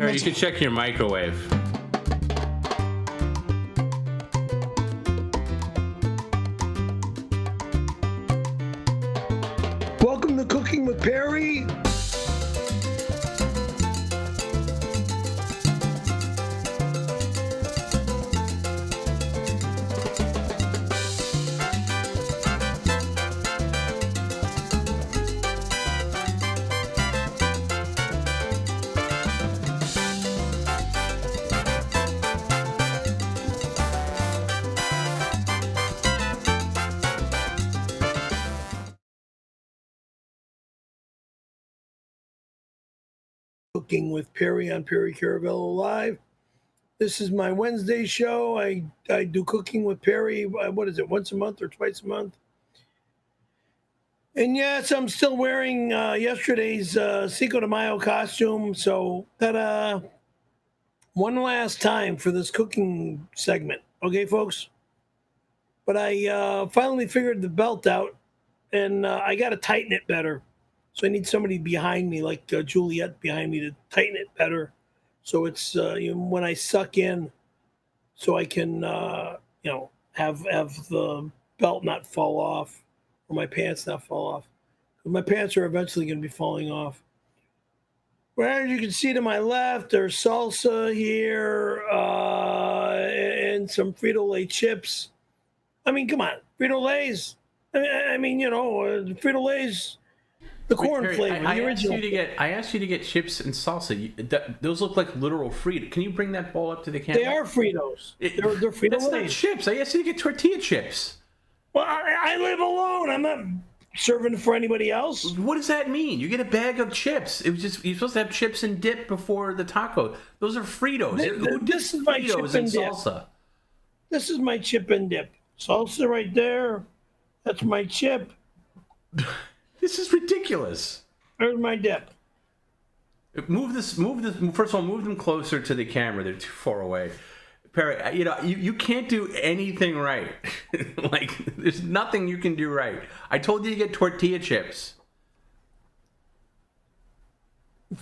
Or you can check your microwave. Welcome to Cooking with Perry. Cooking with Perry on Perry Caravello Live. This is my Wednesday show. I do Cooking with Perry. What is it? Once a month or twice a month? And yes, I'm still wearing yesterday's Cinco de Mayo costume. So that one last time for this cooking segment, okay, folks. But I finally figured the belt out, and I got to tighten it better. So I need somebody behind me, like Juliet behind me, to tighten it better, so it's when I suck in, so I can have the belt not fall off, or my pants not fall off. My pants are eventually going to be falling off. Well, as you can see to my left, there's salsa here and some Frito-Lay chips. I mean, come on, Frito-Lays. I mean, Frito-Lays. The corn flavor, the original. I asked you to get chips and salsa. Those look like literal Fritos. Can you bring that bowl up to the camera? They are Fritos. They're Frito-Lays. That's not chips. I asked you to get tortilla chips. Well, I live alone. I'm not serving for anybody else. What does that mean? You get a bag of chips. It was just you're supposed to have chips and dip before the taco. Those are Fritos. This is my chip and dip. Salsa? This is my chip and dip. Salsa right there. That's my chip. This is ridiculous. There's my dip. Move this. First of all, move them closer to the camera. They're too far away. Perry, you can't do anything right. Like, there's nothing you can do right. I told you to get tortilla chips.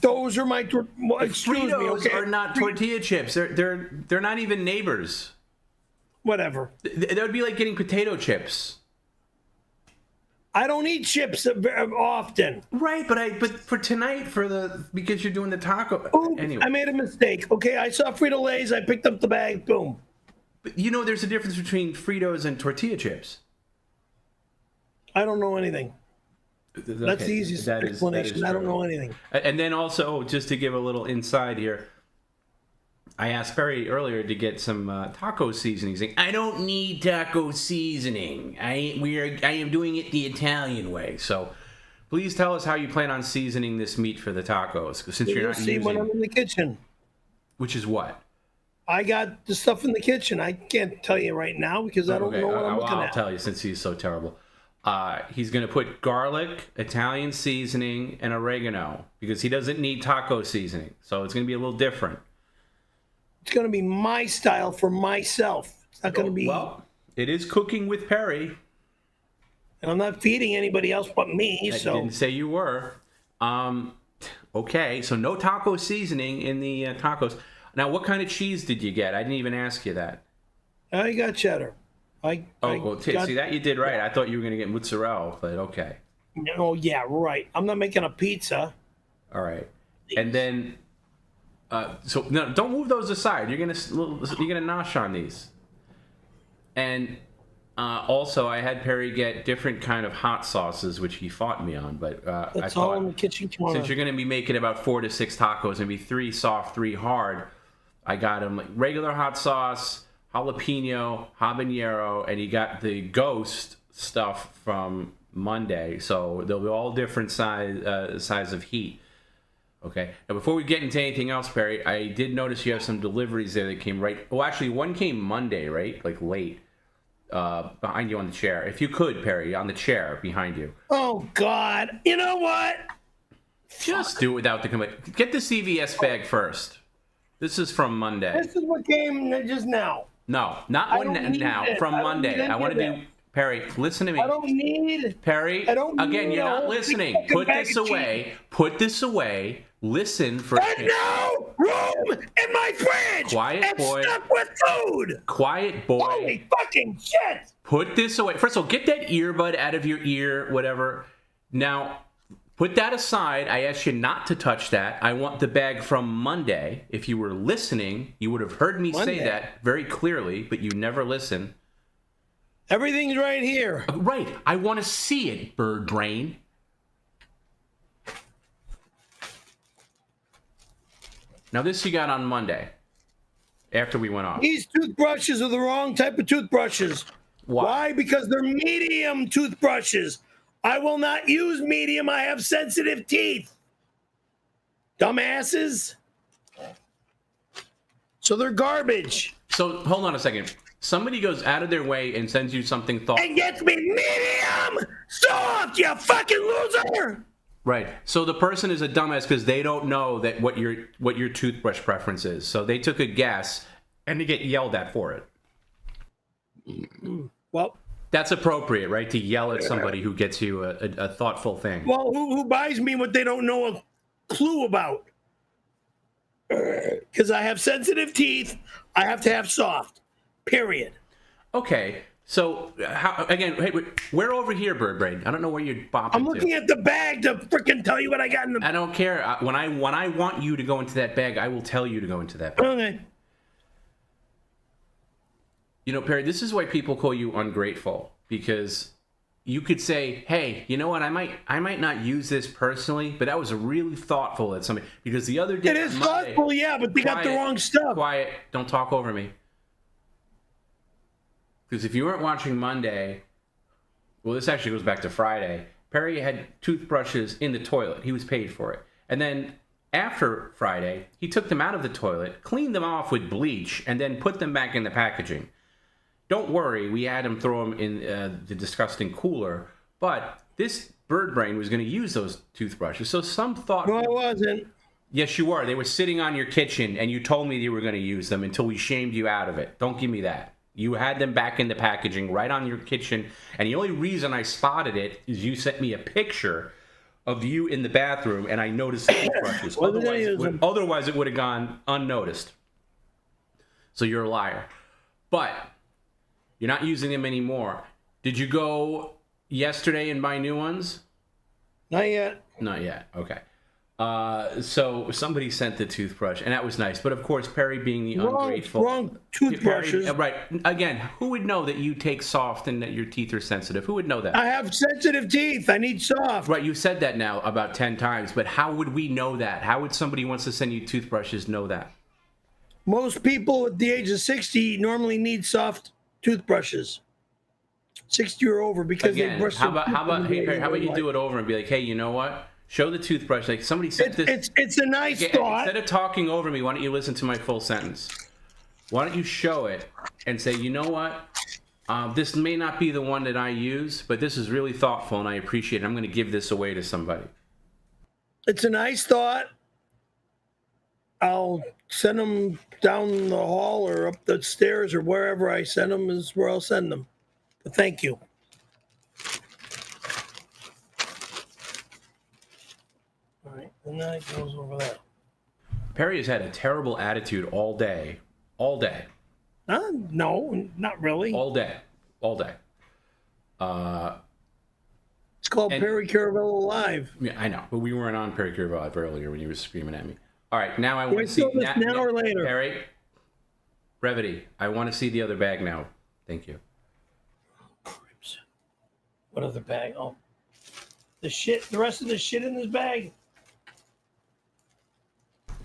Those are my excuse Fritos me, okay? Are not tortilla chips. They're not even neighbors. Whatever. That would be like getting potato chips. I don't eat chips often. Right, but for tonight, because you're doing the taco. Oops, anyway. I made a mistake. Okay, I saw Frito-Lays. I picked up the bag. Boom. But there's a difference between Fritos and tortilla chips. I don't know anything. Okay. That's the easiest explanation. I don't know anything. And then also, just to give a little inside here, I asked Perry earlier to get some taco seasoning. He's like, I don't need taco seasoning. I am doing it the Italian way. So please tell us how you plan on seasoning this meat for the tacos, since you're not using. When I'm in the kitchen. Which is what? I got the stuff in the kitchen. I can't tell you right now because I don't know what I'm looking at. I'll tell you, since he's so terrible. He's going to put garlic, Italian seasoning, and oregano because he doesn't need taco seasoning. So it's going to be a little different. It's going to be my style for myself. It's not going to be. Well, it is Cooking with Perry. And I'm not feeding anybody else but me. I didn't say you were. Okay, so no taco seasoning in the tacos. Now, what kind of cheese did you get? I didn't even ask you that. I got cheddar. See, that you did right. Yeah. I thought you were going to get mozzarella, but okay. Oh, yeah, right. I'm not making a pizza. All right. And then... so no, don't move those aside. You're gonna nosh on these. And also, I had Perry get different kind of hot sauces, which he fought me on. But that's all in the kitchen tomorrow. Since you're gonna be making about 4 to 6 tacos, maybe 3 soft, 3 hard, I got him like regular hot sauce, jalapeno, habanero, and he got the ghost stuff from Monday. So they'll be all different size of heat. Okay. Now, before we get into anything else, Perry, I did notice you have some deliveries there that came right. Well, actually, one came Monday, right? Like late, behind you on the chair. If you could, Perry, on the chair behind you. Oh God! You know what? Just do it without the commit. Get the CVS bag first. This is from Monday. This is what came just now. No, not one now. From Monday. I want to do Perry, listen to me. I don't need. Perry, I don't again, need you're a not whole listening. big Put bag this of cheese. away. Put this away. Listen for. There's no room in my fridge. Quiet, it's boy. stuffed with food. Quiet, boy. Holy fucking shit. Put this away. First of all, get that earbud out of your ear, whatever. Now, put that aside. I asked you not to touch that. I want the bag from Monday. If you were listening, you would have heard me say that very clearly, but you never listen. Everything's right here. Right. I want to see it, bird brain. Now, this you got on Monday, after we went off. These toothbrushes are the wrong type of toothbrushes. Why? Because they're medium toothbrushes. I will not use medium. I have sensitive teeth. Dumbasses. So they're garbage. So, hold on a second. Somebody goes out of their way and sends you something thoughtful. And gets me medium soft, you fucking loser. Right. So the person is a dumbass because they don't know that what your toothbrush preference is. So they took a guess and they get yelled at for it. Well, that's appropriate, right? To yell at somebody who gets you a thoughtful thing. Well, who buys me what they don't know a clue about? Because I have sensitive teeth. I have to have soft. Period. Okay. So, again, hey, we're over here, Bird Brain. I don't know where you're bopping I'm looking at the bag to freaking tell you what I got in the bag. I don't care. When I want you to go into that bag, I will tell you to go into that bag. Okay. You know, Perry, this is why people call you ungrateful. Because you could say, hey, you know what? I might not use this personally, but that was really thoughtful at somebody. Because the other day... It is thoughtful, yeah, but they got the wrong stuff. Quiet. Don't talk over me. Because if you weren't watching Monday, well, this actually goes back to Friday. Perry had toothbrushes in the toilet. He was paid for it. And then after Friday, he took them out of the toilet, cleaned them off with bleach, and then put them back in the packaging. Don't worry, we had him throw them in the disgusting cooler. But this bird brain was going to use those toothbrushes. So some thought... No, I wasn't. Yes, you were. They were sitting on your kitchen, and you told me you were going to use them until we shamed you out of it. Don't give me that. You had them back in the packaging right on your kitchen. And the only reason I spotted it is you sent me a picture of you in the bathroom, and I noticed the toothbrushes. Otherwise, it would have gone unnoticed. So you're a liar. But you're not using them anymore. Did you go yesterday and buy new ones? Not yet. Not yet. Okay. So somebody sent the toothbrush, and that was nice. But of course, Perry being the ungrateful... Wrong toothbrushes. Perry, right. Again, who would know that you take soft and that your teeth are sensitive? Who would know that? I have sensitive teeth. I need soft. Right, you said that now about 10 times, but how would we know that? How would somebody who wants to send you toothbrushes know that? Most people at the age of 60 normally need soft toothbrushes. 60 or over because they brush how about you do it over and be like, hey, you know what? Show the toothbrush. Like somebody said this. It's a nice thought. Instead of talking over me, why don't you listen to my full sentence? Why don't you show it and say, you know what? This may not be the one that I use, but this is really thoughtful and I appreciate it. I'm going to give this away to somebody. It's a nice thought. I'll send them down the hall or up the stairs or wherever I send them is where I'll send them. But thank you. All right, and then it goes over there. Perry has had a terrible attitude all day. All day. No, not really. All day. All day. It's called Perry Caravello Live. Yeah, I know, but we weren't on Perry Caravello Live earlier when you were screaming at me. All right, now I want to see... now or later? Perry, brevity. I want to see the other bag now. Thank you. What other bag? Oh, the rest of the shit in this bag.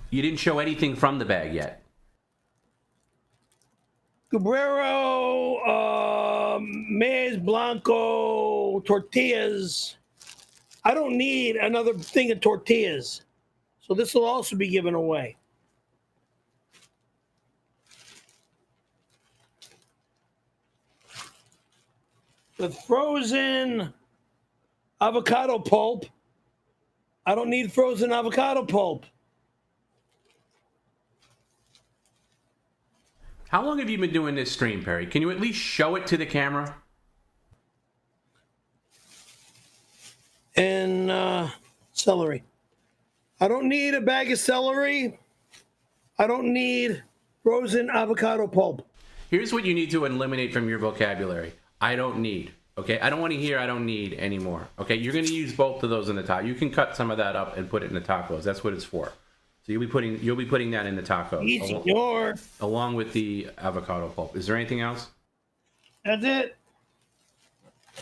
You didn't show anything from the bag yet. 𝙬𝙑, maize blanco, tortillas. I don't need another thing of tortillas. So this will also be given away. The frozen avocado pulp. I don't need frozen avocado pulp. How long have you been doing this stream, Perry? Can you at least show it to the camera? celery. I don't need a bag of celery. I don't need frozen avocado pulp. Here's what you need to eliminate from your vocabulary. I don't need. Okay, I don't want to hear I don't need anymore. Okay, you're going to use both of those in the taco. You can cut some of that up and put it in the tacos. That's what it's for. So you'll be putting that in the tacos. Along with the avocado pulp. Is there anything else? That's it.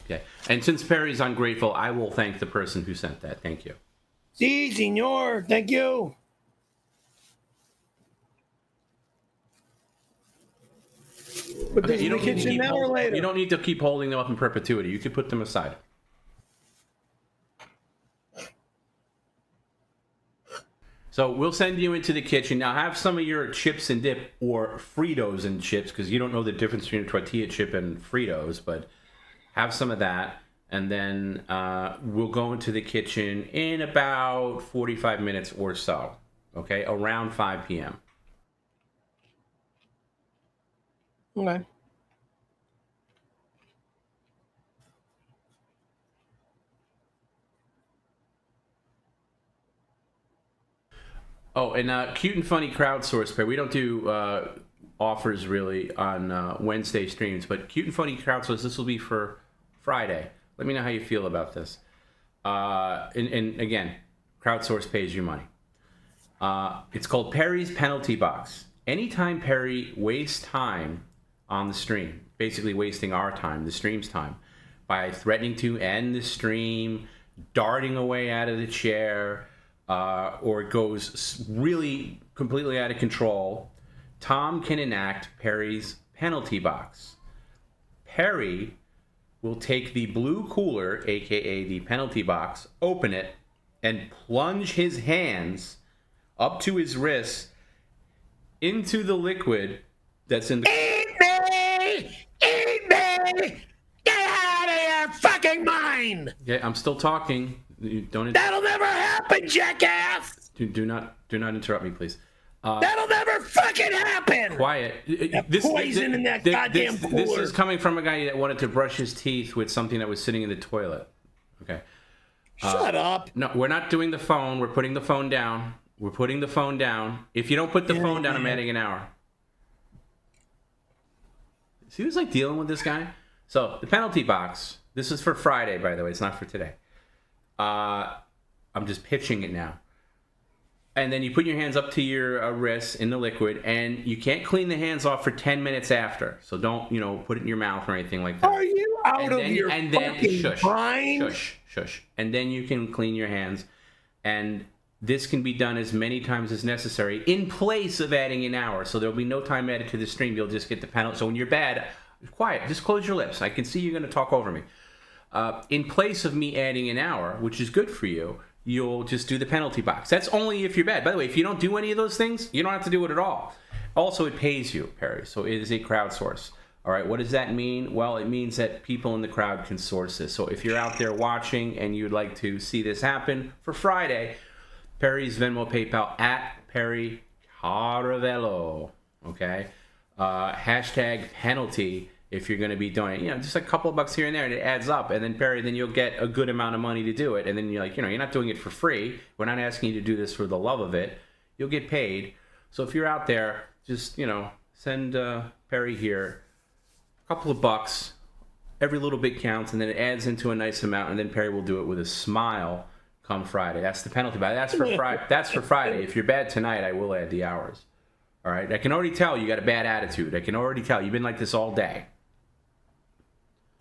Okay. And since Perry's ungrateful, I will thank the person who sent that. Thank you. Si, senor. Thank you. Put this in the kitchen now or later? You don't need to keep holding them up in perpetuity. You could put them aside. So we'll send you into the kitchen. Now have some of your chips and dip or Fritos and chips, because you don't know the difference between a tortilla chip and Fritos, but have some of that. And then we'll go into the kitchen in about 45 minutes or so. Okay, around 5 p.m. Okay. Oh, and cute and funny crowdsource pair. We don't do offers really on Wednesday streams, but cute and funny crowdsource. This will be for Friday. Let me know how you feel about this. And again, crowdsource pays you money. It's called Perry's Penalty Box. Anytime Perry wastes time on the stream, basically wasting our time, the stream's time, by threatening to end the stream, darting away out of the chair, or it goes really completely out of control, Tom can enact Perry's penalty box. Perry will take the blue cooler, aka the penalty box, open it, and plunge his hands up to his wrists into the liquid that's in the... Eat me! Eat me! Get out of your fucking mind! Okay, I'm still talking. You don't... That'll never happen, jackass! Do not interrupt me, please. That'll never fucking happen! Quiet. Poison in that goddamn cooler. This is coming from a guy that wanted to brush his teeth with something that was sitting in the toilet. Okay. Shut up. No, we're not doing the phone. We're putting the phone down. We're putting the phone down. If you don't put the phone down, I'm adding an hour. See who's like dealing with this guy? So the penalty box. This is for Friday, by the way. It's not for today. I'm just pitching it now. And then you put your hands up to your wrists in the liquid, and you can't clean the hands off for 10 minutes after. So don't, put it in your mouth or anything like that. Are you out of your fucking mind? Shush. And then you can clean your hands. And this can be done as many times as necessary in place of adding an hour. So there'll be no time added to the stream. You'll just get the penalty. So when you're bad, quiet. Just close your lips. I can see you're going to talk over me. In place of me adding an hour, which is good for you, you'll just do the penalty box. That's only if you're bad. By the way, if you don't do any of those things, you don't have to do it at all. Also, it pays you, Perry. So it is a crowdsource. All right, what does that mean? Well, it means that people in the crowd can source this. So if you're out there watching and you'd like to see this happen for Friday, Perry's Venmo PayPal at Perry Caravello. Okay? Hashtag penalty if you're going to be doing it. Just a couple of bucks here and there, and it adds up. And then, Perry, then you'll get a good amount of money to do it. And then you're like, you're not doing it for free. We're not asking you to do this for the love of it. You'll get paid. So if you're out there, just, send Perry here a couple of bucks. Every little bit counts, and then it adds into a nice amount, and then Perry will do it with a smile come Friday. That's the penalty. That's for Friday. That's for Friday. If you're bad tonight, I will add the hours. All right? I can already tell you got a bad attitude. I can already tell. You've been like this all day.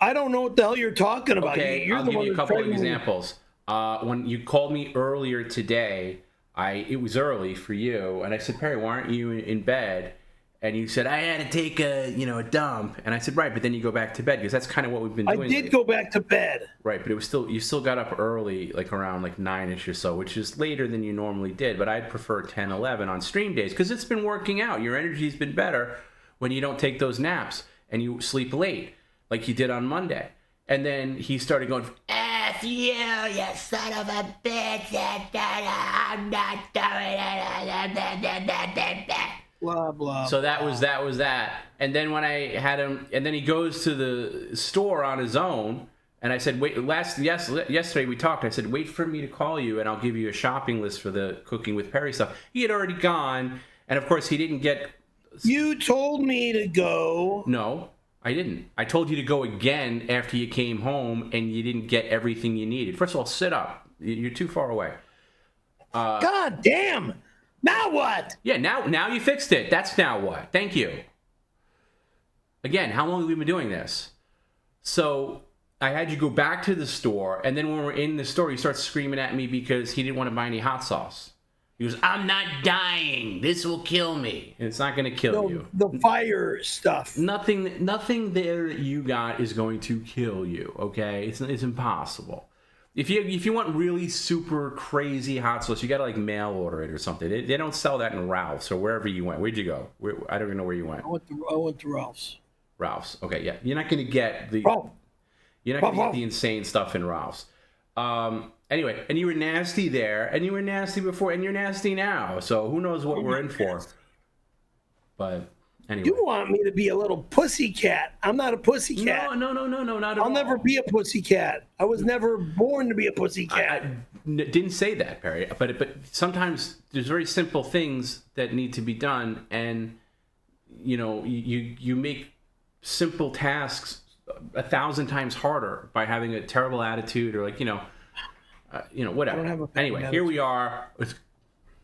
I don't know what the hell you're talking about. Okay, I'll give you a couple of examples. When you called me earlier today, it was early for you, and I said, Perry, why aren't you in bed? And you said, I had to take a dump. And I said, right, but then you go back to bed, because that's kind of what we've been doing. I did go back to bed. Right, but it was you still got up early, like around 9-ish or so, which is later than you normally did. But I'd prefer 10, 11 on stream days, because it's been working out. Your energy's been better when you don't take those naps and you sleep late, like you did on Monday. And then he started going, F you son of a bitch. I'm not doing it. Blah, blah. So that was that. And then when I had him, and then he goes to the store on his own, And I said, wait, yesterday we talked. I said, wait for me to call you and I'll give you a shopping list for the Cooking with Perry stuff. He had already gone. And of course, he didn't get. You told me to go. No, I didn't. I told you to go again after you came home and you didn't get everything you needed. First of all, sit up. You're too far away. God damn. Now what? Yeah, now you fixed it. That's now what. Thank you. Again, how long have we been doing this? So I had you go back to the store, and then when we're in the store, he starts screaming at me because he didn't want to buy any hot sauce. He goes, I'm not dying. This will kill me. And it's not going to kill you. The fire stuff. Nothing there that you got is going to kill you, okay? It's impossible. If you want really super crazy hot sauce, you got to like mail order it or something. They don't sell that in Ralph's or wherever you went. Where'd you go? I don't even know where you went. I went to Ralph's. Ralph's. Okay, yeah. You're not going to get the the insane stuff in Ralph's. Anyway, and you were nasty there, and you were nasty before, and you're nasty now. So who knows what we're in for? But anyway. You want me to be a little pussycat. I'm not a pussycat. No, not at all. I'll never be a pussycat. I was never born to be a pussycat. I didn't say that, Perry. But sometimes there's very simple things that need to be done, and you make simple tasks 1,000 times harder by having a terrible attitude or whatever. I don't have a anyway, here we are.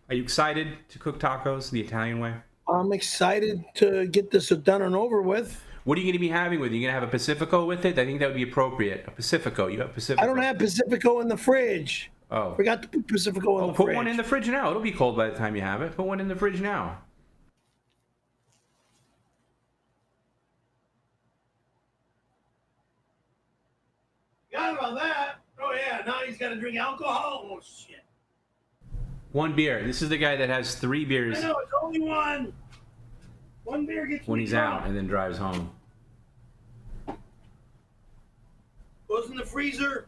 Are you excited to cook tacos the Italian way? I'm excited to get this done and over with. What are you going to be having with it? Are you going to have a Pacifico with it? I think that would be appropriate. A Pacifico. You have Pacifico. I don't have Pacifico in the fridge. Oh. Forgot to put Pacifico in the fridge. Put one in the fridge now. It'll be cold by the time you have it. Put one in the fridge now. Forgot about that. Oh, yeah. Now he's got to drink alcohol. Oh, shit. One beer. This is the guy that has 3 beers. I know. It's only one. One beer gets when he's drunk. out and then drives home. Goes in the freezer.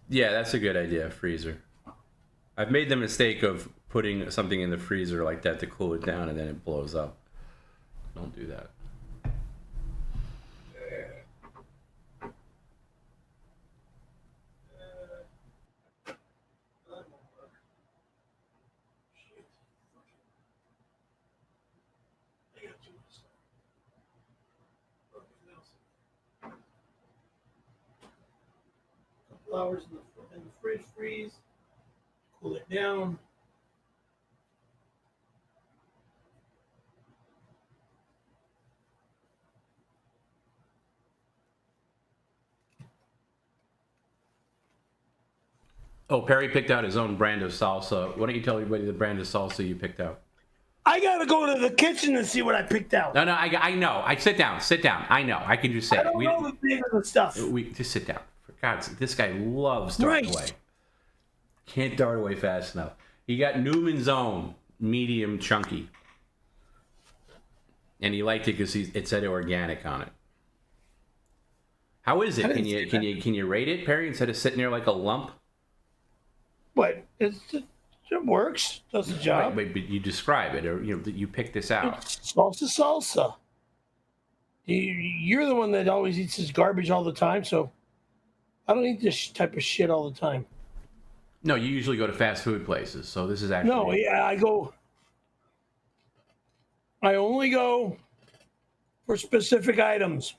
Yeah, that's a good idea, freezer. I've made the mistake of putting something in the freezer like that to cool it down and then it blows up. Don't do that. Hours in the fridge freeze, cool it down. Oh, Perry picked out his own brand of salsa. Why don't you tell everybody the brand of salsa you picked out? I gotta go to the kitchen and see what I picked out. No, I know. Sit down. I know. I can just say. I don't know the name of the stuff. Just sit down. For God's sake, this guy loves darting away. Can't dart away fast enough. He got Newman's Own, medium chunky. And he liked it because it said organic on it. How is it? Can you rate it, Perry, instead of sitting there like a lump? What? It works. Does the job. But you describe it, or you pick this out. It's salsa. You're the one that always eats this garbage all the time, so I don't eat this type of shit all the time. No, you usually go to fast food places, so this is actually... No, yeah, I only go for specific items.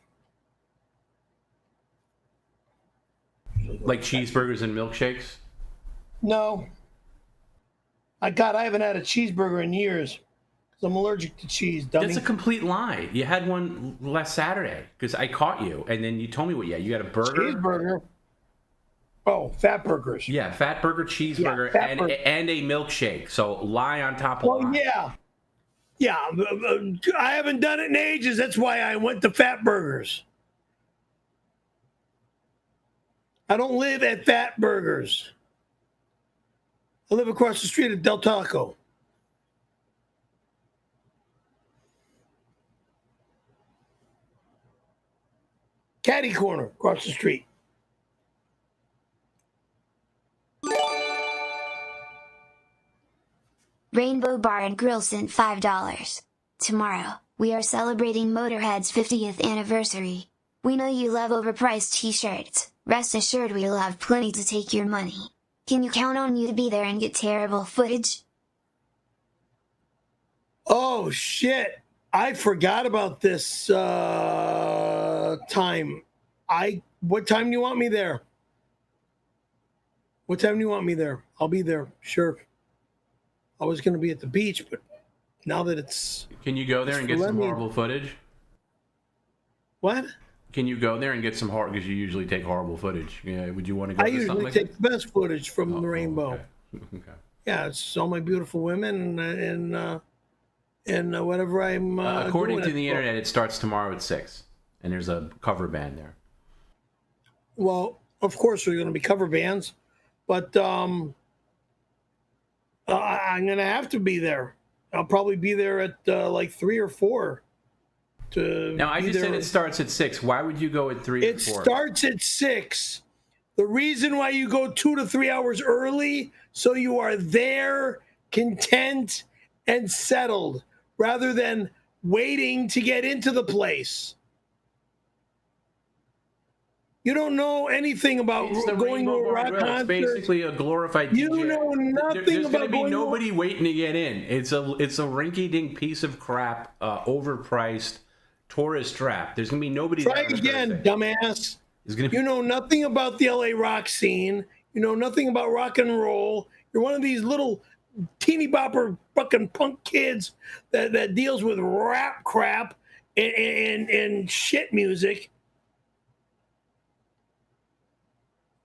Like cheeseburgers and milkshakes? No. I haven't had a cheeseburger in years because I'm allergic to cheese, dummy. That's a complete lie. You had one last Saturday because I caught you, and then you told me you got a burger? Cheeseburger. Oh, fat burgers. Yeah, fat burger, cheeseburger, and a milkshake. So lie on top of lie. Yeah. Yeah, I haven't done it in ages. That's why I went to fat burgers. I don't live at Fat Burgers. I live across the street at Del Taco. Caddy corner across the street. Rainbow Bar and Grill sent $5. Tomorrow, we are celebrating Motorhead's 50th anniversary. We know you love overpriced t-shirts, Rest assured we'll have plenty to take your money. Can you count on you to be there and get terrible footage? Oh, shit. I forgot about this time. What time do you want me there? What time do you want me there? I'll be there, sure. I was going to be at the beach, but now that it's... Can you go there and get some horrible footage? What? Can you go there and get some horrible... Because you usually take horrible footage. Yeah, would you want to go I to something usually like take that? the best footage from the rainbow. Okay. Okay. Yeah, it's all my beautiful women and whatever I'm according doing to the internet, it starts tomorrow at 6. And there's a cover band there. Well, of course there's going to be cover bands, but I'm going to have to be there. I'll probably be there at like 3 or 4. Now, I just said it starts at 6. Why would you go at 3 or 4? It starts at 6. The reason why you go 2 to 3 hours early, so you are there, content, and settled, rather than waiting to get into the place. You don't know anything about going to a rock concert. It's basically a glorified DJ. You know nothing There's about going to be going nobody waiting to get in. It's a rinky-dink piece of crap, overpriced tourist trap. There's going to be nobody Try there. again, dumbass. Gonna be... You know nothing about the LA rock scene. You know nothing about rock and roll. You're one of these little teeny bopper fucking punk kids that deals with rap crap and shit music.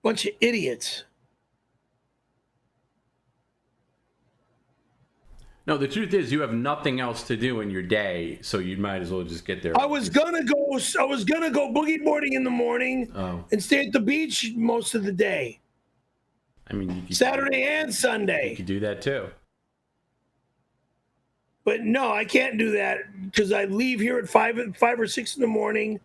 Bunch of idiots. No, the truth is you have nothing else to do in your day, so you might as well just get there. I was gonna go boogie boarding in the morning and stay at the beach most of the day. I mean, you could Saturday and Sunday. You could do that too. But no, I can't do that because I leave here at 5 or 6 in the morning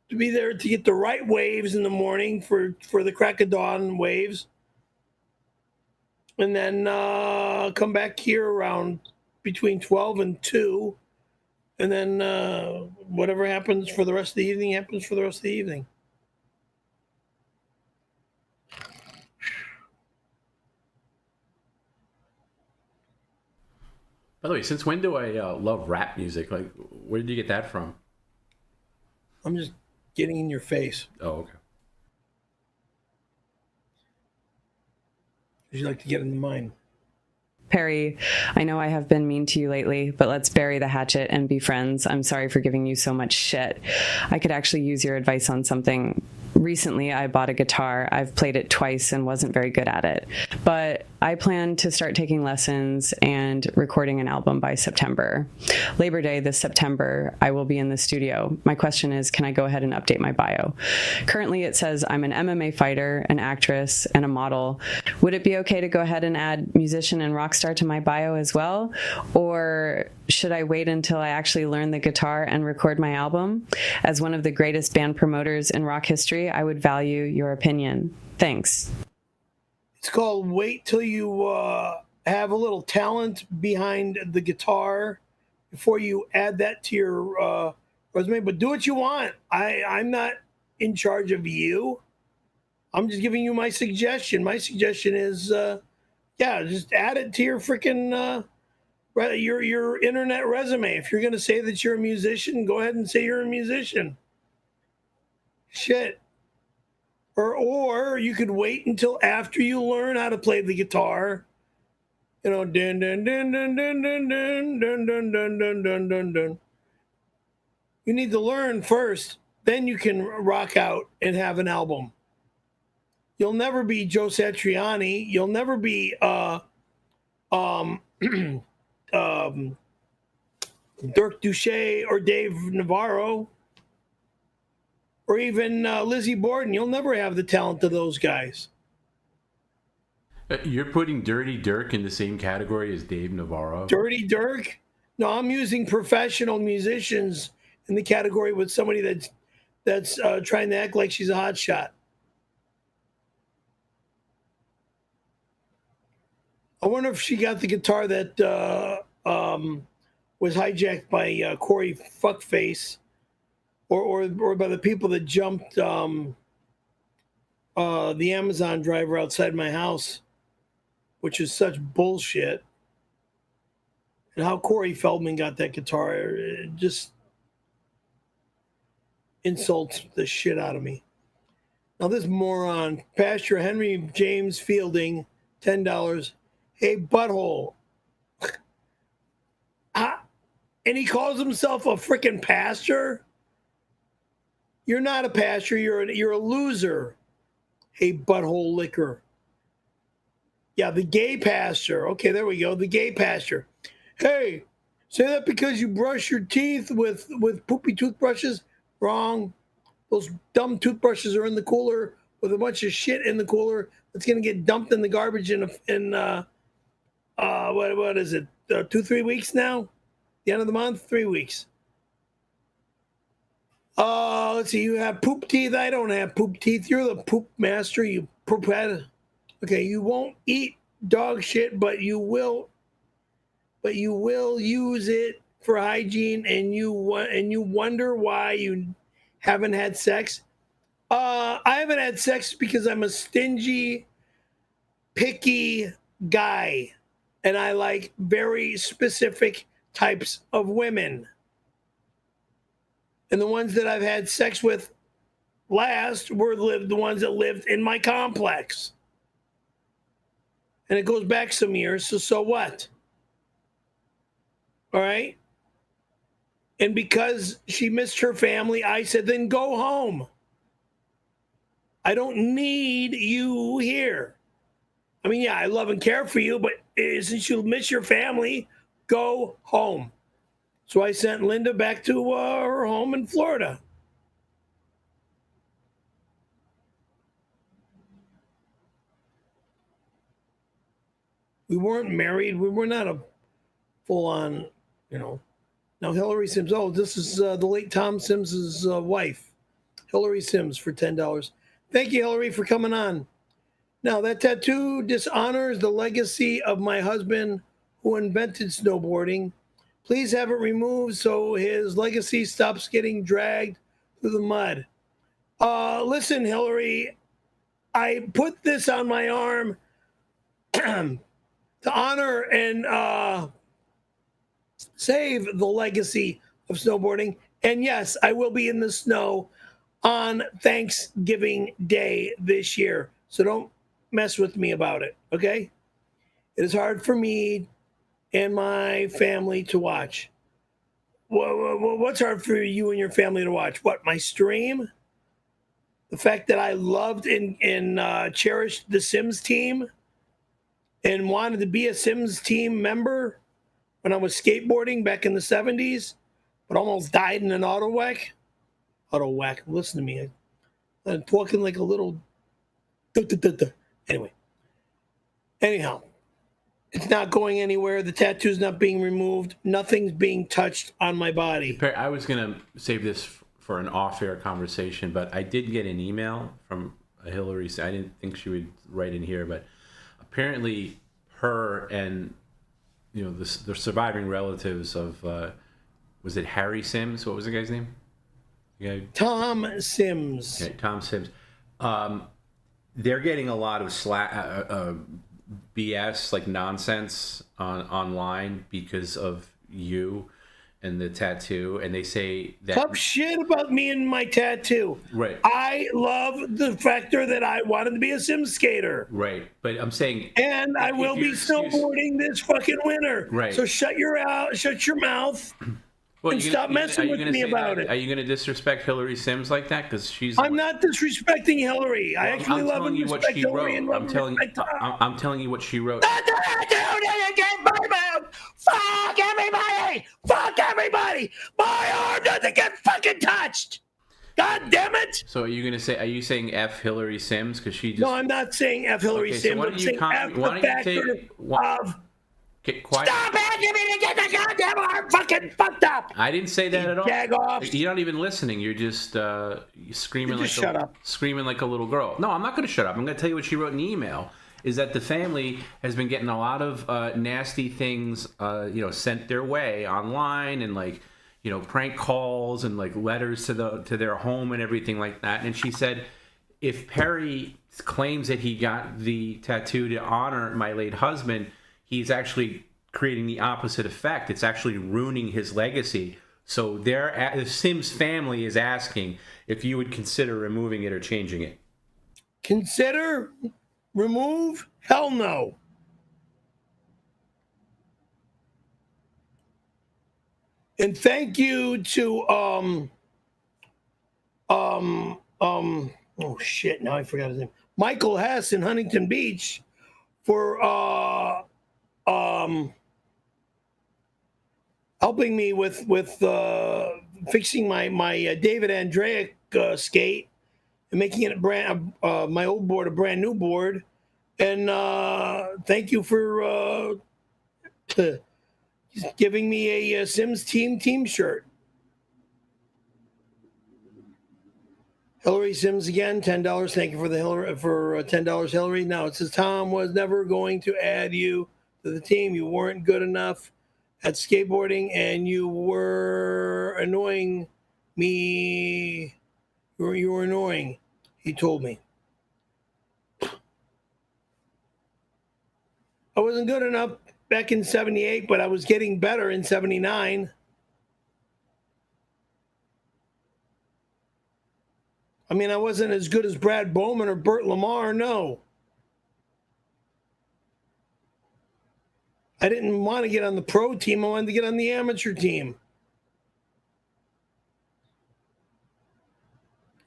to be there to get the right waves in the morning for the crack of dawn waves. And then come back here around between 12 and 2. And then whatever happens for the rest of the evening happens for the rest of the evening. By the way, since when do I love rap music? Like, where did you get that from? I'm just getting in your face. Oh, okay. Would you like to get into mine? Perry, I know I have been mean to you lately, but let's bury the hatchet and be friends. I'm sorry for giving you so much shit. I could actually use your advice on something. Recently, I bought a guitar. I've played it twice and wasn't very good at it. But I plan to start taking lessons and recording an album by September. Labor Day this September, I will be in the studio. My question is, can I go ahead and update my bio? Currently, it says I'm an MMA fighter, an actress, and a model. Would it be okay to go ahead and add musician and rock star to my bio as well? Or should I wait until I actually learn the guitar and record my album? As one of the greatest band promoters in rock history, I would value your opinion. Thanks. It's called wait till you have a little talent behind the guitar before you add that to your resume. But do what you want. I'm not in charge of you. I'm just giving you my suggestion. My suggestion is, just add it to your freaking your internet resume. If you're going to say that you're a musician, go ahead and say you're a musician. Shit. Or you could wait until after you learn how to play the guitar. You know, dun dun dun dun dun dun dun dun dun dun dun dun dun dun. You need to learn first, then you can rock out and have an album. You'll never be Joe Satriani. You'll never be Dirk Duche or Dave Navarro. Or even Lizzie Borden. You'll never have the talent of those guys. You're putting Dirty Dirk in the same category as Dave Navarro? Dirty Dirk? No, I'm using professional musicians in the category with somebody that's trying to act like she's a hot shot. I wonder if she got the guitar that was hijacked by Corey Fuckface. Or by the people that jumped the Amazon driver outside my house, which is such bullshit. And how Corey Feldman got that guitar, it just insults the shit out of me. Now this moron, Pastor Henry James Fielding, $10. Hey, butthole. And he calls himself a freaking pastor? You're not a pastor, you're a loser. Hey, butthole liquor. Yeah, the gay pastor. Okay, there we go, the gay pastor. Hey, say that because you brush your teeth with poopy toothbrushes? Wrong. Those dumb toothbrushes are in the cooler with a bunch of shit in the cooler that's going to get dumped in the garbage in what is it, 2-3 weeks now? The end of the month? 3 weeks. Let's see, you have poop teeth. I don't have poop teeth. You're the poop master, you poop head. Okay, you won't eat dog shit, but you will use it for hygiene, and you wonder why you haven't had sex. I haven't had sex because I'm a stingy, picky guy, and I like very specific types of women. And the ones that I've had sex with last were the ones that lived in my complex. And it goes back some years, so what? All right? And because she missed her family, I said, then go home. I don't need you here. I mean, yeah, I love and care for you, but since you miss your family, go home. So I sent Linda back to her home in Florida. We weren't married. We were not a full-on, Now, Hillary Sims. Oh, this is the late Tom Sims's wife, Hillary Sims, for $10. Thank you, Hillary, for coming on. Now, that tattoo dishonors the legacy of my husband who invented snowboarding. Please have it removed so his legacy stops getting dragged through the mud. Listen, Hillary, I put this on my arm to honor and save the legacy of snowboarding. And yes, I will be in the snow on Thanksgiving Day this year. So don't mess with me about it, okay? It is hard for me and my family to watch. What's hard for you and your family to watch? What, my stream? The fact that I loved and cherished the Sims team and wanted to be a Sims team member when I was skateboarding back in the 70s, but almost died in an auto whack. Listen to me. I'm talking like a little... Anyway. Anyhow. It's not going anywhere. The tattoo's not being removed. Nothing's being touched on my body. I was going to save this for an off-air conversation, but I did get an email from Hillary. I didn't think she would write in here, but apparently her and the surviving relatives of was it Harry Sims? What was the guy's name? Tom Sims. Okay, Tom Sims. They're getting a lot of BS, like nonsense online because of you and the tattoo, and they say that talk shit about me and my tattoo. Right. I love the factor that I wanted to be a sim skater. Right. But I'm saying, and I will be snowboarding this fucking winter. Right. So shut your mouth. Well, and stop messing with me about it. Are you going to disrespect Hillary Sims like that? Because I'm not disrespecting Hillary. I actually love and respect Hillary. I'm telling you what she wrote. Fuck everybody! Fuck everybody! My arm doesn't get fucking touched! God damn it! So are you saying F Hillary Sims? Because she just... No, I'm not saying F Hillary Sims. I'm saying F the factor of... Get quiet. Stop asking me to get the goddamn arm fucking fucked up! I didn't say that at all. Jag-offs. You're not even listening. You're just screaming screaming like a little girl. No, I'm not going to shut up. I'm going to tell you what she wrote in the email. Is that the family has been getting a lot of nasty things, sent their way online, and prank calls and letters to their home and everything like that. And she said, if Perry claims that he got the tattoo to honor my late husband, he's actually creating the opposite effect. It's actually ruining his legacy. So the Sims family is asking if you would consider removing it or changing it. Consider? Remove? Hell no. And thank you to oh shit, now I forgot his name. Michael Hess in Huntington Beach for helping me with fixing my David Andreak skate and making it my old board a brand new board. And thank you for giving me a Sims team shirt. Hillary Sims again, $10. Thank you for the Hillary for $10, Hillary. Now it says Tom was never going to add you to the team. You weren't good enough at skateboarding, and you were annoying me. You were annoying. He told me. I wasn't good enough back in 78, but I was getting better in 79. I mean, I wasn't as good as Brad Bowman or Burt Lamar, no. I didn't want to get on the pro team. I wanted to get on the amateur team.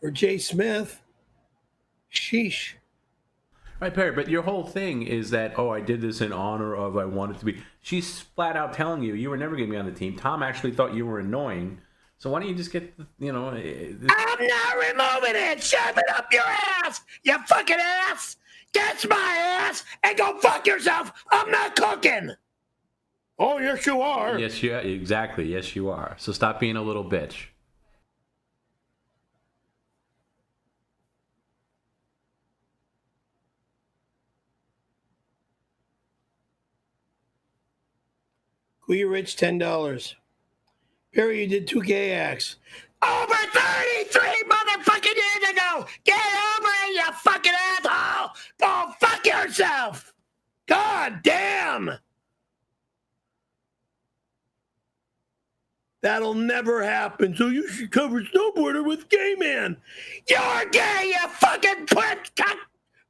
Or Jay Smith. Sheesh. Right, Perry, but your whole thing is that, oh, I did this in honor of I wanted to be. She's flat out telling you were never going to be on the team. Tom actually thought you were annoying. So why don't you just get, I'm not removing it. Shove it up your ass, you fucking ass. Catch my ass and go fuck yourself. I'm not cooking. Oh, yes, you are. Yes, you are. Exactly. Yes, you are. So stop being a little bitch. 𝙭𝙬𝙁𝙁, $10. Perry, you did 2 gay acts. Over 33 motherfucking years ago! Get over it, you fucking asshole! Go fuck yourself! God damn! That'll never happen, so you should cover snowboarder with gay man. You're gay, you fucking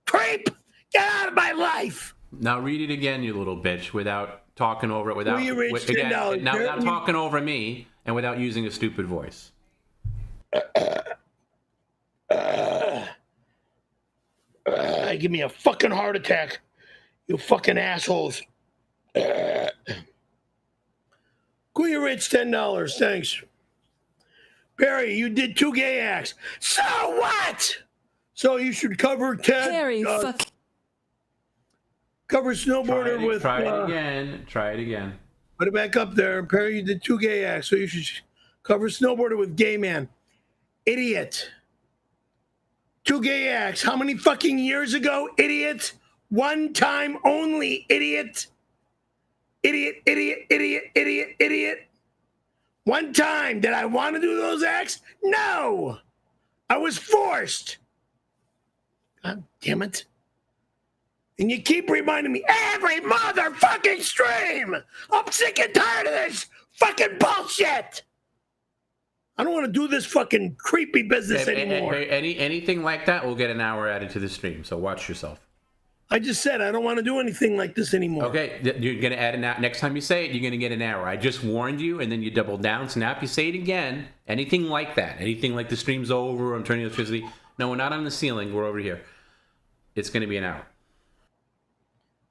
creep! Get out of my life! Now read it again, you little bitch, without talking over it, without talking over me, and without using a stupid voice. Give me a fucking heart attack, you fucking assholes. 𝙭𝙬𝙁, $10, thanks. Perry, you did 2 gay acts. So what? So you should cover Ted. Perry, cover snowboarder with. Try it again. Try it again. Put it back up there. Perry, you did 2 gay acts, so you should cover snowboarder with gay man. Idiot. 2 gay acts. How many fucking years ago, idiot? 1 time only, idiot. Idiot, idiot, idiot, idiot, idiot. 1 time. Did I want to do those acts? No. I was forced. God damn it. And you keep reminding me every motherfucking stream. I'm sick and tired of this fucking bullshit. I don't want to do this fucking creepy business anymore. Anything like that, we'll get an hour added to the stream, so watch yourself. I just said I don't want to do anything like this anymore. Okay, you're going to add an hour. Next time you say it, you're going to get an hour. I just warned you, and then you double down. So now if you say it again, anything like that, anything like the stream's over, I'm turning electricity. No, we're not on the ceiling. We're over here. It's going to be an hour.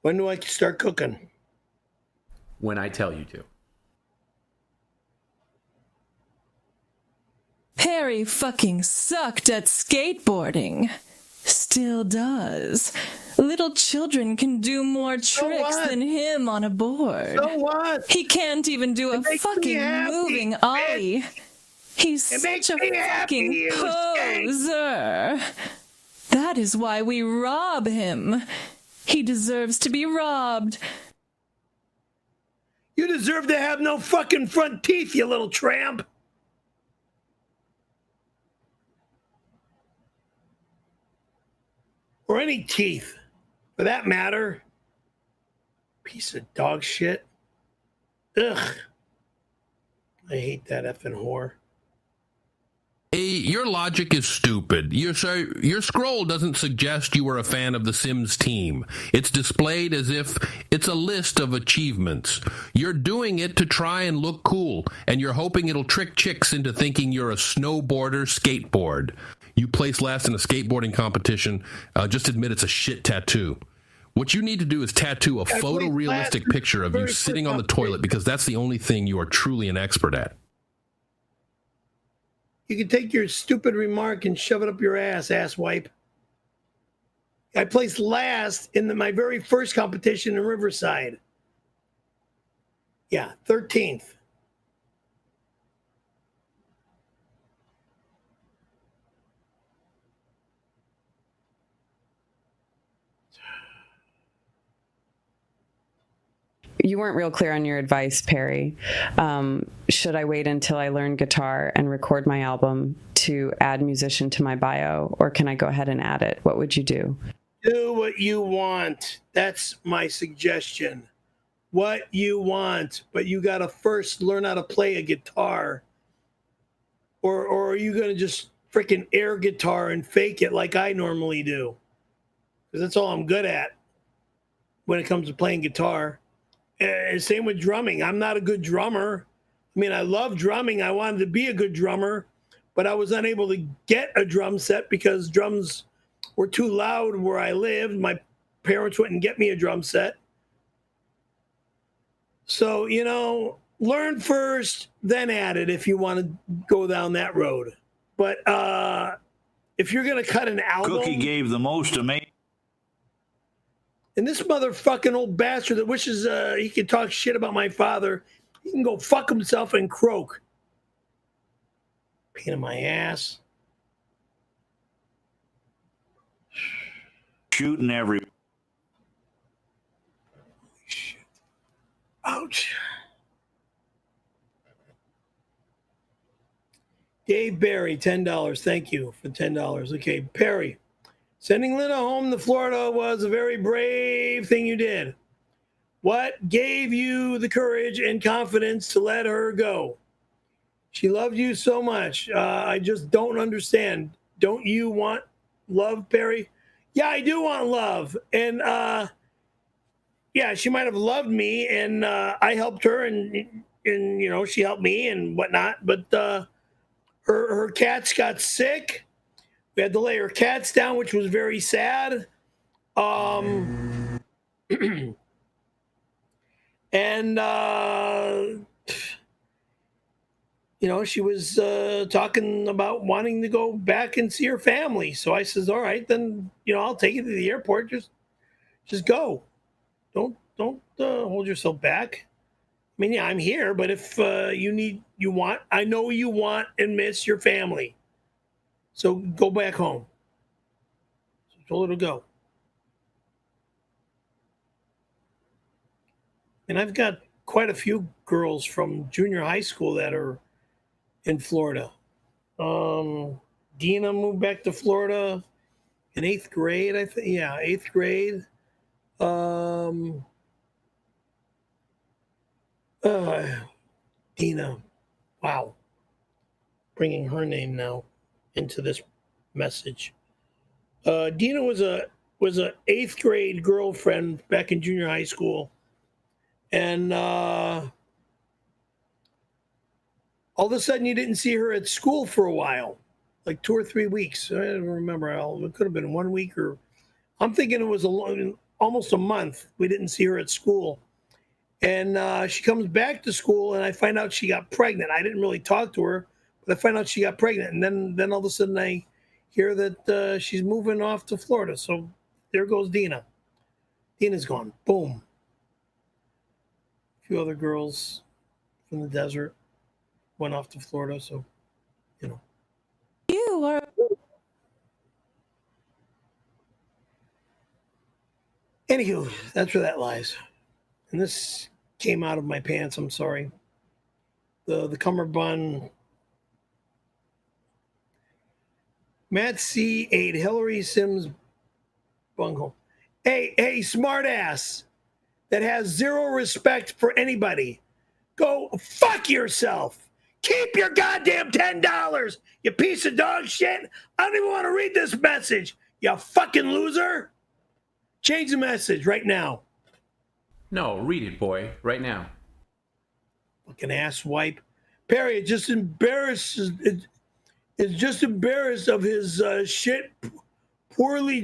When do I start cooking? When I tell you to. Perry fucking sucked at skateboarding. Still does. Little children can do more tricks than him on a board. So what? He can't even do a fucking moving ollie. He's such a fucking poser. That is why we rob him. He deserves to be robbed. You deserve to have no fucking front teeth, you little tramp. or any teeth, for that matter. Piece of dog shit. Ugh. I hate that effing whore. Hey, your logic is stupid. Your scroll doesn't suggest you were a fan of the Sims team. It's displayed as if it's a list of achievements. You're doing it to try and look cool, and you're hoping it'll trick chicks into thinking you're a snowboarder skateboard. You place last in a skateboarding competition. Just admit it's a shit tattoo. What you need to do is tattoo a photorealistic picture of you sitting on the toilet, because that's the only thing you are truly an expert at. You can take your stupid remark and shove it up your ass, asswipe. I placed last in my very first competition in Riverside. Yeah, 13th. You weren't real clear on your advice, Perry. Should I wait until I learn guitar and record my album to add musician to my bio, or can I go ahead and add it? What would you do? Do what you want. That's my suggestion. What you want, but you got to first learn how to play a guitar. Or are you going to just freaking air guitar and fake it like I normally do? Because that's all I'm good at when it comes to playing guitar. Same with drumming. I'm not a good drummer. I mean, I love drumming. I wanted to be a good drummer, but I was unable to get a drum set because drums were too loud where I lived. My parents wouldn't get me a drum set. So, you know, learn first, then add it if you want to go down that road. But if you're going to cut an album... Cookie gave the most amazing... And this motherfucking old bastard that wishes he could talk shit about my father, he can go fuck himself and croak. Pain in my ass. Shooting every... Shit. Ouch. Dave Barry, $10. Thank you for $10. Okay, Perry. Sending Lena home to Florida was a very brave thing you did. What gave you the courage and confidence to let her go? She loved you so much. I just don't understand. Don't you want love, Perry? Yeah, I do want love. And yeah, she might have loved me, and I helped her, and you know, she helped me and whatnot. But her cats got sick. We had to lay her cats down, which was very sad. And, you know, she was talking about wanting to go back and see her family. So I says, all right, then, you know, I'll take you to the airport. Just go. Don't hold yourself back. I mean, yeah, I'm here, but if I know you want and miss your family. So go back home. So I told her to go. And I've got quite a few girls from junior high school that are in Florida. Dina moved back to Florida in 8th grade, I think. Yeah, 8th grade. Dina. Wow. Bringing her name now into this message. Dina was a 8th grade girlfriend back in junior high school, and all of a sudden you didn't see her at school for a while, like 2 or 3 weeks. I don't remember. It could have been 1 week, or I'm thinking it was almost a month. We didn't see her at school, and she comes back to school, and I find out she got pregnant. I didn't really talk to her. But I find out she got pregnant, and then all of a sudden I hear that she's moving off to Florida. So there goes Dina. Dina's gone. Boom. A few other girls from the desert went off to Florida. So, you know. You are... Anywho, that's where that lies. And this came out of my pants. I'm sorry. The cummerbund... Matt C. ate Hillary Sims bunghole. Hey, smart ass that has zero respect for anybody. Go fuck yourself. Keep your goddamn $10, you piece of dog shit. I don't even want to read this message, you fucking loser. Change the message right now. No, read it, boy, right now. Fucking ass wipe. Perry is just embarrassed of his shit, poorly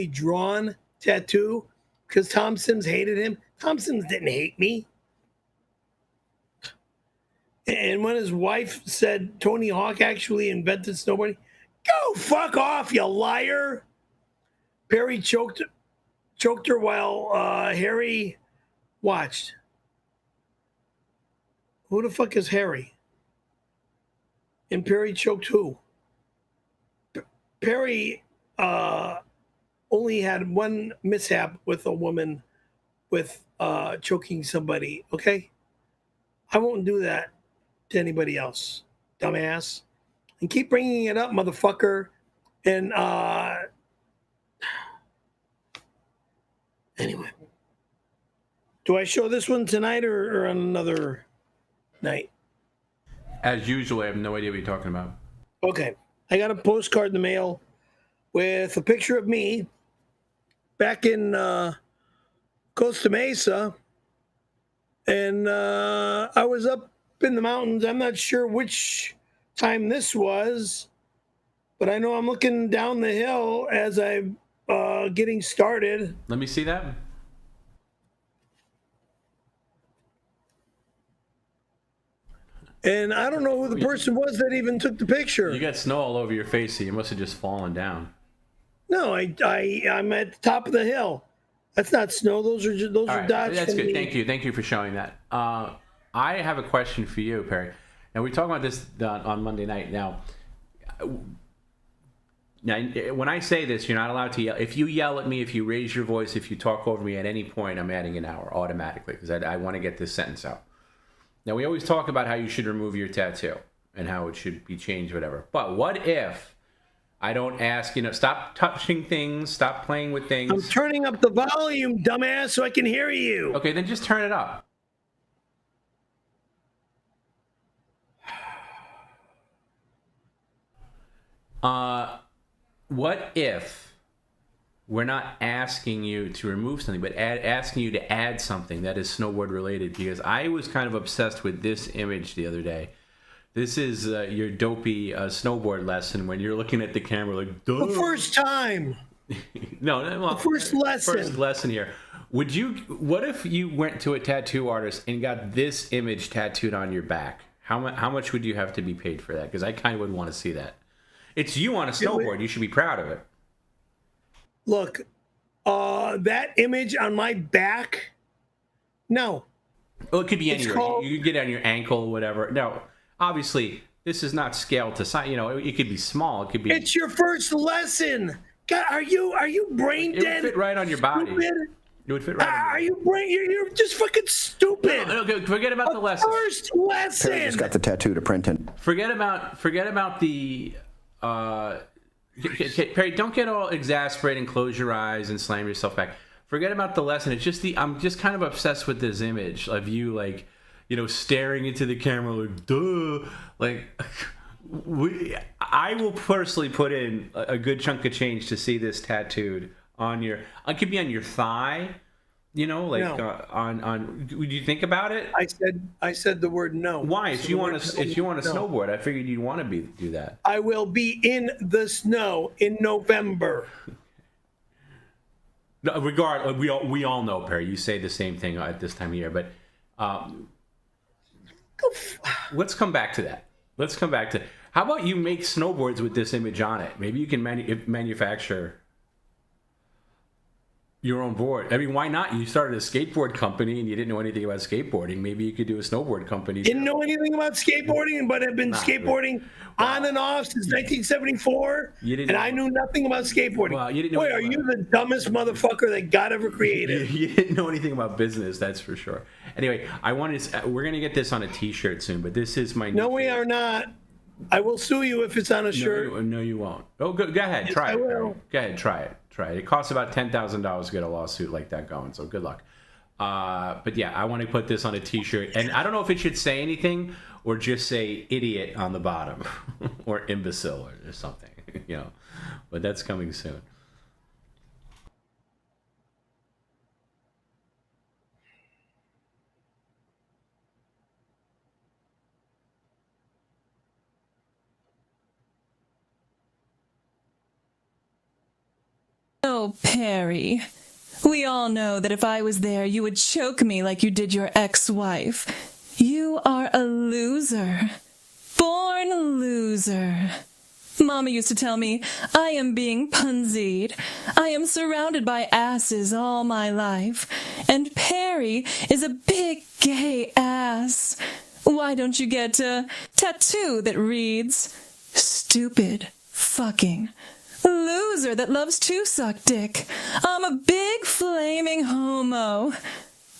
drawn tattoo because Tom Sims hated him. Tom Sims didn't hate me. And when his wife said Tony Hawk actually invented snowboarding, go fuck off, you liar. Perry choked her while Harry watched. Who the fuck is Harry? And Perry choked who? Perry only had one mishap with a woman with choking somebody, okay? I won't do that to anybody else, dumbass. And keep bringing it up, motherfucker. And anyway, do I show this one tonight or on another night? As usual, I have no idea what you're talking about. Okay, I got a postcard in the mail with a picture of me back in Costa Mesa, and I was up in the mountains. I'm not sure which time this was, but I know I'm looking down the hill as I'm getting started. Let me see that. And I don't know who the person was that even took the picture. You got snow all over your face, so you must have just fallen down. No, I'm at the top of the hill. That's not snow. Those are dots. That's good. Thank you for showing that. I have a question for you, Perry. And we talked about this on Monday night. Now, when I say this, you're not allowed to yell. If you yell at me, if you raise your voice, if you talk over me at any point, I'm adding an hour automatically because I want to get this sentence out. Now, we always talk about how you should remove your tattoo and how it should be changed, whatever. But what if I don't ask, stop touching things, stop playing with things. I'm turning up the volume, dumbass, so I can hear you. Okay, then just turn it up. What if we're not asking you to remove something, but asking you to add something that is snowboard related? Because I was kind of obsessed with this image the other day. This is your dopey snowboard lesson when you're looking at the camera like, duh. The first time. No, well, the first lesson. First lesson here. What if you went to a tattoo artist and got this image tattooed on your back? How much would you have to be paid for that? Because I kind of would want to see that. It's you on a snowboard. You should be proud of it. Look, that image on my back, no. Well, it could be anywhere. You could get it on your ankle or whatever. No, obviously, this is not scaled to size. It could be small. It could be. It's your first lesson. God, are you brain dead? It would fit right on your body. Stupid? It would fit right. You're just fucking stupid. No, forget about the lesson. First lesson. Perry just got the tattoo to print it. Forget about the. Perry, don't get all exasperated and close your eyes and slam yourself back. Forget about the lesson. It's just I'm just kind of obsessed with this image of you staring into the camera like, duh. Like, I will personally put in a good chunk of change to see this tattooed on your. It could be on your thigh. No. Would you think about it? I said the word no. Why? If you want to snowboard, I figured you'd want to do that. I will be in the snow in November. No, we all know, Perry. You say the same thing at this time of year, but let's come back to that. How about you make snowboards with this image on it? Maybe you can manufacture your own board. I mean, why not? You started a skateboard company and you didn't know anything about skateboarding. Maybe you could do a snowboard company. Didn't know anything about skateboarding, but have been skateboarding on and off since 1974. And I knew nothing about skateboarding. Well, you didn't know. Boy, are you the dumbest motherfucker that God ever created? You didn't know anything about business, that's for sure. Anyway, we're gonna get this on a T-shirt soon, but this is my. No, we are not. I will sue you if it's on a shirt. No, you won't. Oh, go ahead. Yes, try I it. will. Go ahead. Try it. It costs about $10,000 to get a lawsuit like that going. So good luck. But yeah, I want to put this on a T-shirt, and I don't know if it should say anything or just say "idiot" on the bottom, or "imbecile" or something, But that's coming soon. Oh, Perry. We all know that if I was there, you would choke me like you did your ex-wife. You are a loser. Born loser. Mama used to tell me, I am being punzied. I am surrounded by asses all my life. And Perry is a big gay ass. Why don't you get a tattoo that reads, stupid fucking loser that loves to suck dick. I'm a big flaming homo.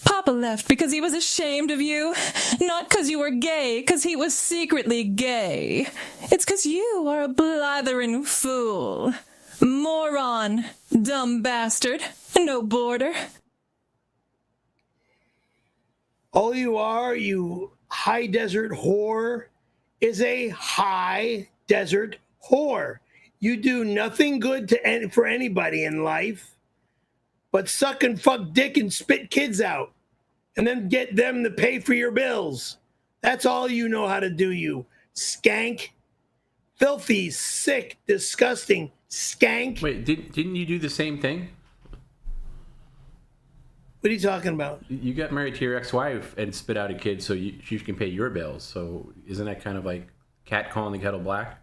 Papa left because he was ashamed of you. Not because you were gay, because he was secretly gay. It's because you are a blathering fool. Moron. Dumb bastard. No border. All you are, you high desert whore, is a high desert whore. You do nothing good for anybody in life but suck and fuck dick and spit kids out and then get them to pay for your bills. That's all you know how to do, you skank. Filthy, sick, disgusting skank. Wait, didn't you do the same thing? What are you talking about? You got married to your ex-wife and spit out a kid so she can pay your bills. So isn't that kind of like cat calling the kettle black?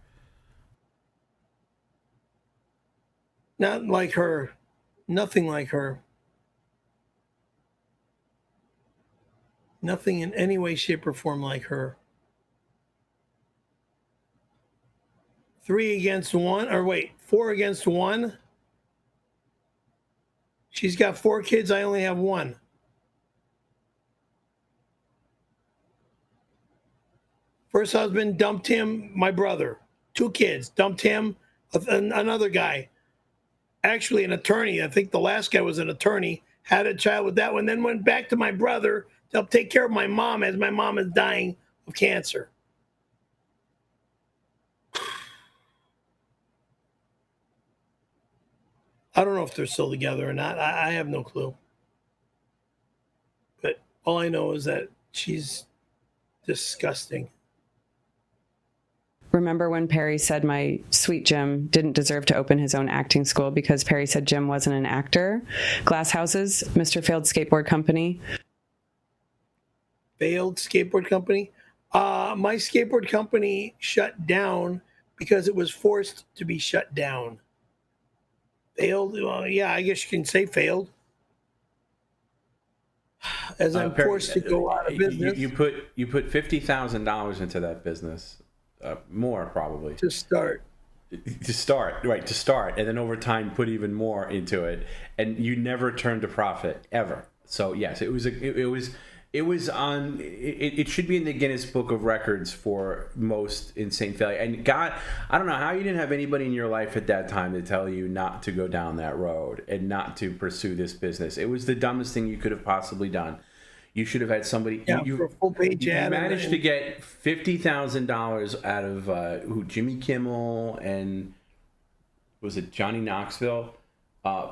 Not like her. Nothing like her. Nothing in any way, shape, or form like her. 4 against 1. She's got 4 kids. I only have 1. First husband dumped him, my brother. 2 kids, dumped him, another guy. Actually, an attorney. I think the last guy was an attorney. Had a child with that one, then went back to my brother to help take care of my mom as my mom is dying of cancer. I don't know if they're still together or not. I have no clue. But all I know is that she's disgusting. Remember when Perry said my sweet Jim didn't deserve to open his own acting school because Perry said Jim wasn't an actor? Glass Houses, Mr. Failed Skateboard Company. Failed skateboard company? My skateboard company shut down because it was forced to be shut down. Failed? Well, yeah, I guess you can say failed. As I'm Perry, forced to go out of business. You put $50,000 into that business. More probably to start, and then over time put even more into it, and you never turned a profit ever. So yes, it should be in the Guinness Book of Records for most insane failure. And God, I don't know how you didn't have anybody in your life at that time to tell you not to go down that road and not to pursue this business. It was the dumbest thing you could have possibly done. You should have had somebody. For a full page ad. You managed to get $50,000 out of Jimmy Kimmel and was it Johnny Knoxville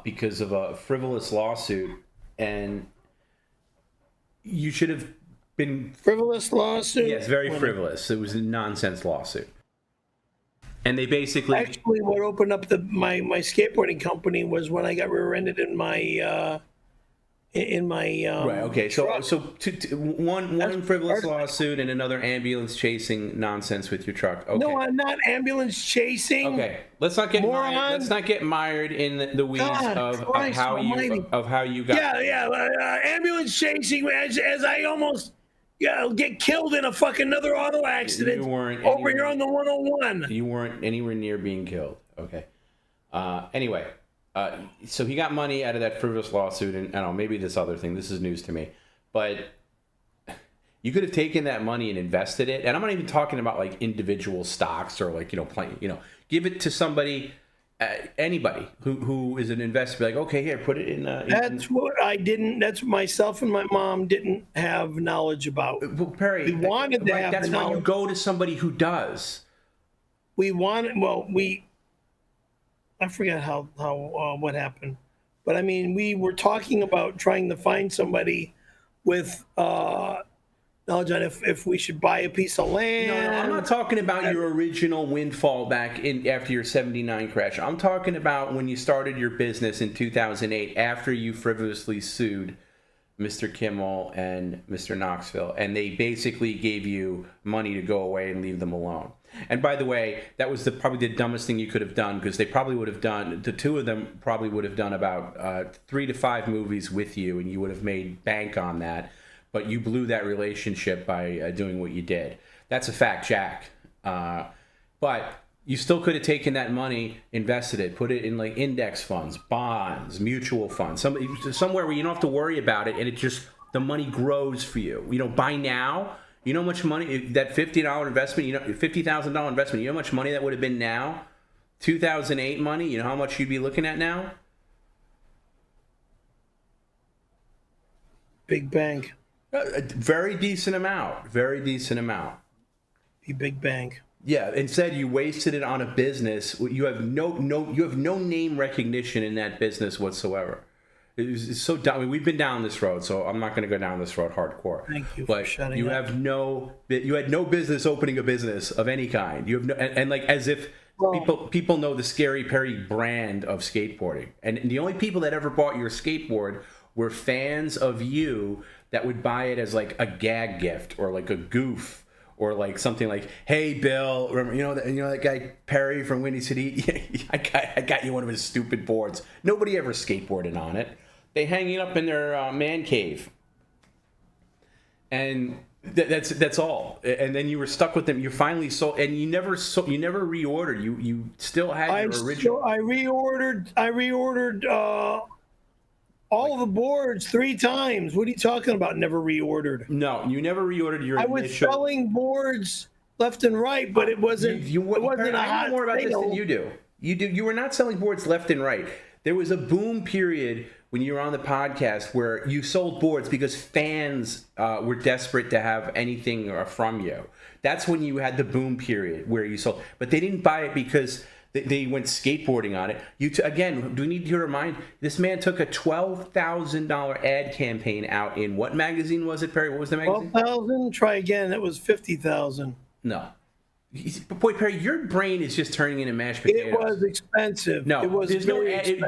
because of a frivolous lawsuit, and you should have been frivolous lawsuit. Yes, very frivolous. It was a nonsense lawsuit, and they basically actually what opened up my skateboarding company was when I got rear-ended in my. Right. Okay. So one frivolous lawsuit and another ambulance chasing nonsense with your truck. Okay. No, I'm not ambulance chasing. Okay. Let's not get mired in the weeds of how you got. Yeah. Ambulance chasing as I almost get killed in a fucking another auto accident. You weren't over here on the 101. You weren't anywhere near being killed. Okay. Anyway. So he got money out of that frivolous lawsuit, and I don't know, maybe this other thing. This is news to me, but You could have taken that money and invested it. And I'm not even talking about like individual stocks or like, give it to somebody, anybody who is an investor. Like, okay, here, put it in. That's what I didn't. That's what myself and my mom didn't have knowledge about. Well, Perry, we wanted to have that's the why you knowledge. go to somebody who does. I forget how what happened, but I mean, we were talking about trying to find somebody with knowledge on if we should buy a piece of land. No, I'm not talking about your original windfall back in after your '79 crash. I'm talking about when you started your business in 2008 after you frivolously sued Mr. Kimmel and Mr. Knoxville, and they basically gave you money to go away and leave them alone. And by the way, that was probably the dumbest thing you could have done, because they probably would have done, the two of them probably would have done about 3 to 5 movies with you, and you would have made bank on that. But you blew that relationship by doing what you did. That's a fact, Jack. But you still could have taken that money, invested it, put it in like index funds, bonds, mutual funds, somewhere where you don't have to worry about it, and it just, the money grows for you. By now, you know how much money that $50 investment, $50,000 investment, you know how much money that would have been now? 2008 money, you know how much you'd be looking at now? Big bank. A very decent amount. Very decent amount. The big bank. Yeah. Instead, you wasted it on a business. You have no name recognition in that business whatsoever. It's so dumb. I mean, we've been down this road, so I'm not going to go down this road hardcore. Thank you. But you had no business opening a business of any kind. You have no, and like as if people know the Scary Perry brand of skateboarding, and the only people that ever bought your skateboard were fans of you that would buy it as like a gag gift or like a goof or like something like, "Hey Bill, remember that guy Perry from Windy City? I got you one of his stupid boards." Nobody ever skateboarded on it. They hang it up in their man cave, and that's all. And then you were stuck with them. You finally sold, and you never reordered. You still had your original. I reordered. All the boards 3 times. What are you talking about? Never reordered. No, you never reordered your initial. I was selling boards left and right, but it wasn't. It wasn't. I know more about this than you do. You were not selling boards left and right. There was a boom period when you were on the podcast where you sold boards because fans were desperate to have anything from you. That's when you had the boom period where you sold, but they didn't buy it because they went skateboarding on it. Again, do we need to remind, this man took a $12,000 ad campaign out in what magazine was it, Perry? What was the magazine? 12,000. Try again. It was 50,000. No. Boy, Perry, your brain is just turning into mashed potatoes. It was expensive. No, it was expensive.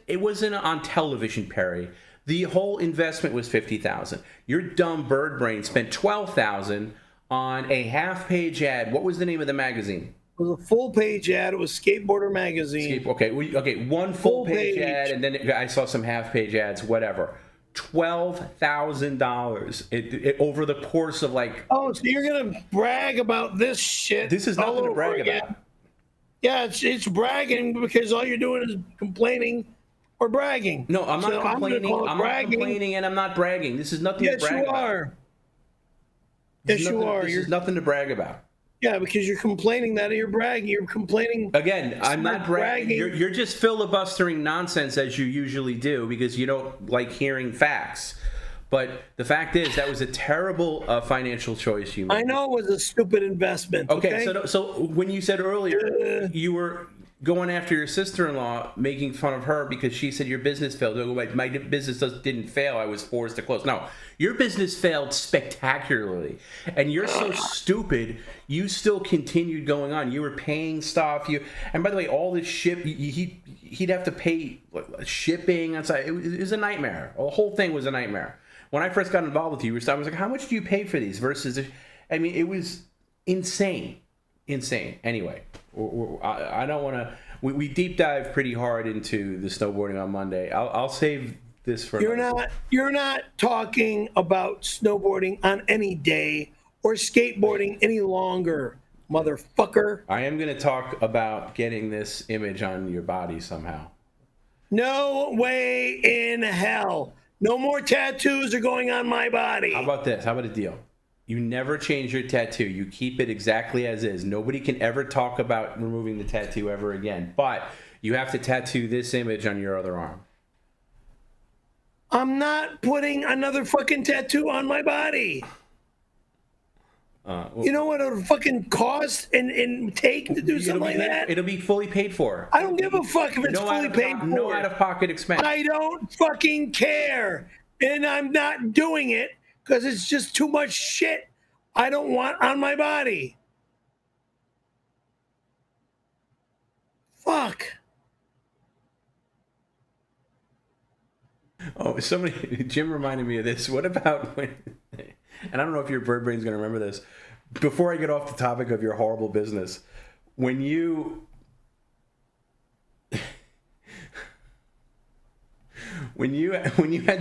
It wasn't on television, Perry. The whole investment was $50,000. Your dumb bird brain spent $12,000 on a half-page ad. What was the name of the magazine? It was a full-page ad. It was Skateboarder Magazine. One full-page ad, and then I saw some half-page ads, whatever. $12,000 over the course of like. Oh, so you're gonna brag about this shit? This is nothing to brag about. Yeah, it's bragging because all you're doing is complaining or bragging. No, I'm not complaining. I'm not complaining, and I'm not bragging. This is nothing to brag about. Yes, you are. This is nothing to brag about. Yeah, because you're complaining that you're bragging. You're complaining. Again, I'm not bragging. You're just filibustering nonsense as you usually do because you don't like hearing facts. But the fact is, that was a terrible financial choice you made. I know it was a stupid investment. Okay. So when you said earlier you were going after your sister-in-law, making fun of her because she said your business failed. My business didn't fail. I was forced to close. No, your business failed spectacularly, and you're so stupid. You still continued going on. You were paying stuff. And by the way, all this he'd have to pay shipping. It was a nightmare. The whole thing was a nightmare. When I first got involved with you, I was like, "How much do you pay for these?" Versus, I mean, it was insane. Anyway, I don't want to. We deep dive pretty hard into the snowboarding on Monday. I'll save this for. You're not talking about snowboarding on any day or skateboarding any longer, motherfucker. I am going to talk about getting this image on your body somehow. No way in hell. No more tattoos are going on my body. How about this? How about a deal? You never change your tattoo. You keep it exactly as is. Nobody can ever talk about removing the tattoo ever again. But you have to tattoo this image on your other arm. I'm not putting another fucking tattoo on my body. Well, you know what it would fucking cost and take to do something like that? It'll be fully paid for. I don't give a fuck if it's fully paid for. No out-of-pocket expense. I don't fucking care. And I'm not doing it because it's just too much shit I don't want on my body. Fuck. Oh, Jim reminded me of this. What about when, and I don't know if your bird brain's going to remember this, before I get off the topic of your horrible business, when you had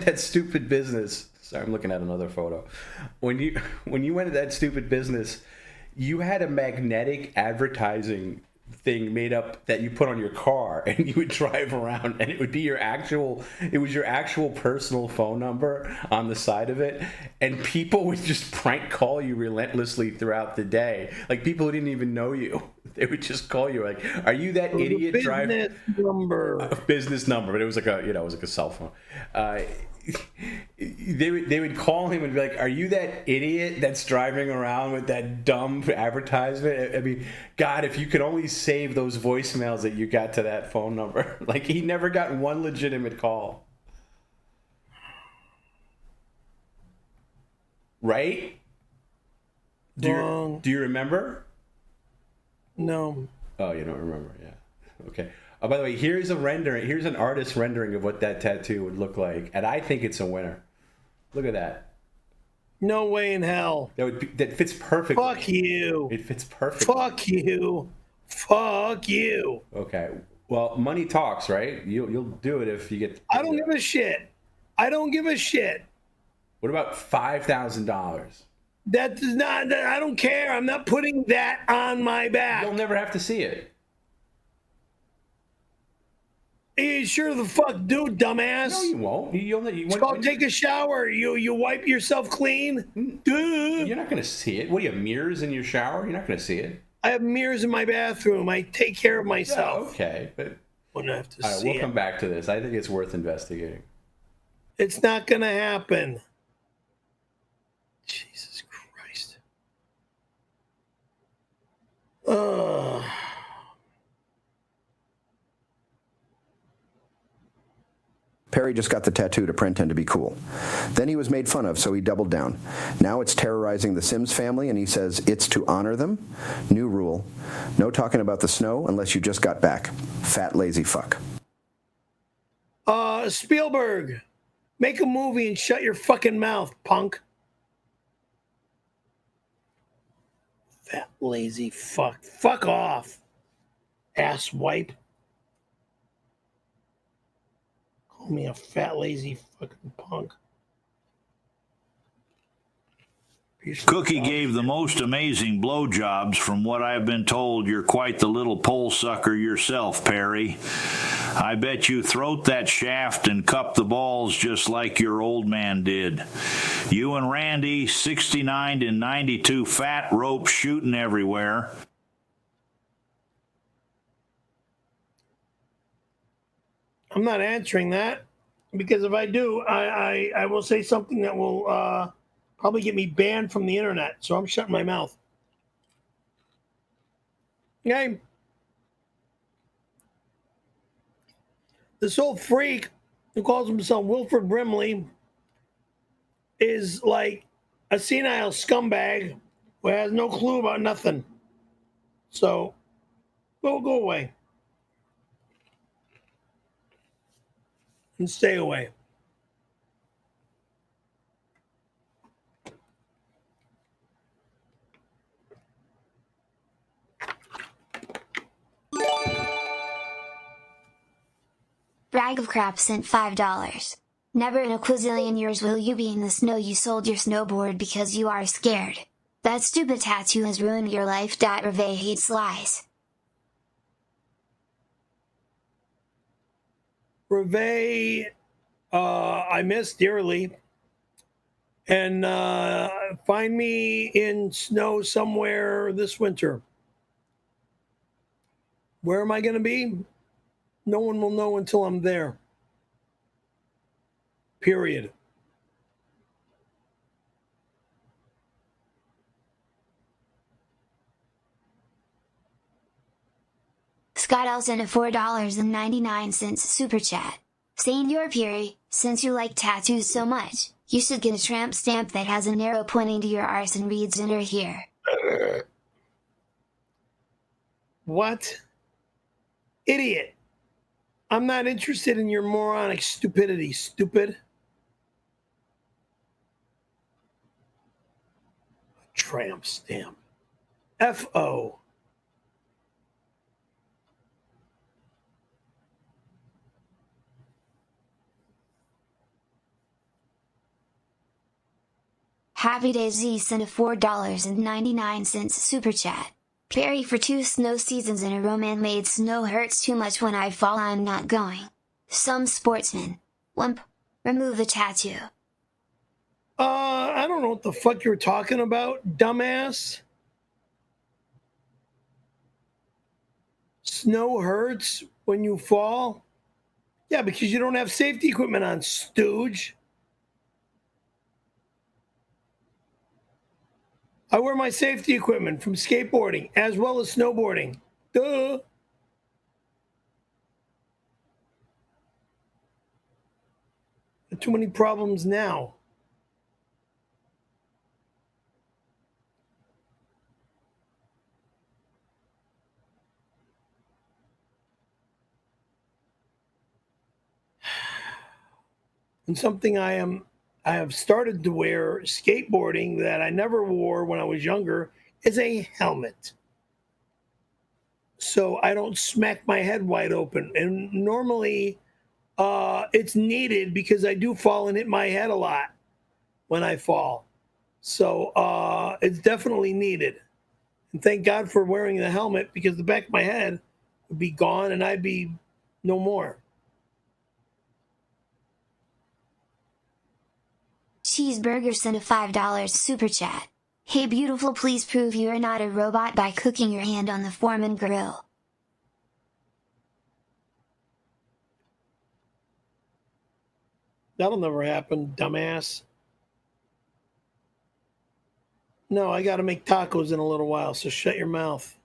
that stupid business, sorry, I'm looking at another photo. When you went to that stupid business, you had a magnetic advertising thing made up that you put on your car, and you would drive around, and it would be your actual personal phone number on the side of it, and people would just prank call you relentlessly throughout the day. Like people who didn't even know you, they would just call you like, "Are you that idiot driving?" Business number, but it was like a cell phone. They would call him and be like, "Are you that idiot that's driving around with that dumb advertisement?" I mean, God, if you could only save those voicemails that you got to that phone number. Like, he never got one legitimate call. Right? Do you remember? No. Oh, you don't remember? Yeah. Okay. Oh, by the way, here's a rendering. Here's an artist's rendering of what that tattoo would look like, and I think it's a winner. Look at that. No way in hell. That fits perfectly. Fuck you. It fits perfectly. Fuck you. Fuck you. Okay. Well, money talks, right? You'll do it if you get. I don't give a shit. I don't give a shit. What about $5,000? That does not. I don't care. I'm not putting that on my back. You'll never have to see it. You sure the fuck do, dumbass. No, you won't. It's called take a shower. You wipe yourself clean. You're not going to see it. What do you have, mirrors in your shower? You're not going to see it. I have mirrors in my bathroom. I take care of myself. Yeah, okay, but wouldn't have to all right, see we'll come back to this. I think it's worth investigating. It's not going to happen. Jesus Christ. Ugh. Perry just got the tattoo to pretend to be cool. Then he was made fun of, so he doubled down. Now it's terrorizing the Sims family, and he says it's to honor them. New rule. No talking about the snow unless you just got back. Fat, lazy fuck. Spielberg, make a movie and shut your fucking mouth, punk. Fat, lazy fuck. Fuck off, ass wipe. Call me a fat, lazy fucking punk. Cookie gave the most amazing blowjobs. From what I've been told, you're quite the little pole sucker yourself, Perry. I bet you throat that shaft and cup the balls just like your old man did. You and Randy, 69 and 92 fat ropes shooting everywhere. I'm not answering that, because if I do, I will say something that will probably get me banned from the internet. So I'm shutting my mouth. Okay. This old freak who calls himself Wilford Brimley is like a senile scumbag who has no clue about nothing. So go away. And stay away. Brag of Crap sent $5. Never in a quazillion years will you be in the snow. You sold your snowboard because you are scared. That stupid tattoo has ruined your life. 𝙈𝙁𝙁𝙁𝙁. Reve I miss dearly. And find me in snow somewhere this winter. Where am I going to be? No one will know until I'm there. Period. Scott Elson a $4.99 super chat. Saying your Peary, since you like tattoos so much, you should get a tramp stamp that has an arrow pointing to your arse and reads "Enter here." What? Idiot. I'm not interested in your moronic stupidity, stupid. Tramp stamp. F-O. Happy Day Z sent a $4.99 super chat. Perry, for 2 snow seasons in a row, man made snow hurts too much when I fall, I'm not going. Some sportsman. Wimp. Remove the tattoo. I don't know what the fuck you're talking about, dumbass. Snow hurts when you fall? Yeah, because you don't have safety equipment on, stooge. I wear my safety equipment from skateboarding as well as snowboarding. Duh. Too many problems now. And something I have started to wear skateboarding that I never wore when I was younger is a helmet. So I don't smack my head wide open. And normally it's needed because I do fall and hit my head a lot when I fall. So it's definitely needed. And thank God for wearing the helmet, because the back of my head would be gone and I'd be no more. Cheeseburger sent a $5 super chat. Hey beautiful, please prove you are not a robot by cooking your hand on the Foreman grill. That'll never happen, dumbass. No, I got to make tacos in a little while, so shut your mouth.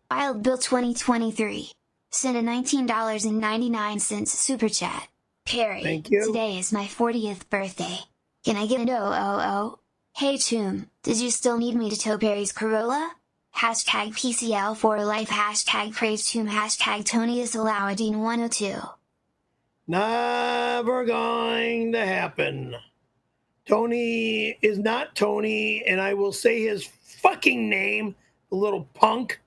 Wild Bill 2023 sent a $19.99 super chat. Perry, thank you. Today is my 40th birthday. Can I get an oh? Hey Toom, did you still need me to tow Perry's Corolla? Hashtag PCL for life, hashtag praise Toom, hashtag Tonyus Aladdin 102. Never going to happen. Tony is not Tony, and I will say his fucking name, the little punk.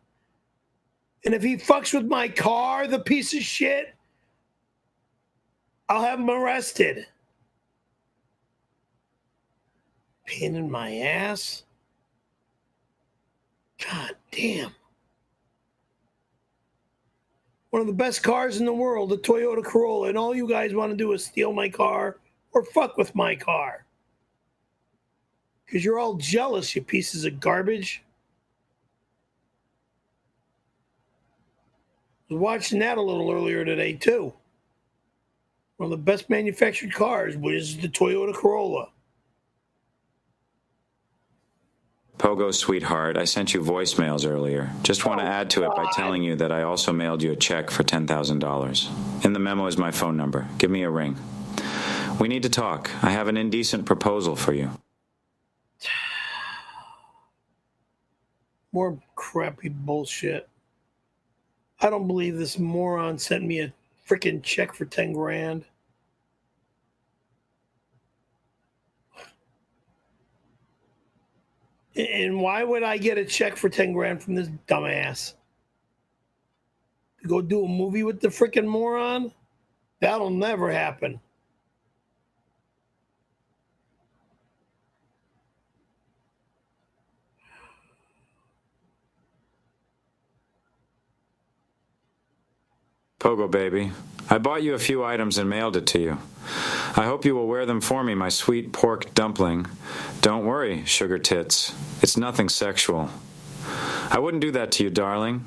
And if he fucks with my car, the piece of shit, I'll have him arrested. Pain in my ass. God damn. One of the best cars in the world, the Toyota Corolla, and all you guys want to do is steal my car or fuck with my car. Because you're all jealous, you pieces of garbage. I was watching that a little earlier today, too. One of the best manufactured cars was the Toyota Corolla. Pogo sweetheart, I sent you voicemails earlier. Just want to add to it by telling you that I also mailed you a check for $10,000. In the memo is my phone number. Give me a ring. We need to talk. I have an indecent proposal for you. More crappy bullshit. I don't believe this moron sent me a freaking check for 10 grand. And why would I get a check for 10 grand from this dumbass? To go do a movie with the freaking moron? That'll never happen. Pogo baby, I bought you a few items and mailed it to you. I hope you will wear them for me, my sweet pork dumpling. Don't worry, sugar tits. It's nothing sexual. I wouldn't do that to you, darling.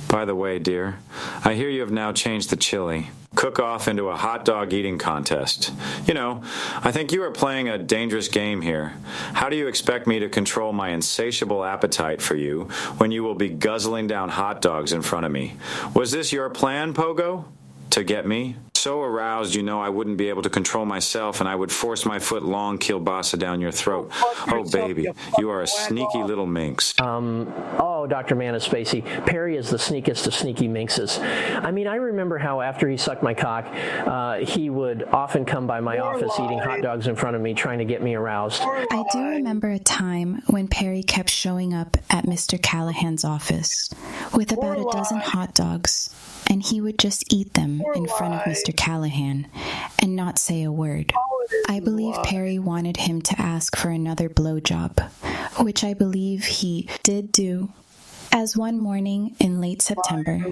By the way, dear, I hear you have now changed the chili cook-off into a hot dog eating contest. You know, I think you are playing a dangerous game here. How do you expect me to control my insatiable appetite for you when you will be guzzling down hot dogs in front of me? Was this your plan, Pogo? To get me? So aroused, you know I wouldn't be able to control myself, and I would force my foot long kielbasa down your throat. Oh, baby, you are a sneaky little minx. Oh, Dr. Spacey, Perry is the sneakiest of sneaky minxes. I mean, I remember how after he sucked my cock, he would often come by my office eating hot dogs in front of me, trying to get me aroused. I do remember a time when Perry kept showing up at Mr. Callahan's office with about a dozen hot dogs, and he would just eat them in front of Mr. Callahan and not say a word. I believe Perry wanted him to ask for another blowjob, which I believe he did do. As one morning in late September,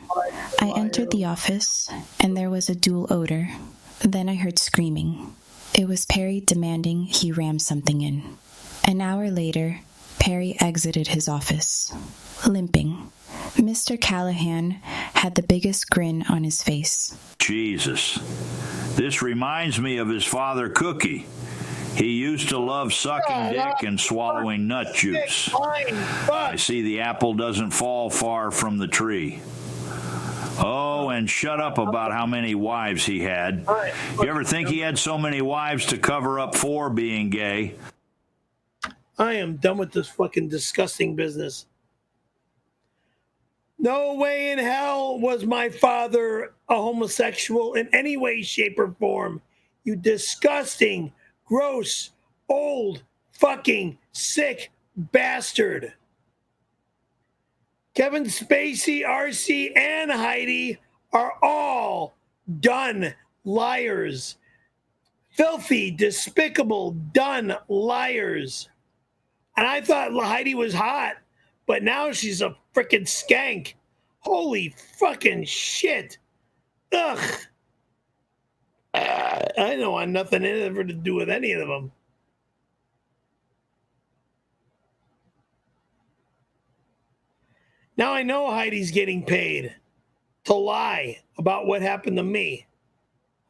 I entered the office and there was a dual odor. Then I heard screaming. It was Perry demanding he ram something in. An hour later, Perry exited his office, limping. Mr. Callahan had the biggest grin on his face. Jesus. This reminds me of his father, Cookie. He used to love sucking dick and swallowing nut juice. I see the apple doesn't fall far from the tree. Oh, and shut up about how many wives he had. You ever think he had so many wives to cover up for being gay? I am done with this fucking disgusting business. No way in hell was my father a homosexual in any way, shape, or form. You disgusting, gross, old, fucking, sick bastard. Kevin Spacey, RC, and Heidi are all done liars. Filthy, despicable, done liars. And I thought Heidi was hot, but now she's a frickin' skank. Holy fucking shit. Ugh. I don't want nothing ever to do with any of them. Now I know Heidi's getting paid to lie about what happened to me.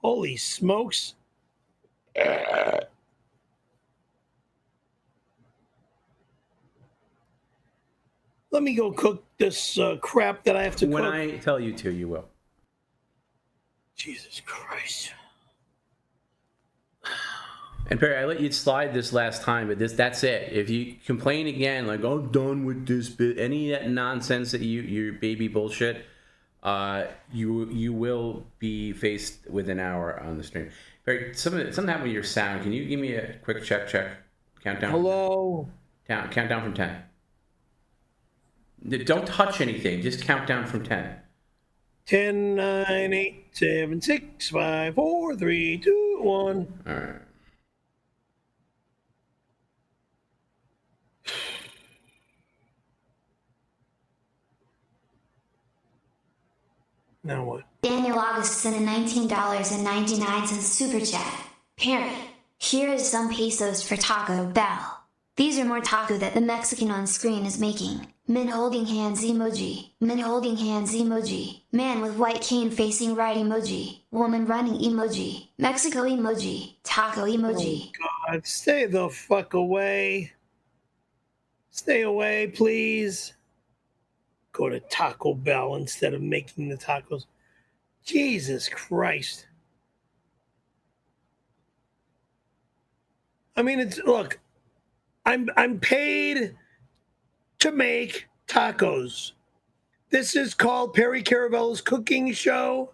Holy smokes. Let me go cook this crap that I have to cook. When I tell you to, you will. Jesus Christ. And Perry, I let you slide this last time, but that's it. If you complain again, like, I'm done with this bit, any of that nonsense that your baby bullshit, you will be faced with an hour on the stream. Perry, something happened with your sound. Can you give me a quick check? Countdown. Hello? Countdown from 10. Don't touch anything. Just count down from 10. 10, 9, 8, 7, 6, 5, 4, 3, 2, 1. All right. Now what? Daniel August sent a $19.99 super chat. Perry, here is some pesos for Taco Bell. These are more taco that the Mexican on screen is making. Men holding hands emoji. Men holding hands emoji. Man with white cane facing right emoji. Woman running emoji. Mexico emoji. Taco emoji. Oh God, stay the fuck away. Stay away, please. Go to Taco Bell instead of making the tacos. Jesus Christ. I mean, look, I'm paid to make tacos. This is called Perry Caravello's cooking show.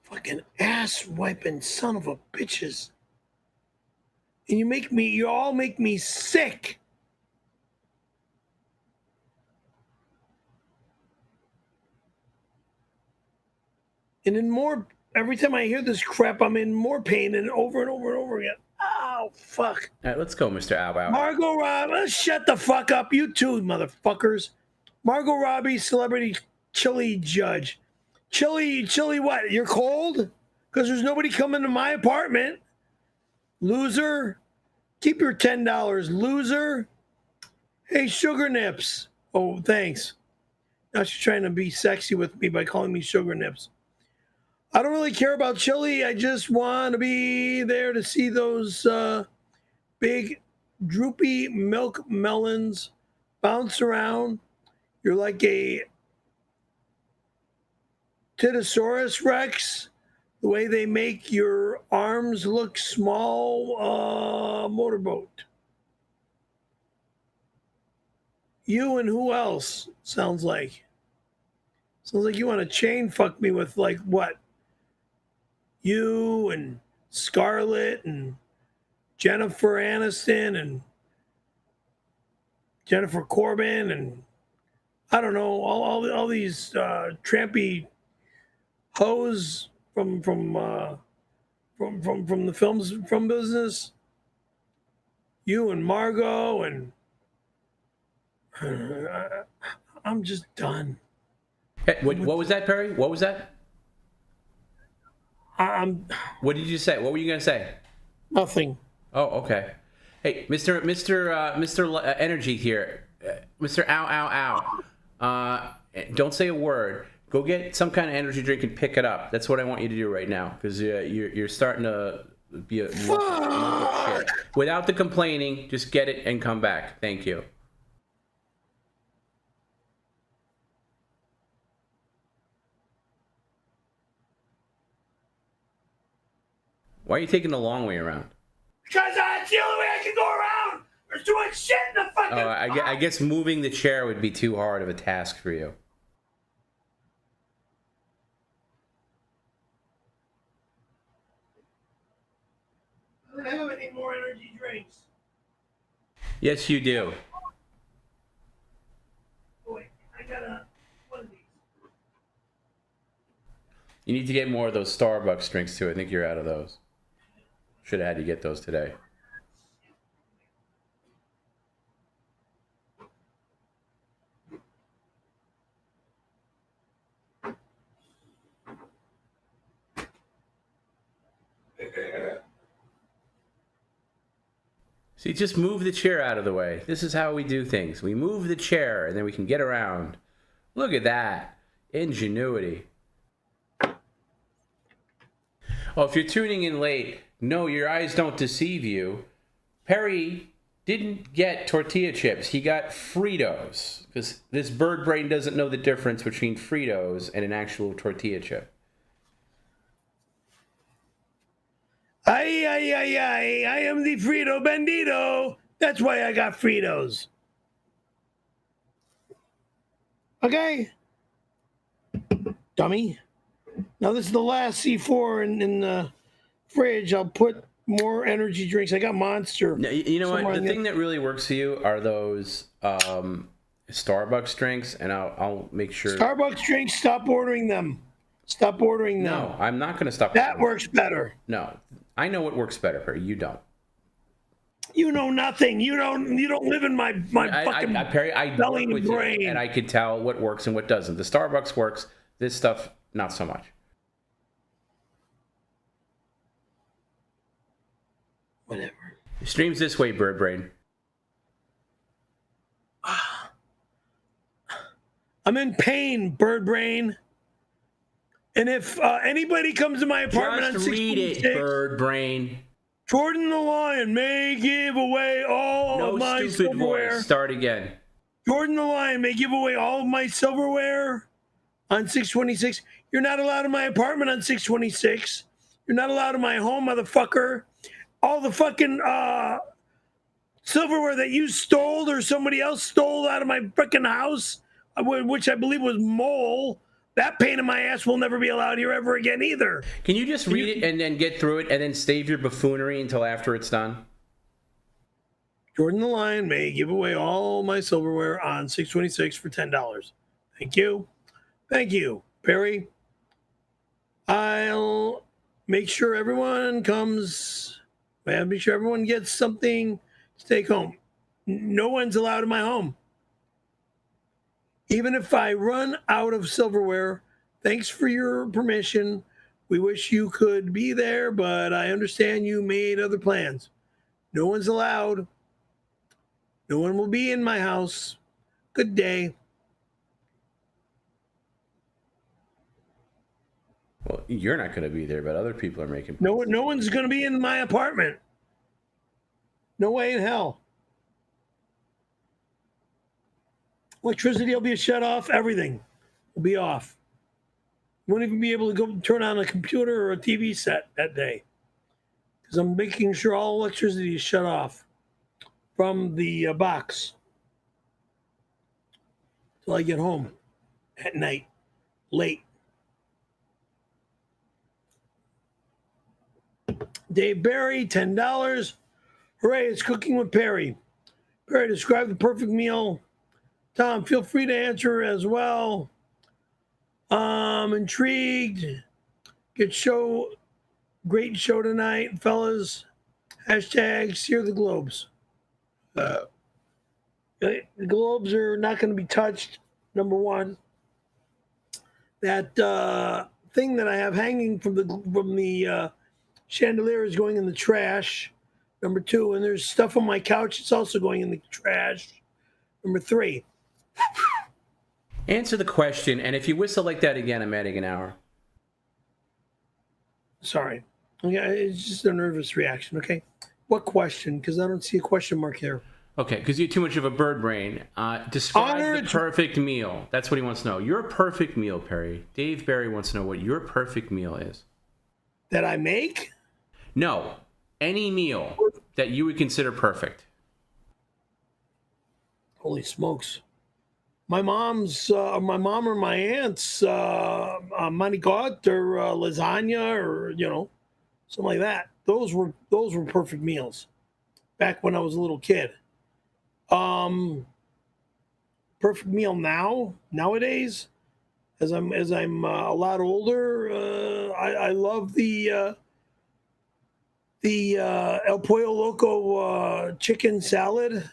Fucking ass wiping son of a bitches. And you all make me sick. And then every time I hear this crap, I'm in more pain and over again. Oh, fuck. All right, let's go, Mr. Owbow. Margot Robbins, shut the fuck up. You too, motherfuckers. Margot Robbie, celebrity chili judge. Chili what? You're cold? Because there's nobody coming to my apartment. Loser. Keep your $10, loser. Hey, Sugar Nips. Oh, thanks. Now she's trying to be sexy with me by calling me Sugar Nips. I don't really care about chili. I just want to be there to see those big, droopy milk melons bounce around. You're like a Pterosaurus Rex. The way they make your arms look small, motorboat. You and who else? Sounds like you want to chain fuck me with like what? You and Scarlett and Jennifer Aniston and Jennifer Corbin and I don't know all these trampy hoes from the film business. You and Margot and I'm just done. Hey, what was that, Perry? What was that? What did you say? What were you gonna say? Nothing. Oh, okay. Hey, Mr. Energy here, Mr. Ow. Don't say a word. Go get some kind of energy drink and pick it up. That's what I want you to do right now, because you're starting to be a shit. Without the complaining, just get it and come back. Thank you. Why are you taking the long way around? Because that's the only way I can go around. There's too much shit in the fucking... Oh, I guess moving the chair would be too hard of a task for you. I don't have any more energy drinks. Yes, you do. Oh, wait, I got one of these. You need to get more of those Starbucks drinks too. I think you're out of those. Should have had you get those today. See, just move the chair out of the way. This is how we do things. We move the chair and then we can get around. Look at that. Ingenuity. Oh, if you're tuning in late, no, your eyes don't deceive you. Perry didn't get tortilla chips. He got Fritos, because this bird brain doesn't know the difference between Fritos and an actual tortilla chip. I am the Frito Bandito. That's why I got Fritos. Okay? Dummy. Now this is the last C4 in the fridge. I'll put more energy drinks. I got Monster. You know what? The thing that really works for you are those Starbucks drinks, and I'll make sure. Starbucks drinks, stop ordering them. Stop ordering them. No, I'm not going to stop. That works better. No, I know what works better, Perry. You don't. You know nothing. You don't live in my fucking Perry, I belly work with brain. You, and I could tell what works and what doesn't. The Starbucks works. This stuff, not so much. Whatever. Streams this way, Bird Brain. I'm in pain, Bird Brain. And if anybody comes to my apartment just on read it, Bird Brain. Jordan the Lion may give away all of my silverware. Voice. Start again. Jordan the Lion may give away all of my silverware on 626. You're not allowed in my apartment on 626. You're not allowed in my home, motherfucker. All the fucking silverware that you stole or somebody else stole out of my freaking house, which I believe was Mole, that pain in my ass will never be allowed here ever again either. Can you just read it and then get through it and then save your buffoonery until after it's done? Jordan the Lion may give away all my silverware on 626 for $10. Thank you. Thank you, Perry. I'll make sure everyone comes. I'll make sure everyone gets something to take home. No one's allowed in my home. Even if I run out of silverware, thanks for your permission. We wish you could be there, but I understand you made other plans. No one's allowed. No one will be in my house. Good day. Well, you're not going to be there, but other people are making plans. No one's going to be in my apartment. No way in hell. Electricity will be shut off. Everything will be off. You won't even be able to go turn on a computer or a TV set that day, because I'm making sure all electricity is shut off from the box till I get home at night, late. Dave Barry, $10. Hooray, it's Cooking with Perry. Perry, describe the perfect meal. Tom, feel free to answer as well. Intrigued. Great show tonight, fellas. Hashtag sear the globes. The globes are not going to be touched, number one. That thing that I have hanging from the chandelier is going in the trash, number two. And there's stuff on my couch that's also going in the trash, number three. Answer the question, and if you whistle like that again, I'm adding an hour. Sorry. Yeah, it's just a nervous reaction, okay? What question? Because I don't see a question mark here. Okay, because you have too much of a bird brain. Describe the perfect meal. That's what he wants to know. Your perfect meal, Perry. Dave Barry wants to know what your perfect meal is. That I make? No. Any meal that you would consider perfect. Holy smokes. My mom or my aunt's manigot or lasagna or, something like that. Those were perfect meals back when I was a little kid. Perfect meal nowadays, as I'm a lot older, I love the El Pollo Loco chicken salad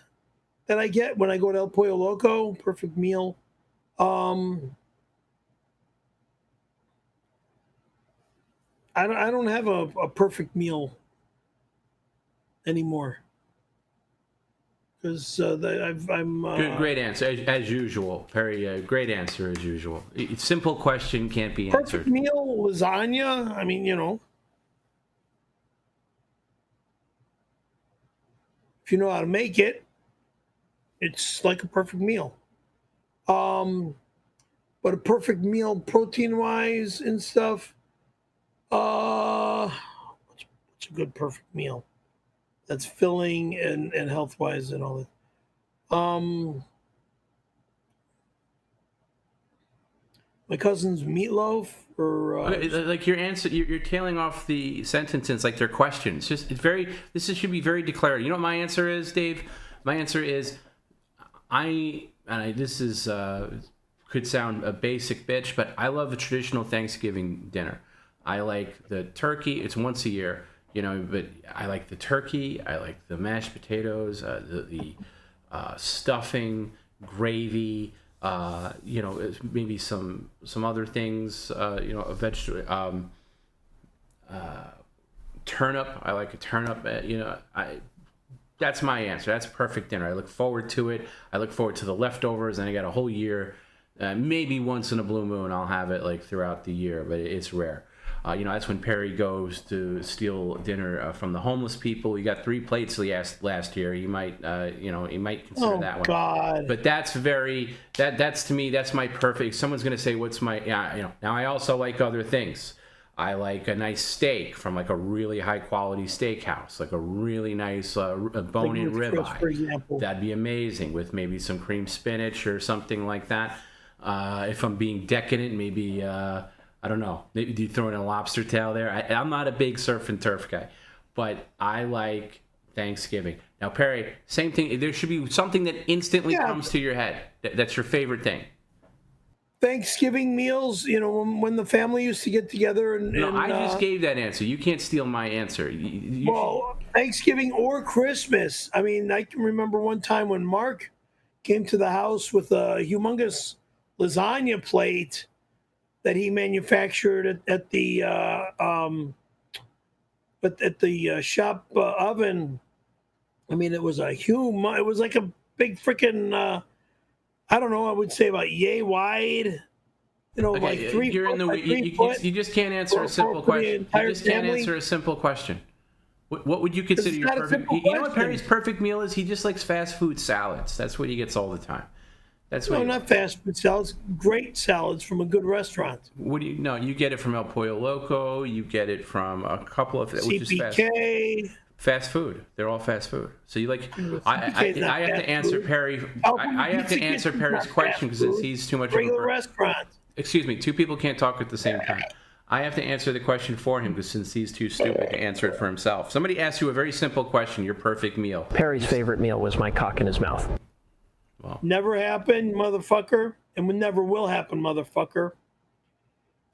that I get when I go to El Pollo Loco. Perfect meal. I don't have a perfect meal anymore, because I'm great answer as usual, Perry. Great answer as usual. Simple question can't be answered. Perfect meal, lasagna. I mean, if you know how to make it, it's like a perfect meal. But a perfect meal, protein-wise and stuff. What's a good perfect meal that's filling and health-wise and all that? My cousin's meatloaf, or like your answer, you're tailing off the sentences like they're questions. This should be very declarative. You know what my answer is, Dave? My answer is, this is could sound a basic bitch, but I love the traditional Thanksgiving dinner. I like the turkey. It's once a year, but I like the turkey. I like the mashed potatoes, the stuffing, gravy, maybe some other things, a vegetable, turnip. I like a turnip. That's my answer. That's perfect dinner. I look forward to it. I look forward to the leftovers, and I got a whole year. Maybe once in a blue moon I'll have it like throughout the year, but it's rare. That's when Perry goes to steal dinner from the homeless people. He got 3 plates last year. He might, he might consider that one. God. But that's that's to me, that's my perfect. Someone's going to say, what's my, now I also like other things. I like a nice steak from like a really high quality steakhouse, like a really nice bone-in ribeye. For example. That'd be amazing with maybe some cream spinach or something like that. If I'm being decadent, maybe, I don't know, maybe you throw in a lobster tail there. I'm not a big surf and turf guy, but I like Thanksgiving. Now, Perry, same thing. There should be something that instantly comes to your head. That's your favorite thing. Thanksgiving meals, when the family used to get together No, I just gave that answer. You can't steal my answer. Thanksgiving or Christmas. I mean, I can remember one time when Mark came to the house with a humongous lasagna plate that he manufactured at the shop oven. I mean, it was a huge. It was like a big freaking. I don't know. I would say about yay wide. You know, okay, like 3 you're foot in the by 3 foot. you just can't answer a simple question. You just can't answer a simple question. What would you consider your perfect? You know what Perry's perfect meal is? He just likes fast food salads. That's what he gets all the time. That's what. No, not fast food salads. Great salads from a good restaurant. What do you? No, you get it from �々𝙁𝙾. You get it from a couple of CPK. Fast food. They're all fast food. So you like? I have to answer Perry. I have to answer Perry's question because he's too much. Regular restaurant. Excuse me. Two people can't talk at the same time. I have to answer the question for him because since he's too stupid to answer it for himself. Somebody asks you a very simple question. Your perfect meal. Perry's favorite meal was my cock in his mouth. Well, never happened, motherfucker, and never will happen, motherfucker.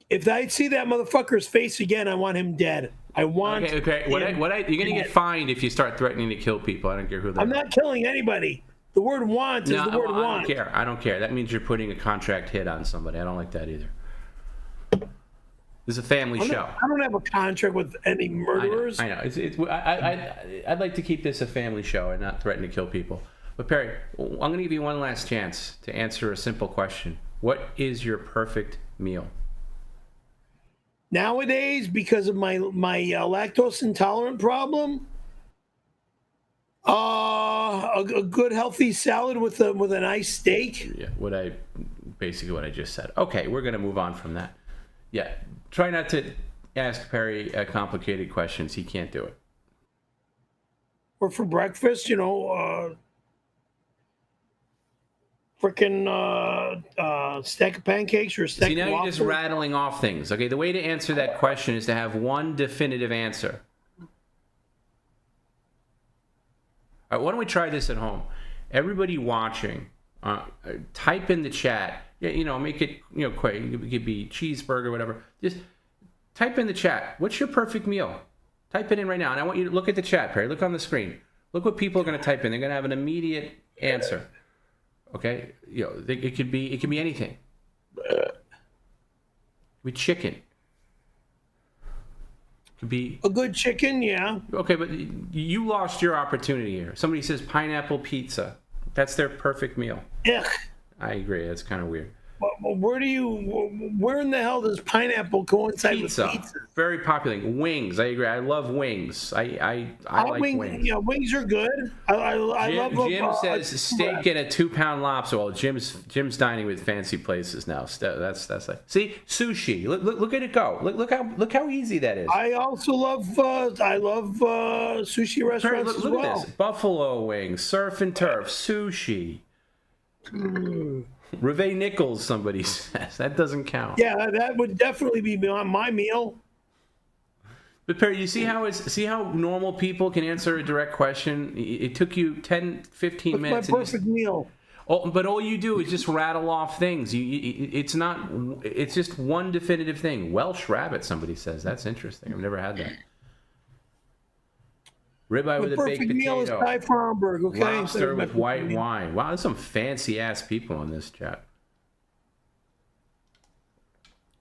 If I see that motherfucker's face again, I want him dead. I want. Okay. You're gonna get fined if you start threatening to kill people. I don't care who they are. I'm not killing anybody. The word "want" is the word "want." I don't care. That means you're putting a contract hit on somebody. I don't like that either. This is a family show. I don't have a contract with any murderers. I know. I'd like to keep this a family show and not threaten to kill people. But Perry, I'm going to give you one last chance to answer a simple question. What is your perfect meal? Nowadays, because of my lactose intolerant problem, a good healthy salad with a nice steak. Yeah, basically what I just said. Okay, we're going to move on from that. Yeah, try not to ask Perry complicated questions. He can't do it. Or for breakfast, freaking stack of pancakes or a stack of waffles. See, now you're just rattling off things. Okay, the way to answer that question is to have one definitive answer. All right, why don't we try this at home? Everybody watching, type in the chat. Make it, quick. It could be cheeseburger, whatever. Just type in the chat. What's your perfect meal? Type it in right now, and I want you to look at the chat, Perry. Look on the screen. Look what people are going to type in. They're going to have an immediate answer. Okay, it could be anything. It could be chicken. It could be a good chicken, yeah. Okay, but you lost your opportunity here. Somebody says pineapple pizza. That's their perfect meal. Ugh. I agree. That's kind of weird. Where in the hell does pineapple coincide with pizza? Very popular. Wings. I agree. I love wings. I like wings. Yeah, wings are good. I love them. Jim says steak and a 2-pound lobster. Well, Jim's dining with fancy places now. That's like, see, sushi. Look at it go. Look how easy that is. I also love sushi restaurants as well. Look at this. Buffalo wings, surf and turf, sushi. Reve Nichols, somebody says. That doesn't count. Yeah, that would definitely be on my meal. But Perry, you see how normal people can answer a direct question? It took you 10, 15 minutes. What's my perfect meal? But all you do is just rattle off things. It's just one definitive thing. Welsh rabbit, somebody says. That's interesting. I've never had that. Ribeye with a baked potato. Perfect meal is Thai Farmberg, okay? Lobster with white wine. Wow, there's some fancy-ass people in this chat.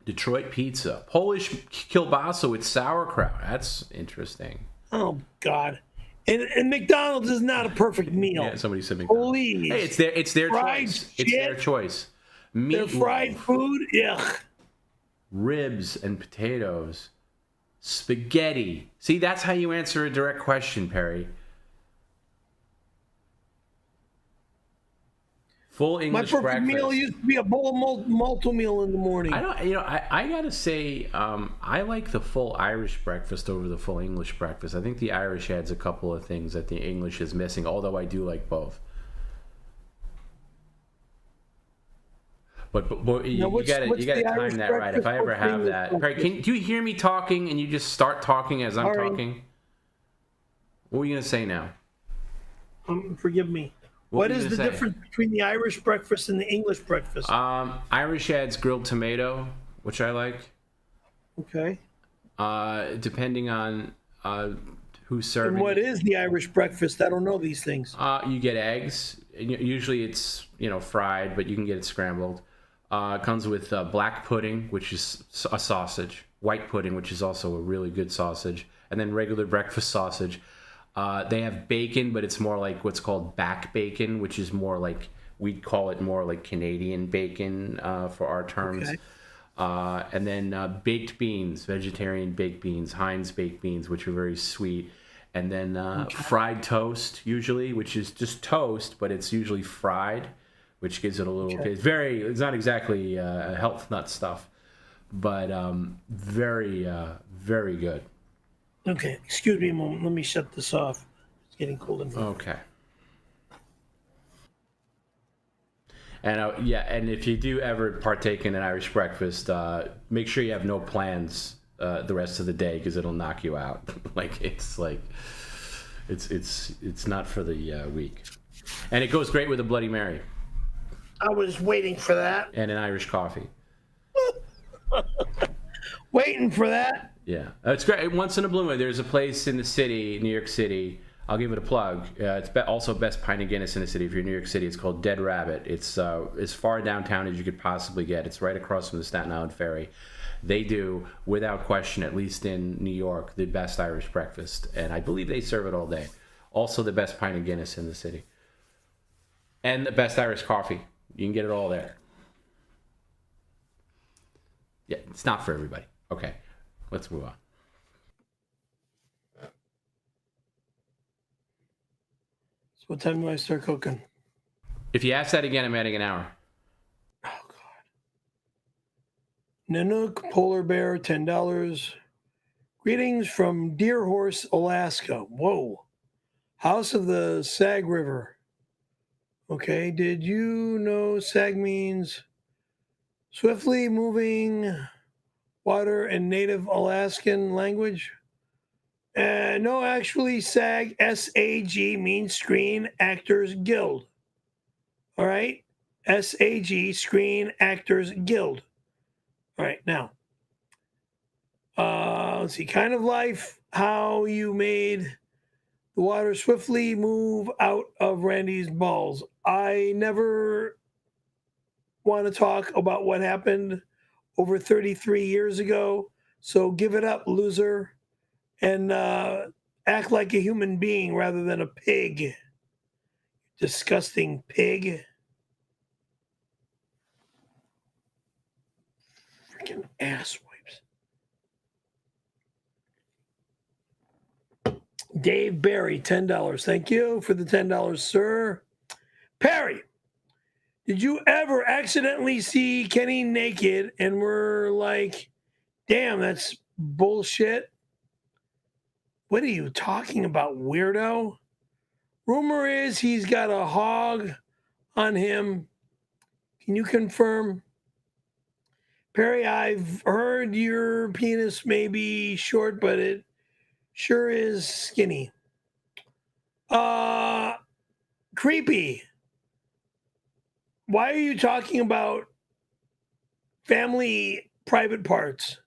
Detroit pizza. Polish kielbasa with sauerkraut. That's interesting. Oh, God. And McDonald's is not a perfect meal. Yeah, somebody said McDonald's. Please. Hey, it's their choice. Shit. It's their choice. Their fried food, ugh. Ribs and potatoes. Spaghetti. See, that's how you answer a direct question, Perry. Full English breakfast. My perfect meal used to be a bowl of malto meal in the morning. I gotta say, I like the full Irish breakfast over the full English breakfast. I think the Irish adds a couple of things that the English is missing, although I do like both. But you gotta time that right. If I ever have that, Perry, do you hear me talking and you just start talking as I'm talking? What were you gonna say now? Forgive me. What is the difference between the Irish breakfast and the English breakfast? Irish adds grilled tomato, which I like. Okay. Depending on who's serving. And what is the Irish breakfast? I don't know these things. You get eggs. Usually it's fried, but you can get it scrambled. Comes with black pudding, which is a sausage, white pudding, which is also a really good sausage, and then regular breakfast sausage. They have bacon, but it's more like what's called back bacon, which is more like, we'd call it more like Canadian bacon for our terms. Okay. And then baked beans, vegetarian baked beans, Heinz baked beans, which are very sweet. And then fried toast, usually, which is just toast, but it's usually fried, which gives it a little. Okay. It's not exactly health nut stuff, but very, very good. Okay, excuse me a moment. Let me shut this off. It's getting cold in here. Okay. And and if you do ever partake in an Irish breakfast, make sure you have no plans the rest of the day, because it'll knock you out. It's not for the weak. And it goes great with a Bloody Mary. I was waiting for that. And an Irish coffee. Waiting for that. Yeah, it's great. Once in a blue moon, there's a place in the city, New York City. I'll give it a plug. It's also best pint of Guinness in the city. If you're in New York City, it's called Dead Rabbit. It's as far downtown as you could possibly get. It's right across from the Staten Island Ferry. They do, without question, at least in New York, the best Irish breakfast. And I believe they serve it all day. Also the best pint of Guinness in the city. And the best Irish coffee. You can get it all there. Yeah, it's not for everybody. Okay, let's move on. So what time do I start cooking? If you ask that again, I'm adding an hour. Oh, God. Nanook, Polar Bear, $10. Greetings from Deer Horse, Alaska. Whoa. House of the Sag River. Okay, did you know Sag means swiftly moving water in native Alaskan language? No, actually, SAG, S-A-G, means Screen Actors Guild. All right? S-A-G, Screen Actors Guild. All right, now. Let's see. Kind of life, how you made the water swiftly move out of Randy's balls. I never want to talk about what happened over 33 years ago, so give it up, loser, and act like a human being rather than a pig. Disgusting pig. Freaking ass wipes. Dave Barry, $10. Thank you for the $10, sir. Perry, did you ever accidentally see Kenny naked and were like, damn, that's bullshit? What are you talking about, weirdo? Rumor is he's got a hog on him. Can you confirm? Perry, I've heard your penis may be short, but it sure is skinny. Creepy. Why are you talking about family private parts?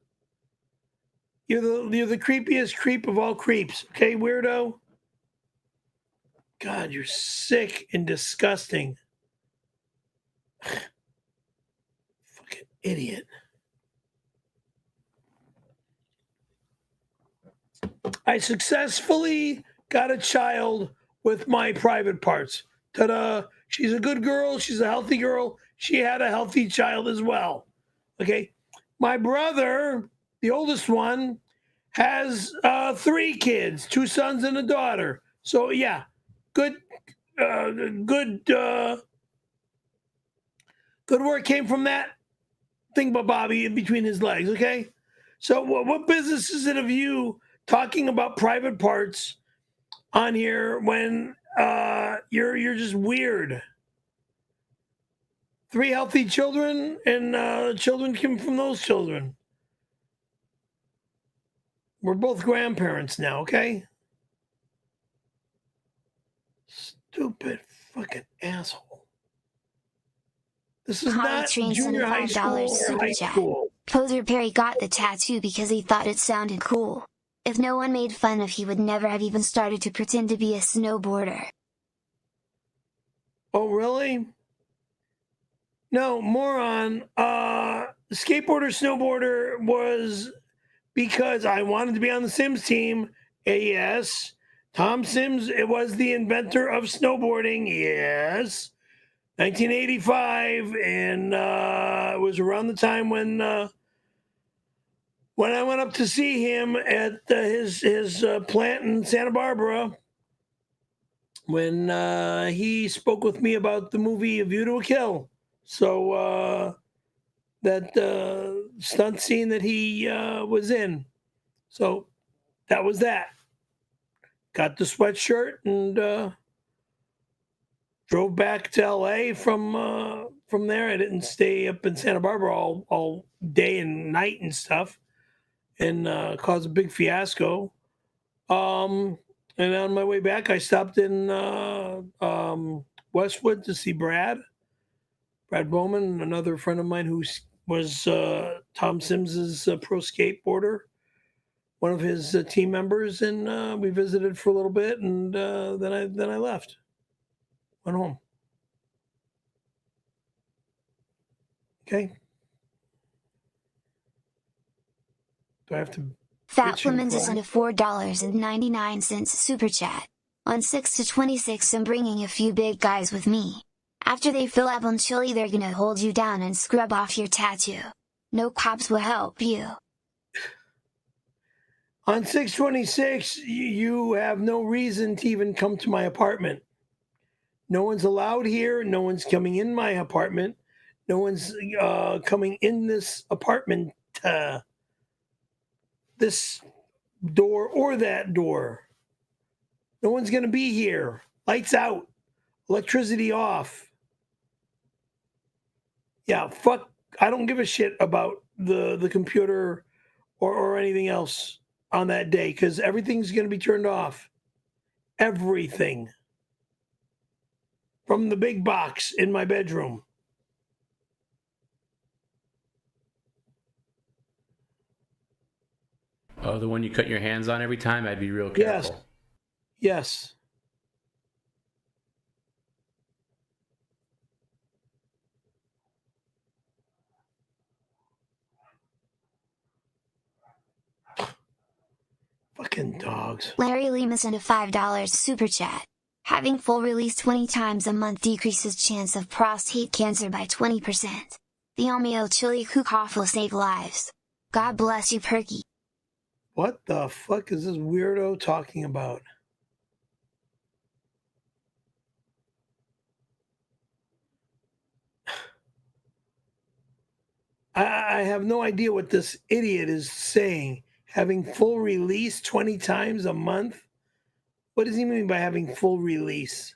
You're the creepiest creep of all creeps, okay, weirdo? God, you're sick and disgusting. Fucking idiot. I successfully got a child with my private parts. Ta-da. She's a good girl. She's a healthy girl. She had a healthy child as well. Okay. My brother, the oldest one, has 3 kids, 2 sons and a daughter. So yeah, good work came from that thing-ba-bobby in between his legs. Okay. So what business is it of you talking about private parts on here when you're just weird? 3 healthy children, and children came from those children. We're both grandparents now, okay? Stupid fucking asshole. This is not junior high school or high school. Poser Perry got the tattoo because he thought it sounded cool. If no one made fun of, he would never have even started to pretend to be a snowboarder. Oh, really? No, moron. Skateboarder, snowboarder was because I wanted to be on the Sims team. Yes. Tom Sims, it was the inventor of snowboarding. Yes. 1985, and it was around the time when I went up to see him at his plant in Santa Barbara, when he spoke with me about the movie A View to a Kill. So that stunt scene that he was in. So that was that. Got the sweatshirt and drove back to LA from there. I didn't stay up in Santa Barbara all day and night and stuff, and caused a big fiasco. And on my way back, I stopped in Westwood to see Brad Bowman, another friend of mine who was Tom Sims's pro skateboarder, one of his team members, and we visited for a little bit, and then I left, went home. Okay. Do I have to? Fat Woman's is into $4.99 super chat. On 6 to 26, I'm bringing a few big guys with me. After they fill up on chili, they're gonna hold you down and scrub off your tattoo. No cops will help you. On 626, you have no reason to even come to my apartment. No one's allowed here. No one's coming in my apartment. No one's coming in this apartment, this door or that door. No one's going to be here. Lights out. Electricity off. Yeah, fuck. I don't give a shit about the computer or anything else on that day, because everything's going to be turned off. Everything. From the big box in my bedroom. Oh, the one you cut your hands on every time? I'd be real careful. Yes. Fucking dogs. Larry Lemus into $5 super chat. Having full release 20 times a month decreases chance of prostate cancer by 20%. The 𝘾𝙬𝙘𝙊𝙀 will save lives. God bless you, Perky. What the fuck is this weirdo talking about? I have no idea what this idiot is saying. Having full release 20 times a month? What does he mean by having full release?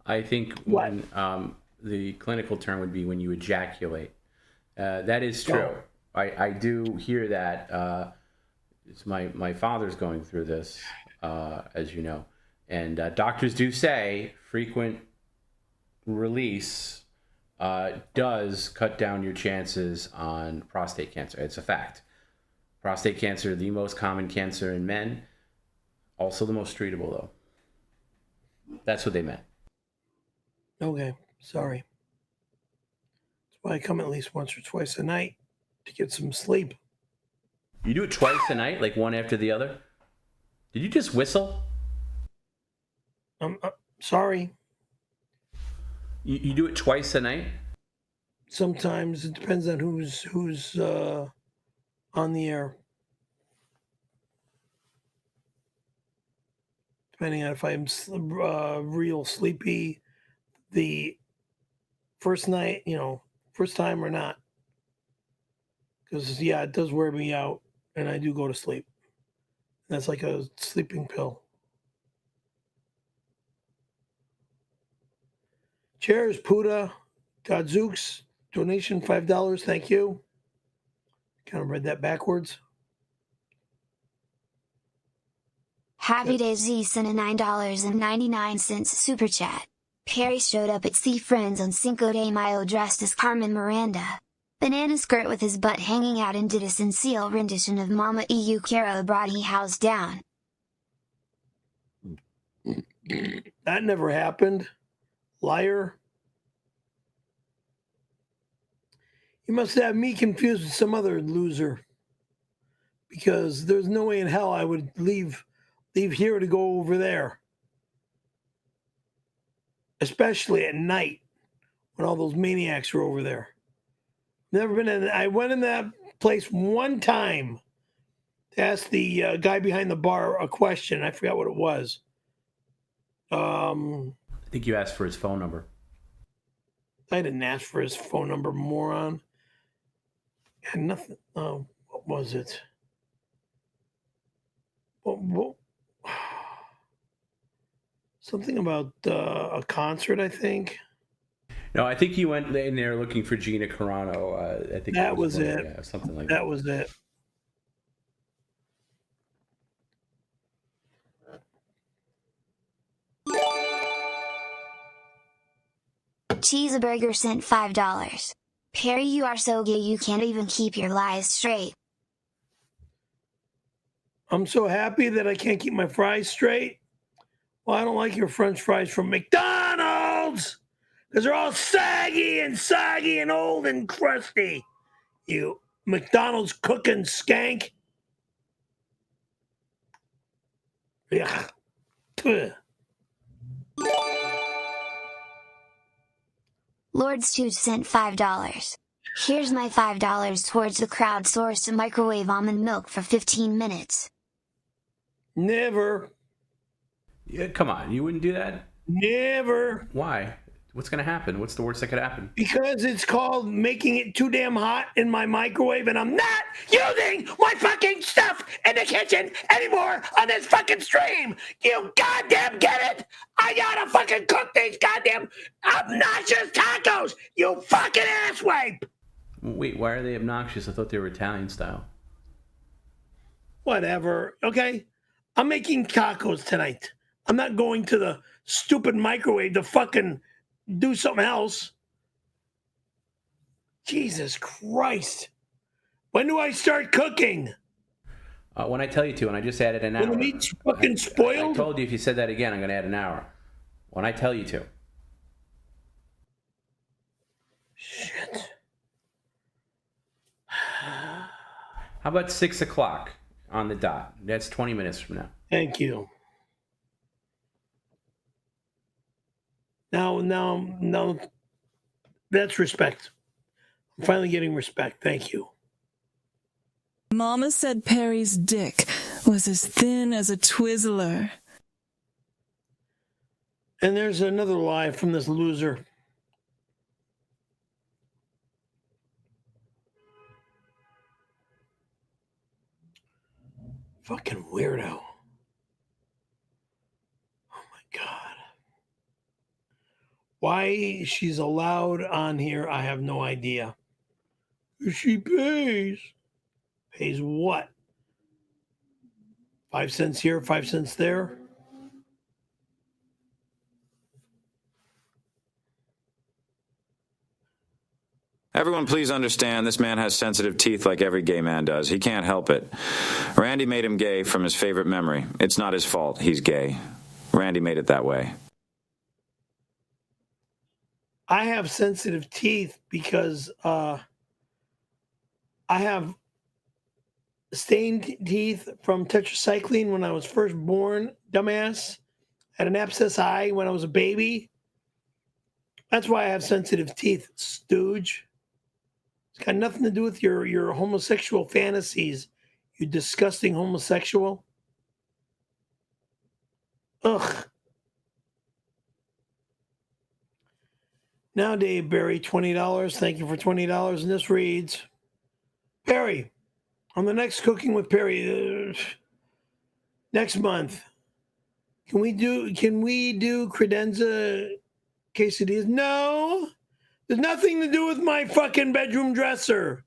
I think when the clinical term would be when you ejaculate. That is true. Oh. I do hear that. It's my father's going through this, as you know. And doctors do say frequent release does cut down your chances on prostate cancer. It's a fact. Prostate cancer, the most common cancer in men, also the most treatable, though. That's what they meant. Okay, sorry. That's why I come at least once or twice a night to get some sleep. You do it twice a night, like one after the other? Did you just whistle? Sorry. You do it twice a night? Sometimes. It depends on who's on the air. Depending on if I'm real sleepy the first night, first time or not. Because, yeah, it does wear me out, and I do go to sleep. That's like a sleeping pill. Cheers, Puda. Gadzooks, donation $5. Thank you. Kind of read that backwards. Happy Day Z sent a $9.99 super chat. Perry showed up at Sea Friends on Cinco de Mayo dressed as Carmen Miranda. Banana skirt with his butt hanging out and did a sincere rendition of Mama 𝑬𝙘𝙘𝙀𝙁 𝙈𝙀𝙈 That never happened. Liar. You must have me confused with some other loser. Because there's no way in hell I would leave here to go over there. Especially at night when all those maniacs were over there. Never been in. I went in that place one time to ask the guy behind the bar a question. I forgot what it was. I think you asked for his phone number. I didn't ask for his phone number, moron. Had nothing. Oh, what was it? Something about a concert, I think. No, I think you went in there looking for Gina Carano. I think that was it. Yeah, something like that. That was it. Cheeseburger sent $5. Perry, you are so gay you can't even keep your lies straight. I'm so happy that I can't keep my fries straight. Well, I don't like your French fries from McDonald's because they're all saggy and soggy and old and crusty. You McDonald's cooking skank. Ugh. Ugh. Lord Stooge sent $5. Here's my $5 towards the crowdsourced microwave almond milk for 15 minutes. Never. Yeah, come on, you wouldn't do that? Never. Why? What's going to happen? What's the worst that could happen? Because it's called making it too damn hot in my microwave, and I'm not using my fucking stuff in the kitchen anymore on this fucking stream. You goddamn get it? I gotta fucking cook these goddamn obnoxious tacos, you fucking asswipe. Wait, why are they obnoxious? I thought they were Italian style. Whatever, okay? I'm making tacos tonight. I'm not going to the stupid microwave to fucking do something else. Jesus Christ. When do I start cooking? When I tell you to, and I just added an hour. When the meat's fucking spoiled? I told you if you said that again, I'm going to add an hour. When I tell you to. Shit. How about 6 o'clock on the dot? That's 20 minutes from now. Thank you. Now, that's respect. I'm finally getting respect. Thank you. Mama said Perry's dick was as thin as a Twizzler. And there's another lie from this loser. Fucking weirdo. Oh my God. Why she's allowed on here, I have no idea. She pays. Pays what? 5 cents here, 5 cents there? Everyone please understand this man has sensitive teeth like every gay man does. He can't help it. Randy made him gay from his favorite memory. It's not his fault. He's gay. Randy made it that way. I have sensitive teeth because I have stained teeth from tetracycline when I was first born, dumbass. I had an abscess eye when I was a baby. That's why I have sensitive teeth, stooge. It's got nothing to do with your homosexual fantasies, you disgusting homosexual. Ugh. Now, Dave Barry, $20. Thank you for $20. And this reads, Perry, on the next Cooking with Perry next month, can we do credenza quesadillas? No, there's nothing to do with my fucking bedroom dresser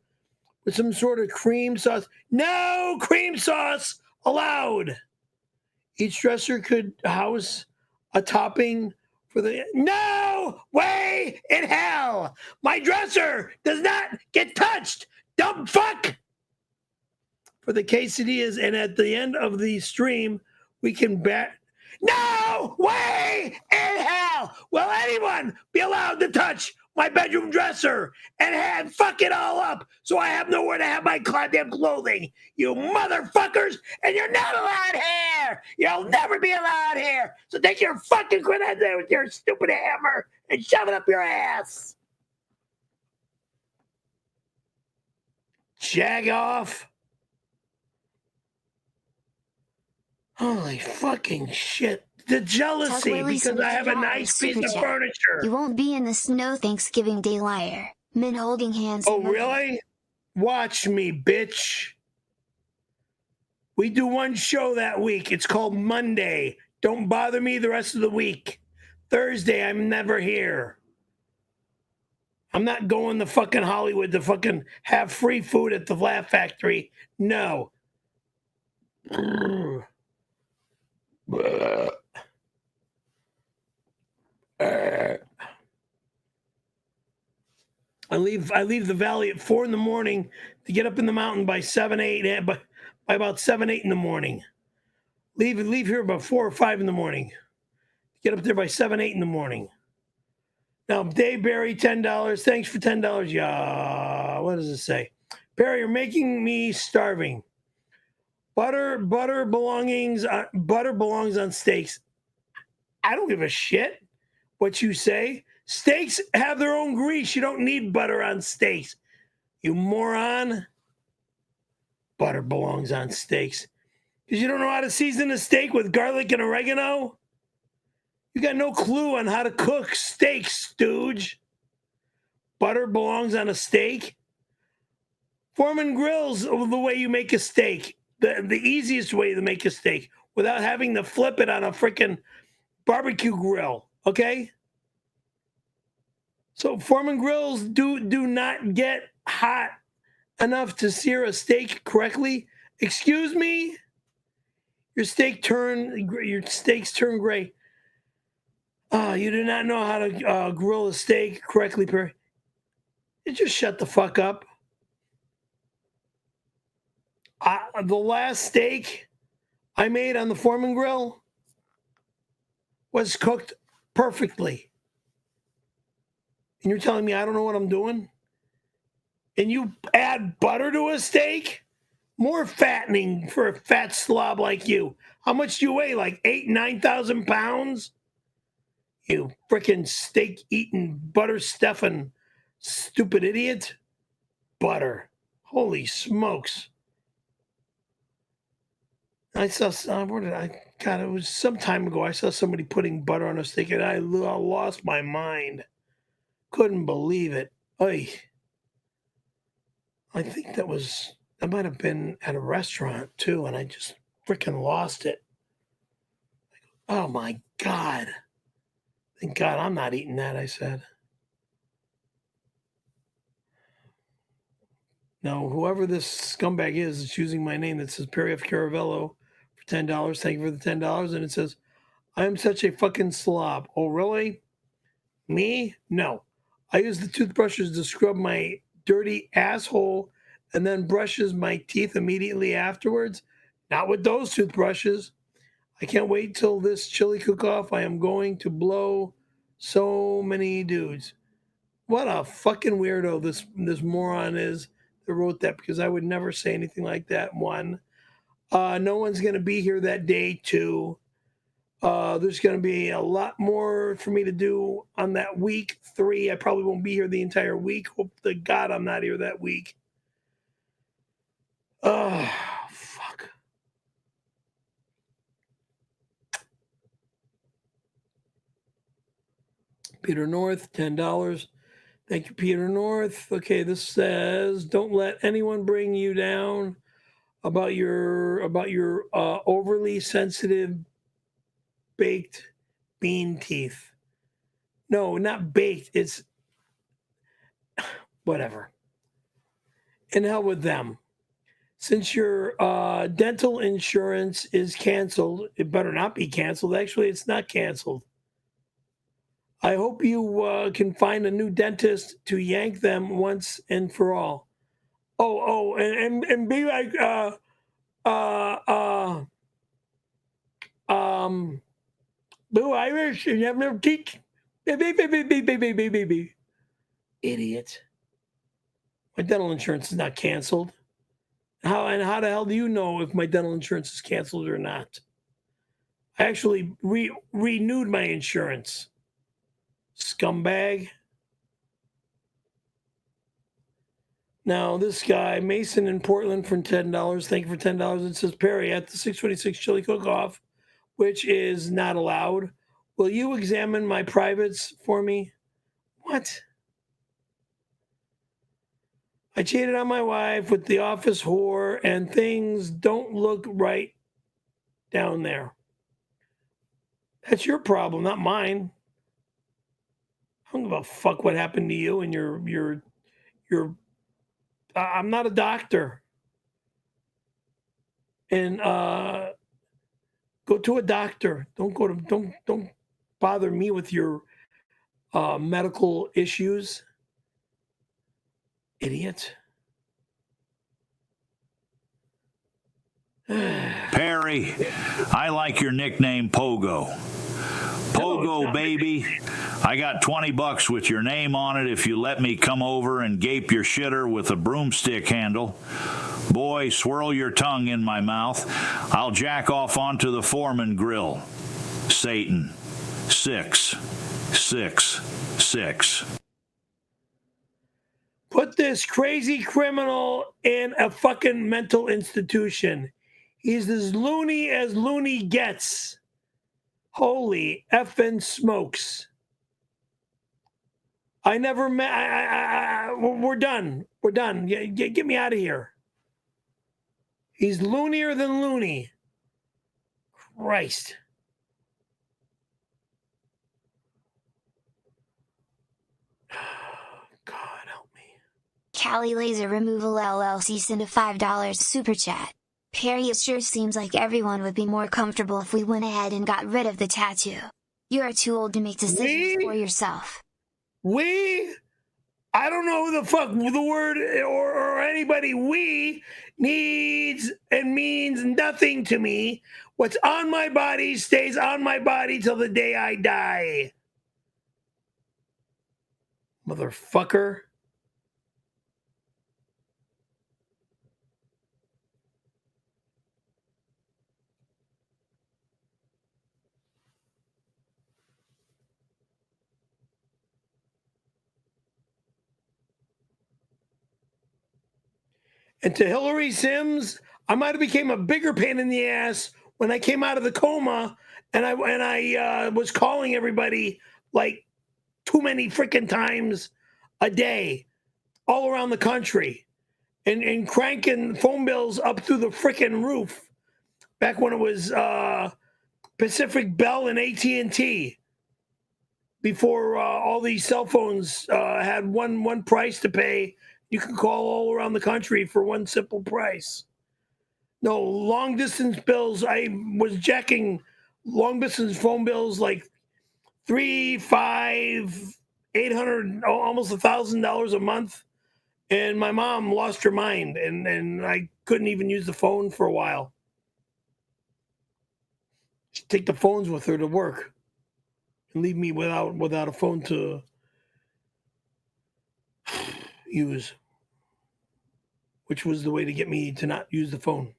with some sort of cream sauce. No cream sauce allowed. Each dresser could house a topping for the... No way in hell! My dresser does not get touched! Dumb fuck! For the quesadillas, and at the end of the stream, we can bat... No way in hell will anyone be allowed to touch my bedroom dresser and fuck it all up so I have nowhere to have my goddamn clothing. You motherfuckers, and you're not allowed here. You'll never be allowed here. So take your fucking grenade there with your stupid hammer and shove it up your ass. Jag off. Holy fucking shit. The jealousy because I have a nice piece of furniture. You won't be in the snow Thanksgiving Day, liar. Men holding hands. Oh, really? Watch me, bitch. We do one show that week. It's called Monday. Don't bother me the rest of the week. Thursday, I'm never here. I'm not going to fucking Hollywood to fucking have free food at the Laugh Factory. No. I leave the valley at 4 in the morning to get up in the mountain by 7, 8, by about 7, 8 in the morning. Leave here about 4 or 5 in the morning. Get up there by 7, 8 in the morning. Now, Dave Barry, $10. Thanks for $10. Yeah, what does it say? Barry, you're making me starving. Butter belongs on steaks. I don't give a shit what you say. Steaks have their own grease. You don't need butter on steaks. You moron. Butter belongs on steaks. Because you don't know how to season a steak with garlic and oregano? You got no clue on how to cook steaks, stooge. Butter belongs on a steak. Foreman Grill's the way you make a steak. The easiest way to make a steak without having to flip it on a freaking barbecue grill, okay? So Foreman Grills do not get hot enough to sear a steak correctly. Excuse me? Your steaks turn gray. You do not know how to grill a steak correctly, Perry. You just shut the fuck up. The last steak I made on the Foreman Grill was cooked perfectly. And you're telling me I don't know what I'm doing? And you add butter to a steak? More fattening for a fat slob like you. How much do you weigh? Like 8,000, 9,000 pounds? You frickin' steak-eating, butter-stuffing, stupid idiot. Butter. Holy smokes. I saw, God, it was some time ago. I saw somebody putting butter on a steak, and I lost my mind. Couldn't believe it. Oy. I think that might have been at a restaurant, too, and I just freaking lost it. Oh, my God. Thank God I'm not eating that, I said. Now, whoever this scumbag is using my name that says Perry F. Caravello for $10. Thank you for the $10. And it says, I am such a fucking slob. Oh, really? Me? No. I use the toothbrushes to scrub my dirty asshole and then brushes my teeth immediately afterwards. Not with those toothbrushes. I can't wait till this chili cook-off. I am going to blow so many dudes. What a fucking weirdo this moron is that wrote that, because I would never say anything like that. 1. No one's going to be here that day. 2. There's going to be a lot more for me to do on that week. 3, I probably won't be here the entire week. Hope to God I'm not here that week. Fuck. Peter North, $10. Thank you, Peter North. Okay, this says, don't let anyone bring you down about your overly sensitive baked bean teeth. No, not baked. It's whatever. In hell with them. Since your dental insurance is canceled, it better not be canceled. Actually, it's not canceled. I hope you can find a new dentist to yank them once and for all. And be like, Boo Irish, you have never teach. Baby. Idiot. My dental insurance is not canceled. How the hell do you know if my dental insurance is canceled or not? I actually renewed my insurance. Scumbag. Now, this guy, Mason in Portland, for $10. Thank you for $10. It says, Perry, at the 626 chili cook-off, which is not allowed, will you examine my privates for me? What? I cheated on my wife with the office whore, and things don't look right down there. That's your problem, not mine. I don't give a fuck what happened to you and your I'm not a doctor. And go to a doctor. Don't bother me with your medical issues. Idiot. Perry, I like your nickname Pogo. Pogo, baby. I got $20 with your name on it if you let me come over and gape your shitter with a broomstick handle. Boy, swirl your tongue in my mouth. I'll jack off onto the Foreman grill. Satan. 666. Put this crazy criminal in a fucking mental institution. He's as loony gets. Holy effing smokes. I never met. We're done. We're done. Get me out of here. He's loonier than loony. Christ. God help me. Cali Laser Removal LLC sent a $5 super chat. Perry, it sure seems like everyone would be more comfortable if we went ahead and got rid of the tattoo. You are too old to make decisions for yourself. I don't know who the fuck the word or anybody we needs and means nothing to me. What's on my body stays on my body till the day I die. Motherfucker. And to Hillary Sims, I might have became a bigger pain in the ass when I came out of the coma and I was calling everybody like too many freaking times a day all around the country and cranking phone bills up through the freaking roof back when it was Pacific Bell and AT&T before all these cell phones had one price to pay. You can call all around the country for one simple price. No, long distance bills, I was jacking long distance phone bills like $300, $500, $800, almost $1,000 a month. And my mom lost her mind and I couldn't even use the phone for a while. She'd take the phones with her to work and leave me without a phone to use, which was the way to get me to not use the phone.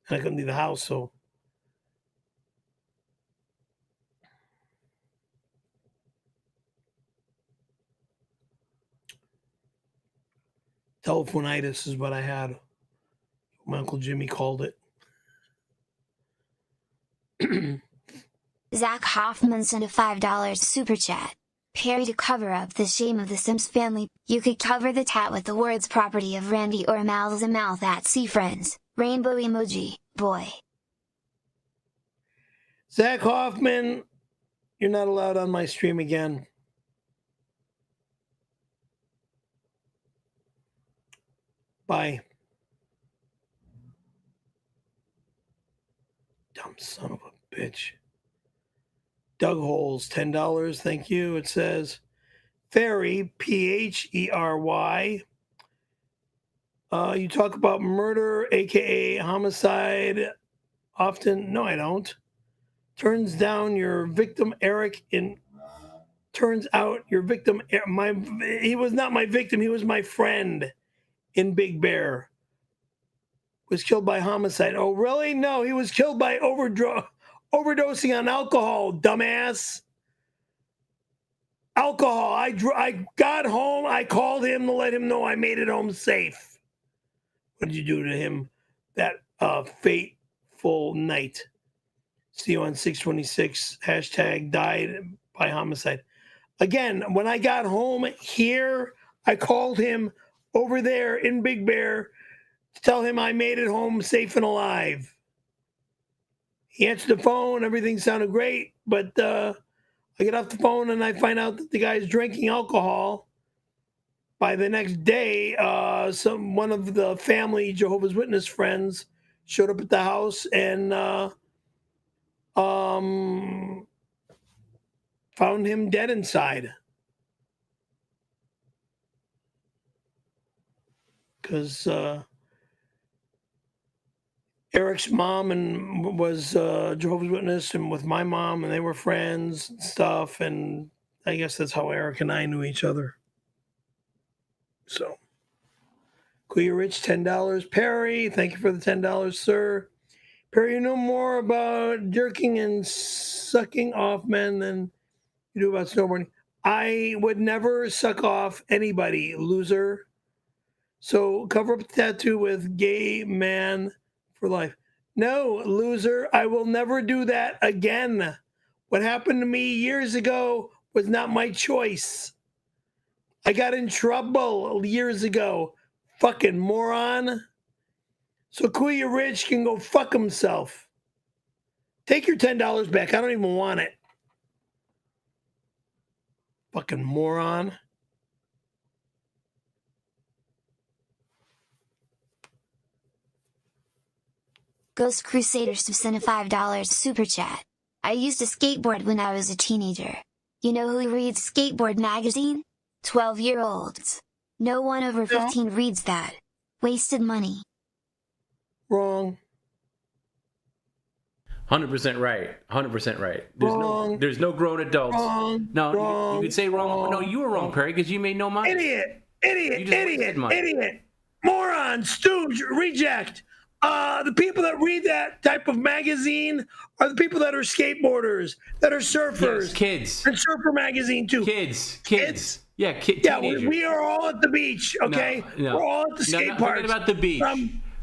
And I couldn't leave the house, so. Telephonitis is what I had. My Uncle Jimmy called it. Zach Hoffman sent a $5 super chat. Perry, to cover up the shame of the Sims family, you could cover the tat with the words property of Randy or mouths and mouth at Sea Friends. Rainbow emoji, boy. Zach Hoffman, you're not allowed on my stream again. Bye. Dumb son of a bitch. Doug Holes, $10. Thank you. It says, Ferry, P-H-E-R-Y. You talk about murder, a.k.a. homicide, often. No, I don't. Turns down your victim, Eric, and turns out your victim, he was not my victim, he was my friend in Big Bear. Was killed by homicide. Oh, really? No, he was killed by overdosing on alcohol, dumbass. Alcohol. I got home. I called him to let him know I made it home safe. What did you do to him that fateful night? See you on 626. Hashtag died by homicide. Again, when I got home here, I called him over there in Big Bear to tell him I made it home safe and alive. He answered the phone. Everything sounded great, but I get off the phone and I find out that the guy's drinking alcohol. By the next day, one of the family Jehovah's Witness friends showed up at the house and found him dead inside. Because Eric's mom was Jehovah's Witness and with my mom, and they were friends and stuff. And I guess that's how Eric and I knew each other. So, Queer Rich, $10. Perry, thank you for the $10, sir. Perry, you know more about jerking and sucking off men than you do about snowboarding. I would never suck off anybody, loser. So cover up the tattoo with gay man for life. No, loser, I will never do that again. What happened to me years ago was not my choice. I got in trouble years ago. Fucking moron. So Kuya Rich can go fuck himself. Take your $10 back. I don't even want it. Fucking moron. Ghost Crusaders to send a $5 super chat. I used to skateboard when I was a teenager. You know who reads Skateboard magazine? 12-year-olds. No one over 15 reads that. Wasted money. Wrong. 100% right. 100% right. There's no grown adults. Wrong. No, wrong. you could say wrong. No, you were wrong, Perry, because you made no money. Idiot. Moron, stooge, reject. The people that read that type of magazine are the people that are skateboarders, that are surfers. Yes, kids. And Surfer magazine too. Kids. Yeah, teenagers. We are all at the beach, okay? No. We're all at the skate park. Forget about the beach.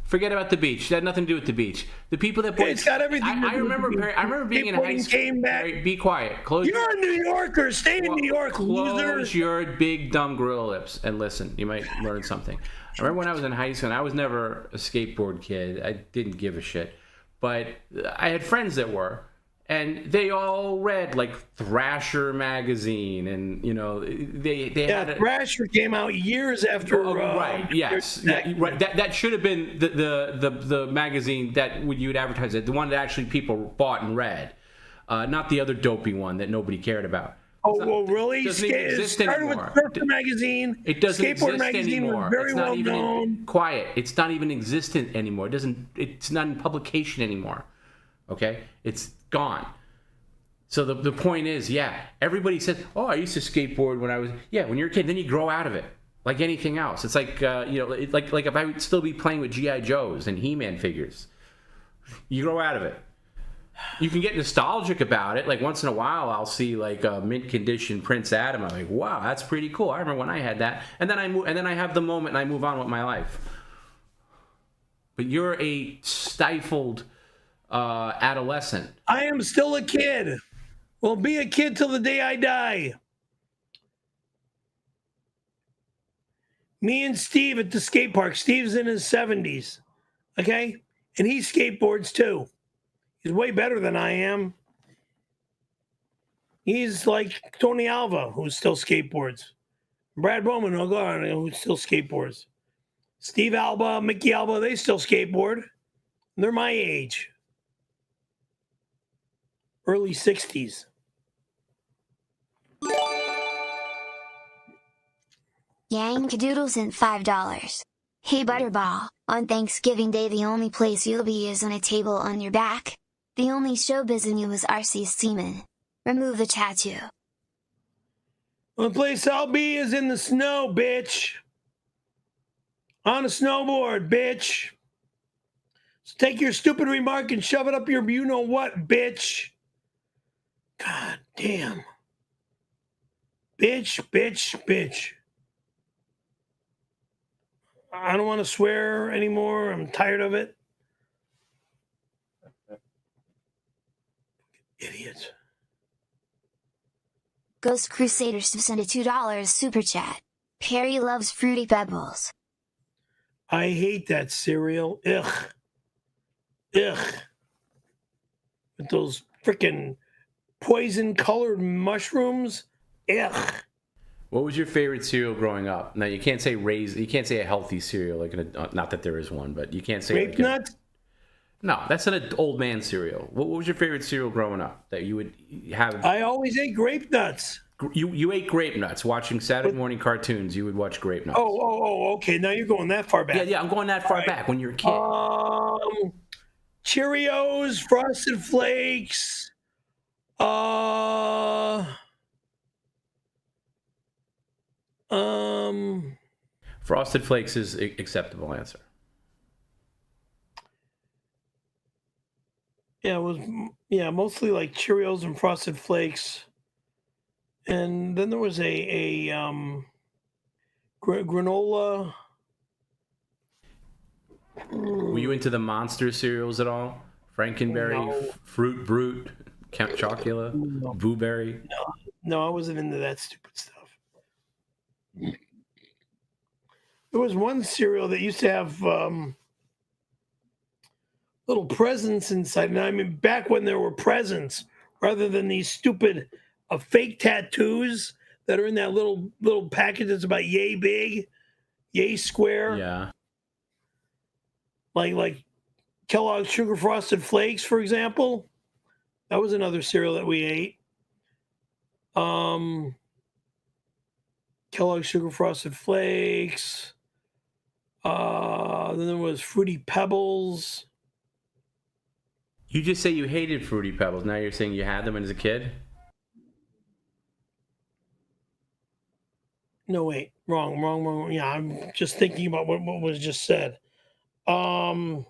Forget about the beach. That had nothing to do with the beach. The people that play. It's got everything. I remember being in high school. Perry, be quiet. You're a New Yorker. Stay in New York, loser. Close your big dumb gorilla lips and listen. You might learn something. I remember when I was in high school, and I was never a skateboard kid. I didn't give a shit. But I had friends that were, and they all read like Thrasher magazine, and they had Thrasher came out years after. Right. Yes. Right. That should have been the magazine that you'd advertise it. The one that actually people bought and read, not the other dopey one that nobody cared about. Really? It doesn't even exist anymore. It started with Surfer magazine. It doesn't Skateboard exist magazine anymore. was very well known. Quiet. It's not even existent anymore. It's not in publication anymore. Okay? It's gone. So the point is, everybody says, "Oh, I used to skateboard when I was..." Yeah, when you're a kid, then you grow out of it, like anything else. It's like like if I would still be playing with G.I. Joes and He-Man figures, you grow out of it. You can get nostalgic about it. Like once in a while, I'll see like a mint condition Prince Adam. I'm like, wow, that's pretty cool. I remember when I had that, and then I have the moment and I move on with my life. But you're a stifled adolescent. I am still a kid. Will be a kid till the day I die. Me and Steve at the skate park. Steve's in his 70s, okay? And he skateboards too. He's way better than I am. He's like Tony Alva, who still skateboards. Brad Bowman, who still skateboards. Steve Alba, Mickey Alba, they still skateboard. They're my age. Early 60s. Yang Cadoodle sent $5. Hey Butterball, on Thanksgiving Day the only place you'll be is on a table on your back. The only showbiz in you is RC's semen. Remove the tattoo. The place I'll be is in the snow, bitch. On a snowboard, bitch. So take your stupid remark and shove it up your you-know-what, bitch. God damn. Bitch, bitch, bitch. I don't want to swear anymore. I'm tired of it. Idiots. Ghost Crusaders to send a $2 super chat. Perry loves Fruity Pebbles. I hate that cereal. Ugh. Ugh. With those freaking poison-colored mushrooms. Ugh. What was your favorite cereal growing up? Now you can't say you can't say a healthy cereal, like not that there is one, but you can't say grape nuts. No, that's an old man cereal. What was your favorite cereal growing up that you would have? I always ate grape nuts. You ate grape nuts watching Saturday morning cartoons. You would watch grape nuts. Oh, okay. Now you're going that far back. Yeah, I'm going that far back when you're a kid. Cheerios, Frosted Flakes. Frosted Flakes is an acceptable answer. Yeah, it was mostly like Cheerios and Frosted Flakes, and then there was a granola. Were you into the Monster cereals at all? Frankenberry, No. Fruit Brute, Count Chocula, Blueberry. No, I wasn't into that stupid stuff. There was one cereal that used to have little presents inside. And I mean, back when there were presents, rather than these stupid fake tattoos that are in that little package that's about yay big, yay square. Yeah. Like Kellogg's Sugar Frosted Flakes, for example. That was another cereal that we ate. Kellogg's Sugar Frosted Flakes. Then there was Fruity Pebbles. You just say you hated Fruity Pebbles. Now you're saying you had them as a kid? No, wait. Wrong. Yeah, I'm just thinking about what was just said. Not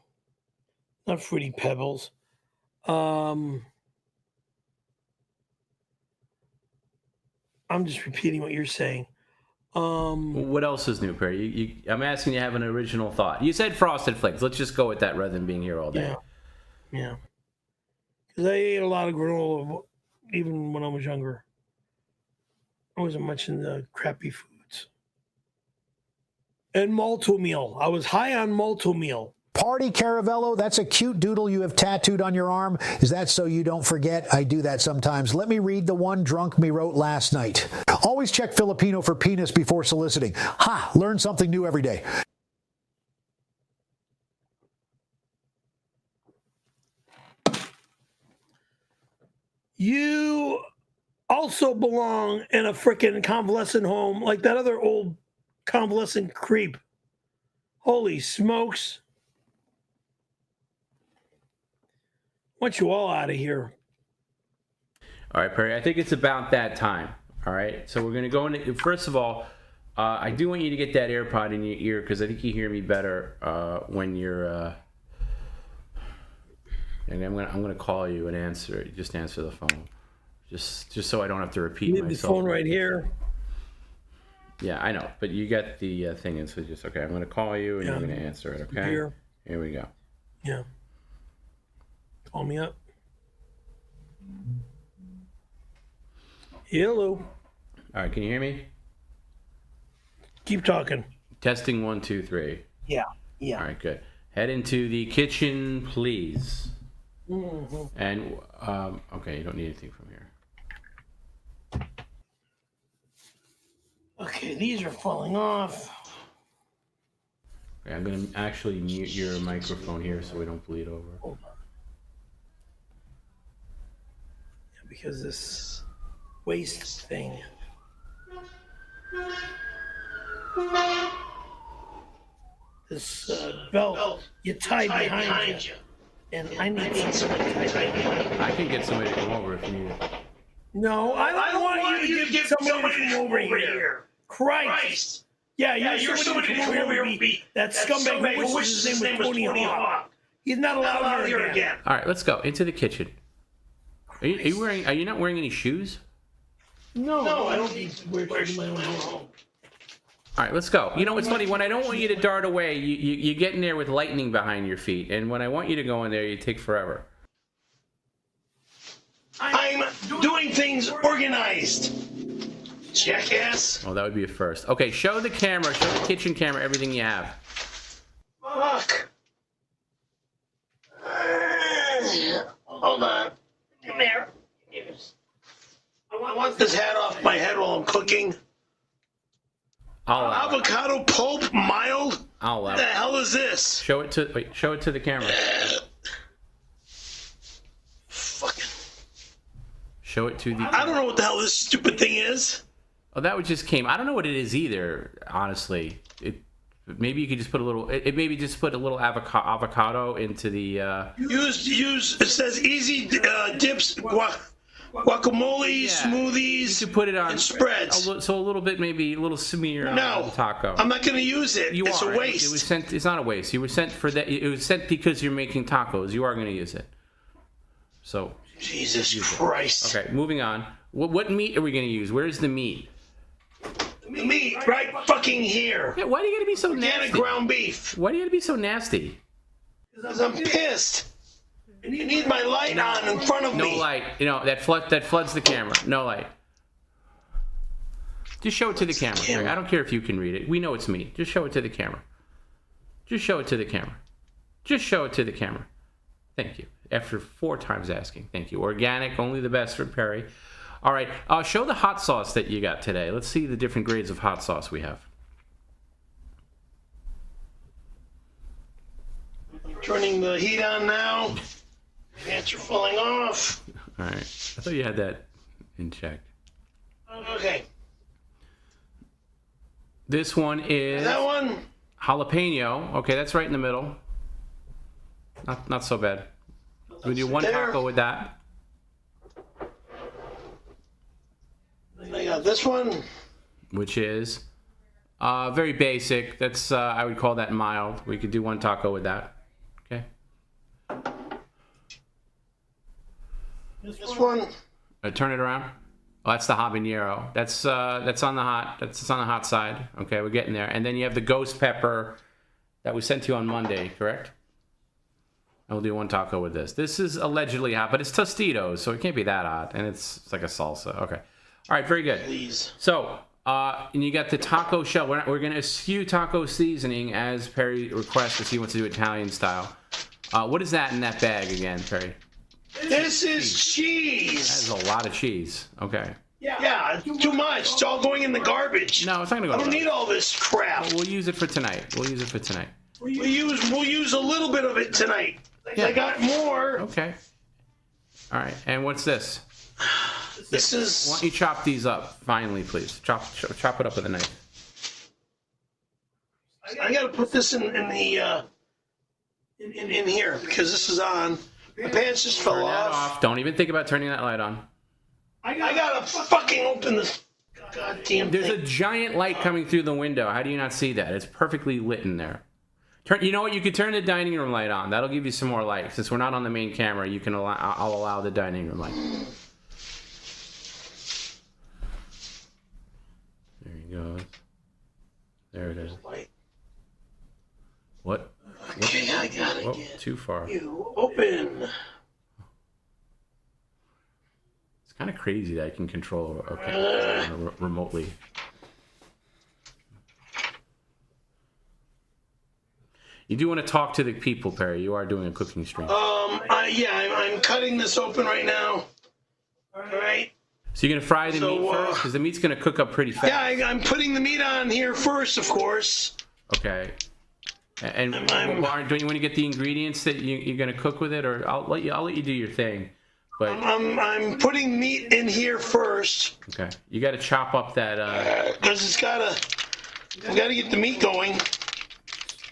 Fruity Pebbles. I'm just repeating what you're saying. What else is new, Perry? I'm asking you to have an original thought. You said Frosted Flakes. Let's just go with that rather than being here all day. Yeah. Because I ate a lot of granola even when I was younger. I wasn't much into crappy foods. And malto meal. I was high on malto meal. Party Caravello, that's a cute doodle you have tattooed on your arm. Is that so you don't forget? I do that sometimes. Let me read the one drunk me wrote last night. Always check Filipino for penis before soliciting. Ha! Learn something new every day. You also belong in a freaking convalescent home like that other old convalescent creep. Holy smokes. I want you all out of here. All right, Perry, I think it's about that time. All right, so we're going to go into, first of all, I do want you to get that AirPod in your ear because I think you hear me better when you're, and I'm gonna call you and answer it. Just answer the phone, just so I don't have to repeat You need myself. the phone right here. Yeah, I know, but you got the thing in, so just okay. I'm gonna call you and you're gonna answer it. Okay. Here we go. Yeah. Call me up. Hello. All right, can you hear me? Keep talking. Testing 1, 2, 3. Yeah. All right, good. Head into the kitchen, please. Mm-hmm. And okay, you don't need anything from here. Okay, these are falling off. Okay, I'm gonna actually mute your microphone here so we don't bleed over. Hold on. Yeah, because this waste thing. This belt you tie behind you. And I need somebody to type in. I can get somebody to come over if you need it. No, I don't want you to get somebody to come over here. Christ. Yeah, you're somebody to come over here and be that scumbag who wishes his name was Tony Hawk. He's not allowed here again. All right, let's go into the kitchen. Are you not wearing any shoes? No, I don't need to wear shoes in my own home. All right, let's go. You know what's funny? When I don't want you to dart away, you get in there with lightning behind your feet. And when I want you to go in there, you take forever. I'm doing things organized. Jackass. Oh, that would be a first. Okay, show the camera, show the kitchen camera everything you have. Fuck. Hold on. Come here. I want this hat off my head while I'm cooking. Avocado pulp, mild? What the hell is this? Show it to the camera. Fucking. Show it to the I don't know what the hell this stupid thing is. Oh, that just came. I don't know what it is either, honestly. Maybe you could just put a little. Maybe just put a little avocado into the. Use. It says easy dips, guacamole, smoothies. You could put it on and spreads. So a little bit, maybe a little smear on the taco. I'm not going to use it. It's a waste. It was sent. It's not a waste. You were sent for that. It was sent because you're making tacos. You are going to use it. So. Jesus Christ. Okay, moving on. What meat are we going to use? Where's the meat? The meat right fucking here. Yeah, why do you got to be so nasty? Organic ground beef. Why do you got to be so nasty? Because I'm pissed. I need my light on in front of me. No light. You know, that floods the camera. No light. Just show it to the camera. I don't care if you can read it. We know it's meat. Just show it to the camera. Just show it to the camera. Just show it to the camera. Thank you. After 4 times asking. Thank you. Organic, only the best for Perry. All right. Show the hot sauce that you got today. Let's see the different grades of hot sauce we have. Turning the heat on now. Pants are falling off. All right. I thought you had that in check. Okay. This one is... That one? Jalapeno. Okay, that's right in the middle. Not so bad. We do one taco with that. I got this one. Which is very basic. That's I would call that mild. We could do one taco with that. Okay. This one. Turn it around. Oh, that's the habanero. That's on the hot side. Okay, we're getting there. And then you have the ghost pepper that was sent to you on Monday, correct? And we'll do one taco with this. This is allegedly hot, but it's Tostitos, so it can't be that hot. And it's like a salsa. Okay. All right, very good. Please. So, and you got the taco shell. We're going to eschew taco seasoning as Perry requests because he wants to do Italian style. What is that in that bag again, Perry? This is cheese. That is a lot of cheese. Okay. Yeah, it's too much. It's all going in the garbage. No, it's not going to go. I don't need all this crap. We'll use it for tonight. We'll use a little bit of it tonight. Yeah. I got more. Okay. All right. And what's this? This is... Why don't you chop these up, finally, please? Chop it up with a knife. I got to put this in here because this is on. My pants just fell off. Don't even think about turning that light on. I got to fucking open this goddamn thing. There's a giant light coming through the window. How do you not see that? It's perfectly lit in there. You know what? You could turn the dining room light on. That'll give you some more light. Since we're not on the main camera, I'll allow the dining room light. There you go. There it is. What? Okay, I got it. Oh, too far. You open. It's kind of crazy that I can control remotely. You do want to talk to the people, Perry. You are doing a cooking stream. I'm cutting this open right now. All right. So you're going to fry the meat first? Because the meat's going to cook up pretty fast. Yeah, I'm putting the meat on here first, of course. Okay. And don't you want to get the ingredients that you're going to cook with it? Or I'll let you do your thing. But I'm putting meat in here first. Okay. You got to chop up that... Because we got to get the meat going.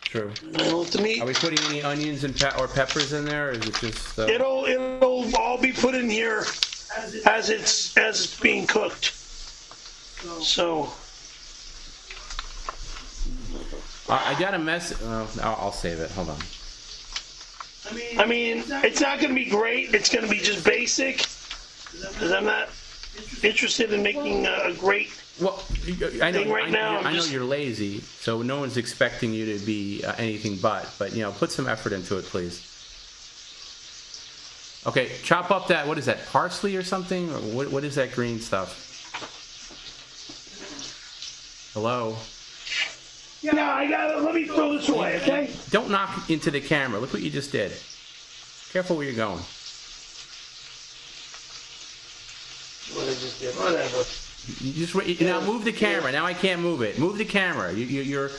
True. The meat. Are we putting any onions and or peppers in there, or is it just? It'll all be put in here as it's being cooked. So. I got a mess. I'll save it. Hold on. I mean, it's not going to be great. It's going to be just basic. Because I'm not interested in making a great I know, thing right now. I know you're lazy, so no one's expecting you to be anything but put some effort into it, please. Okay, chop up that, what is that, parsley or something? Or what is that green stuff? Hello? Yeah, I got it. Let me throw this away, okay? Don't knock into the camera. Look what you just did. Careful where you're going. What I just did, whatever. Now move the camera. Now I can't move it. Move the camera. Your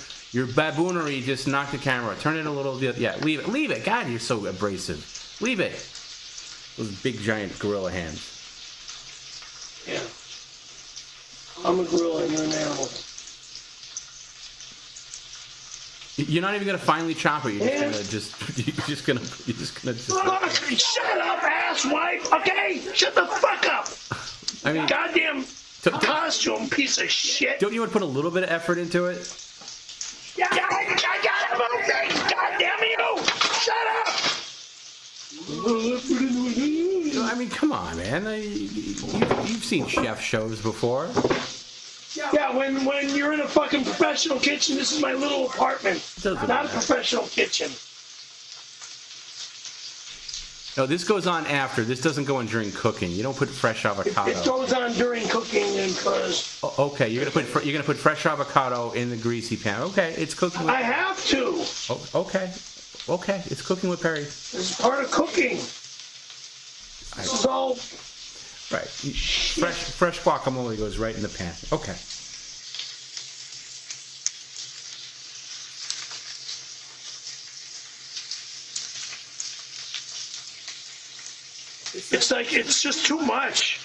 baboonery just knocked the camera. Turn it a little. Yeah, leave it. Leave it. God, you're so abrasive. Leave it. Those big giant gorilla hands. Yeah. I'm a gorilla and you're an animal. You're not even gonna finally chop it. You're just gonna. Look, shut up, asswipe. Okay, shut the fuck up. I mean, goddamn costume piece of shit. Don't you want to put a little bit of effort into it? Yeah, I gotta move things. Goddamn you! Shut up. I mean, come on, man. You've seen chef shows before. Yeah, when you're in a fucking professional kitchen, this is my little apartment. Not a professional kitchen. No, this goes on after. This doesn't go on during cooking. You don't put fresh avocado. It goes on during cooking because. Okay, you're gonna put fresh avocado in the greasy pan. Okay, it's cooking. I have to. Okay, it's cooking with Perry. This is part of cooking. This is all. Right. Fresh guacamole goes right in the pan. Okay. It's just too much.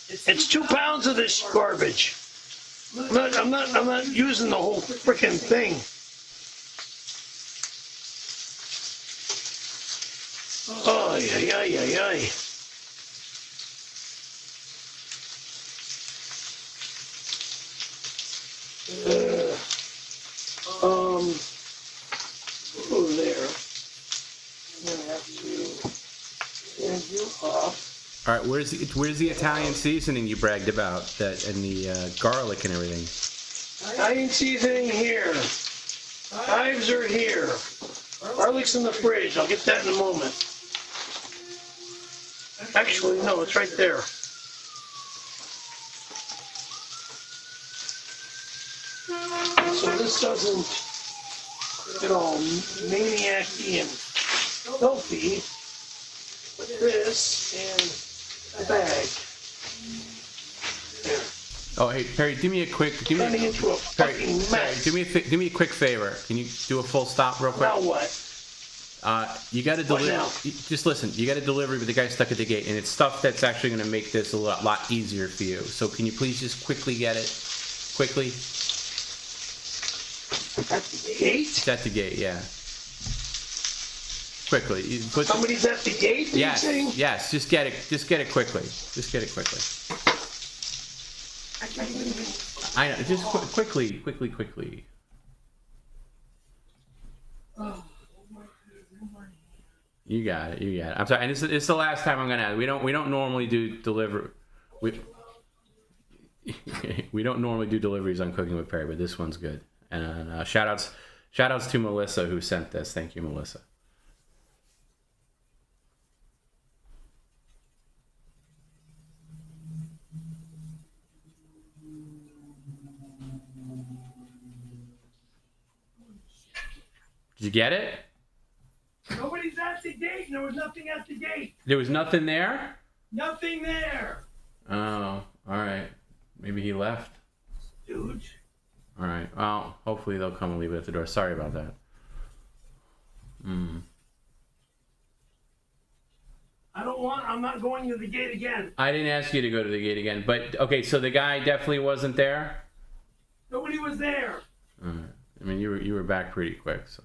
It's 2 pounds of this garbage. I'm not using the whole freaking thing. Oh, yeah. There. I'm gonna have to stand you up. All right, where's the Italian seasoning you bragged about that and the garlic and everything? Italian seasoning here. Chives are here. Garlic's in the fridge. I'll get that in a moment. Actually, no, it's right there. So this doesn't get all maniac-y and filthy. Put this in the bag. There. Oh, hey Perry, do me a quick favor. Can you do a full stop real quick? Now what? You got to deliver. Just listen. You got a delivery, but the guy stuck at the gate, and it's stuff that's actually going to make this a lot easier for you. So can you please just quickly get it? Quickly. At the gate? It's at the gate, yeah. Quickly. Somebody's at the gate? Yes. Just get it quickly. I know. Just quickly. You got it. I'm sorry, and it's the last time I'm gonna ask. We don't normally do deliver. We don't normally do deliveries on Cooking with Perry, but this one's good. And shout outs to Melissa who sent this. Thank you, Melissa. Did you get it? Nobody's at the gate. There was nothing at the gate. There was nothing there? Nothing there. Oh, all right. Maybe he left. Dude. All right. Well, hopefully they'll come and leave it at the door. Sorry about that. I'm not going to the gate again. I didn't ask you to go to the gate again, but okay. So the guy definitely wasn't there. Nobody was there. All right. mean, you were back pretty quick, so.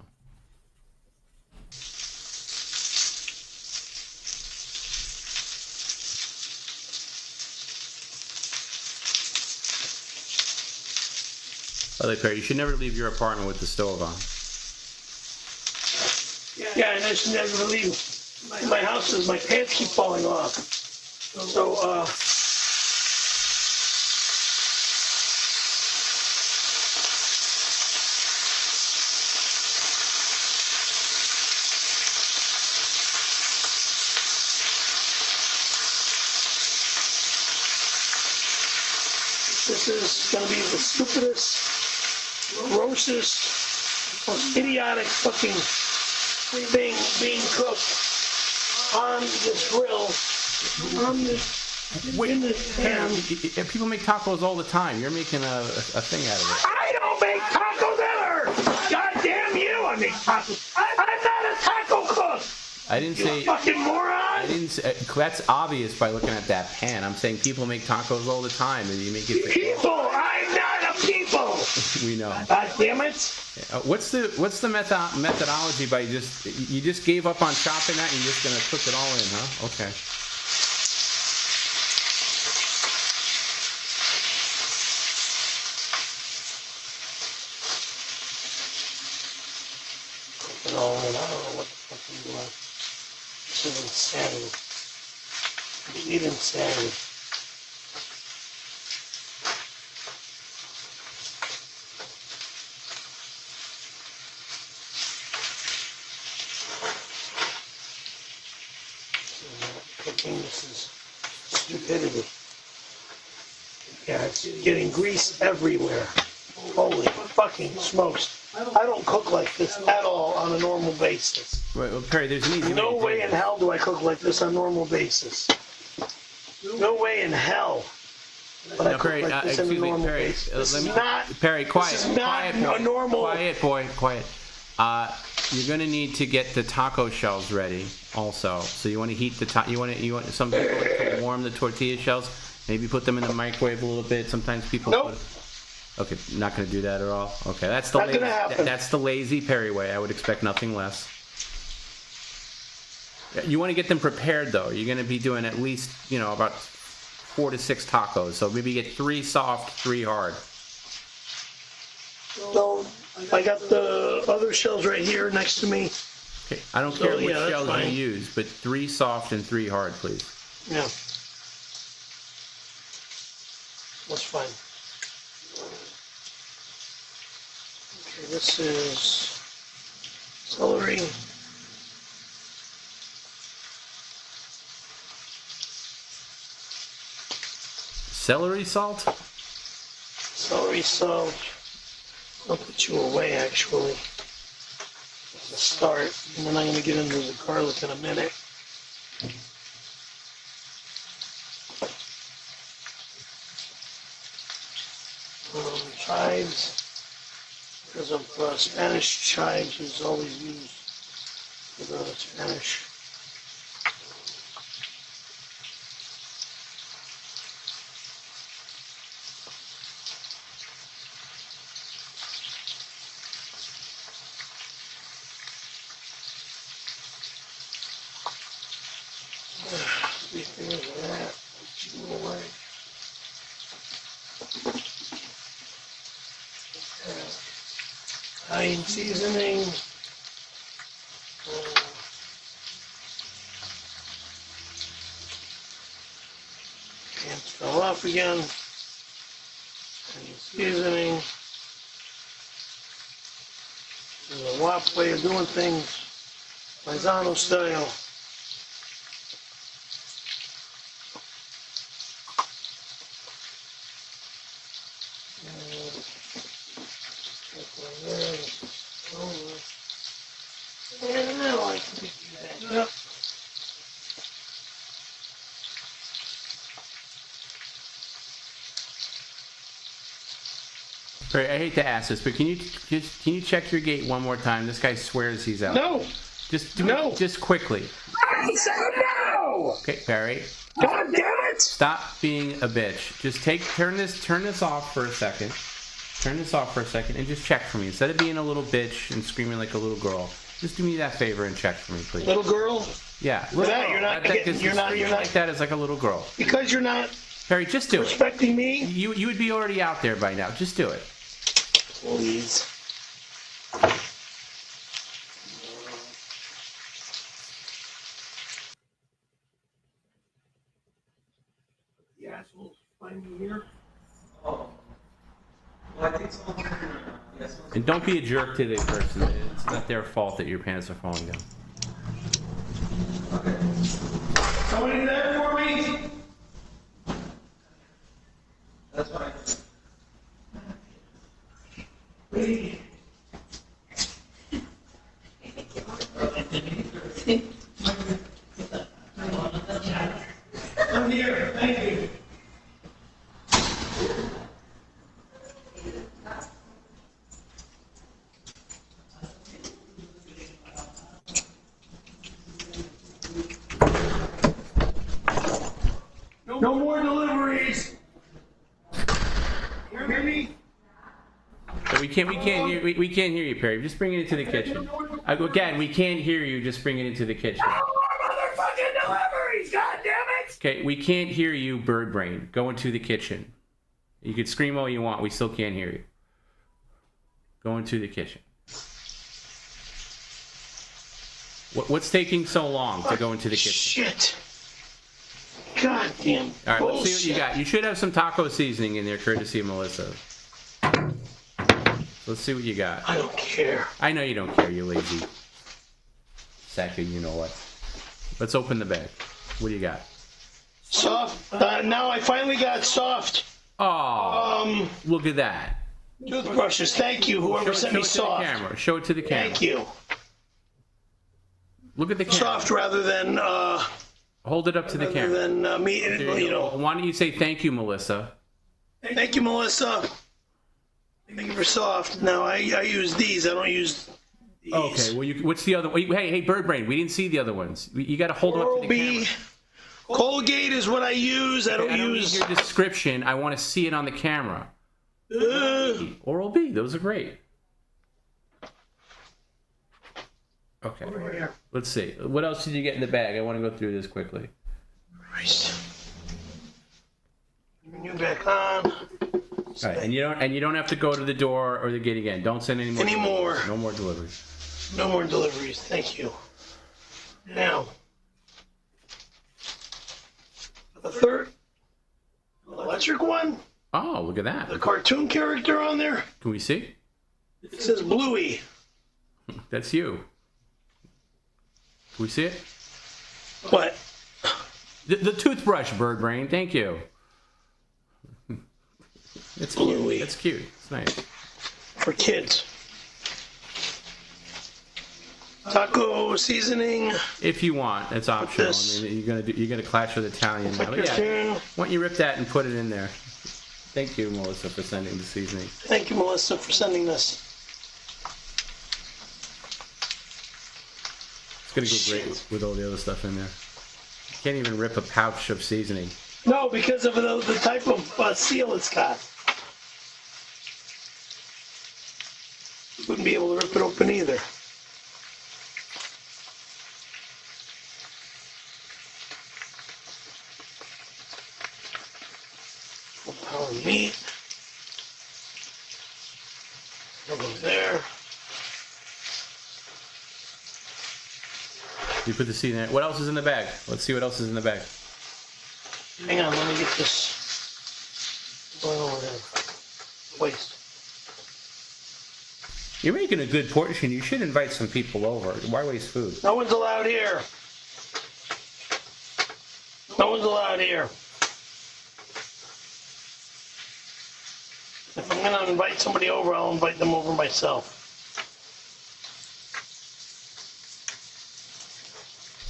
By the way, Perry, you should never leave your apartment with the stove on. Yeah, and I should never leave my house because my pants keep falling off. So, this is going to be the stupidest, grossest, most idiotic fucking thing being cooked on this grill, in the pan. People make tacos all the time. You're making a thing out of it. I don't make tacos ever! God damn you, I make tacos. I'm not a taco cook! I didn't say... You fucking moron! I didn't say, that's obvious by looking at that pan. I'm saying people make tacos all the time. And you make it... People! I'm not a people! We know. God damn it! What's the methodology by you just gave up on chopping that and you're just going to cook it all in, huh? Okay. Cook it all in. I don't know what the fuck you want. This is insanity. Complete insanity. This is stupidity. Yeah, it's getting grease everywhere. Holy fucking smokes. I don't cook like this at all on a normal basis. Right, well, Perry, there's an easy No way in hell do I cook like this on a normal basis. No way in hell. But I cook like this on a normal basis. This is not, Perry, quiet. This is not Quiet, a normal... Quiet, boy, quiet. You're going to need to get the taco shells ready also. So you want to heat the you want some people like to warm the tortilla shells, maybe put them in the microwave a little bit. Sometimes people Nope. Okay, not going to do that at all. Okay, that's the lazy Perry way. I would expect nothing less. You want to get them prepared though. You're going to be doing at least, about 4 to 6 tacos. So maybe get 3 soft, 3 hard. So I got the other shells right here next to me. Okay, I don't care which shells you use, but 3 soft and 3 hard, please. Yeah. That's fine. Okay, this is celery. Celery salt? Celery salt. I'll put you away, actually, as a start, and then I'm going to get into the garlic in a minute. Chives, because of Spanish chives is always used for the Spanish. Seasoning. Pants fell off again. Seasoning. This is a WAP way of doing things. Paisano style. Perry, I hate to ask this, but can you check your gate one more time? This guy swears he's out. No. Just do it just quickly. I said no. Okay, Perry. God damn it! Stop being a bitch. Just turn this off for a second. turn this off for a second and just check for me. Instead of being a little bitch and screaming like a little girl, just do me that favor and check for me, please. Little girl? Yeah. For that, you're not like that as like a little girl. Because you're not Perry, just do respecting me? You would be already out there by now. Just do it. Please. The assholes find me here. Oh. Well, I think so. And don't be a jerk to the person. It's not their fault that your pants are falling down. Okay. Somebody do that for me? That's fine. Wait. I'm here. Thank you. No more deliveries. Hear me? We can't hear you, Perry. Just bring it into the kitchen. Again, we can't hear you. Just bring it into the kitchen. No more motherfucking deliveries. God damn it! Okay, we can't hear you, bird brain. Go into the kitchen. You can scream all you want. We still can't hear you. Go into the kitchen. What's taking so long to go into the kitchen? Shit. Goddamn. All right, let's see what you got. You should have some taco seasoning in there, courtesy of Melissa. Let's see what you got. I don't care. I know you don't care, you lazy sack of you know what. Let's open the bag. What do you got? Soft. Now I finally got soft. Oh. Look at that. Toothbrushes. Thank you, whoever sent me soft. Show it to the camera. Thank you. Look at the camera. Soft rather than. Hold it up to the camera. Rather than me, you know. Why don't you say thank you, Melissa? Thank you, Melissa. Thank you for soft. Now I use these. I don't use these. Okay. Well, what's the other? Hey, Bird Brain. We didn't see the other ones. You got to hold them up to the camera. Colgate is what I use. I don't use your description. I want to see it on the camera. Oral-B. Those are great. Okay. Let's see. What else did you get in the bag? I want to go through this quickly. Christ. Menu back on. All right, and you don't have to go to the door or the gate again. Don't send any more. No more deliveries. No more deliveries. Thank you. Now, the third electric one. Oh, look at that. The cartoon character on there. Can we see? It says Bluey. That's you. Can we see it? What? The toothbrush, Bird Brain. Thank you. It's Bluey. Cute. It's cute. It's nice. For kids. Taco seasoning. If you want, it's optional. I mean, you're gonna clash with Italian now. But yeah, why don't you rip that and put it in there? Thank you, Melissa, for sending the seasoning. Thank you, Melissa, for sending this. It's gonna go great with all the other stuff in there. You can't even rip a pouch of seasoning. No, because of the type of seal it's got. You wouldn't be able to rip it open either. Full power meat. Over there. You put the seed in there. What else is in the bag? Let's see what else is in the bag. Hang on, let me get this going over there. Waste. You're making a good portion. You should invite some people over. Why waste food? No one's allowed here. No one's allowed here. If I'm going to invite somebody over, I'll invite them over myself.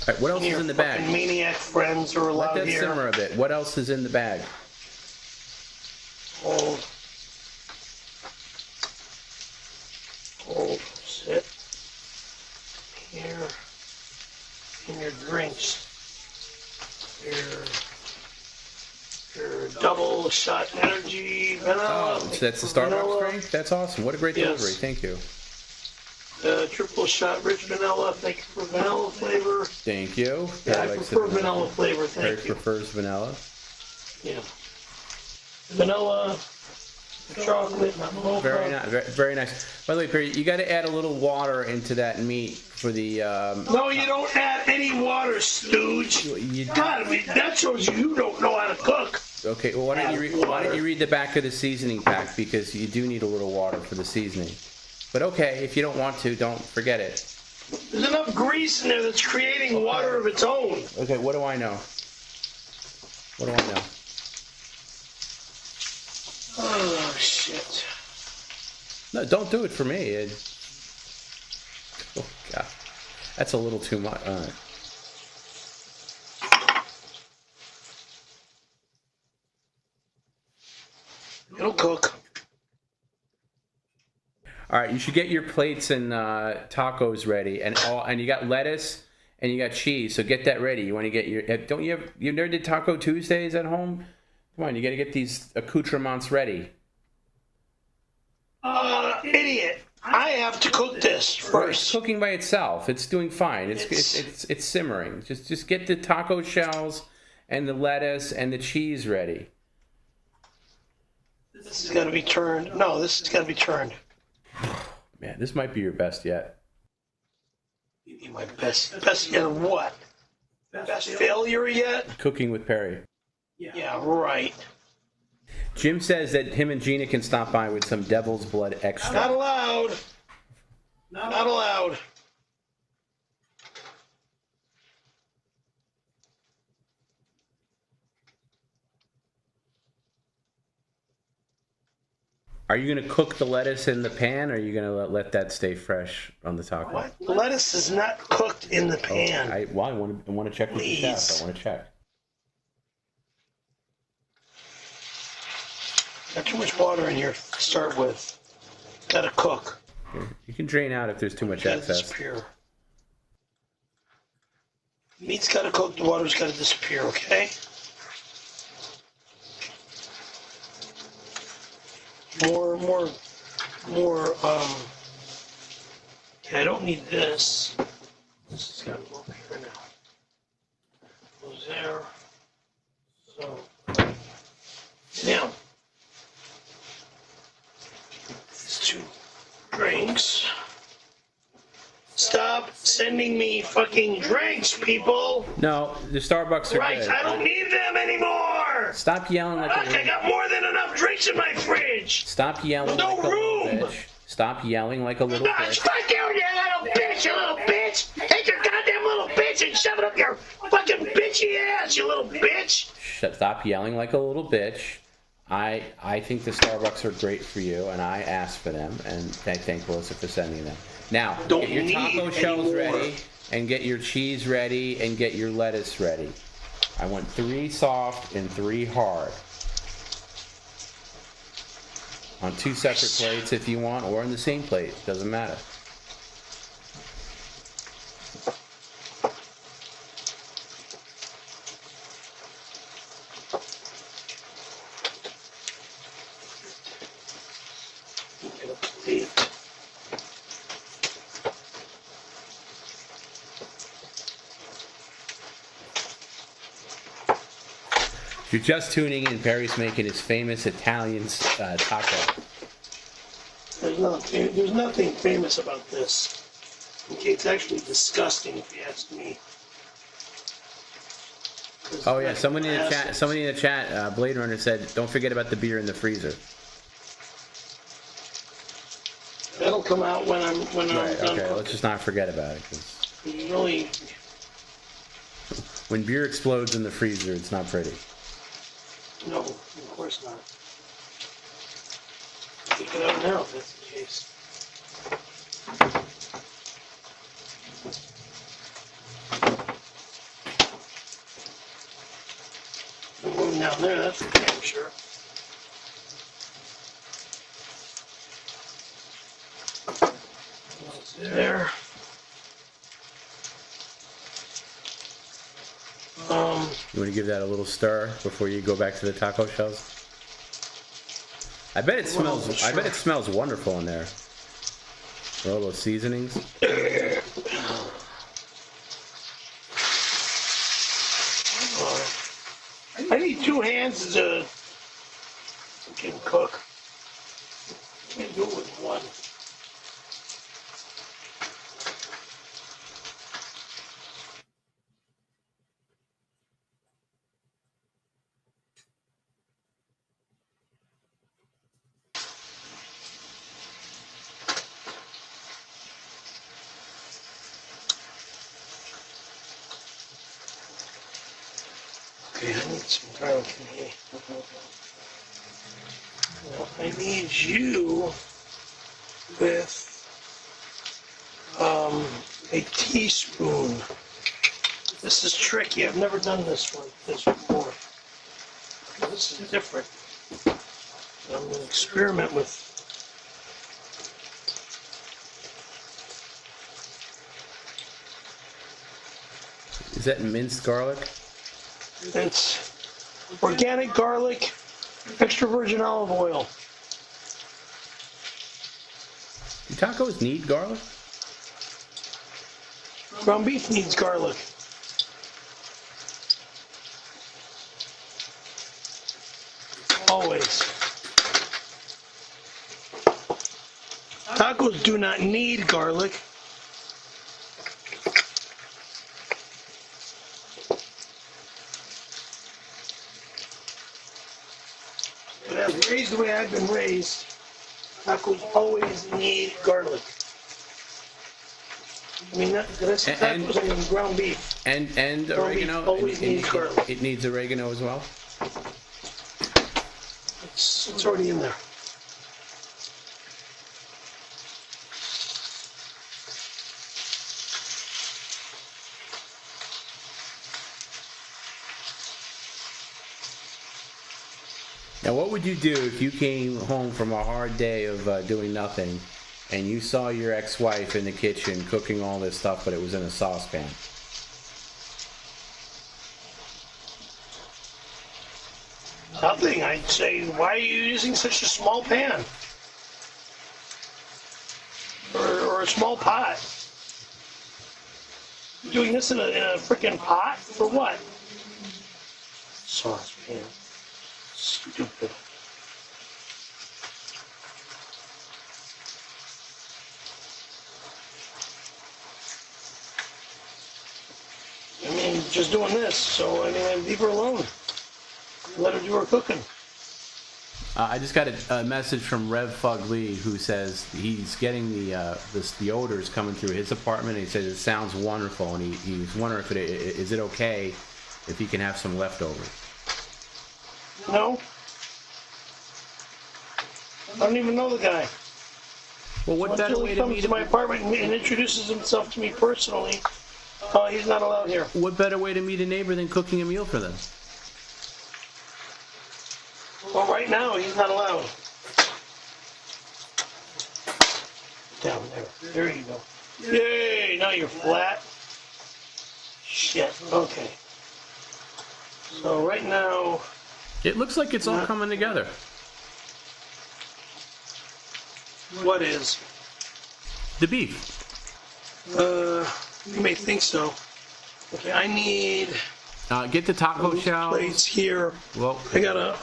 All right, what else is in the bag? Maniac friends are allowed here. Let that simmer a bit. What else is in the bag? Hold, sit here in your drinks. Your double double shot energy vanilla. Oh, so that's the Starbucks drink? That's awesome. What a great delivery. Thank you. Triple shot rich vanilla. Thank you for vanilla flavor. Thank you. Yeah, I prefer vanilla flavor. Thank you. Prefers vanilla. Yeah. Vanilla, chocolate, mocha. Very nice. Very nice. By the way, Perry, you got to add a little water into that meat for the. No, you don't add any water, stooge. God, I mean, that shows you don't know how to cook. Okay. Well, why don't you read the back of the seasoning pack, because you do need a little water for the seasoning. But okay, if you don't want to, don't forget it. There's enough grease in there that's creating water of its own. Okay. What do I know? What do I know? Oh, shit. No, don't do it for me. Oh, God. That's a little too much. All right. It'll cook. All right, you should get your plates and tacos ready, and you got lettuce and you got cheese. So get that ready. You want to get your. Don't you have? You never did Taco Tuesdays at home? Come on, you got to get these accoutrements ready. Idiot! I have to cook this first. It's cooking by itself. It's doing fine. It's simmering. Just get the taco shells and the lettuce and the cheese ready. This is gonna be turned. No, this is gonna be turned. Man, this might be your best yet. Maybe my best yet of what? Best failure yet? Cooking with Perry. Yeah, right. Jim says that him and Gina can stop by with some devil's blood extra. Not allowed. Not allowed. Are you going to cook the lettuce in the pan, or are you going to let that stay fresh on the taco? What? The lettuce is not cooked in the pan. I want to check with the chef. I want to check. Got too much water in here to start with. Gotta cook. Here, you can drain out if there's too much excess. Disappear. Meat's gotta cook, the water's gotta disappear, okay? More, I don't need this. This has gotta go up here now. Goes there. So, now, these two drinks. Stop sending me fucking drinks, people! No, the Starbucks are right, good. I don't need them anymore! Stop yelling like Look, I got more than enough drinks in my fridge! Stop yelling There's like no a room! little bitch. Stop yelling like a little bitch. Fuck you, you little bitch, you little bitch! Take your goddamn little bitch and shove it up your fucking bitchy ass, you little bitch! Stop yelling like a little bitch. I think the Starbucks are great for you, and I asked for them, and thank Melissa for sending them. Now, get your taco shells ready, and get your cheese ready, and get your lettuce ready. I want 3 soft and 3 hard. On 2 separate plates if you want, or on the same plate. Doesn't matter. If you're just tuning in, Perry's making his famous Italian taco. There's nothing famous about this. Okay, it's actually disgusting if you ask me. Oh yeah, somebody in the chat, Blade Runner said, "Don't forget about the beer in the freezer." That'll come out when I'm Right, done. okay, let's just not forget about it. 'Cause really, when beer explodes in the freezer, it's not pretty. no, of course not. Take it out now if that's the case. Room down there, that's for damn sure. There. You want to give that a little stir before you go back to the taco shells? I bet it smells. I bet it smells wonderful in there. All those seasonings. I need two hands to fucking cook. I can't do it with one. Okay, I need some garlic in here. Well, I need you with a teaspoon. This is tricky. I've never done this before. This is different. I'm going to experiment with. Is that minced garlic? It's organic garlic, extra virgin olive oil. Do tacos need garlic? Ground beef needs garlic. Always. Tacos do not need garlic. But as raised the way I've been raised, tacos always need garlic. I mean, that's tacos, I mean ground beef. And Ground oregano. beef always needs garlic. It needs oregano as well. It's already in there. Now, what would you do if you came home from a hard day of doing nothing, and you saw your ex-wife in the kitchen cooking all this stuff, but it was in a saucepan? Nothing. I'd say, why are you using such a small pan? Or a small pot? You're doing this in a freaking pot? For what? Saucepan. Stupid. I mean, just doing this, so I mean, leave her alone. Let her do her cooking. I just got a message from 𝙤𝙀𝙬𝙑𝘼 who says he's getting the odors coming through his apartment. And he says it sounds wonderful, and he's wondering if is it okay if he can have some leftovers. No. I don't even know the guy. Well, what better way to meet him? He comes to my apartment and introduces himself to me personally. He's not allowed here. What better way to meet a neighbor than cooking a meal for them? Well, right now, he's not allowed. Down there. There you go. Yay! Now you're flat. Shit. Okay. So right now... It looks like it's all coming together. What is? The beef. You may think so. Okay, I need... Get the taco shell. Plates here. Well, I gotta.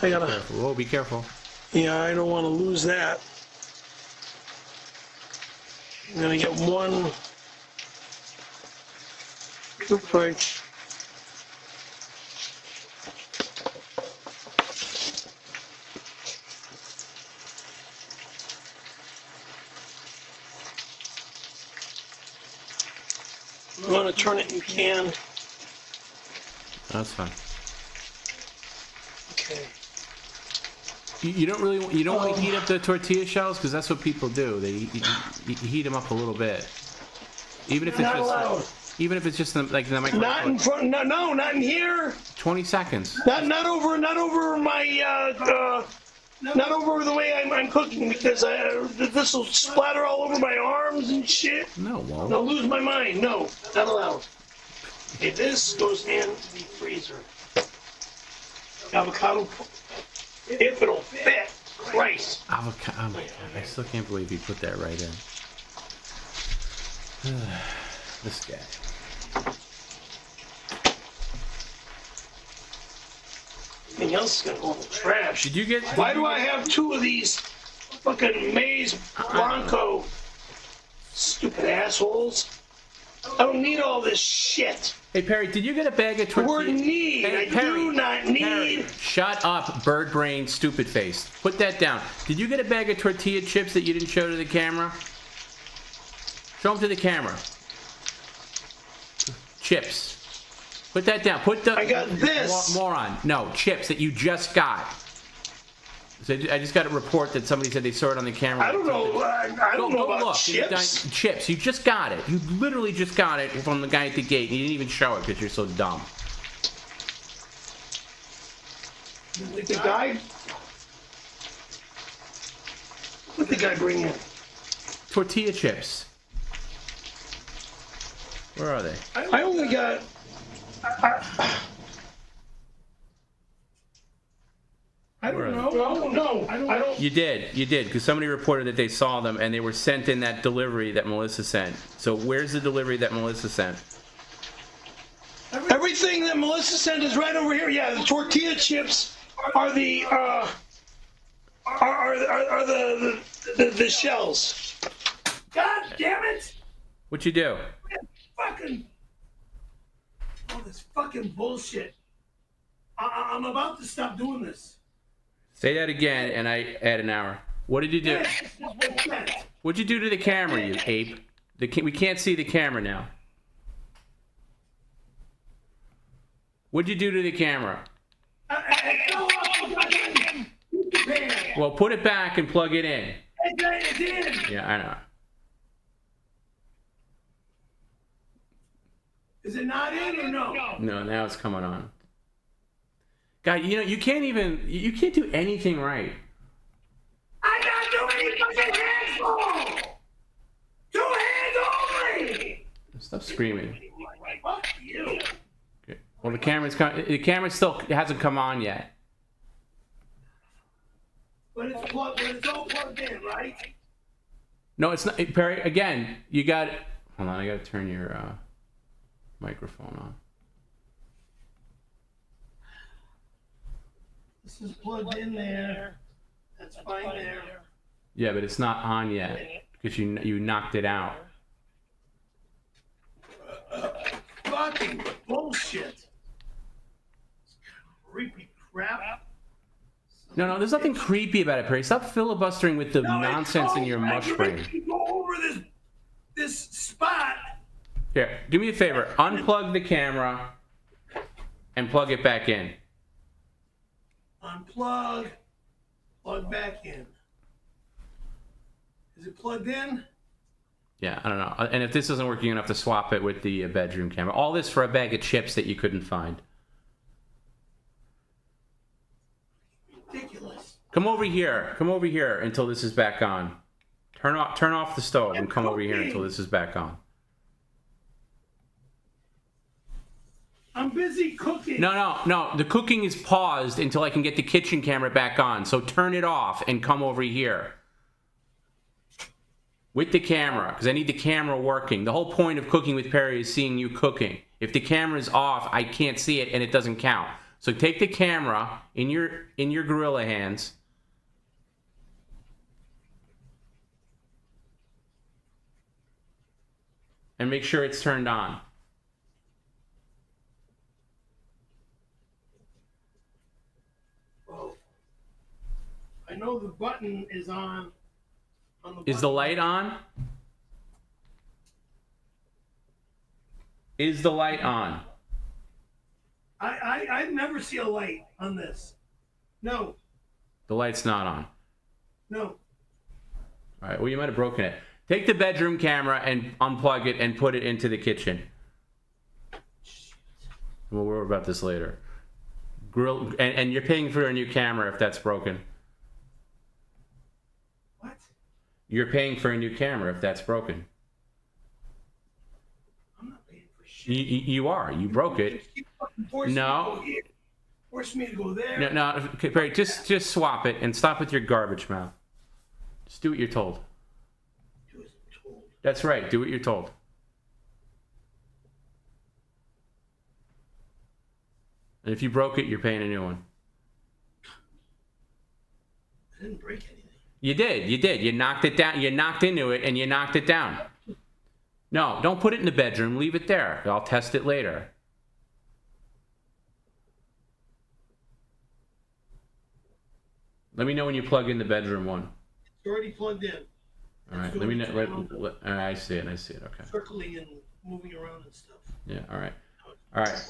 Whoa, be careful. Yeah, I don't want to lose that. I'm gonna get one. 2 plates. You want to turn it, you can. That's fine. Okay. You don't want to heat up the tortilla shells, because that's what people do. They heat them up a little bit, even if it's just like the microwave. Not in front. No, not in here. 20 seconds. Not over my not over the way I'm cooking, because this will splatter all over my arms and shit. No, it won't. I'll lose my mind. No, not allowed. Okay, this goes in the freezer. Avocado. If it'll fit. Christ. Avocado. Oh my God. I still can't believe you put that right in. This guy. Anything else is gonna go in the trash. Did you get? Why do I have two of these fucking Maize Bronco stupid assholes? I don't need all this shit. Hey Perry, did you get a bag of tortillas? The word need. Hey, I Perry, do not need. Perry, shut up, bird brain, stupid face. Put that down. Did you get a bag of tortilla chips that you didn't show to the camera? Show them to the camera. Chips. Put that down. Put the. I got this. Moron. No, chips that you just got. So I just got a report that somebody said they saw it on the camera. I don't know. I don't know about chips. Chips. You just got it. You literally just got it from the guy at the gate. You didn't even show it because you're so dumb. The guy. What did the guy bring in? Tortilla chips. Where are they? I only got. I don't know. No, I don't. You did, because somebody reported that they saw them and they were sent in that delivery that Melissa sent. So where's the delivery that Melissa sent? Everything that Melissa sent is right over here. Yeah, the tortilla chips are the the shells. God damn it! What'd you do? Fucking all this fucking bullshit. I'm about to stop doing this. Say that again, and I add an hour. What did you do? What'd you do to the camera, you ape? We can't see the camera now. What'd you do to the camera? Well, put it back and plug it in. Yeah, I know. Is it not in or no? No, now it's coming on. God, you can't do anything right. I got too many fucking hands full! 2 hands only! Stop screaming. Fuck you. Okay. Well, the camera still hasn't come on yet. But it's all plugged in, right? No, it's not. Perry, again, you got. Hold on, I got to turn your microphone on. This is plugged in there. That's fine there. Yeah, but it's not on yet because you knocked it out. Fucking bullshit. Creepy crap. No, there's nothing creepy about it, Perry. Stop filibustering with the nonsense in your mush brain. Go over this spot. Here, do me a favor. Unplug the camera and plug it back in. Unplug. Plug back in. Is it plugged in? Yeah, I don't know. And if this isn't working, you're going to have to swap it with the bedroom camera. All this for a bag of chips that you couldn't find. Ridiculous. Come over here until this is back on. Turn off the stove and come over here until this is back on. I'm busy cooking. No. The cooking is paused until I can get the kitchen camera back on. So turn it off and come over here. With the camera, because I need the camera working. The whole point of cooking with Perry is seeing you cooking. If the camera's off, I can't see it and it doesn't count. So take the camera in your gorilla hands. And make sure it's turned on. Well, I know the button is on. Is the light on? Is the light on? I never see a light on this. No. The light's not on. No. All right, well, you might have broken it. Take the bedroom camera and unplug it and put it into the kitchen. We'll worry about this later. And you're paying for a new camera if that's broken. What? You're paying for a new camera if that's broken. I'm not paying for shit. You are. You broke it. No. Force me to go there. No, okay, Barry, just swap it and stop with your garbage mouth. Just do what you're told. Do as I'm told. That's right. Do what you're told. And if you broke it, you're paying a new one. I didn't break anything. You did. You knocked it down. You knocked into it, and you knocked it down. No, don't put it in the bedroom. Leave it there. I'll test it later. Let me know when you plug in the bedroom one. It's already plugged in. All right. Let me know. I see it. Okay. Circling and moving around and stuff. Yeah. All right.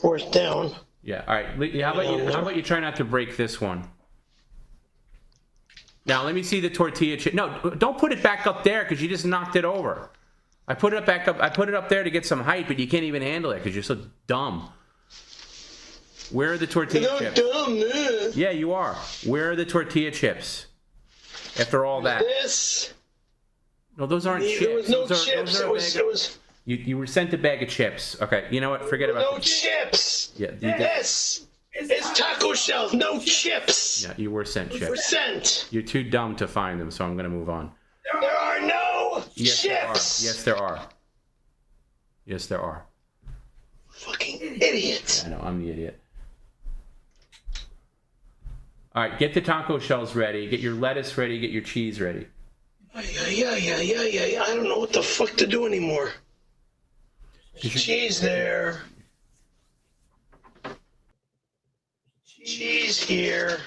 Force down. Yeah. All right. How about you try not to break this one? Now let me see the tortilla chip. No, don't put it back up there because you just knocked it over. I put it back up. I put it up there to get some height, but you can't even handle it because you're so dumb. Where are the tortilla chips? Dumb, man. Yeah, you are. Where are the tortilla chips? After all that. This. No, those aren't chips. There was no chips. It was. You were sent a bag of chips. Okay, you know what? Forget about no chips. Yeah. Yes. It's taco shells. No chips. Yeah, you were sent chips. We're sent. You're too dumb to find them, so I'm going to move on. There are no chips. Yes, there are. Yes, there are. Fucking idiot. I know, I'm the idiot. All right, get the taco shells ready. Get your lettuce ready. Get your cheese ready. Yeah. I don't know what the fuck to do anymore. Cheese there. Cheese here.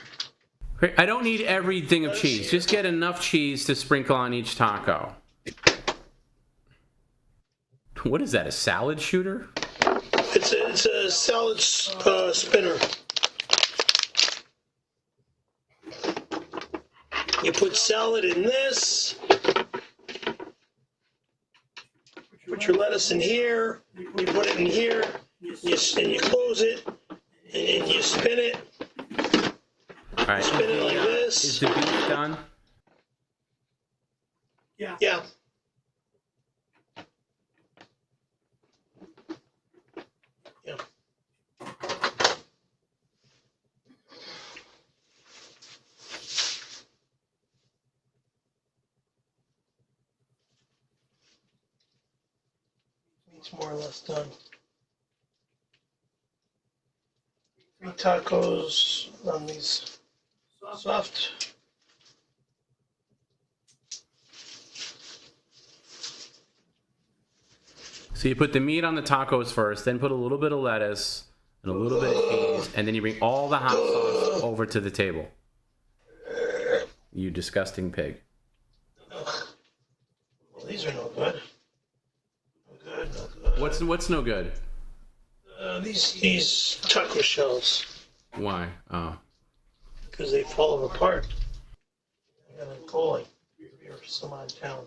I don't need everything of cheese. Just get enough cheese to sprinkle on each taco. What is that, a salad shooter? It's a salad spinner. You put salad in this. Put your lettuce in here. You put it in here. And you close it. And you spin it. All right. Spin it like this. Is the beef done? Yeah. It's more or less done. 3 tacos on these soft. So you put the meat on the tacos first, then put a little bit of lettuce and a little bit of cheese, and then you bring all the hot sauce over to the table. You disgusting pig. Well, these are no good. No good. What's no good? These taco shells. Why? Oh. Because they fall apart. I got a cooling. You're some on town.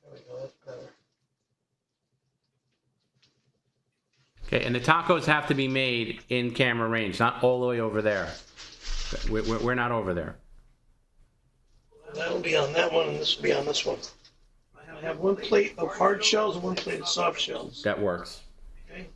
There we go, that's better. Okay, and the tacos have to be made in camera range, not all the way over there. We're not over there. That'll be on that one, and this will be on this one. I have 1 plate of hard shells and 1 plate of soft shells. That works. Okay.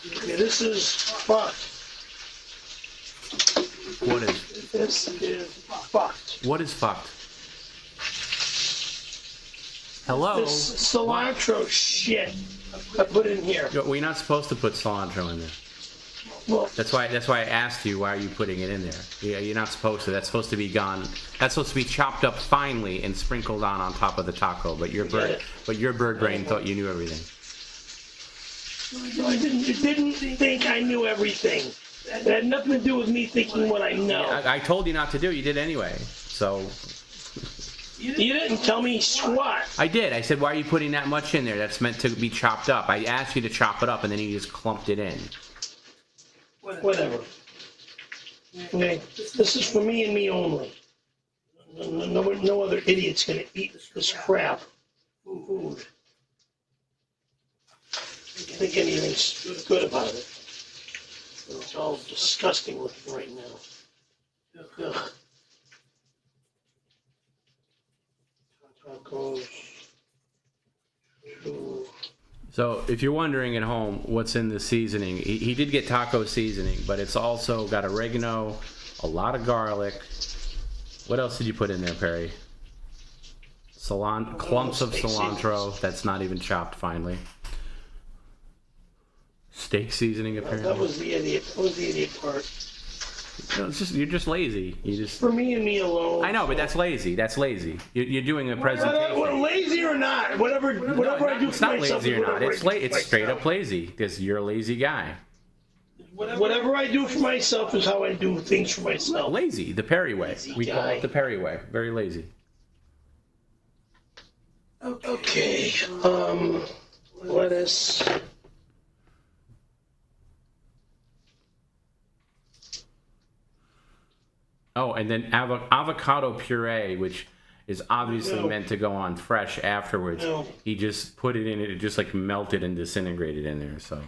Okay, this is fucked. What is? This is fucked. What is fucked? Hello? This cilantro shit I put in here. We're not supposed to put cilantro in there. Well, That's why I asked you, why are you putting it in there? Yeah, you're not supposed to. That's supposed to be gone. That's supposed to be chopped up finely and sprinkled on top of the taco. But your bird brain thought you knew everything. I didn't think I knew everything. It had nothing to do with me thinking what I know. I told you not to do. You did anyway. So. You didn't tell me squat. I did. I said, why are you putting that much in there? That's meant to be chopped up. I asked you to chop it up, and then you just clumped it in. Whatever. Okay, this is for me and me only. No other idiot's gonna eat this crap food. I think anything's good about it. It's all disgusting looking right now. Ugh. Tacos. So if you're wondering at home what's in the seasoning, he did get taco seasoning, but it's also got oregano, a lot of garlic. What else did you put in there, Perry? Clumps of cilantro that's not even chopped finely. Steak seasoning, apparently. That was the idiot part. No, it's just, you're just lazy. You just for me and me alone. I know, but that's lazy. That's lazy. You're doing a presentation. Well, lazy or not, whatever I do it's for not myself. lazy or not. It's straight up lazy because you're a lazy guy. Whatever I do for myself is how I do things for myself. Lazy, the Perry way. We call it the Perry way. Very lazy. Okay. Lettuce. Oh, and then avocado puree, which is obviously meant to go on fresh afterwards. No. He just put it in it just like melted and disintegrated in there. So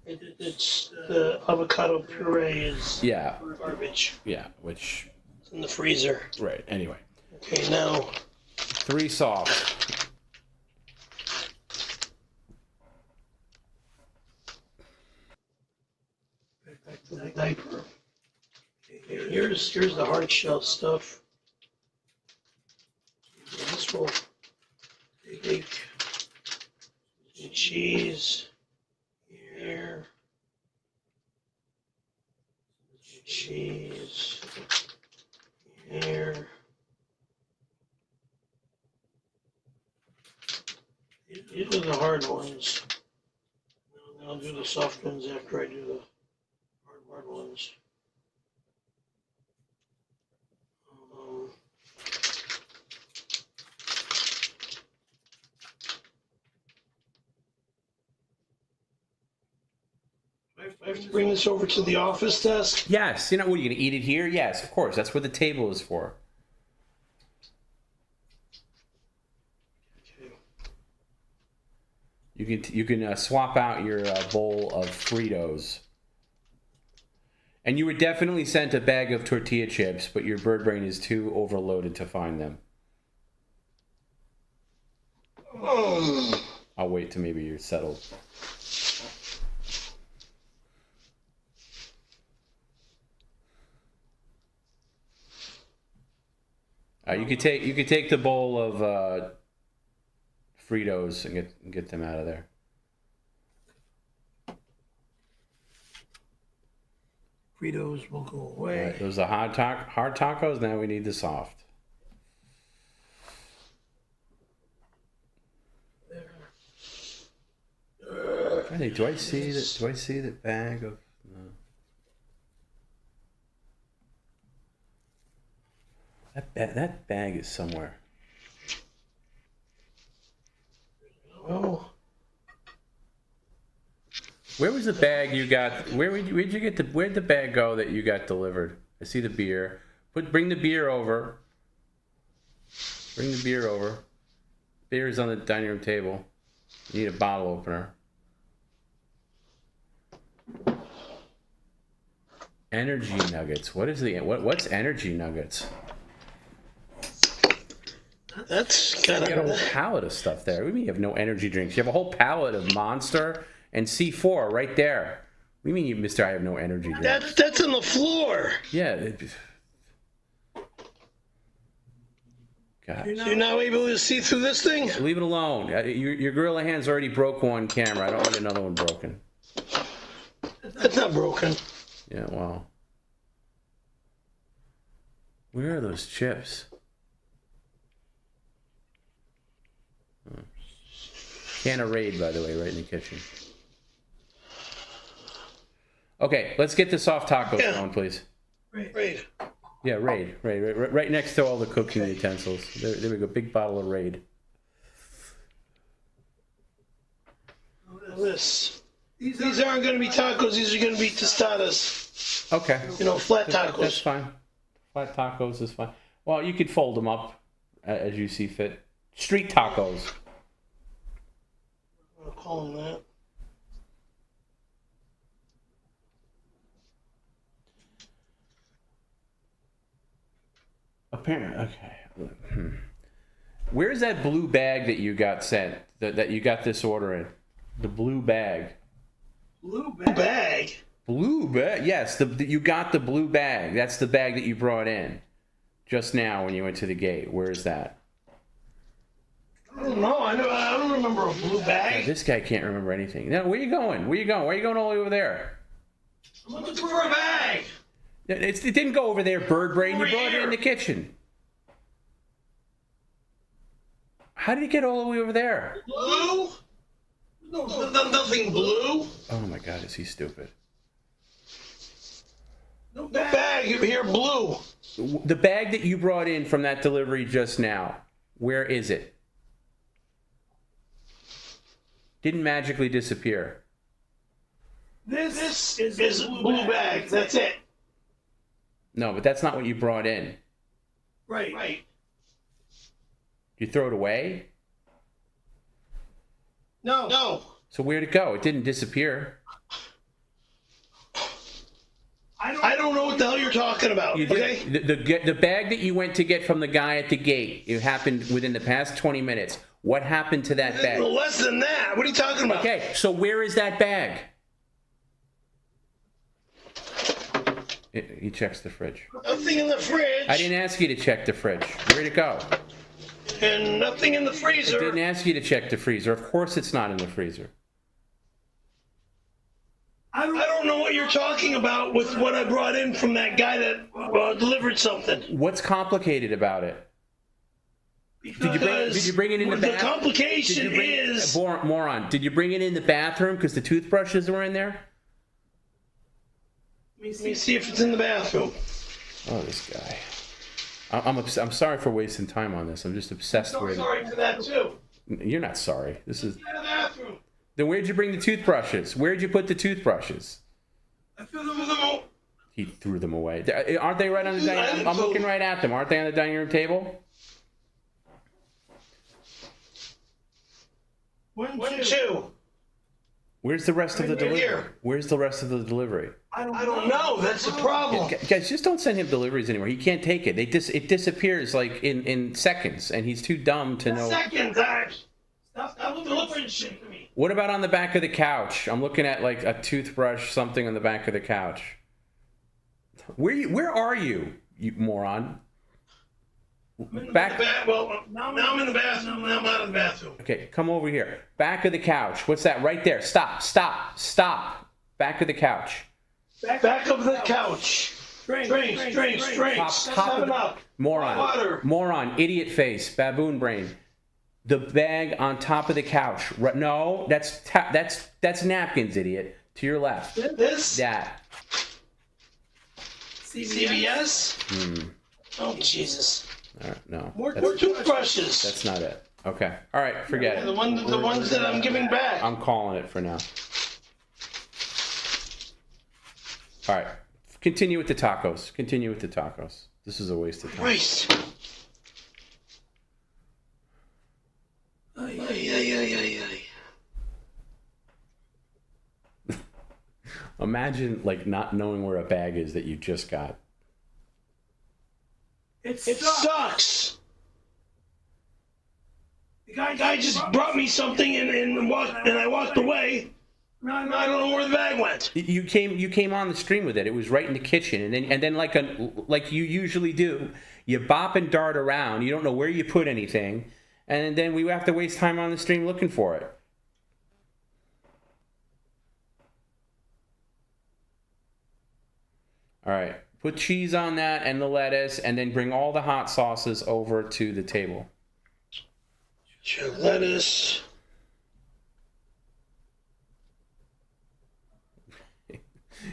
It's the avocado puree is garbage. Yeah, which it's in the freezer. Right. Anyway. Okay, now 3 soft. Back to the diaper. Here's the hard shell stuff. This will take the cheese here. Cheese here. These are the hard ones. I'll do the soft ones after I do the hard ones. I have to bring this over to the office desk? Yes. You know, what, are you going to eat it here? Yes, of course. That's what the table is for. Okay. You can swap out your bowl of Fritos. And you were definitely sent a bag of tortilla chips, but your bird brain is too overloaded to find them. I'll wait till maybe you're settled. You could take the bowl of Fritos and get them out of there. Fritos will go away. Right, those are hard tacos. Now we need the soft. Do I see the bag of? No. That bag is somewhere. Oh. Where was the bag you got? Where'd you get where'd the bag go that you got delivered? I see the beer. Bring the beer over. Bring the beer over. Beer is on the dining room table. You need a bottle opener. Energy nuggets. What's energy nuggets? That's kind You got a whole pallet of stuff there. What do you mean you have no energy drinks? You have a whole pallet of Monster and C4 right there. What do you mean, you, Mister? I have no energy drinks? That's on the floor. Yeah. God. You're now able to see through this thing? Leave it alone. Your gorilla hands already broke one camera. I don't want another one broken. That's not broken. Yeah, well. Where are those chips? Can of Raid, by the way, right in the kitchen. Okay, let's get the soft tacos going, please. Raid. Yeah, Raid. Right next to all the cooking utensils. There we go. Big bottle of Raid. This. These aren't going to be tacos. These are going to be tostadas. Okay. You know, flat tacos. That's fine. Flat tacos is fine. Well, you could fold them up as you see fit. Street tacos. I'll call them that. Apparently, okay. Where's that blue bag that you got sent? That you got this order in? The blue bag. Blue bag? Blue bag? Yes, you got the blue bag. That's the bag that you brought in just now when you went to the gate. Where is that? I don't know. I don't remember a blue bag. God, this guy can't remember anything. Now, where you going? Where you going? Why are you going all the way over there? I'm looking for a bag. It didn't go over there, bird brain. You brought it in the kitchen. How did it get all the way over there? Blue? No, nothing blue. Oh my God, is he stupid? No bag here, blue. The bag that you brought in from that delivery just now, where is it? Didn't magically disappear. This is a blue bag. That's it. No, but that's not what you brought in. Right. You throw it away? No. So where'd it go? It didn't disappear. I don't know what the hell you're talking about. Okay. The bag that you went to get from the guy at the gate, it happened within the past 20 minutes. What happened to that bag? Less than that. What are you talking about? Okay, so where is that bag? He checks the fridge. Nothing in the fridge. I didn't ask you to check the fridge. Where'd it go? And nothing in the freezer. I didn't ask you to check the freezer. Of course it's not in the freezer. I don't know what you're talking about with what I brought in from that guy that delivered something. What's complicated about it? Did you bring it in the bathroom? The complication is... Moron, did you bring it in the bathroom because the toothbrushes were in there? Let me see if it's in the bathroom. Oh, this guy. I'm sorry for wasting time on this. I'm just obsessed with it. I'm sorry for that, too. You're not sorry. This is... In the bathroom. Then where'd you bring the toothbrushes? Where'd you put the toothbrushes? I threw them out. He threw them away. Aren't they right on the dining room? I'm looking right at them. Aren't they on the dining room table? One, two. Where's the rest of the delivery? Here. Where's the rest of the delivery? I don't know. That's the problem. Guys, just don't send him deliveries anymore. He can't take it. It disappears like in seconds, and he's too dumb to know. Seconds, Stop delivering shit to me. What about on the back of the couch? I'm looking at like a toothbrush, something on the back of the couch. Where are you, you moron? Back. Now I'm in the bathroom. Now I'm out of the bathroom. Okay, come over here. Back of the couch. What's that? Right there. Stop. Back of the couch. Back of the couch. Drink. Top moron. Water. Moron. Idiot face. Baboon brain. The bag on top of the couch. No, that's napkins, idiot. To your left. This? That. CVS? Oh, Jesus. All right, no. More toothbrushes. That's not it. Okay. All right, forget it. The ones that I'm giving back. I'm calling it for now. All right. Continue with the tacos. This is a waste of time. Christ. Ay. Imagine like not knowing where a bag is that you just got. It sucks. The guy just brought me something and I walked away. I don't know where the bag went. You came on the stream with it. It was right in the kitchen, and then like you usually do, you bop and dart around. You don't know where you put anything, and then we have to waste time on the stream looking for it. All right, put cheese on that and the lettuce, and then bring all the hot sauces over to the table. Sure, lettuce.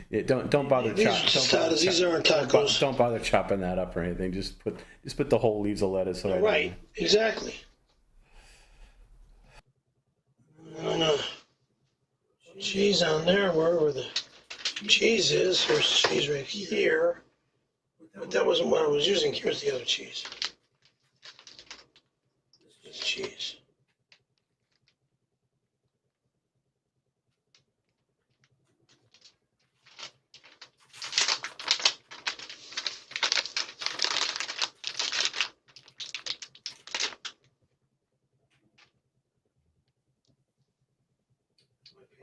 Yeah, don't bother chopping. These aren't tacos. Don't bother chopping that up or anything. Just put the whole leaves of lettuce. Right, exactly. No. Cheese on there, wherever the cheese is. There's cheese right here. But that wasn't what I was using. Here's the other cheese. This is cheese.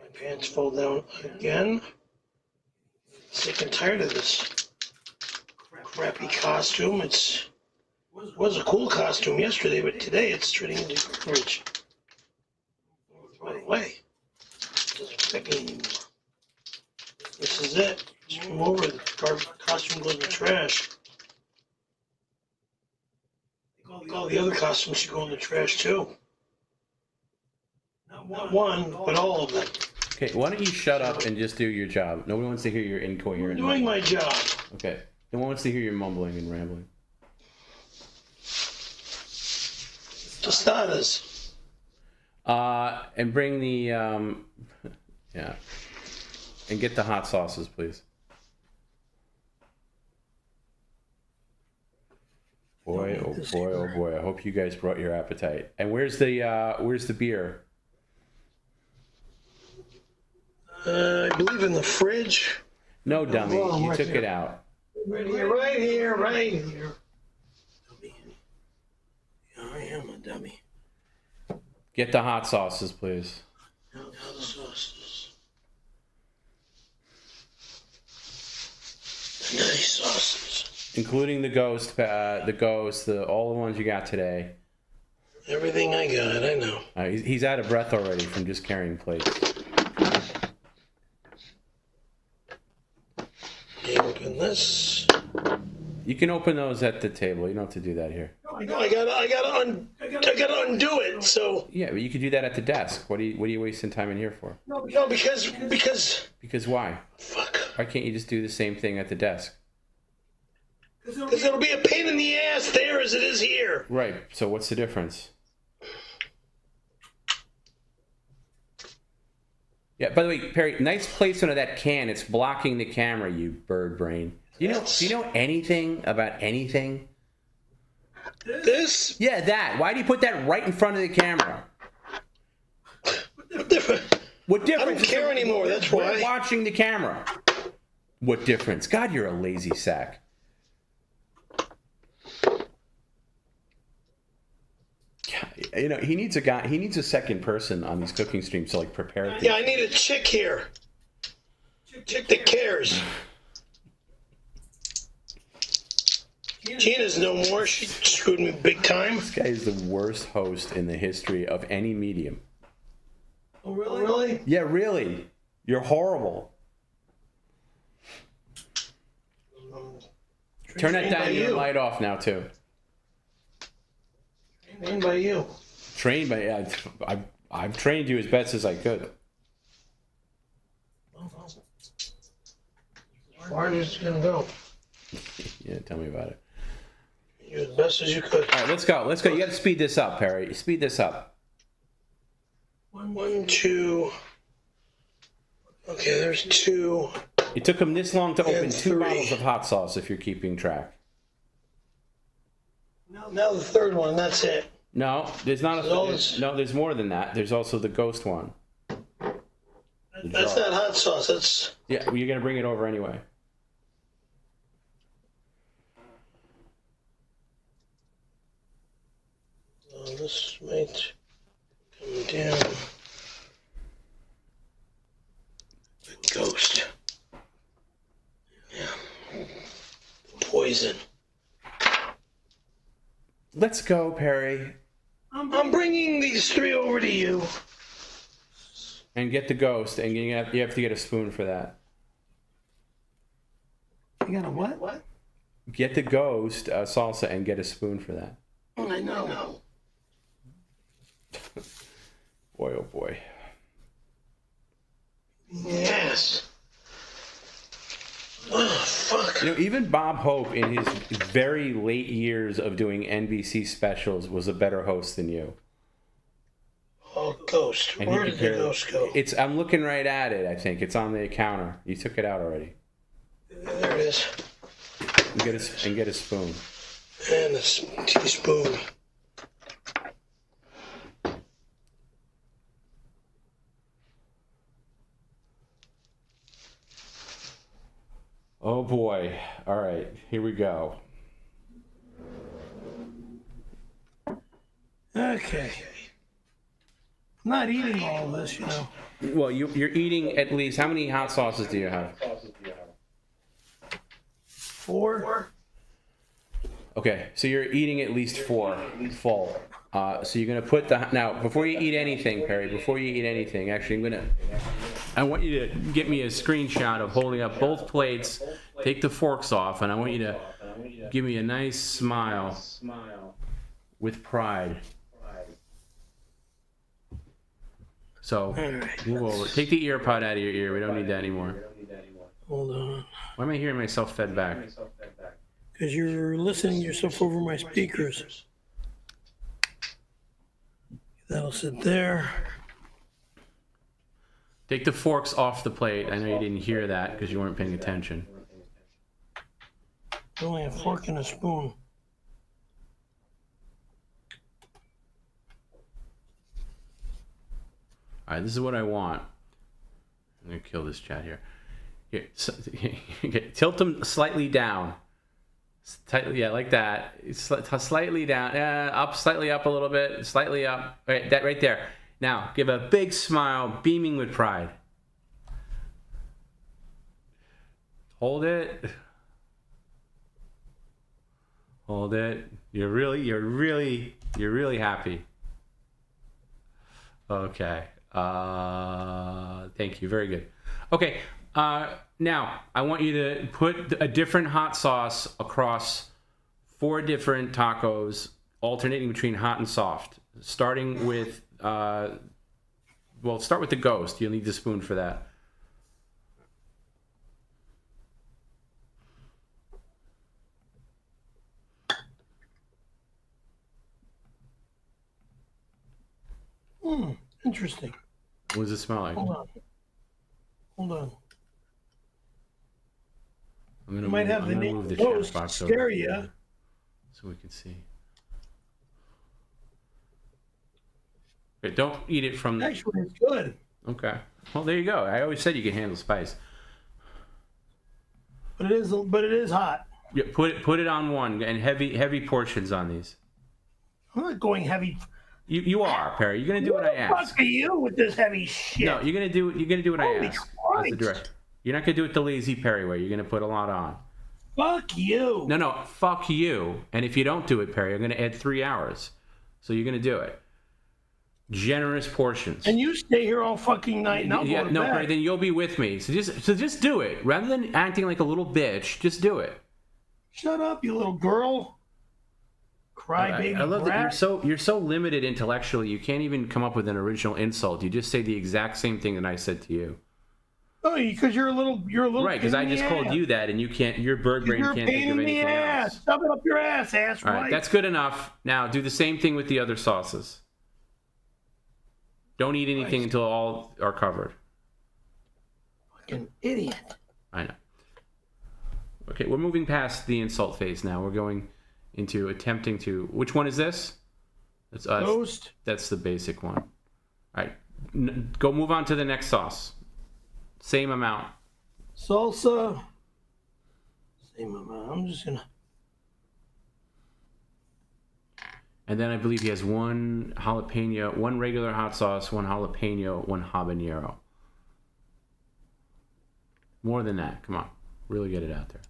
My pants fall down again. Sick and tired of this crappy costume. It was a cool costume yesterday, but today it's turning into garbage. Throw it away. Doesn't fit me anymore. This is it. Just move over. The costume goes in the trash. All the other costumes should go in the trash too. Not one, but all of them. Okay, why don't you shut up and just do your job? Nobody wants to hear your incoherent. I'm doing my job. Okay. No one wants to hear your mumbling and rambling. Tostadas. And bring the yeah. And get the hot sauces, please. Boy, oh boy, oh boy! I hope you guys brought your appetite. And where's the beer? I believe in the fridge. No, dummy, you took it out. Right here. Dummy. I am a dummy. Get the hot sauces, please. Hot sauces. The nice sauces. Including the ghost, all the ones you got today. Everything I got, I know. He's out of breath already from just carrying plates. Open this. You can open those at the table. You don't have to do that here. I gotta undo it. So yeah, but you could do that at the desk. What are you wasting time in here for? No, because why? Fuck. Why can't you just do the same thing at the desk? Because it'll be a pain in the ass there as it is here. Right. So what's the difference? Yeah, by the way, Perry, nice placement of that can. It's blocking the camera, you bird brain. Do you know anything about anything? This? Yeah, that. Why do you put that right in front of the camera? What difference? I don't care anymore, that's why. We're watching the camera. What difference? God, you're a lazy sack. You know, he needs a second person on these cooking streams to like prepare things. Yeah, I need a chick here. Chick that cares. Gina's no more. She screwed me big time. This guy is the worst host in the history of any medium. Oh, really? Yeah, really. You're horrible. Turn that down and your light off now, too. Trained by you. Trained by... I've trained you as best as I could. As far as it's going to go. Yeah, tell me about it. You as best as you could. All right, let's go. Let's go. You got to speed this up, Perry. Speed this up. 1, 2. Okay, there's 2. It took him this long to open 2 3. bottles of hot sauce, if you're keeping track. Now the third one, that's it. No, there's not no, there's more than that. There's also the ghost one. That's not hot sauce. That's... Yeah, well, you're going to bring it over anyway. This might come down. The ghost. Yeah. Poison. Let's go, Perry. I'm bringing these 3 over to you. And get the ghost, and you have to get a spoon for that. You got a what? Get the ghost salsa and get a spoon for that. I know. Boy, oh boy. Yes. Oh, fuck. You know, even Bob Hope, in his very late years of doing NBC specials, was a better host than you. Oh, ghost. And Where did the ghost go? I'm looking right at it, I think. It's on the counter. You took it out already. There it is. and get a spoon. And a teaspoon. Oh boy. All right, here we go. Okay. I'm not eating all of this, you know. Well, you're eating at least, how many hot sauces do you have? 4. Okay, so you're eating at least 4 full. So you're gonna put now before you eat anything, Perry. Before you eat anything, actually, I want you to get me a screenshot of holding up both plates. Take the forks off, and I want you to give me a nice smile with pride. So move over. Take the ear pod out of your ear. We don't need that anymore. Hold on. Why am I hearing myself fed back? Because you're listening to yourself over my speakers. That'll sit there. Take the forks off the plate. I know you didn't hear that because you weren't paying attention. Only a fork and a spoon. All right, this is what I want. I'm gonna kill this chat here. Here, tilt them slightly down. Yeah, like that. Slightly down. Up, slightly up a little bit. Slightly up. Right, that right there. Now, give a big smile, beaming with pride. Hold it. Hold it. You're really happy. Okay. Thank you. Very good. Okay. Now, I want you to put a different hot sauce across 4 different tacos, alternating between hot and soft. Starting with, well, start with the ghost. You'll need the spoon for that. Interesting. What does it smell like? Hold on. I'm gonna might have the name move the ghost chat box scare over you. here so we can see. Okay, don't eat it from. Actually, it's good. Okay. Well, there you go. I always said you could handle spice. But it is hot. Yeah, put it on one and heavy portions on these. I'm not going heavy. You are, Perry. You're gonna do what I ask. What the fuck are you with this heavy shit? No, you're gonna do what I Holy ask. Christ. As the director. You're not gonna do it the lazy Perry way. You're gonna put a lot on. Fuck you. No, fuck you. And if you don't do it, Perry, I'm gonna add 3 hours. So you're gonna do it. Generous portions. And you stay here all fucking night. And I'll go to bed. Perry, then you'll be with me. So just do it. Rather than acting like a little bitch, just do it. Shut up, you little girl. Crybaby. I love that you're so limited intellectually. You can't even come up with an original insult. You just say the exact same thing that I said to you. Oh, because you're a little right. Because I just called you that, and you can't. Your bird brain can't think of anything else. Shove it up your ass, All right, that's good enough. Now do the same thing with the other sauces. Don't eat anything until all are covered. Fucking idiot. I know. Okay, we're moving past the insult phase now. We're going into attempting to. Which one is this? That's us. Ghost. That's the basic one. All right, go move on to the next sauce. Same amount. Salsa. Same amount. I'm just gonna. And then I believe he has 1 jalapeno, 1 regular hot sauce, 1 jalapeno, 1 habanero. More than that. Come on, really get it out there.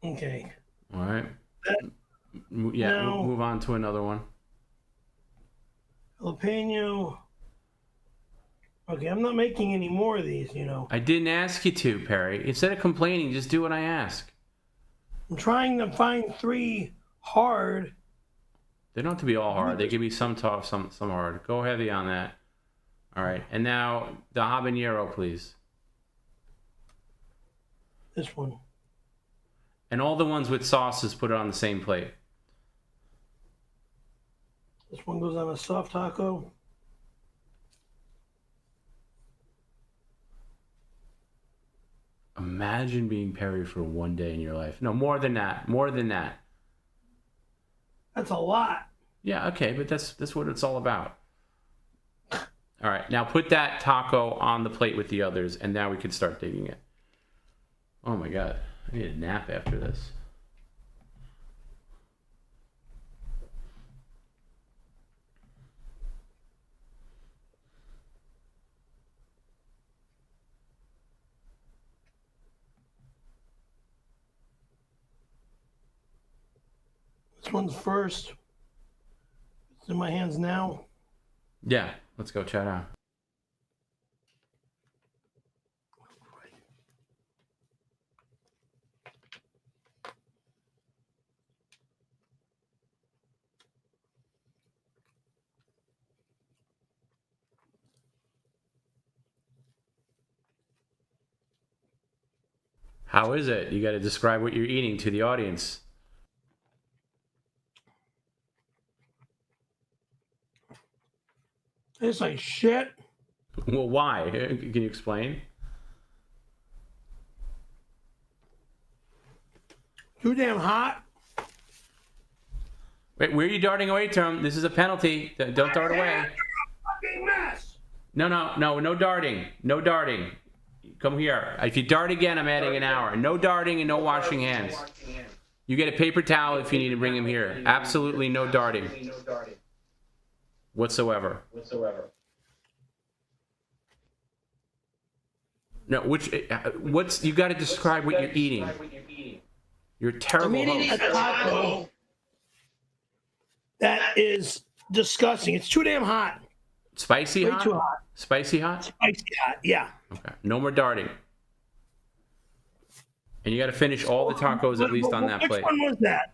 Okay. All right. Move on to another one. Jalapeno. Okay, I'm not making any more of these, you know. I didn't ask you to, Perry. Instead of complaining, just do what I ask. I'm trying to find 3 hard They don't have to be all hard. They can be some tough, some hard. Go heavy on that. All right. And now the habanero, please. This one. And all the ones with sauces, put it on the same plate. This one goes on a soft taco. Imagine being Perry for one day in your life. No, more than that. More than that. That's a lot. Yeah, okay, but that's what it's all about. All right, now put that taco on the plate with the others, and now we can start digging it. Oh my God, I need a nap after this. This one's first. It's in my hands now. Yeah, let's go check it out. How is it? You got to describe what you're eating to the audience. It's like shit. Well, why? Can you explain? Too damn hot. Wait, where are you darting away, Tom? This is a penalty. Don't dart away. Fucking mess. No darting. No darting. Come here. If you dart again, I'm adding an hour. No darting and no washing hands. You get a paper towel if you need to bring him here. Absolutely no darting. Whatsoever. No, what's you got to describe what you're eating. You're a terrible I'm eating host. a taco that is disgusting. It's too damn hot. Spicy Way hot? too hot. Spicy hot? Spicy hot, yeah. Okay. No more darting. And you got to finish all the tacos at least on that plate. Which one was that?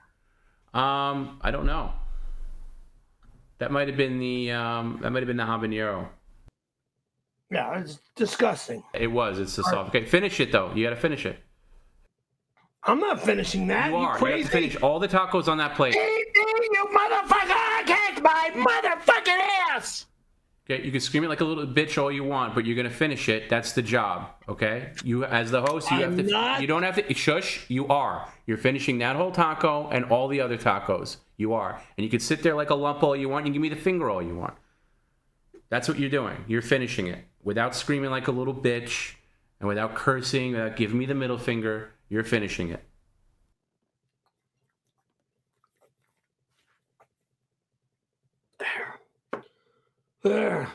I don't know. That might have been the habanero. Yeah, it's disgusting. It was. It's the soft. Okay, finish it though. You got to finish it. I'm not finishing that. You are. You crazy? have to finish all the tacos on that plate. You motherfucker! I kicked my motherfucking ass! Okay, you can scream it like a little bitch all you want, but you're gonna finish it. That's the job. Okay, you as the host, you have to. You don't have to shush. You are. You're finishing that whole taco and all the other tacos. You are, and you can sit there like a lump all you want. You give me the finger all you want. That's what you're doing. You're finishing it without screaming like a little bitch and without cursing, without giving me the middle finger. You're finishing it. There.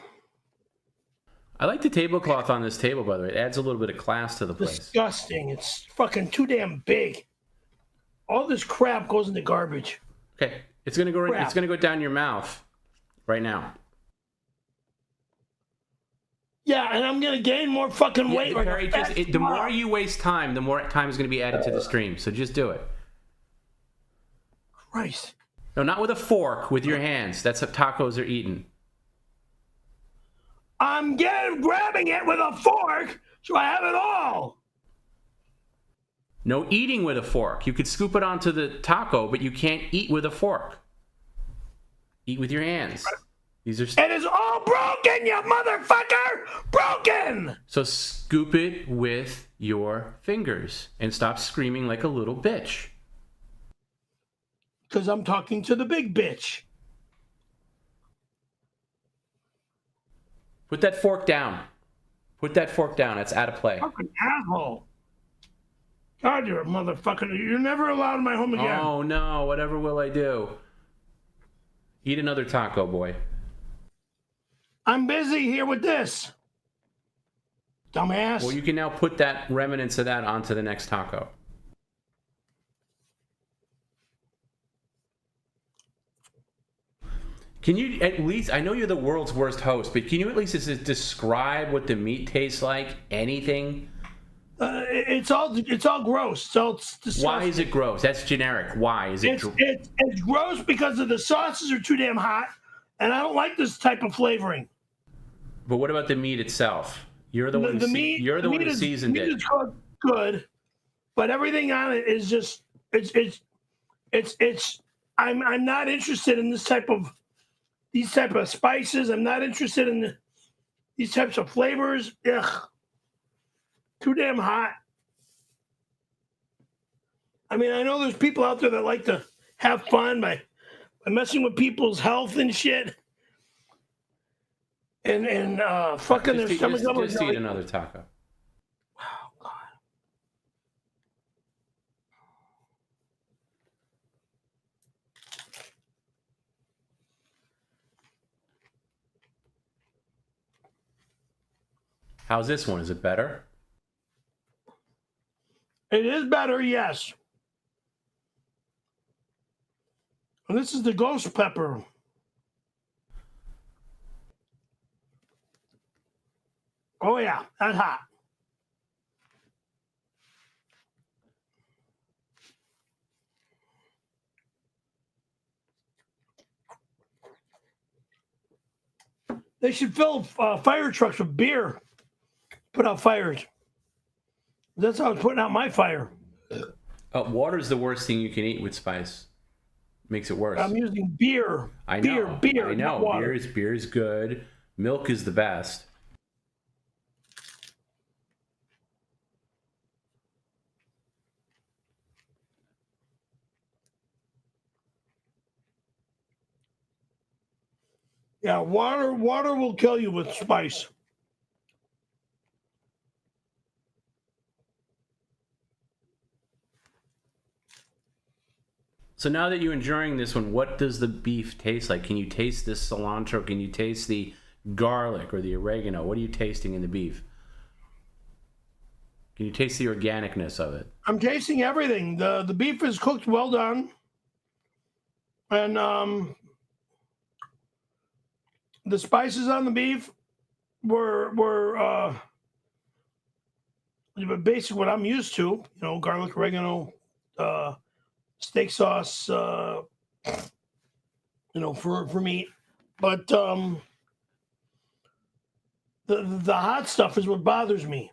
I like the tablecloth on this table, by the way. It adds a little bit of class to the place. Disgusting. It's fucking too damn big. All this crap goes in the garbage. Okay, it's gonna go. Crap. It's gonna go down your mouth, right now. Yeah, and I'm gonna gain more fucking weight. Yeah, Perry, the more you waste time, the more time is gonna be added to the stream. So just do it. Christ. No, not with a fork. With your hands. That's how tacos are eaten. I'm grabbing it with a fork, so I have it all. No eating with a fork. You could scoop it onto the taco, but you can't eat with a fork. Eat with your hands. These are. It is all broken, you motherfucker! Broken! So scoop it with your fingers and stop screaming like a little bitch. Because I'm talking to the big bitch. Put that fork down. Put that fork down. It's out of play. Fucking asshole. God, you're a motherfucker. You're never allowed in my home again. Oh, no. Whatever will I do? Eat another taco, boy. I'm busy here with this. Dumbass. Well, you can now put that remnants of that onto the next taco. Can you at least, I know you're the world's worst host, but can you at least just describe what the meat tastes like? Anything? It's all gross. So it's disgusting. Why is it gross? That's generic. Why is it? It's gross because of the sauces are too damn hot, and I don't like this type of flavoring. But what about the meat itself? You're the one. You're the one who seasoned it. The meat is good, but everything on it is just it's. I'm not interested in these type of spices. I'm not interested in these types of flavors. Ugh. Too damn hot. I mean, I know there's people out there that like to have fun by messing with people's health and shit. And fucking their stomach up. Just eat another taco. Oh, God. How's this one? Is it better? It is better, yes. And this is the ghost pepper. Oh, yeah, that's hot. They should fill fire trucks with beer, put out fires. That's how I was putting out my fire. Water is the worst thing you can eat with spice. Makes it worse. I'm using beer. I know. Beer. I know. Beer is good. Milk is the best. Yeah, water will kill you with spice. So now that you're enjoying this one, what does the beef taste like? Can you taste this cilantro? Can you taste the garlic or the oregano? What are you tasting in the beef? Can you taste the organicness of it? I'm tasting everything. The beef is cooked well done. And the spices on the beef were basic what I'm used to. You know, garlic, oregano, steak sauce, for meat. But the hot stuff is what bothers me.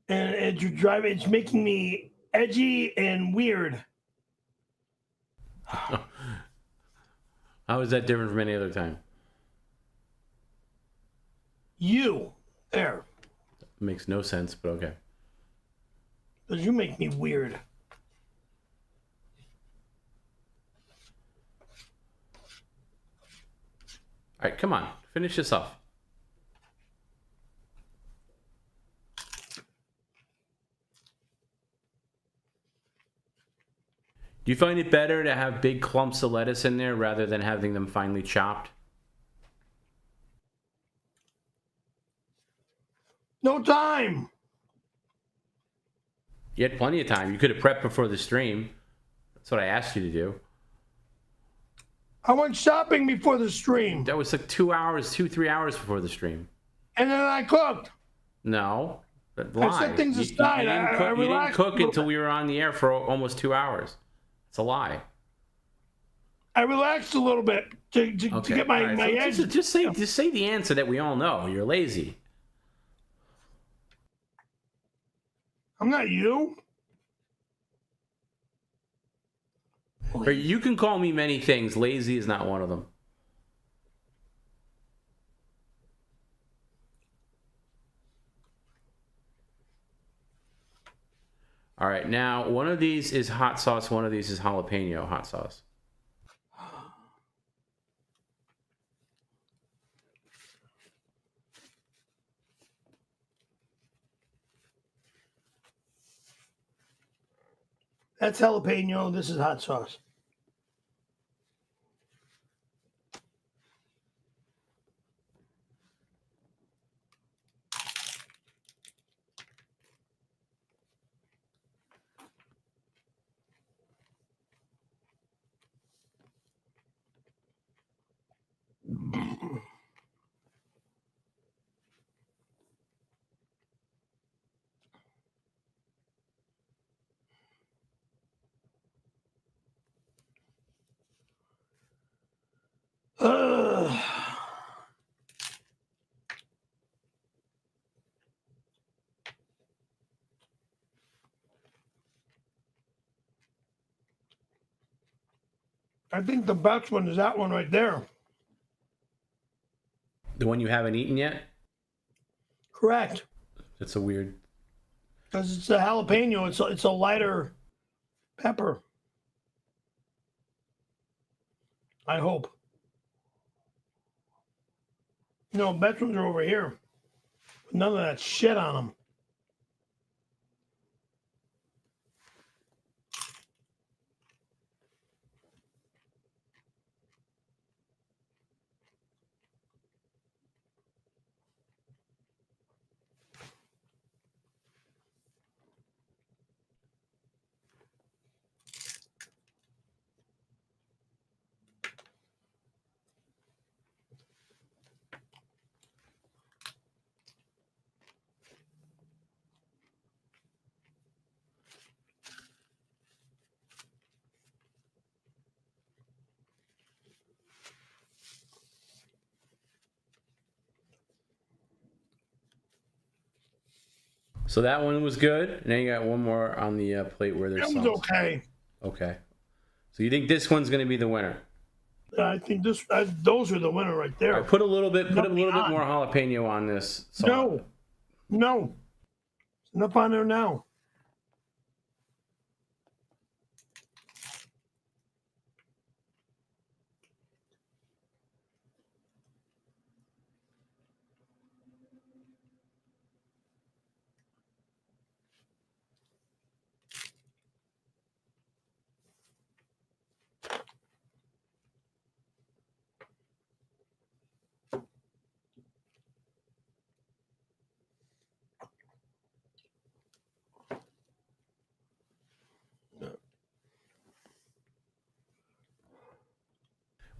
And it's making me edgy and weird. How is that different from any other time? There. Makes no sense, but okay. Because you make me weird. All right, come on. Finish this off. Do you find it better to have big clumps of lettuce in there rather than having them finely chopped? No time. You had plenty of time. You could have prepped before the stream. That's what I asked you to do. I went shopping before the stream. That was like 3 hours before the stream. And then I cooked. No. But I set things aside. You didn't cook until we were on the air for almost 2 hours. It's a lie. I relaxed a little bit to get my edge. Just say the answer that we all know. You're lazy. I'm not you. Or you can call me many things. Lazy is not one of them. All right, now one of these is hot sauce, one of these is jalapeno hot sauce. That's jalapeno. This is hot sauce. I think the best one is that one right there. The one you haven't eaten yet? Correct. It's a weird. Because it's a jalapeno. It's a lighter pepper. I hope. No, best ones are over here. None of that shit on them. So that one was good. Now you got one more on the plate where there's. That was okay. Okay. So you think this one's going to be the winner? I think those are the winner right there. Right, put a little bit more jalapeno on this. No. It's enough on there now.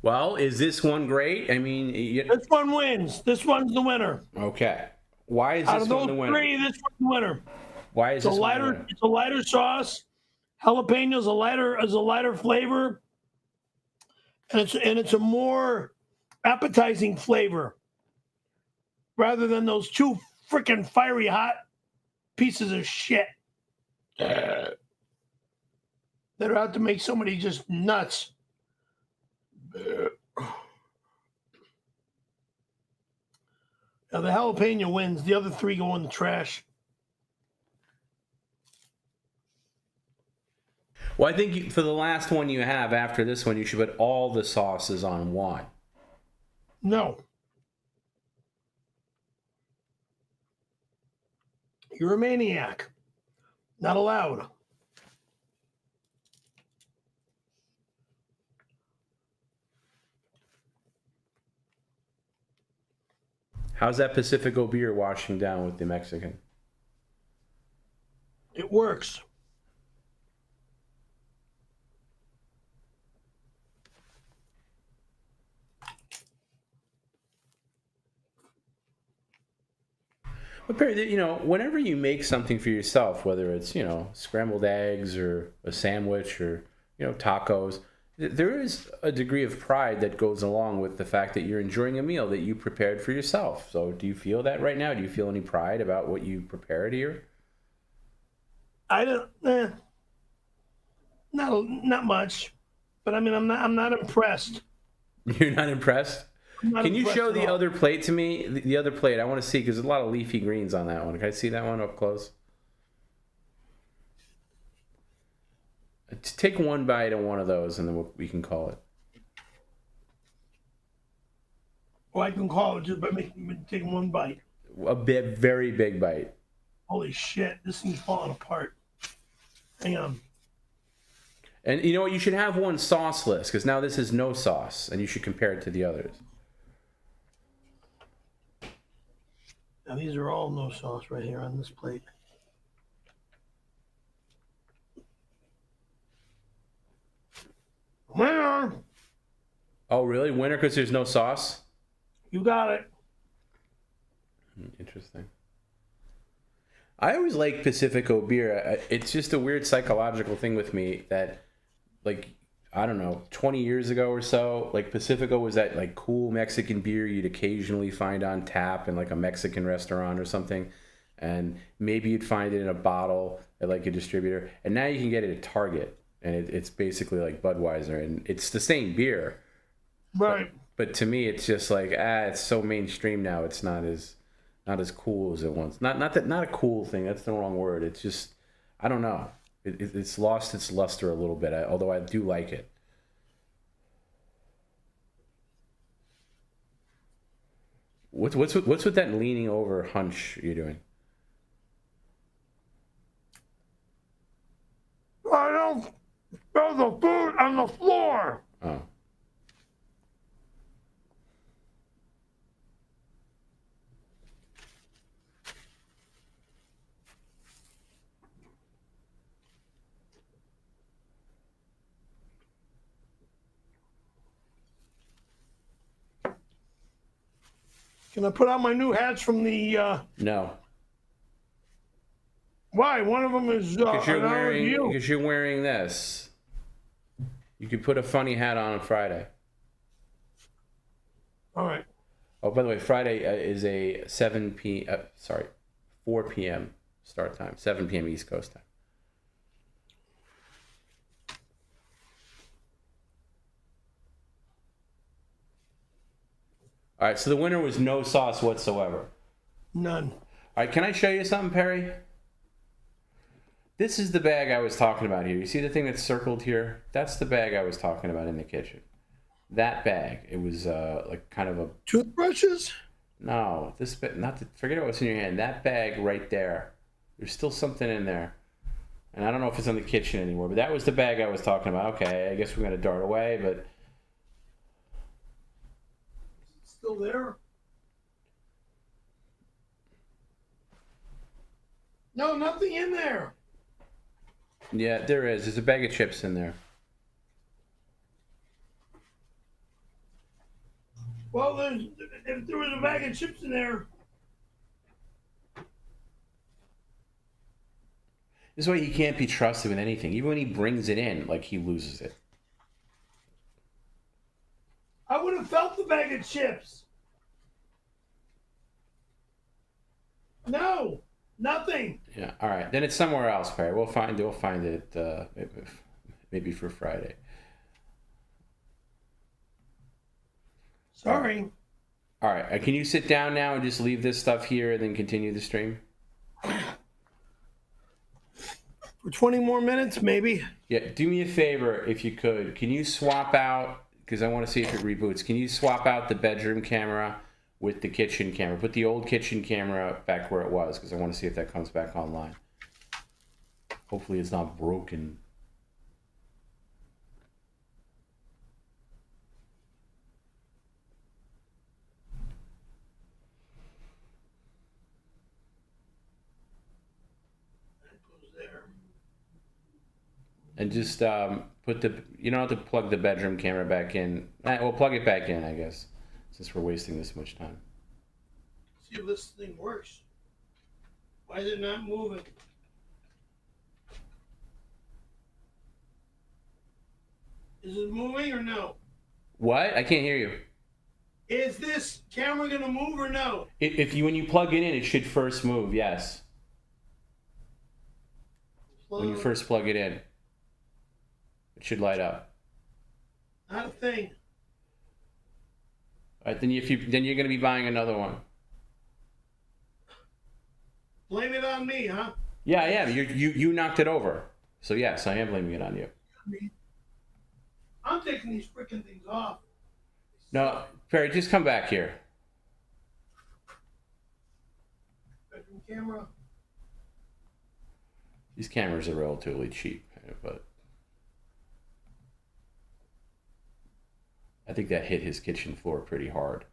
Well, is this one great? I mean, this one wins. This one's the winner. Okay. Why is this one the winner? Out of those three, this one's the winner. Why is this one the winner? It's a lighter sauce. Jalapeno is a lighter flavor, and it's a more appetizing flavor, rather than those two freaking fiery hot pieces of shit that are out to make somebody just nuts. Now the jalapeno wins. The other three go in the trash. Well, I think for the last one you have after this one, you should put all the sauces on one. No. You're a maniac. Not allowed. How's that Pacifico beer washing down with the Mexican? It works. But Perry, you know, whenever you make something for yourself, whether it's, you know, scrambled eggs or a sandwich or, you know, tacos, there is a degree of pride that goes along with the fact that you're enjoying a meal that you prepared for yourself. So do you feel that right now? Do you feel any pride about what you prepared here? I don't, not much, but I mean, I'm not impressed. You're not impressed? Can you show the other plate to me? The other plate, I want to see, because there's a lot of leafy greens on that one. Can I see that one up close? Take one bite of one of those, and then we can call it. Well, I can call it just by taking one bite. Very big bite. Holy shit, this thing's falling apart. Hang on. And you know what? You should have one sauceless, because now this is no sauce, and you should compare it to the others. Now these are all no sauce right here on this plate. Winner! Oh, really? Winner because there's no sauce? You got it. Interesting. I always like Pacifico beer. It's just a weird psychological thing with me that, like, I don't know, 20 years ago or so, like, Pacifico was that, like, cool Mexican beer you'd occasionally find on tap in, like, a Mexican restaurant or something. And maybe you'd find it in a bottle at, like, a distributor. And now you can get it at Target. and it's basically like Budweiser, and it's the same beer. Right. But to me, it's just like it's so mainstream now. It's not as cool as it once. Not a cool thing. That's the wrong word. It's just I don't know. It's lost its luster a little bit. Although I do like it. What's with that leaning over hunch you're doing? I don't smell the food on the floor. Oh. Can I put on my new hats from the? No. Why? One of them is Because you're wearing this. You could put a funny hat on Friday. All right. Oh, by the way, Friday is a 4 p.m. start time, 7 p.m. East Coast time. All right, so the winner was no sauce whatsoever. None. All right, can I show you something, Perry? This is the bag I was talking about here. You see the thing that's circled here? That's the bag I was talking about in the kitchen. That bag. It was like kind of a... Toothbrushes? No, this bit. Forget about what's in your hand. That bag right there. There's still something in there. And I don't know if it's in the kitchen anymore, but that was the bag I was talking about. Okay, I guess we're going to dart away, but... Still there? No, nothing in there. Yeah, there is. There's a bag of chips in there. Well, if there was a bag of chips in there. This is why he can't be trusted with anything. Even when he brings it in, like he loses it. I would have felt the bag of chips. No, nothing. Yeah. All right. Then it's somewhere else, Perry. We'll find it. Maybe for Friday. Sorry. All right. Can you sit down now and just leave this stuff here and then continue the stream? For 20 more minutes, maybe. Yeah. Do me a favor, if you could. Can you swap out? Because I want to see if it reboots. Can you swap out the bedroom camera with the kitchen camera? Put the old kitchen camera back where it was, because I want to see if that comes back online. Hopefully it's not broken. And just you don't have to plug the bedroom camera back in. We'll plug it back in, I guess, since we're wasting this much time. See if this thing works. Why is it not moving? Is it moving or no? What? I can't hear you. Is this camera gonna move or no? When you plug it in, it should first move. Yes. When you first plug it in, it should light up. Not a thing. All right, then you're gonna be buying another one. Blame it on me, huh? Yeah, I am. You knocked it over. So yes, I am blaming it on you. I'm taking these freaking things off. No, Perry, just come back here. Bedroom camera. These cameras are relatively cheap, but I think that hit his kitchen floor pretty hard.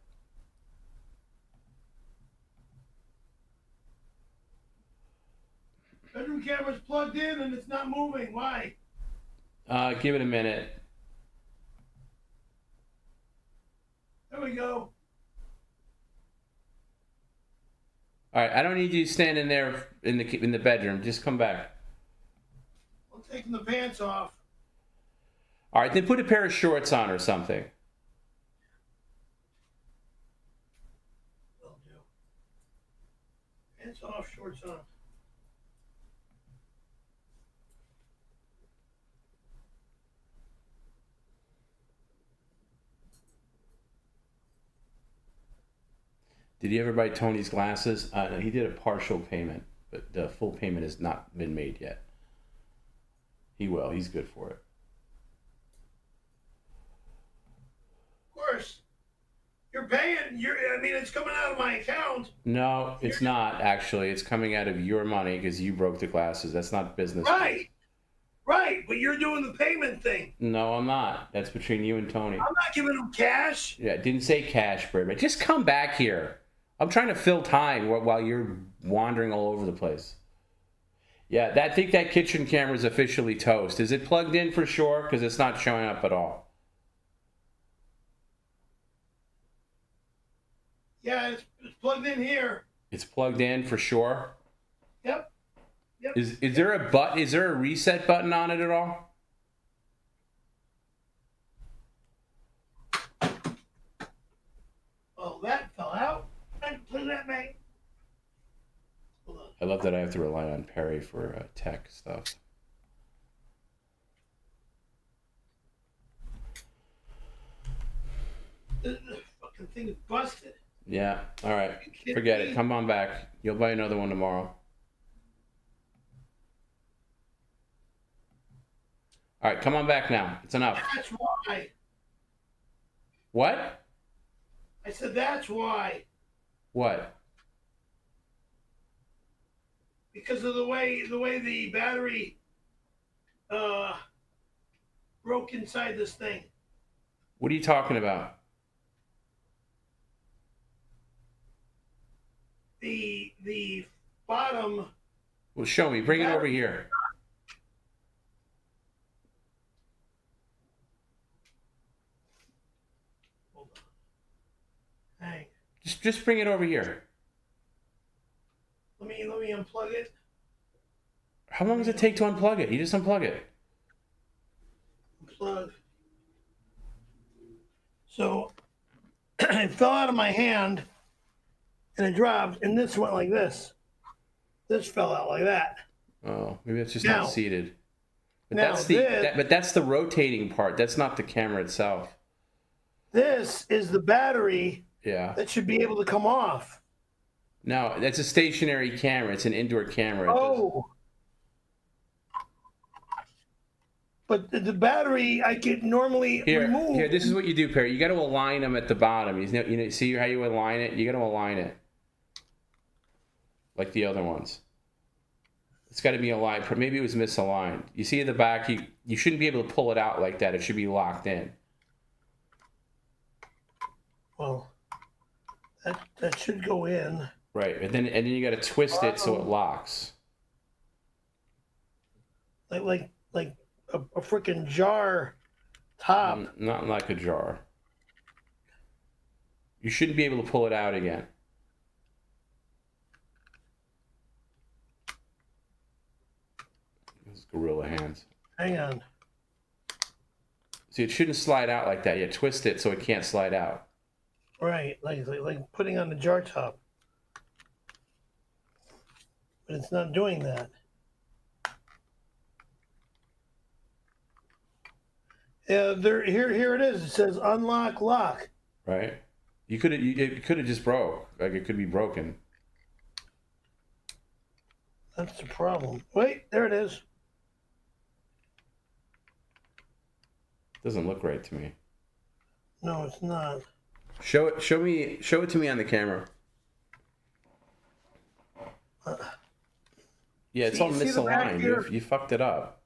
Bedroom camera's plugged in and it's not moving. Why? Give it a minute. There we go. All right, I don't need you standing there in the bedroom. Just come back. I'm taking the pants off. All right, then put a pair of shorts on or something. Will do. Pants off, shorts on. Did you ever buy Tony's glasses? He did a partial payment, but the full payment has not been made yet. He will. He's good for it. Of course. You're paying. I mean, it's coming out of my account. No, it's not, actually. It's coming out of your money because you broke the glasses. That's not business. Right. Right, but you're doing the payment thing. No, I'm not. That's between you and Tony. I'm not giving him cash. Yeah, didn't say cash, Birdman. Just come back here. I'm trying to fill time while you're wandering all over the place. Yeah, I think that kitchen camera is officially toast. Is it plugged in for sure? Because it's not showing up at all. Yeah, it's plugged in here. It's plugged in for sure? Yep. Yep. Is there a button? Is there a reset button on it at all? Oh, that fell out. Play that, mate. Hold on. I love that I have to rely on Perry for tech stuff. The fucking thing is busted. Yeah, all right. Forget it. Come on back. You'll buy another one tomorrow. All right, come on back now. It's enough. That's why. What? I said that's why. What? Because of the way the battery broke inside this thing. What are you talking about? The bottom. Well, show me. Bring it over here. Hold on. Hang. Just bring it over here. Let me unplug it. How long does it take to unplug it? You just unplug it. Unplug. So it fell out of my hand and it dropped, and this went like this. This fell out like that. Oh, maybe it's just Now- not seated. But now that's this- but that's the rotating part. That's not the camera itself. This is the battery Yeah. that should be able to come off. No, that's a stationary camera. It's an indoor camera. Oh. But the battery I could normally remove. Here, this is what you do, Perry. You got to align them at the bottom. You know, see how you align it? You got to align it like the other ones. It's got to be aligned. Maybe it was misaligned. You see at the back, you shouldn't be able to pull it out like that. It should be locked in. Well, that should go in. Right, and then you got to twist it so it locks. Like a freaking jar top. Not like a jar. You shouldn't be able to pull it out again. This is gorilla hands. Hang on. See, it shouldn't slide out like that. You twist it so it can't slide out. Right, like putting on the jar top. But it's not doing that. Yeah, here it is. It says unlock lock. Right? It could have just broke. Like it could be broken. That's the problem. Wait, there it is. Doesn't look right to me. No, it's not. Show it to me on the camera. Yeah, it's all misaligned. You fucked it up.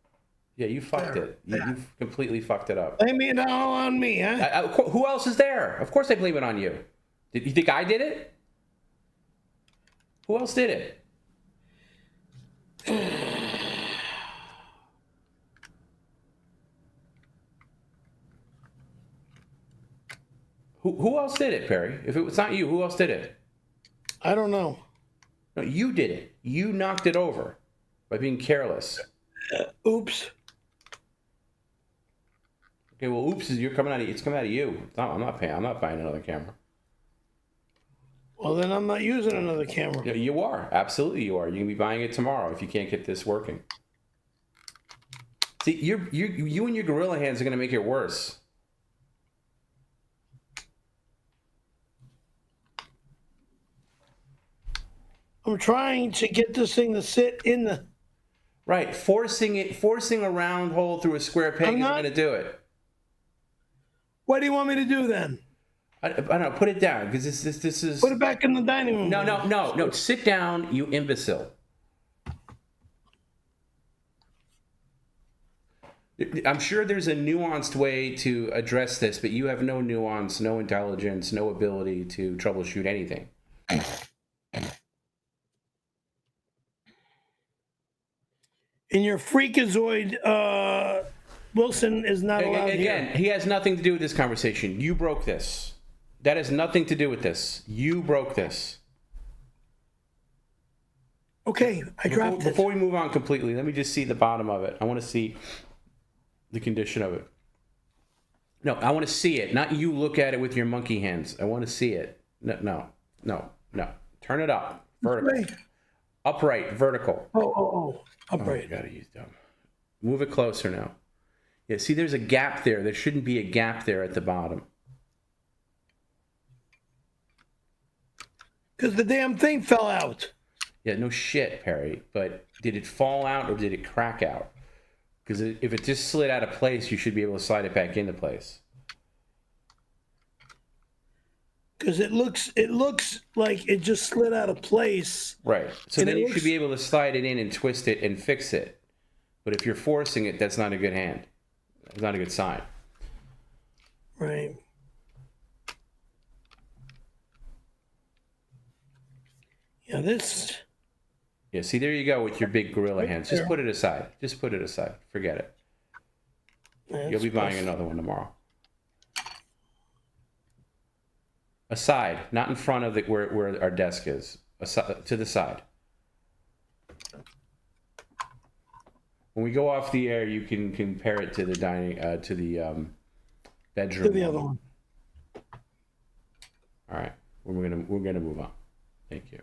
Yeah, you fucked it. You completely fucked it up. Blame it all on me, huh? Who else is there? Of course I blame it on you. Did you think I did it? Who else did it? Who else did it, Perry? If it was not you, who else did it? I don't know. No, you did it. You knocked it over by being careless. Oops. Okay, well, oops, it's coming out of you. I'm not paying. I'm not buying another camera. Well, then I'm not using another camera. Yeah, you are. Absolutely, you are. You can be buying it tomorrow if you can't get this working. See, you and your gorilla hands are going to make it worse. I'm trying to get this thing to sit in the... Right, forcing a round hole through a square peg isn't going to do it. What do you want me to do then? I don't know, put it down, because this is... Put it back in the dining room. No, sit down, you imbecile. I'm sure there's a nuanced way to address this, but you have no nuance, no intelligence, no ability to troubleshoot anything. In your freakazoid, Wilson is not allowed Again, here. he has nothing to do with this conversation. You broke this. That has nothing to do with this. You broke this. Okay, I dropped it. Before we move on completely, let me just see the bottom of it. I want to see the condition of it. No, I want to see it, not you look at it with your monkey hands. I want to see it. No. Turn it up. Vertical. Right. Upright, vertical. Oh. Upright. Oh, gotta use them. Move it closer now. Yeah, see, there's a gap there. There shouldn't be a gap there at the bottom. Because the damn thing fell out. Yeah, no shit, Perry. But did it fall out or did it crack out? Because if it just slid out of place, you should be able to slide it back into place. Because it looks like it just slid out of place. Right. So then you should be able to slide it in and twist it and fix it. But if you're forcing it, that's not a good hand. It's not a good sign. Right. Yeah, this... Yeah, see, there you go with your big gorilla hands. Just put it aside. Just put it aside. Forget it. Yeah, you'll be buying another one tomorrow. Aside, not in front of where our desk is. Aside, to the side. When we go off the air, you can compare it to the bedroom. To the other one. All right, we're gonna move on. Thank you.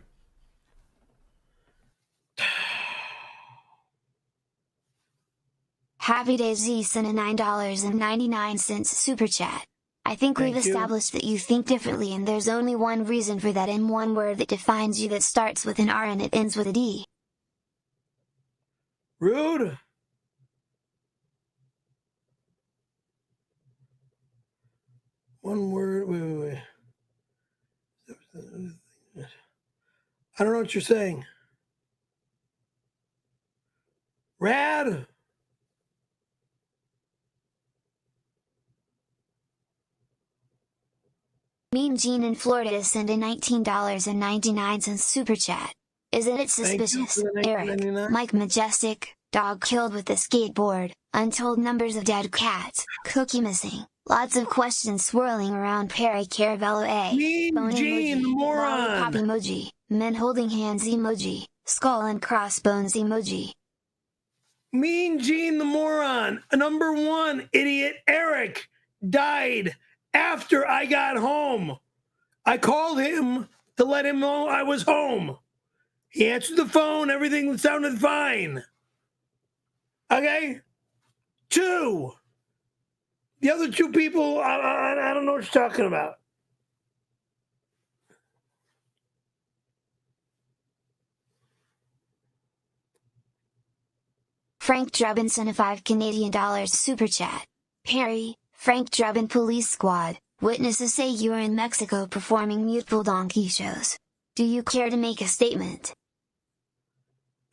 Happy Day Z sent a $9.99 super chat. I think we've established that you think differently and there's only one reason for that and one word that defines you that starts with an R and it ends with a D. Rude. One word. Wait. I don't know what you're saying. Rad. Mean Gene in Florida sent a $19.99 super chat. Isn't it suspicious? Eric, Mike Majestic, dog killed with a skateboard, untold numbers of dead cats, cookie missing, lots of questions swirling around Perry Caravello A. Mean Gene, moron. Lollipop emoji, men holding hands emoji, skull and crossbones emoji. Mean Gene the moron. Number one idiot Eric died after I got home. I called him to let him know I was home. He answered the phone. Everything sounded fine. Okay? 2. The other 2 people, I don't know what you're talking about. Frank Drubbin sent a $5 Canadian super chat. Perry, Frank Drubbin Police Squad, witnesses say you are in Mexico performing mutable donkey shows. Do you care to make a statement?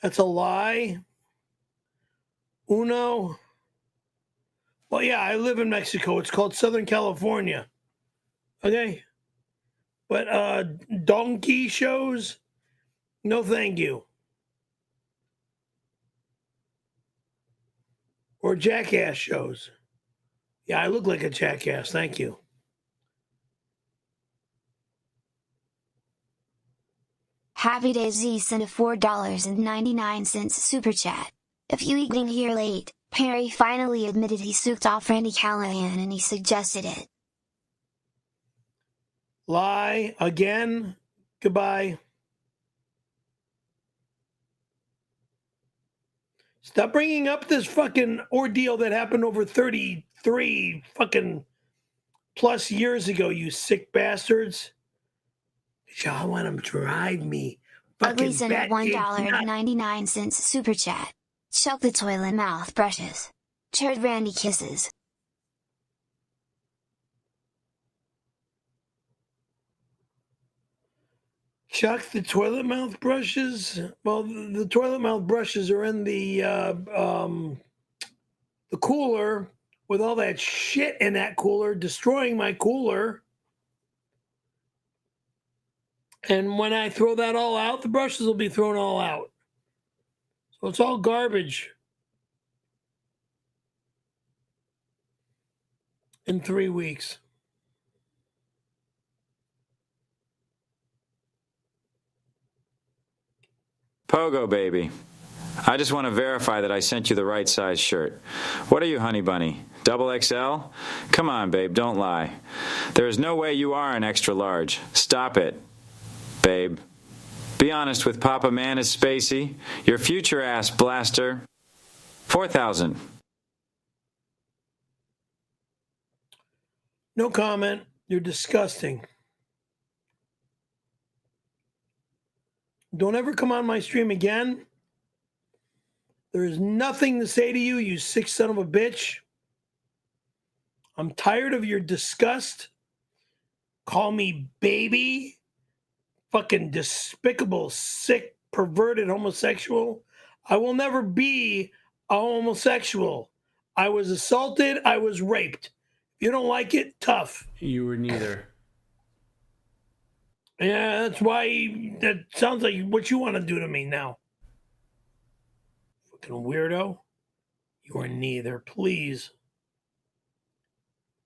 That's a lie. Uno. Well, yeah, I live in Mexico. It's called Southern California. Okay? But donkey shows? No, thank you. Or jackass shows. Yeah, I look like a jackass. Thank you. Happy Day Z sent a $4.99 super chat. If you eating here late, Perry finally admitted he souped off Randy Callahan and he suggested it. Lie again. Goodbye. Stop bringing up this fucking ordeal that happened over 33 fucking plus years ago, you sick bastards. Y'all want to drive me Ugly sent a $1.99 super chat. Chuck the toilet mouth brushes. Churd Randy kisses. Chuck the toilet mouth brushes. Well, the toilet mouth brushes are in the cooler with all that shit in that cooler, destroying my cooler. And when I throw that all out, the brushes will be thrown all out. So it's all garbage in 3 weeks. Pogo baby, I just want to verify that I sent you the right size shirt. What are you, honey bunny? XXL? Come on, babe, don't lie. There is no way you are an extra large. Stop it, babe. Be honest with Papa Manus Spacey, your future ass blaster. 4,000. No comment. You're disgusting. Don't ever come on my stream again. There is nothing to say to you, you sick son of a bitch. I'm tired of your disgust. Call me baby. Fucking despicable, sick, perverted homosexual. I will never be a homosexual. I was assaulted. I was raped. If you don't like it, tough. You were neither. Yeah, that's why that sounds like what you want to do to me now. Fucking weirdo. You are neither. Please.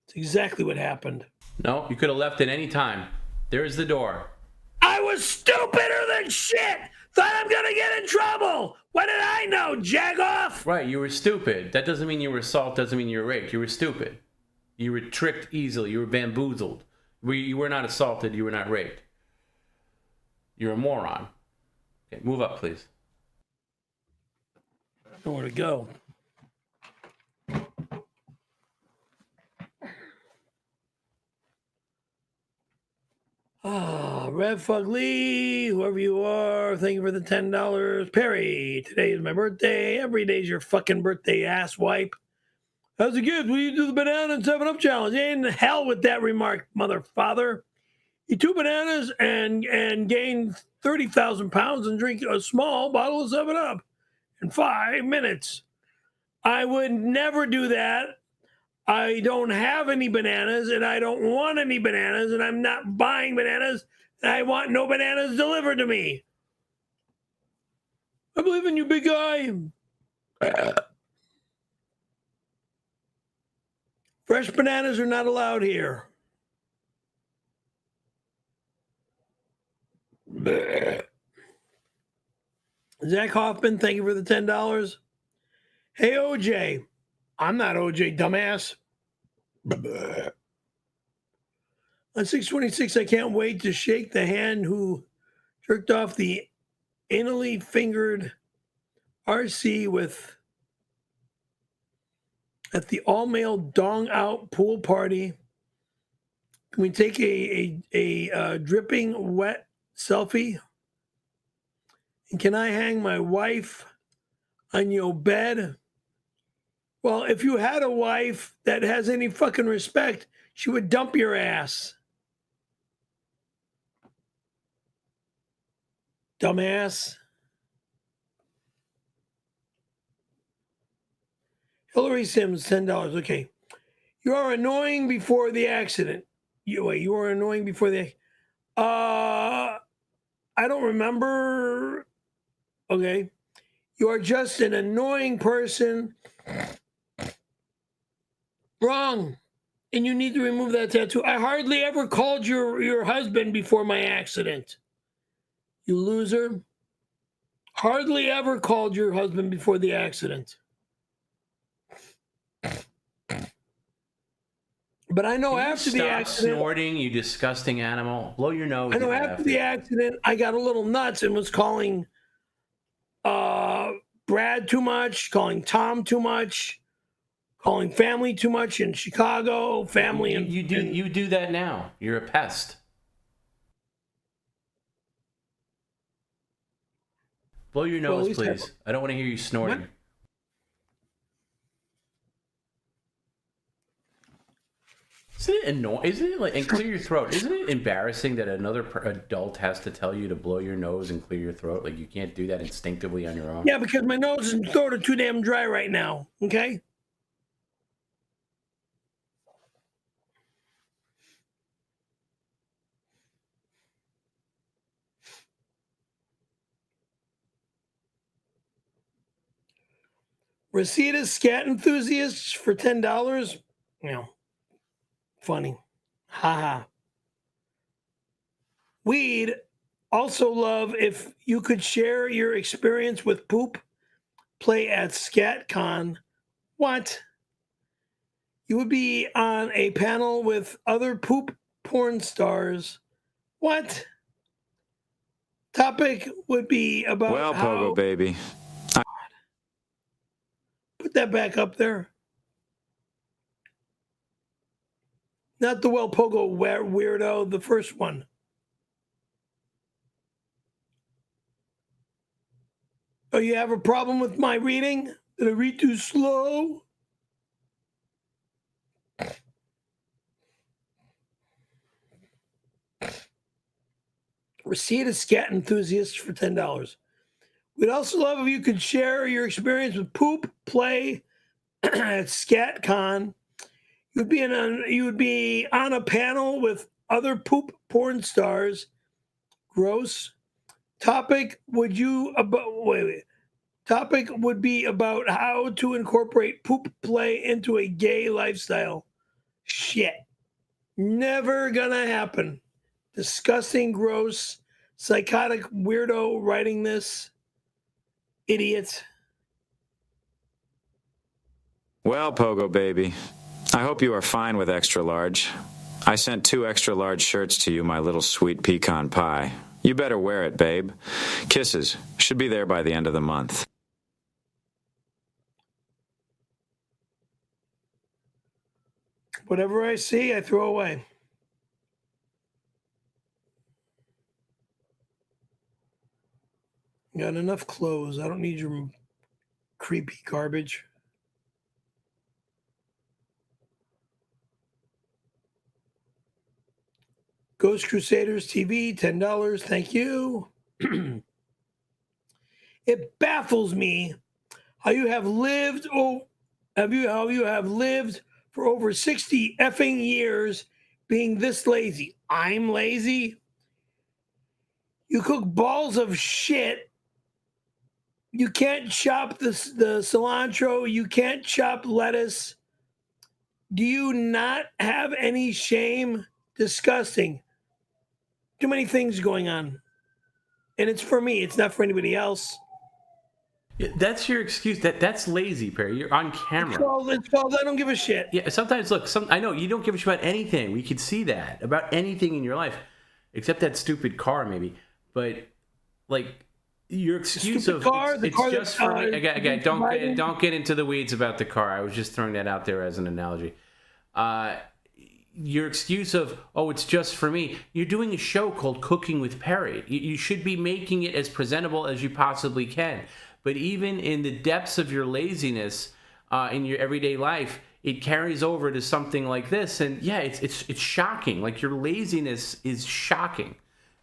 It's exactly what happened. No, you could have left at any time. There's the door. I was stupider than shit. Thought I'm going to get in trouble. What did I know? Jag off. Right, you were stupid. That doesn't mean you were assaulted. Doesn't mean you were raped. You were stupid. You were tricked easily. You were bamboozled. You were not assaulted. You were not raped. You're a moron. Okay, move up, please. Nowhere to go. Rev Fugly, whoever you are, thank you for the $10. Perry, today is my birthday. Every day's your fucking birthday, ass wipe. As a gift, will you do the banana and 7-Up challenge? In hell with that remark, mother father. Eat 2 bananas and gain 30,000 pounds and drink a small bottle of 7-Up in 5 minutes. I would never do that. I don't have any bananas, and I don't want any bananas, and I'm not buying bananas, and I want no bananas delivered to me. I believe in you, big guy. Fresh bananas are not allowed here. Zach Hoffman, thank you for the $10. Hey, OJ. I'm not OJ, dumbass. On 6/26, I can't wait to shake the hand who jerked off the anally fingered RC at the all-male dong-out pool party. Can we take a dripping wet selfie? And can I hang my wife on your bed? Well, if you had a wife that has any fucking respect, she would dump your ass. Dumbass. Hillary Sims, $10. Okay. You are annoying before the accident. You are annoying before the... I don't remember. Okay. You are just an annoying person. Wrong. And you need to remove that tattoo. I hardly ever called your husband before my accident. You loser. Hardly ever called your husband before the accident. But I know after the accident... Snorting, you disgusting animal. Blow your nose. I know after the accident, I got a little nuts and was calling Brad too much, calling Tom too much, calling family too much in Chicago, family. You do that now. You're a pest. Blow your Well, at nose, least please. I don't want to hear you snorting. What? Isn't it annoying? Isn't it like, and clear your throat? Isn't it embarrassing that another adult has to tell you to blow your nose and clear your throat? Like you can't do that instinctively on your own? Yeah, because my nose and throat are too damn dry right now. Okay. Rosita's scat enthusiasts for $10. Funny. Haha. We'd also love if you could share your experience with poop play at ScatCon. What? You would be on a panel with other poop porn stars. What? Topic would be about well, how... Pogo baby. Put that back up there. Not the Well Pogo weirdo, the first one. Oh, you have a problem with my reading? Did I read too slow? Receipt scat enthusiasts for $10. We'd also love if you could share your experience with poop play at ScatCon. You would be on a panel with other poop porn stars. Gross. Topic would be about how to incorporate poop play into a gay lifestyle. Shit. Never gonna happen. Disgusting, gross, psychotic weirdo writing this. Idiot. Well, Pogo baby, I hope you are fine with extra large. I sent 2 extra large shirts to you, my little sweet pecan pie. You better wear it, babe. Kisses. Should be there by the end of the month. Whatever I see, I throw away. Got enough clothes. I don't need your creepy garbage. Ghost Crusaders TV, $10. Thank you. It baffles me how you have lived for over 60 effing years being this lazy. I'm lazy. You cook balls of shit. You can't chop the cilantro. You can't chop lettuce. Do you not have any shame? Disgusting. Too many things going on. And it's for me. It's not for anybody else. Yeah, that's your excuse. That's lazy, Perry. You're on camera. It's called I don't give a shit. Yeah, sometimes, look, I know you don't give a shit about anything. We could see that. About anything in your life. Except that stupid car, maybe. But, like... Your excuse of it's just for me. Again, don't get into the weeds about the car. I was just throwing that out there as an analogy. Your excuse of it's just for me. You're doing a show called Cooking with Perry. You should be making it as presentable as you possibly can. But even in the depths of your laziness in your everyday life, it carries over to something like this. And yeah, it's shocking. Like your laziness is shocking.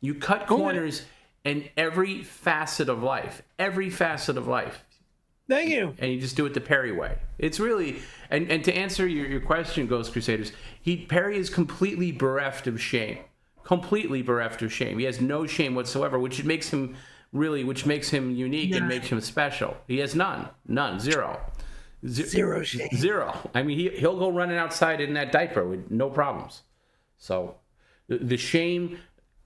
You cut corners. In every facet of life. Thank you. And you just do it the Perry way. It's really, and to answer your question, Ghost Crusaders, Perry is completely bereft of shame. He has no shame whatsoever, which makes him unique and makes him special. He has none, zero. Zero shame. Zero. I mean, he'll go running outside in that diaper with no problems. So the shame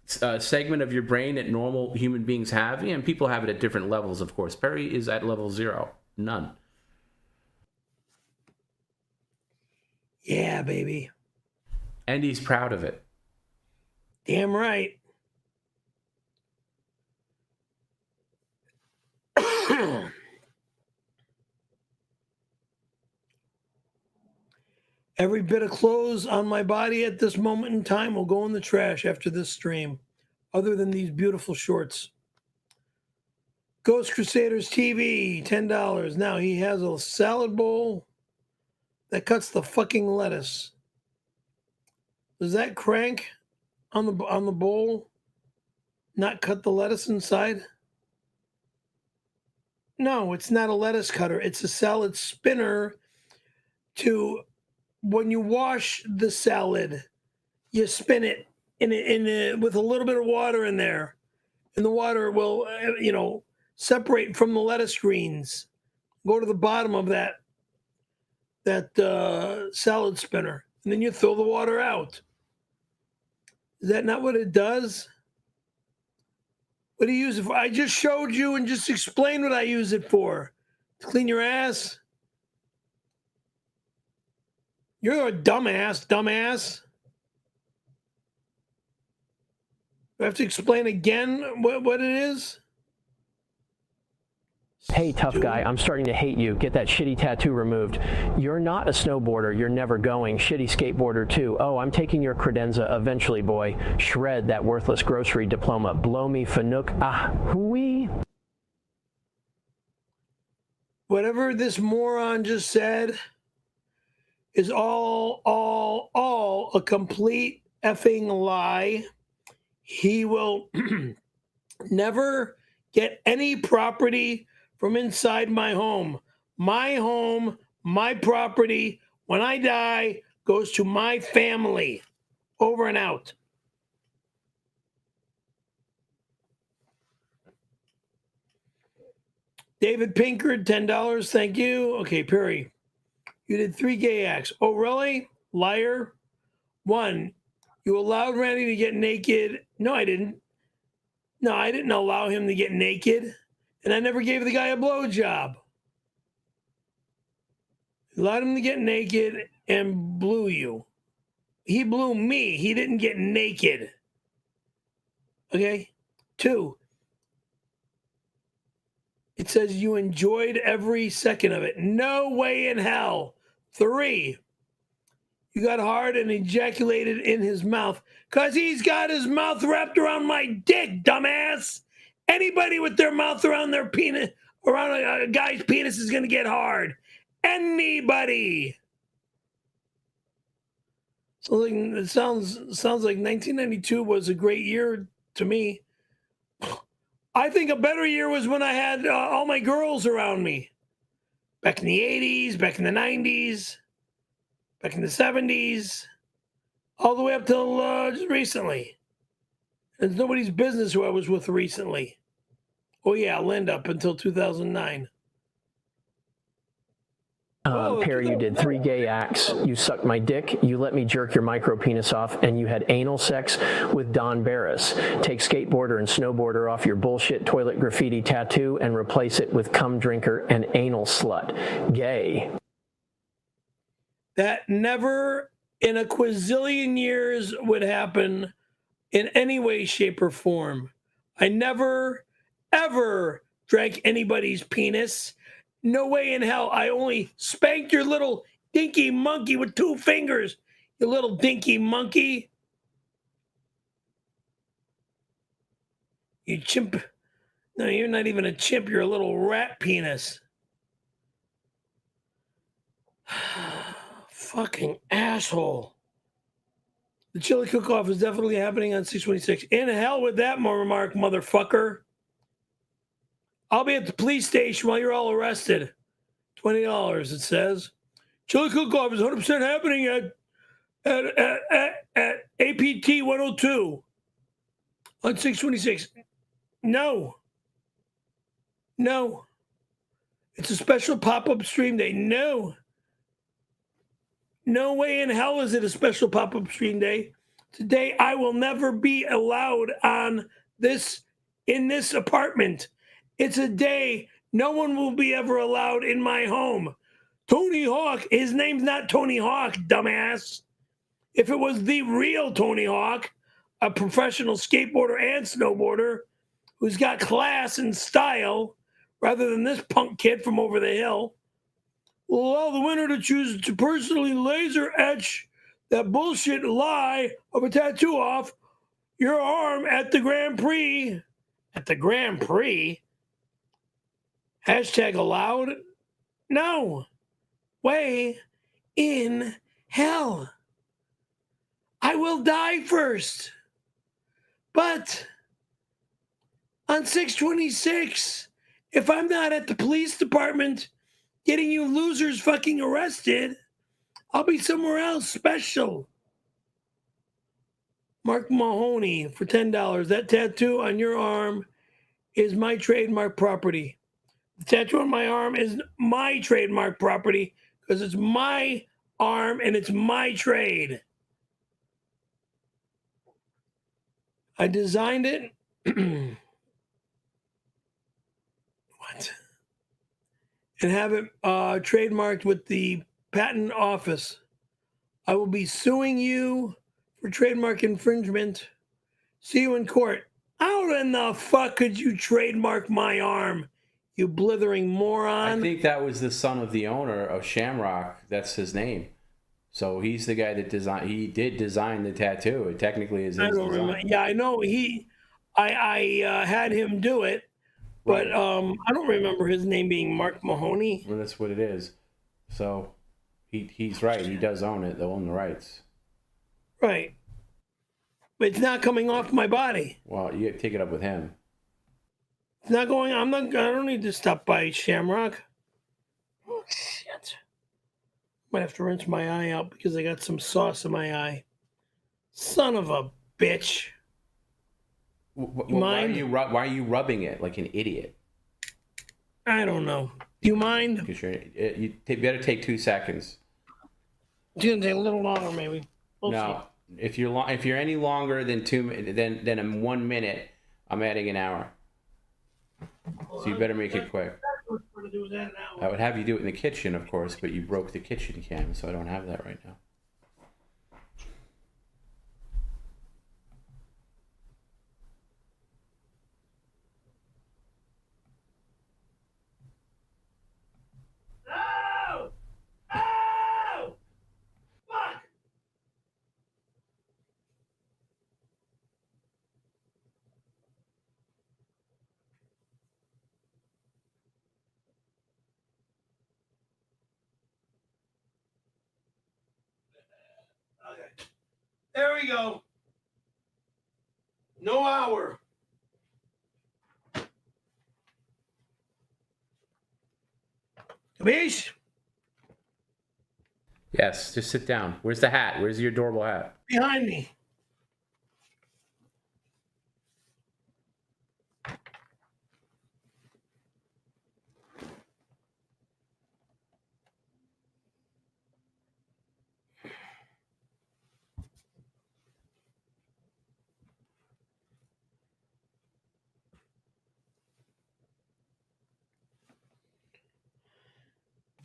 segment of your brain that normal human beings have, and people have it at different levels, of course. Perry is at level 0. None. Yeah, baby. And he's proud of it. Damn right. Every bit of clothes on my body at this moment in time will go in the trash after this stream, other than these beautiful shorts. Ghost Crusaders TV, $10. Now he has a salad bowl that cuts the fucking lettuce. Does that crank on the bowl not cut the lettuce inside? No, it's not a lettuce cutter. It's a salad spinner. When you wash the salad, you spin it with a little bit of water in there, and the water will, separate from the lettuce greens, go to the bottom of that salad spinner, and then you throw the water out. Is that not what it does? What do you use it for? I just showed you and just explained what I use it for. To clean your ass? You're a dumbass. Do I have to explain again what it is? Hey, tough guy, I'm starting to hate you. Get that shitty tattoo removed. You're not a snowboarder. You're never going. Shitty skateboarder, too. Oh, I'm taking your credenza eventually, boy. Shred that worthless grocery diploma. Blow me Fanuc. Hooey. Whatever this moron just said is all a complete effing lie. He will never get any property from inside my home. My home, my property, when I die, goes to my family. Over and out. David Pinkard, $10. Thank you. Okay, Perry. You did 3 gay acts. Oh, really? Liar. 1, you allowed Randy to get naked. No, I didn't. No, I didn't allow him to get naked. And I never gave the guy a blowjob. Allowed him to get naked and blew you. He blew me. He didn't get naked. Okay? 2, it says you enjoyed every second of it. No way in hell. 3, you got hard and ejaculated in his mouth because he's got his mouth wrapped around my dick, dumbass. Anybody with their mouth around their penis, around a guy's penis, is going to get hard. Anybody. So it sounds like 1992 was a great year to me. I think a better year was when I had all my girls around me. Back in the 80s, back in the 90s, back in the 70s, all the way up till just recently. It's nobody's business who I was with recently. Oh, yeah, Linda, up until 2009. Perry, you did 3 gay acts. You sucked my dick, you let me jerk your micro penis off, and you had anal sex with Don Barris. Take skateboarder and snowboarder off your bullshit toilet graffiti tattoo and replace it with cum drinker and anal slut. Gay. That never in a quadrillion years would happen in any way, shape, or form. I never, ever drank anybody's penis. No way in hell. I only spanked your little dinky monkey with 2 fingers. You little dinky monkey. You chimp. No, you're not even a chimp. You're a little rat penis. Fucking asshole. The chili cook-off is definitely happening on 626. In hell with that remark, motherfucker. I'll be at the police station while you're all arrested. $20, it says. Chili cook-off is 100% happening at APT 102 on 626. No. It's a special pop-up stream day. No way in hell is it a special pop-up stream day. Today, I will never be allowed in this apartment. It's a day no one will be ever allowed in my home. Tony Hawk, his name's not Tony Hawk, dumbass. If it was the real Tony Hawk, a professional skateboarder and snowboarder who's got class and style, rather than this punk kid from over the hill, will allow the winner to choose to personally laser etch that bullshit lie of a tattoo off your arm at the Grand Prix. At the Grand Prix? Hashtag allowed? No. Way in hell. I will die first. But on 6/26, if I'm not at the police department getting you losers fucking arrested, I'll be somewhere else special. Mark Mahoney for $10. That tattoo on your arm is my trademark property. The tattoo on my arm is my trademark property because it's my arm and it's my trade. I designed it. What? And have it trademarked with the patent office. I will be suing you for trademark infringement. See you in court. How in the fuck could you trademark my arm, you blithering moron? I think that was the son of the owner of Shamrock. That's his name. So he's the guy that designed. He did design the tattoo. It technically is his design. Remember. Yeah, I know I had him do it, but I don't remember his name being Mark Mahoney. Well, that's what it is. So he's right. He does own it. They own the rights. Right. But it's not coming off my body. Well, you take it up with him. It's not going. I don't need to stop by Shamrock. Oh shit. Might have to rinse my eye out because I got some sauce in my eye. Son of a bitch. Why are you rubbing it like an idiot? I don't know. Do you mind? You better take 2 seconds. It's gonna take a little longer, maybe. We'll see. If you're any longer than 1 minute, I'm adding an hour. So you better make it quick. I would have you do it in the kitchen, of course, but you broke the kitchen cam, so I don't have that right now. There we go. No hour. Kabish? Yes, just sit down. Where's the hat? Where's your adorable hat? Behind me.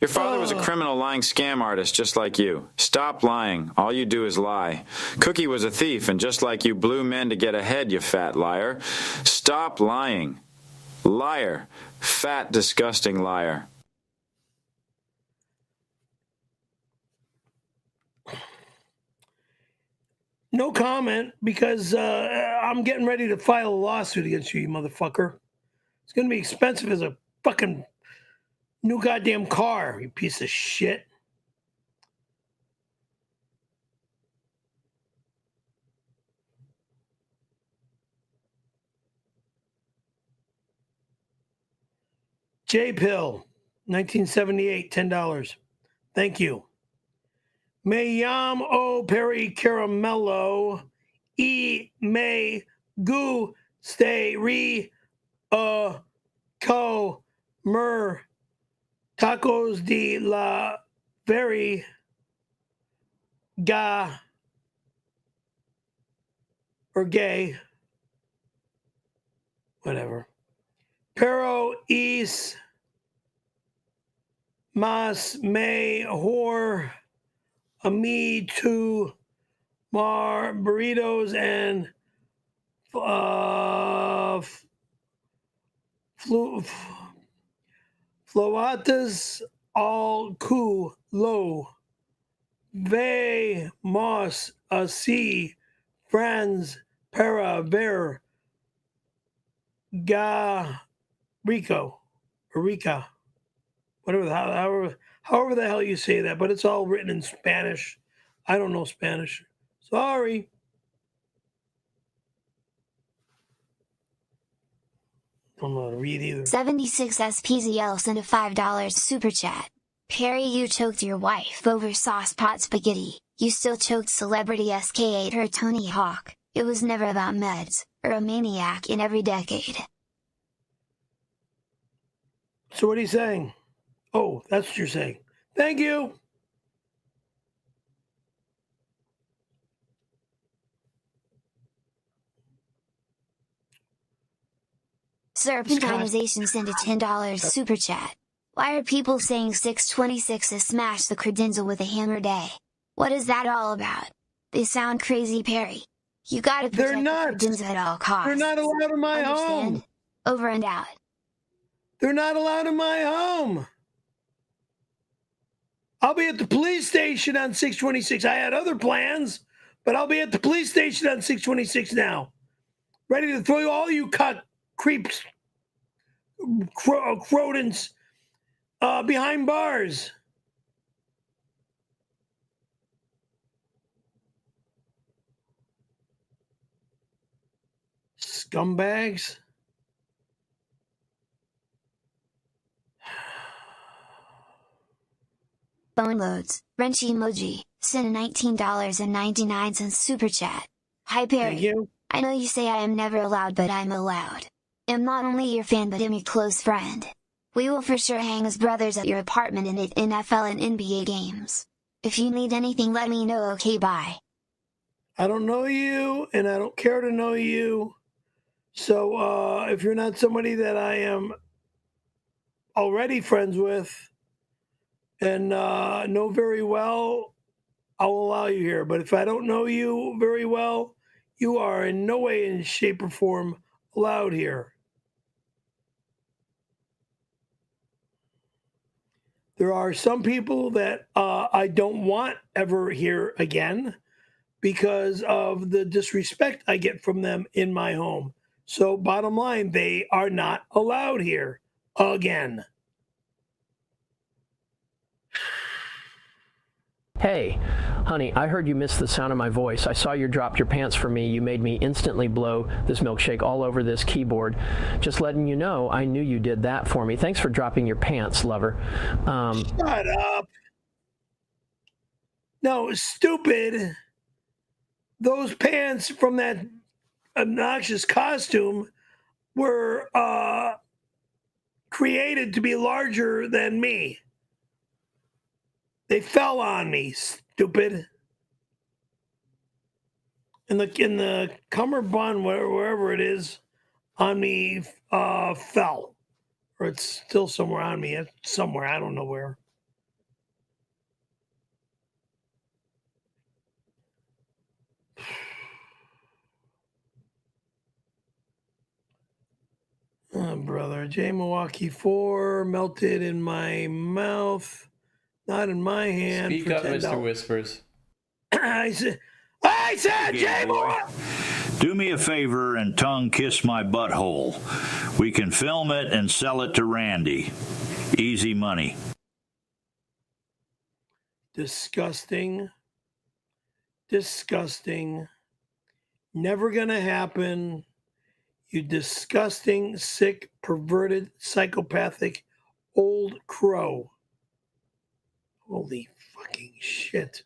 Your father was a criminal lying scam artist just like you. Stop lying. All you do is lie. Cookie was a thief, and just like you blew men to get ahead, you fat liar. Stop lying. Liar. Fat, disgusting liar. No comment, because I'm getting ready to file a lawsuit against you, you motherfucker. It's going to be expensive as a fucking new goddamn car, you piece of shit. J-Pill, 1978, $10. Thank you. Mayam o perrycaravellolive 𝙎𝙃𝙊𝙃 tacos de la very ga or gay, whatever. Pero es más mejor a mí to mar burritos and flautas al culo. Vamos así, friends, para ver rico. Eureka. However the hell you say that, but it's all written in Spanish. I don't know Spanish. Sorry. Don't know how to read either. 76 SPZL sent a $5 super chat. Perry, you choked your wife over sauce pot spaghetti. You still choked celebrity 𝘾𝙯𝙁𝙁𝙗𝙗 Tony Hawk. It was never about meds, or a maniac in every decade. So what are you saying? Oh, that's what you're saying. Thank you. Serpentinization sent a $10 super chat. Why are people saying 626 is smash the credenza with a hammer day? What is that all about? They sound crazy, Perry. You gotta protect the credenza at all costs. They're not allowed in my home. Over and out. They're not allowed in my home. I'll be at the police station on 626. I had other plans, but I'll be at the police station on 626 now. Ready to throw all you creeps, rodents behind bars. Scumbags. Phone loads. Wrench emoji. Send a $19.99 super chat. Hi Perry. Thank you. I know you say I am never allowed, but I'm allowed. I'm not only your fan, but I'm your close friend. We will for sure hang as brothers at your apartment and at NFL and NBA games. If you need anything, let me know. Okay, bye. I don't know you, and I don't care to know you. So if you're not somebody that I am already friends with and know very well, I'll allow you here. But if I don't know you very well, you are in no way, in shape, or form allowed here. There are some people that I don't want ever here again because of the disrespect I get from them in my home. So bottom line, they are not allowed here again. Hey, honey, I heard you missed the sound of my voice. I saw you dropped your pants for me. You made me instantly blow this milkshake all over this keyboard. Just letting you know, I knew you did that for me. Thanks for dropping your pants, lover. Shut up. No, stupid. Those pants from that obnoxious costume were created to be larger than me. They fell on me, stupid. In the cummerbund, wherever it is, on me fell. Or it's still somewhere on me. It's somewhere, I don't know where. Oh, brother. Milwaukee 4 melted in my mouth. Not in my hand. Speak for up, $10. Mr. Whispers. I said, Jay Boy! Do me a favor and tongue kiss my butthole. We can film it and sell it to Randy. Easy money. Disgusting. Disgusting. Never gonna happen. You disgusting, sick, perverted, psychopathic old crow. Holy fucking shit.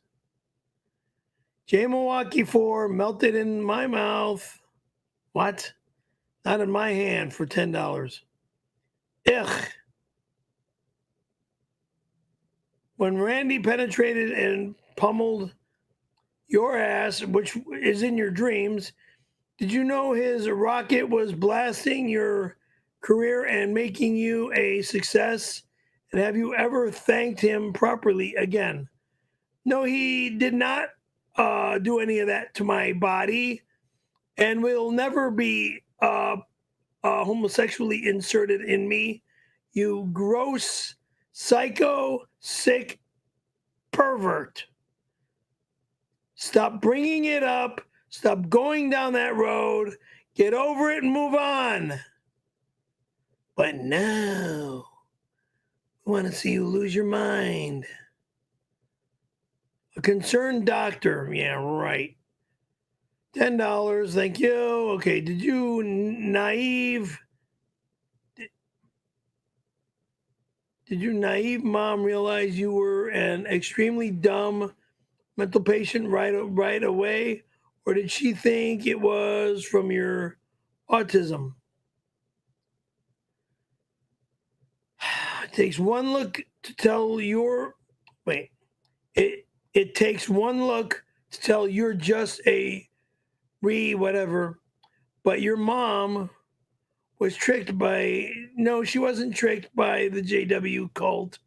Milwaukee 4 melted in my mouth. What? Not in my hand for $10. Ugh. When Randy penetrated and pummeled your ass, which is in your dreams, did you know his rocket was blasting your career and making you a success? And have you ever thanked him properly again? No, he did not do any of that to my body, and will never be homosexually inserted in me. You gross, psycho, sick pervert. Stop bringing it up. Stop going down that road. Get over it and move on. But no. We want to see you lose your mind. A concerned doctor. Yeah, right. $10, thank you. Okay, did you naive mom realize you were an extremely dumb mental patient right away? Or did she think it was from your autism? It takes one look to tell you're... Wait. It takes one look to tell you're just a whatever. But your mom was tricked by... No, she wasn't tricked by the JW cult.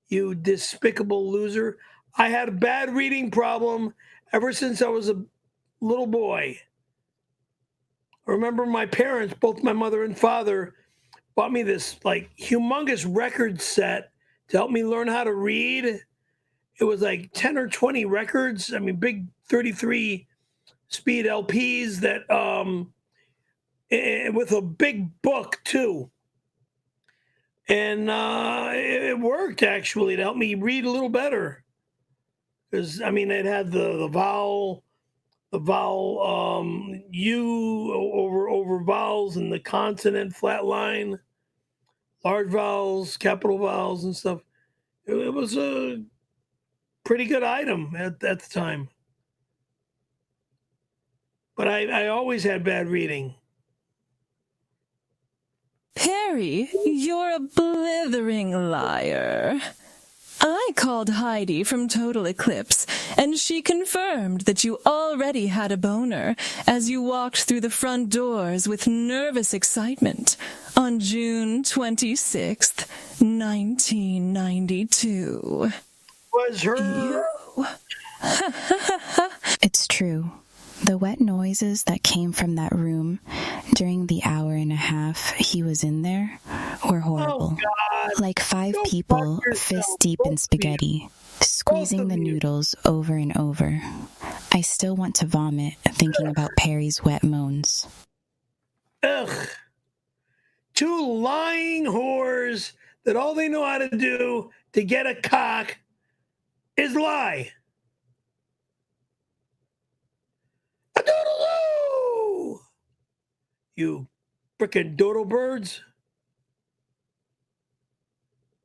You despicable loser. I had a bad reading problem ever since I was a little boy. I remember my parents, both my mother and father, bought me this like humongous record set to help me learn how to read. It was like 10 or 20 records. I mean, big 33 speed LPs that with a big book too. And it worked actually to help me read a little better. Because I mean, it had the vowel U over vowels and the consonant flat line, large vowels, capital vowels and stuff. It was a pretty good item at the time. But I always had bad reading. Perry, you're a blithering liar. I called Heidi from Total Eclipse, and she confirmed that you already had a boner as you walked through the front doors with nervous excitement on June 26th, 1992. Was her... It's true. The wet noises that came from that room during the hour and a half he was in there were horrible. Oh, like 5 people fist deep in spaghetti, squeezing the noodles over and over. I still want to vomit thinking about Perry's wet moans. Ugh. 2 lying whores that all they know how to do to get a cock is lie. A doodle-oo! You frickin' doodle birds.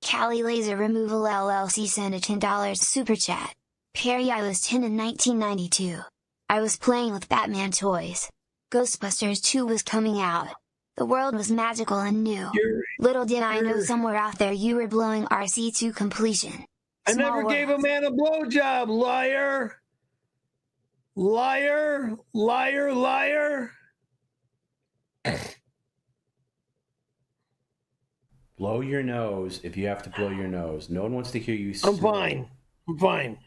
Cali Laser Removal LLC sent a $10 super chat. Perry, I was 10 in 1992. I was playing with Batman toys. Ghostbusters 2 was coming out. The world was magical and new. Little did I know somewhere out there you were blowing RC to completion. I never gave a man a blowjob, liar. Liar, liar, liar. Blow your nose if you have to blow your nose. No one wants to hear you snore. I'm fine. I'm fine.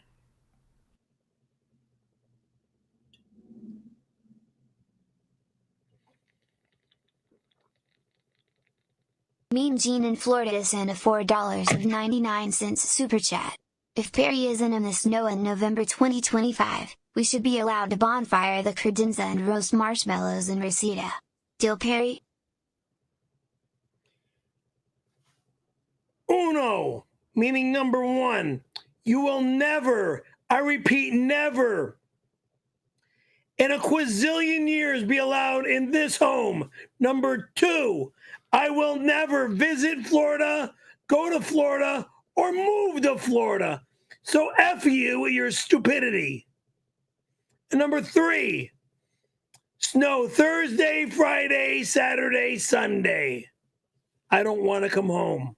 Mean Gene in Florida sent a $4.99 super chat. If Perry isn't in the snow in November 2025, we should be allowed to bonfire the credenza and roast marshmallows in Reseda. Deal, Perry? Uno, meaning number 1. You will never, I repeat, never, in a quadrillion years be allowed in this home. Number 2, I will never visit Florida, go to Florida, or move to Florida. So F you with your stupidity. And number 3, snow Thursday, Friday, Saturday, Sunday. I don't want to come home.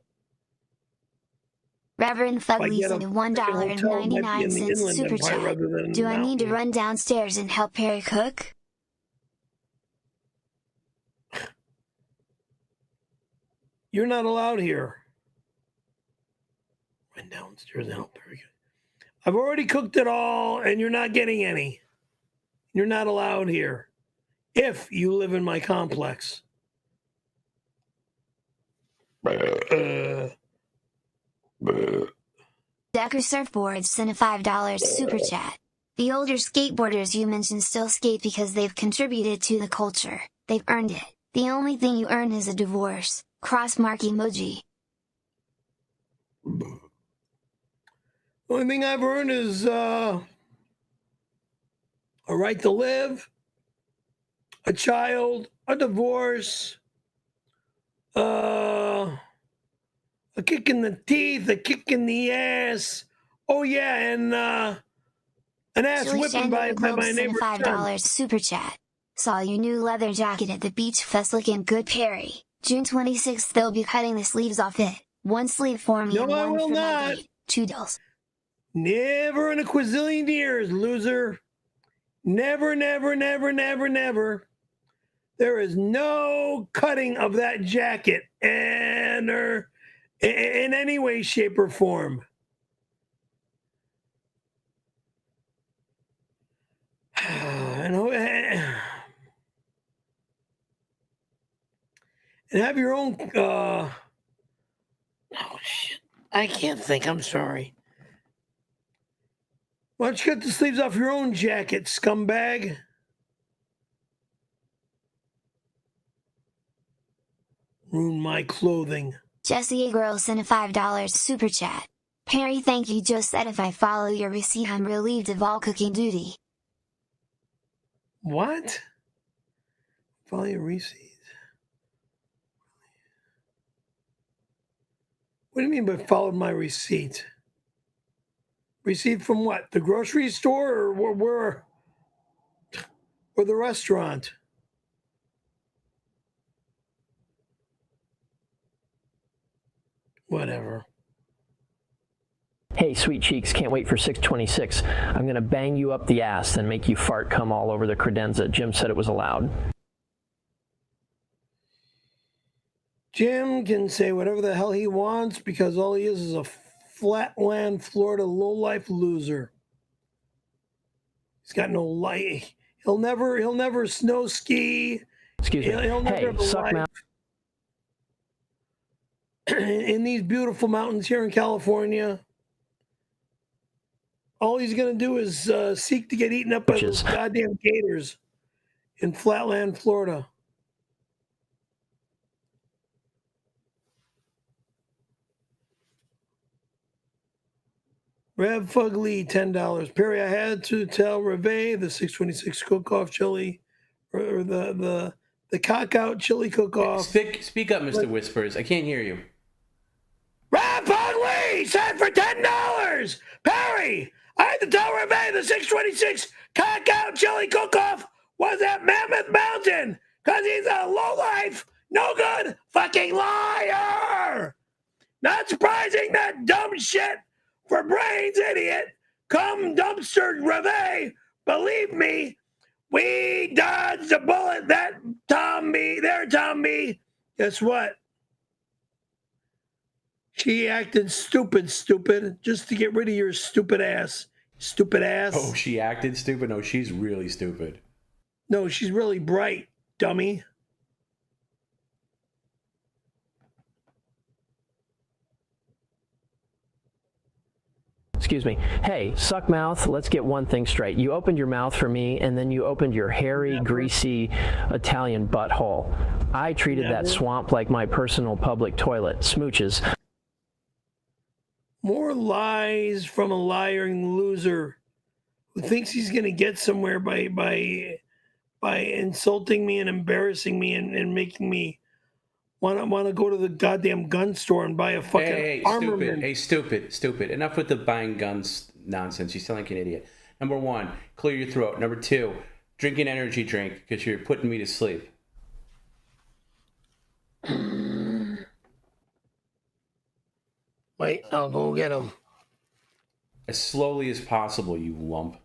Reverend Fugly sent a $1.99 super chat. Do I need to run downstairs and help Perry cook? You're not allowed here. Run downstairs and help Perry cook. I've already cooked it all, and you're not getting any. You're not allowed here if you live in my complex. Decker Surfboards sent a $5 super chat. The older skateboarders you mentioned still skate because they've contributed to the culture. They've earned it. The only thing you earn is a divorce. Cross mark emoji. The only thing I've earned is a right to live, a child, a divorce, a kick in the teeth, a kick in the ass. Oh yeah, and an ass Julie whipping by my neighbor's son. $5 super chat. Saw your new leather jacket at the beach fest looking good, Perry. June 26th, they'll be cutting the sleeves off it. One sleeve for me No, and I one will for not. my date. $2. Never in a quazillion years, loser. Never, never, never, never, never. There is no cutting of that jacket and or in any way, shape, or form. And have your own. Oh shit! I can't think. I'm sorry. Why don't you cut the sleeves off your own jacket, scumbag? Ruin my clothing. Jesse Girl sent a $5 super chat. Perry, thank you. Just said if I follow your receipt, I'm relieved of all cooking duty. What? Follow your receipt. What do you mean by followed my receipt? Receipt from what? The grocery store or where? Or the restaurant? Whatever. Hey, sweet cheeks, can't wait for 626. I'm going to bang you up the ass and make you fart come all over the credenza. Jim said it was allowed. Jim can say whatever the hell he wants because all he is a flatland Florida lowlife loser. He's got no life. He'll never snow ski. Excuse me. He'll never have a suck life in these beautiful mountains here in California. All he's going to do is seek to get eaten up by those goddamn gators in flatland Florida. Rev Fugly, $10. Perry, I had to tell Reve the 626 cook-off chili, or the cock-out chili cook-off. Speak up, Mr. Whispers. I can't hear you. Rev Fugly said for $10. Perry, I had to tell Reve the 626 cock-out chili cook-off was at Mammoth Mountain because he's a low-life, no-good fucking liar. Not surprising that dumb shit for brains, idiot. Come dumpster Reve. Believe me, we dodged a bullet. That Tommy, there, Tommy. Guess what? She acted stupid, just to get rid of your stupid ass. Stupid ass. Oh, she acted stupid? No, she's really stupid. No, she's really bright, dummy. Excuse me. Hey, suck mouth, let's get one thing straight. You opened your mouth for me, and then you opened your hairy, greasy Italian butthole. I treated that swamp like my personal public toilet. Smooches. More lies from a lying loser who thinks he's going to get somewhere by insulting me and embarrassing me and making me want to go to the goddamn gun store and buy a fucking armament. Hey, stupid. Enough with the buying guns nonsense. You sound like an idiot. Number one, clear your throat. Number two, drink an energy drink because you're putting me to sleep. Wait, I'll go get him. As slowly as possible, you lump.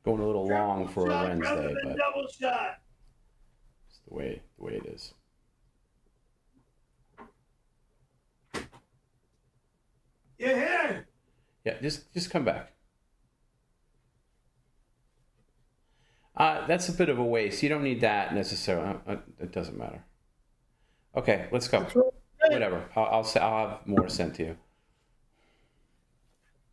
Going a little long for a Wednesday, but double shot. It's the way it is. You're here. Yeah, just come back. That's a bit of a waste. You don't need that necessarily. It doesn't matter. Okay, let's go. Whatever. I'll have more sent to you.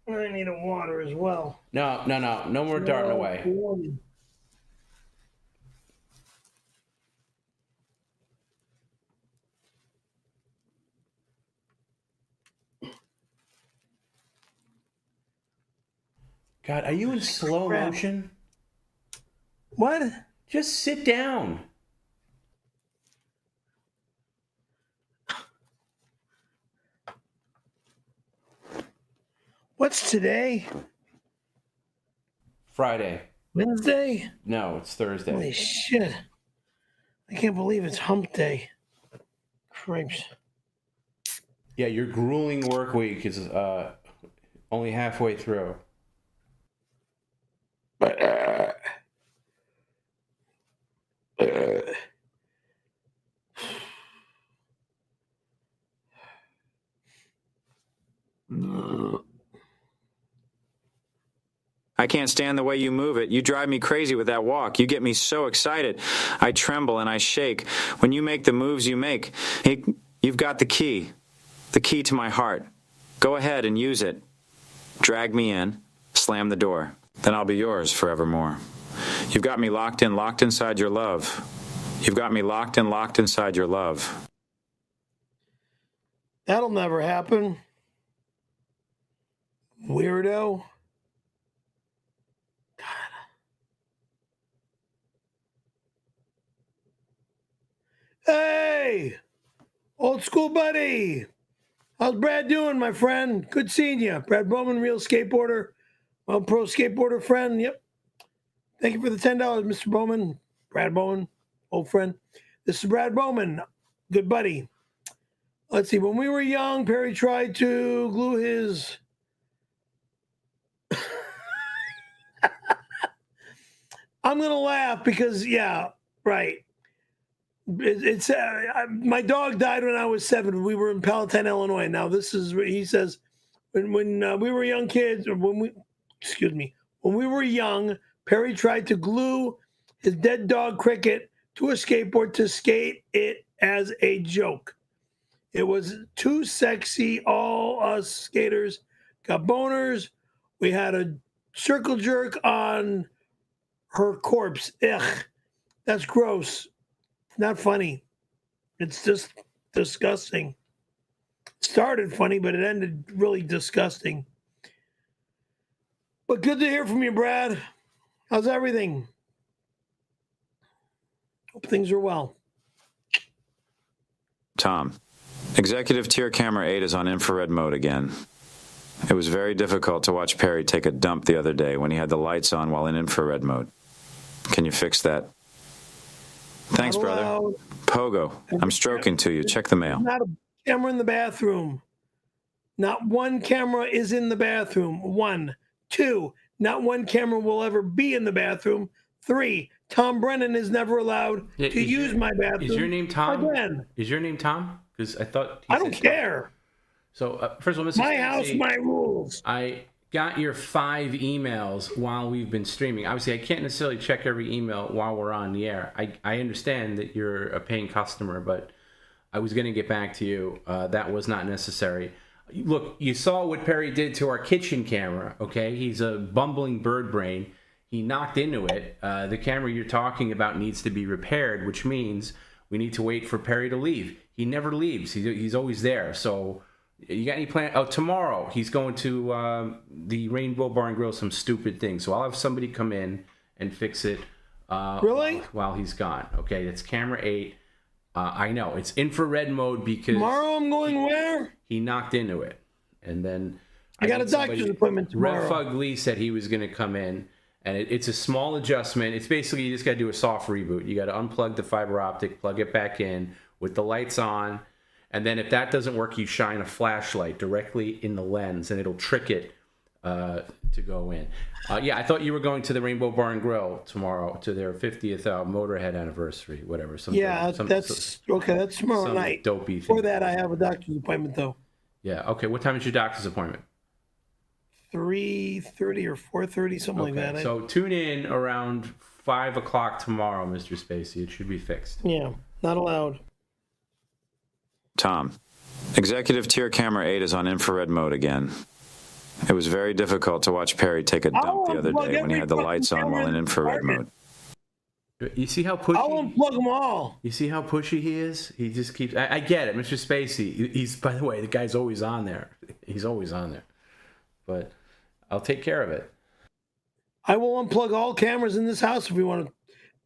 I need a water as well. No more darting away. God, are you in slow motion? What? Just sit down. What's today? Friday. Wednesday? No, it's Thursday. Holy shit. I can't believe it's hump day. Cripes. Yeah, your grueling work week is only halfway through. I can't stand the way you move it. You drive me crazy with that walk. You get me so excited. I tremble and I shake. When you make the moves you make, you've got the key to my heart. Go ahead and use it. Drag me in, slam the door. Then I'll be yours forevermore. You've got me locked inside your love. You've got me locked inside your love. That'll never happen. Weirdo. Hey, old school buddy. How's Brad doing, my friend? Good seeing you. Brad Bowman, real skateboarder. Well, pro skateboarder friend. Yep. Thank you for the $10, Mr. Bowman. Brad Bowman, old friend. This is Brad Bowman, good buddy. Let's see. When we were young, Perry tried to glue his... I'm going to laugh because, yeah, right. It's my dog died when I was 7. We were in Palatine, Illinois. Now this is he says when we were young kids, or when we were young, Perry tried to glue his dead dog Cricket to a skateboard to skate it as a joke. It was too sexy. All us skaters got boners. We had a circle jerk on her corpse. Ugh, that's gross. Not funny. It's just disgusting. It started funny, but it ended really disgusting. But good to hear from you, Brad. How's everything? Hope things are well. Tom, executive tier camera 8 is on infrared mode again. It was very difficult to watch Perry take a dump the other day when he had the lights on while in infrared mode. Can you fix that? Thanks, brother. Pogo, I'm stroking to you. Check the mail. Not a camera in the bathroom. Not one camera is in the bathroom. 1. 2, not one camera will ever be in the bathroom. 3, Tom Brennan is never allowed to use my bathroom. Is your name Tom? Again. Is your name Tom? Because I thought... I don't care. So, first of all, Mrs. My house, my rules. I got your 5 emails while we've been streaming. Obviously, I can't necessarily check every email while we're on the air. I understand that you're a paying customer, but I was going to get back to you. That was not necessary. Look, you saw what Perry did to our kitchen camera, okay? He's a bumbling bird brain. He knocked into it. The camera you're talking about needs to be repaired, which means we need to wait for Perry to leave. He never leaves. He's always there. So... you got any plan? Oh, tomorrow he's going to the Rainbow Bar and Grill, some stupid thing. So I'll have somebody come in and fix it. Really? While he's gone. Okay, that's camera 8. I know it's infrared mode because tomorrow I'm going where? He knocked into it, and then I got a doctor's appointment tomorrow. 𝙈𝙀𝙗𝙊𝙀𝙀 said he was going to come in, and it's a small adjustment. It's basically you just got to do a soft reboot. You got to unplug the fiber optic, plug it back in with the lights on. And then if that doesn't work, you shine a flashlight directly in the lens, and it'll trick it to go in. Yeah, I thought you were going to the Rainbow Bar and Grill tomorrow to their 50th Motorhead anniversary, whatever. That's tomorrow night. Dopey thing. Before that, I have a doctor's appointment, though. Yeah, okay. What time is your doctor's appointment? 3:30 or 4:30, something like that. So tune in around 5 o'clock tomorrow, Mr. Spacey. It should be fixed. Yeah, not allowed. Tom, executive tier camera 8 is on infrared mode again. It was very difficult to watch Perry take a dump the other day when he had the lights on while in infrared mode. You see how pushy? I'll unplug them all. You see how pushy he is? He just keeps... I get it, Mr. Spacey. He's, by the way, the guy's always on there. He's always on there. But I'll take care of it. I will unplug all cameras in this house if we want to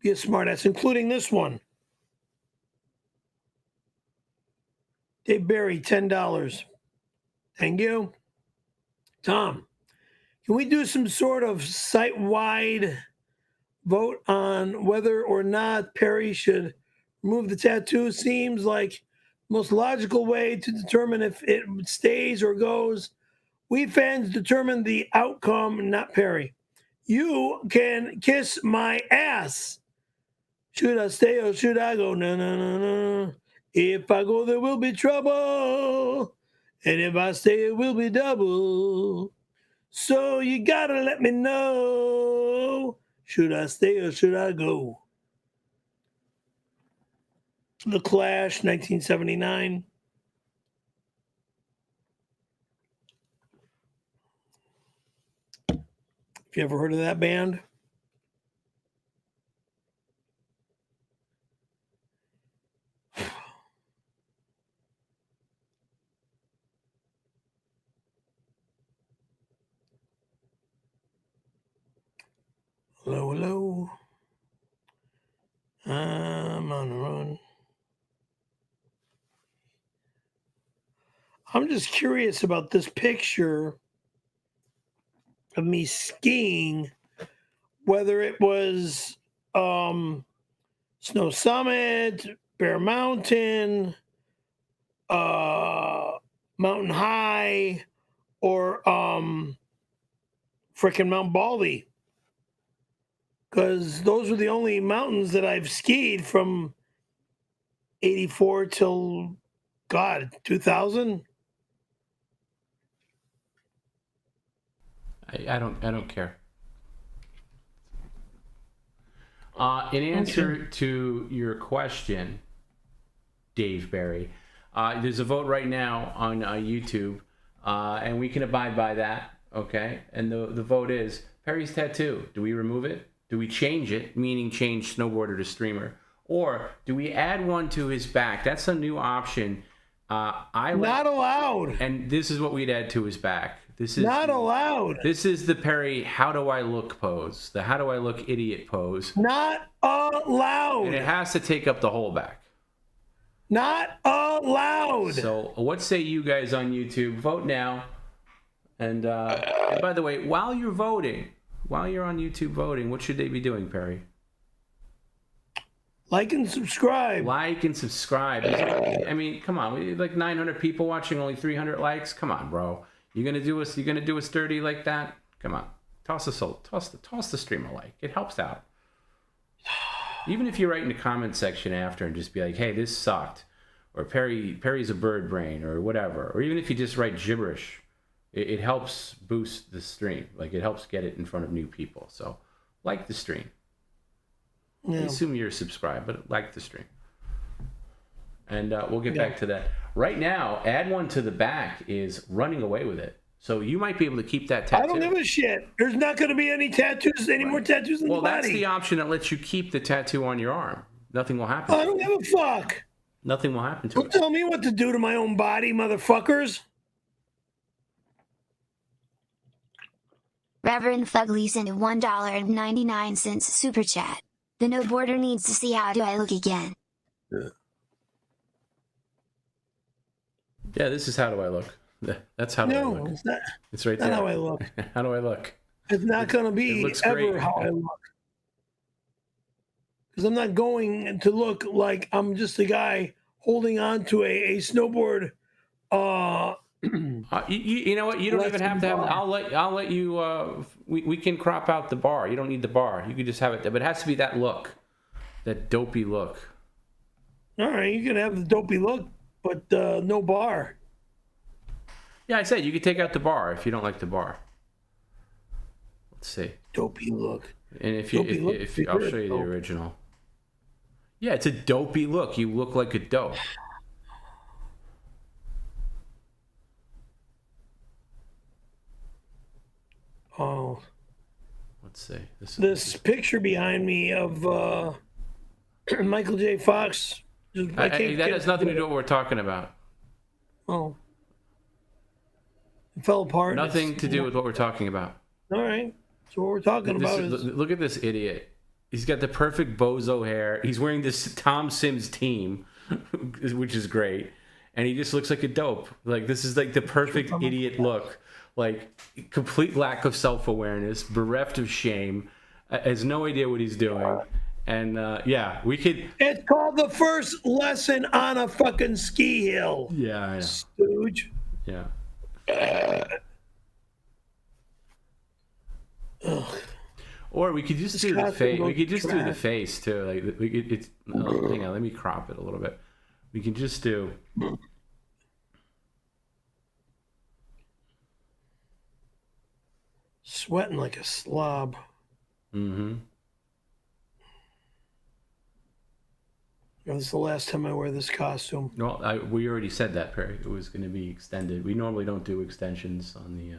be a smartass, including this one. Dave Barry, $10. Thank you. Tom, can we do some sort of site-wide vote on whether or not Perry should remove the tattoo? Seems like the most logical way to determine if it stays or goes. We fans determine the outcome, not Perry. You can kiss my ass. Should I stay or should I go? No, no, no, no. If I go, there will be trouble. And if I stay, it will be double. So you gotta let me know. Should I stay or should I go? The Clash, 1979. Have you ever heard of that band? Hello, hello. I'm on the run. I'm just curious about this picture of me skiing, whether it was Snow Summit, Bear Mountain, Mountain High, or frickin' Mount Baldy. Because those were the only mountains that I've skied from 84 till, God, 2000. I don't care. In answer to your question, Dave Barry, there's a vote right now on YouTube, and we can abide by that, okay? And the vote is Perry's tattoo. Do we remove it? Do we change it, meaning change snowboarder to streamer? Or do we add one to his back? That's a new option. Not allowed. And this is what we'd add to his back. This is not allowed. This is the Perry how do I look pose. The how do I look idiot pose. Not allowed. And it has to take up the whole back. Not allowed. So what say you guys on YouTube? Vote now. And by the way, while you're on YouTube voting, what should they be doing, Perry? Like and subscribe. Like and subscribe. I mean, come on. We have like 900 people watching, only 300 likes. Come on, bro. You're gonna do us dirty like that? Come on. Toss the stream a like. It helps out. Even if you write in the comment section after and just be like, hey, this sucked, or Perry's a bird brain, or whatever, or even if you just write gibberish, it helps boost the stream. Like, it helps get it in front of new people. So like the stream. Yeah. I assume you're subscribed, but like the stream. And we'll get back to that. Right now, add one to the back is running away with it. So you might be able to keep that tattoo. I don't give a shit. There's not going to be any tattoos, more tattoos in the body. Well, that's the option that lets you keep the tattoo on your arm. Nothing will happen. I don't give a fuck. Nothing will happen to it. Don't tell me what to do to my own body, motherfuckers. Reverend Fugly sent a $1.99 super chat. The no border needs to see how do I look again. Yeah, this is how do I look. That's how do I look. It's not. It's right not there. How I look. How do I look? It's not going to be ever how I look. Because I'm not going to look like I'm just a guy holding on to a snowboard. You know what? You don't even have to have. I'll let you. We can crop out the bar. You don't need the bar. You can just have it there, but it has to be that look, that dopey look. All right, you can have the dopey look, but no bar. Yeah, I said you could take out the bar if you don't like the bar. Let's see. Dopey look. And if you, I'll show you the original. Yeah, it's a dopey look. You look like a dope. Oh. Let's see. This picture behind me of Michael J. Fox. That has nothing to do with what we're talking about. Oh. It fell apart. Nothing to do with what we're talking about. All right. So what we're talking about is... Look at this idiot. He's got the perfect bozo hair. He's wearing this Tom Sims team, which is great. And he just looks like a dope. Like, this is like the perfect idiot look. Like, complete lack of self-awareness, bereft of shame, has no idea what he's doing. And, yeah, we could... It's called the first lesson on a fucking ski hill. Yeah, I know. Stooge. Yeah. Or we could just do the face. We could just do the face too. Like it's. Hang on, let me crop it a little bit. We can just do. Sweating like a slob. Mm-hmm. This is the last time I wear this costume. Well, we already said that, Perry. It was going to be extended. We normally don't do extensions on the.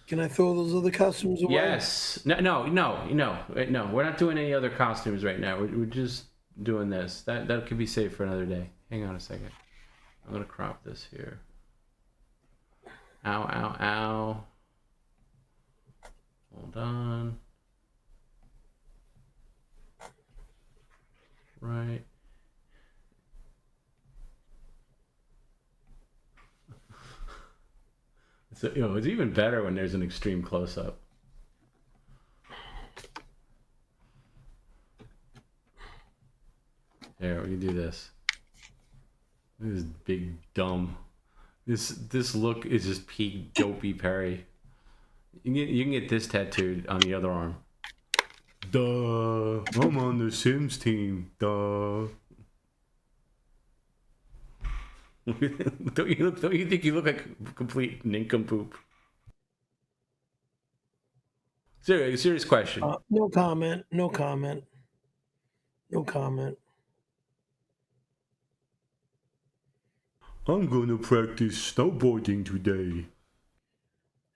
Can I throw those other costumes away? Yes. No. We're not doing any other costumes right now. We're just doing this. That could be saved for another day. Hang on a second. I'm going to crop this here. Ow, ow, ow. Hold on. Right. So, it's even better when there's an extreme close-up. There, we can do this. This is big dumb. This look is just peak dopey Perry. You can get this tattooed on the other arm. Duh. I'm on the Sims team. Duh. Don't you think you look like a complete nincompoop? Serious question. No comment. I'm gonna practice snowboarding today.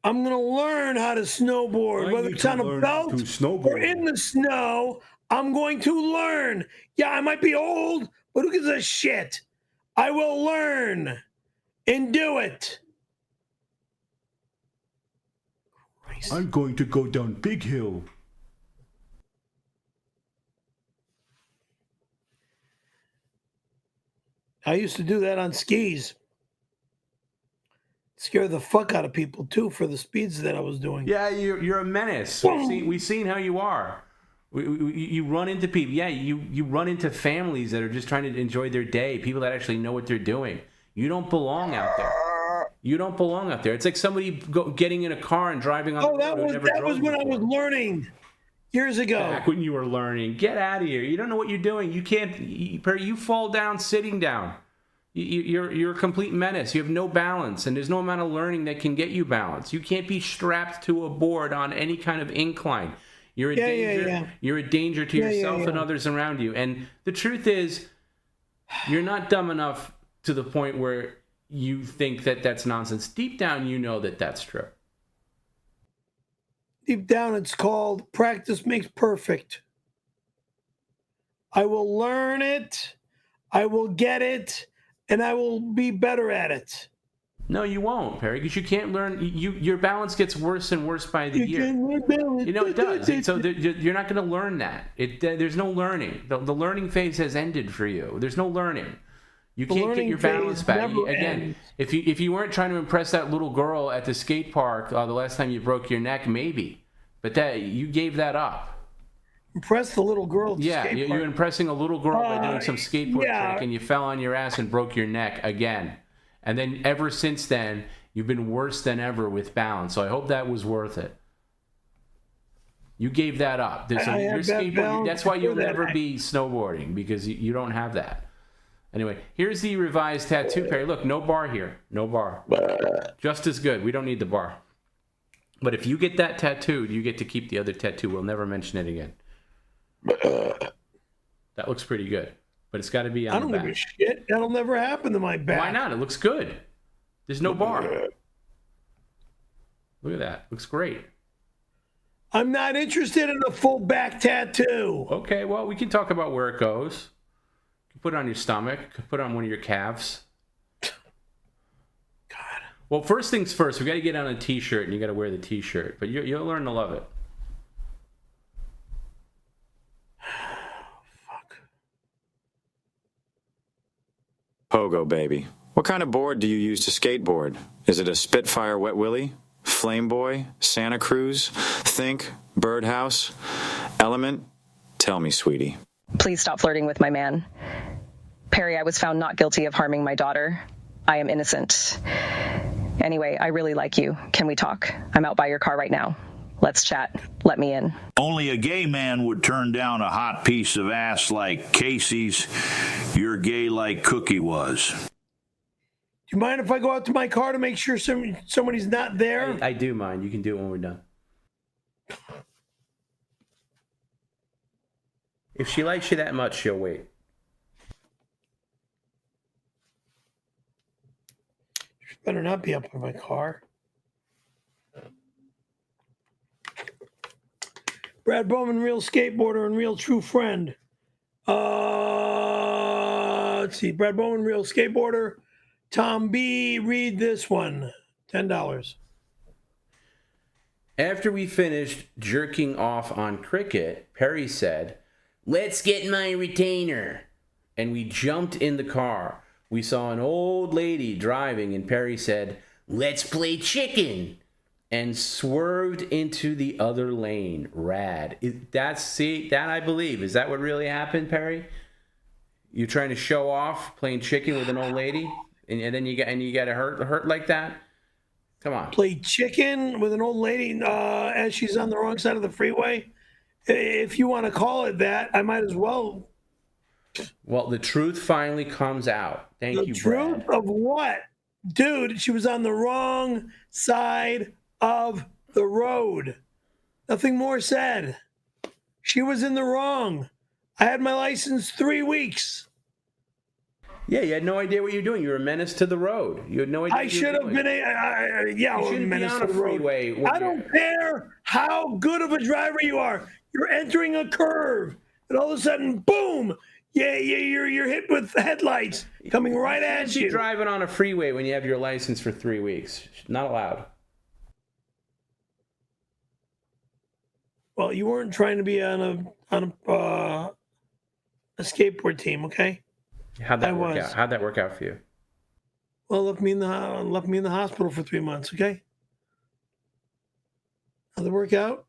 I'm gonna learn how to snowboard, whether it's on a belt or in the snow. I'm going to learn. Yeah, I might be old, but who gives a shit? I will learn and do it. Christ. I'm going to go down Big Hill. I used to do that on skis. Scare the fuck out of people too for the speeds that I was doing. Yeah, you're a menace. We've seen how you are. You run into people. Yeah, you run into families that are just trying to enjoy their day. People that actually know what they're doing. You don't belong out there. You don't belong out there. It's like somebody getting in a car and driving on the road. That was when I was learning years ago. Back when you were learning. Get out of here. You don't know what you're doing. You can't. You fall down sitting down. You're a complete menace. You have no balance, and there's no amount of learning that can get you balance. You can't be strapped to a board on any kind of incline. You're a danger. Yeah. You're a danger to yourself and others around you. And the truth is, you're not dumb enough to the point where you think that that's nonsense. Deep down, you know that that's true. Deep down, it's called practice makes perfect. I will learn it. I will get it. And I will be better at it. No, you won't, Perry, because you can't learn. Your balance gets worse and worse by the year. You know it does. So you're not going to learn that. There's no learning. The learning phase has ended for you. There's no learning. You can't get your balance back. Again, if you weren't trying to impress that little girl at the skate park the last time you broke your neck, maybe, but you gave that up. Impress the little girl. Yeah, you're impressing a little girl by doing some skateboard trick, and you fell on your ass and broke your neck again. And then ever since then, you've been worse than ever with balance. So I hope that was worth it. You gave that up. Your skateboard, that's why you'll never be snowboarding, because you don't have that. Anyway, here's the revised tattoo, Perry. Look, no bar here. No bar. Just as good. We don't need the bar. But if you get that tattooed, you get to keep the other tattoo. We'll never mention it again. That looks pretty good, but it's got to be on the back. I don't give a shit. That'll never happen to my back. Why not? It looks good. There's no bar. Look at that. Looks great. I'm not interested in a full back tattoo. Okay, well, we can talk about where it goes. You can put it on your stomach. You can put it on one of your calves. God. Well, first things first, we got to get on a T-shirt, and you got to wear the T-shirt. But you'll learn to love it. Fuck. Pogo, baby. What kind of board do you use to skateboard? Is it a Spitfire Wet Willie? Flame Boy? Santa Cruz? Think? Birdhouse? Element? Tell me, sweetie. Please stop flirting with my man. Perry, I was found not guilty of harming my daughter. I am innocent. Anyway, I really like you. Can we talk? I'm out by your car right now. Let's chat. Let me in. Only a gay man would turn down a hot piece of ass like Casey's. You're gay like Cookie was. Do you mind if I go out to my car to make sure somebody's not there? I do mind. You can do it when we're done. If she likes you that much, she'll wait. She better not be up in my car. Brad Bowman, real skateboarder and real true friend. Let's see. Brad Bowman, real skateboarder. Tom B, read this one. $10. After we finished jerking off on cricket, Perry said, "Let's get my retainer." And we jumped in the car. We saw an old lady driving, and Perry said, "Let's play chicken," and swerved into the other lane. Rad. That I believe. Is that what really happened, Perry? You trying to show off playing chicken with an old lady, and then you got hurt like that? Come on. Play chicken with an old lady as she's on the wrong side of the freeway? If you want to call it that, I might as well. Well, the truth finally comes out. Thank you, Brad. The truth of what? Dude, she was on the wrong side of the road. Nothing more said. She was in the wrong. I had my license 3 weeks. Yeah, you had no idea what you were doing. You were a menace to the road. You had no idea. I should have been you shouldn't be on a freeway. I don't care how good of a driver you are. You're entering a curve, and all of a sudden, boom! You're hit with headlights coming right at you. You driving on a freeway when you have your license for 3 weeks. Not allowed. Well, you weren't trying to be on a skateboard team, okay? How'd that work out? How'd that work out for you? Well, left me in the hospital for 3 months, okay? How'd it work out?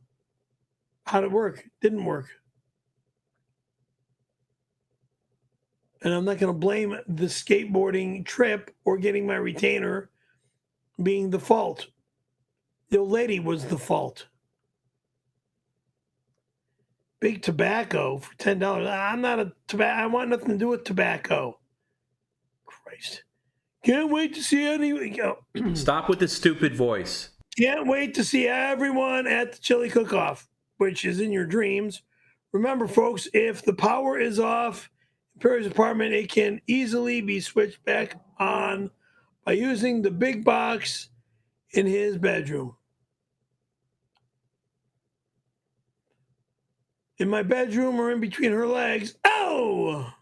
How'd it work? Didn't work. And I'm not going to blame the skateboarding trip or getting my retainer being the fault. The old lady was the fault. Big tobacco for $10. I'm not a tobacco. I want nothing to do with tobacco. Christ. Can't wait to see any. Stop with the stupid voice. Can't wait to see everyone at the chili cook-off, which is in your dreams. Remember, folks, if the power is off in Perry's apartment, it can easily be switched back on by using the big box in his bedroom. In my bedroom or in between her legs. Oh!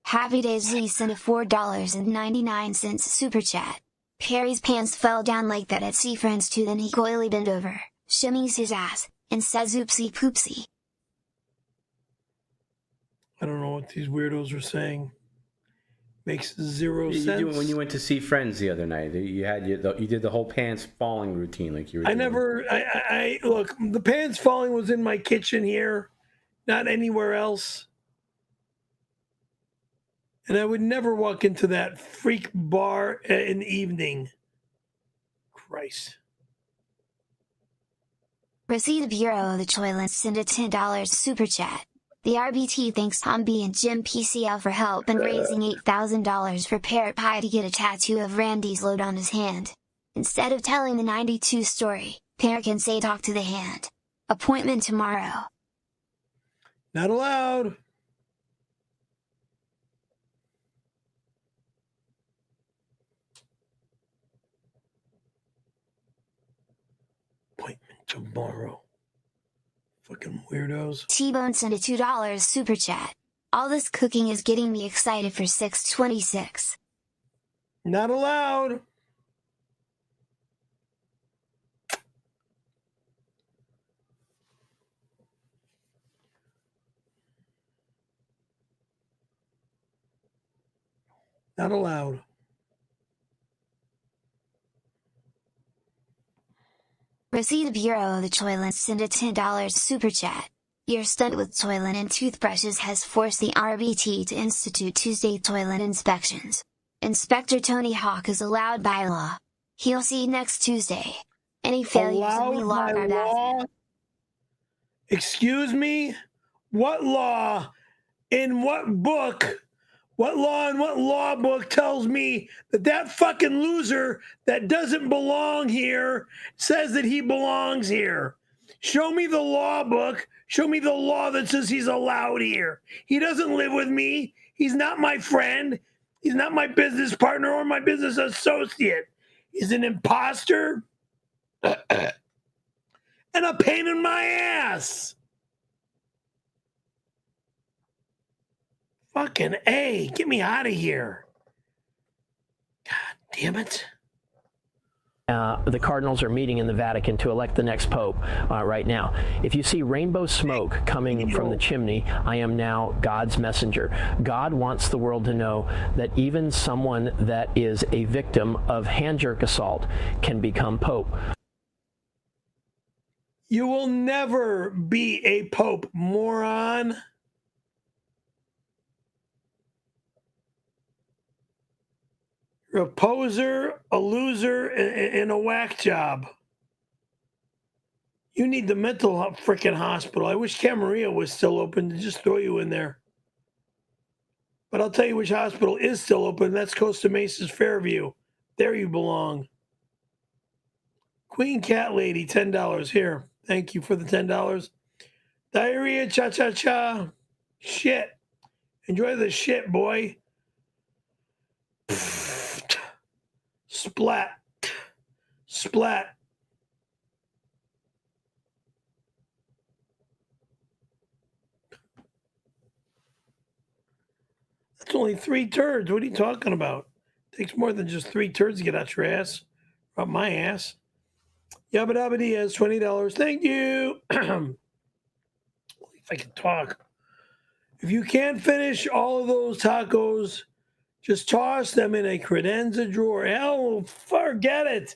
Happy Days Z sent a $4.99 super chat. Perry's pants fell down like that at Sea Friends 2, then he coyly bent over, shimmies his ass, and says oopsie poopsie. I don't know what these weirdos are saying. Makes zero sense. You do it when you went to see Friends the other night. You did the whole pants falling routine like you were doing. I look, the pants falling was in my kitchen here, not anywhere else. And I would never walk into that freak bar in the evening. Christ. Receipt Bureau of the Toilets sent a $10 super chat. The RBT thanks Tom B and Jim PCL for help in raising $8,000 for Parrot Pie to get a tattoo of Randy's load on his hand. Instead of telling the 92 story, Parrot can say talk to the hand. Appointment tomorrow. Not allowed. tomorrow. Fucking weirdos. T-Bone sent a $2 super chat. All this cooking is getting me excited for 626. Not allowed. Not allowed. Receipt Bureau of the Toilet sent a $10 super chat. Your stunt with toilet and toothbrushes has forced the RBT to institute Tuesday toilet inspections. Inspector Tony Hawk is allowed by law. He'll see you next Tuesday. Any failures and we log our bathroom. Excuse me? What law? In what book? What law and what law book tells me that that fucking loser that doesn't belong here says that he belongs here? Show me the law book. Show me the law that says he's allowed here. He doesn't live with me. He's not my friend. He's not my business partner or my business associate. He's an imposter and a pain in my ass. Fucking A, get me out of here. God damn it. The Cardinals are meeting in the Vatican to elect the next pope right now. If you see rainbow smoke coming from the chimney, I am now God's messenger. God wants the world to know that even someone that is a victim of hand-jerk assault can become pope. You will never be a pope, moron. You're a poser, a loser, and a whack job. You need the mental freaking hospital. I wish Camarillo was still open to just throw you in there. But I'll tell you which hospital is still open. That's Costa Mesa's Fairview. There you belong. Queen Cat Lady, $10 here. Thank you for the $10. Diarrhea, cha-cha-cha. Shit. Enjoy the shit, boy. Splat. Splat. That's only 3 turds. What are you talking about? Takes more than just 3 turds to get out your ass. Out my ass. Yabba Dabba Diaz, $20. Thank you. If I can talk. If you can't finish all of those tacos, just toss them in a credenza drawer. Hell, forget it.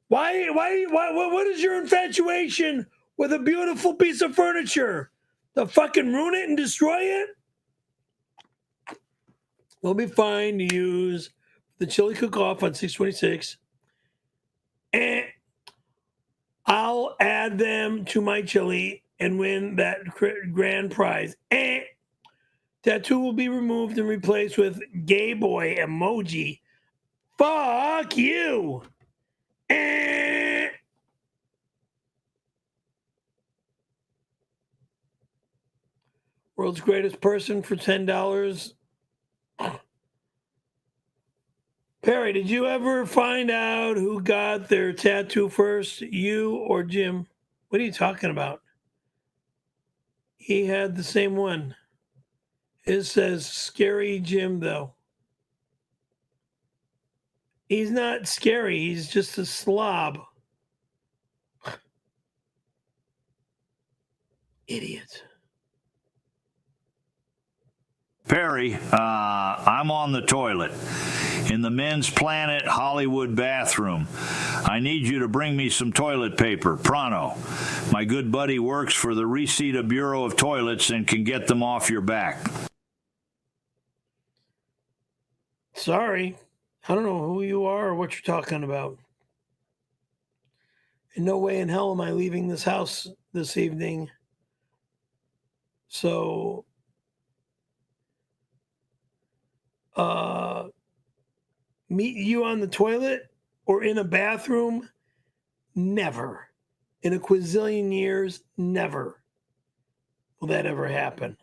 Why, what is your infatuation with a beautiful piece of furniture? To fucking ruin it and destroy it? We'll be fine to use the chili cook-off on 626. And I'll add them to my chili and win that grand prize. And tattoo will be removed and replaced with gay boy emoji. Fuck you. World's greatest person for $10. Perry, did you ever find out who got their tattoo first, you or Jim? What are you talking about? He had the same one. It says Scary Jim, though. He's not scary. He's just a slob. Idiot. Perry, I'm on the toilet in the men's Planet Hollywood bathroom. I need you to bring me some toilet paper, pronto. My good buddy works for the Receipt Bureau of Toilets and can get them off your back. Sorry. I don't know who you are or what you're talking about. In no way in hell am I leaving this house this evening. So, meet you on the toilet or in a bathroom? Never. In a quazillion years, never will that ever happen.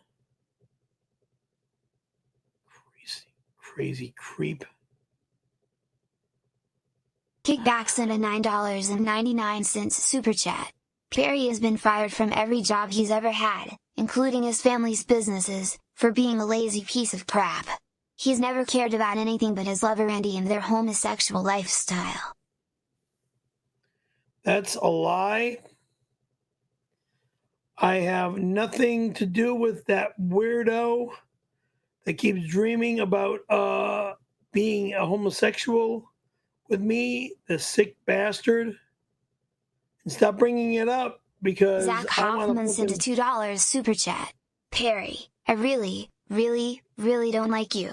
Crazy creep. Kickback sent a $9.99 super chat. Perry has been fired from every job he's ever had, including his family's businesses, for being a lazy piece of crap. He's never cared about anything but his lover Andy and their homosexual lifestyle. That's a lie. I have nothing to do with that weirdo that keeps dreaming about being a homosexual with me, the sick bastard. And stop bringing it up because Zach Hoffman sent a $2 super chat. Perry, I really, really, really don't like you.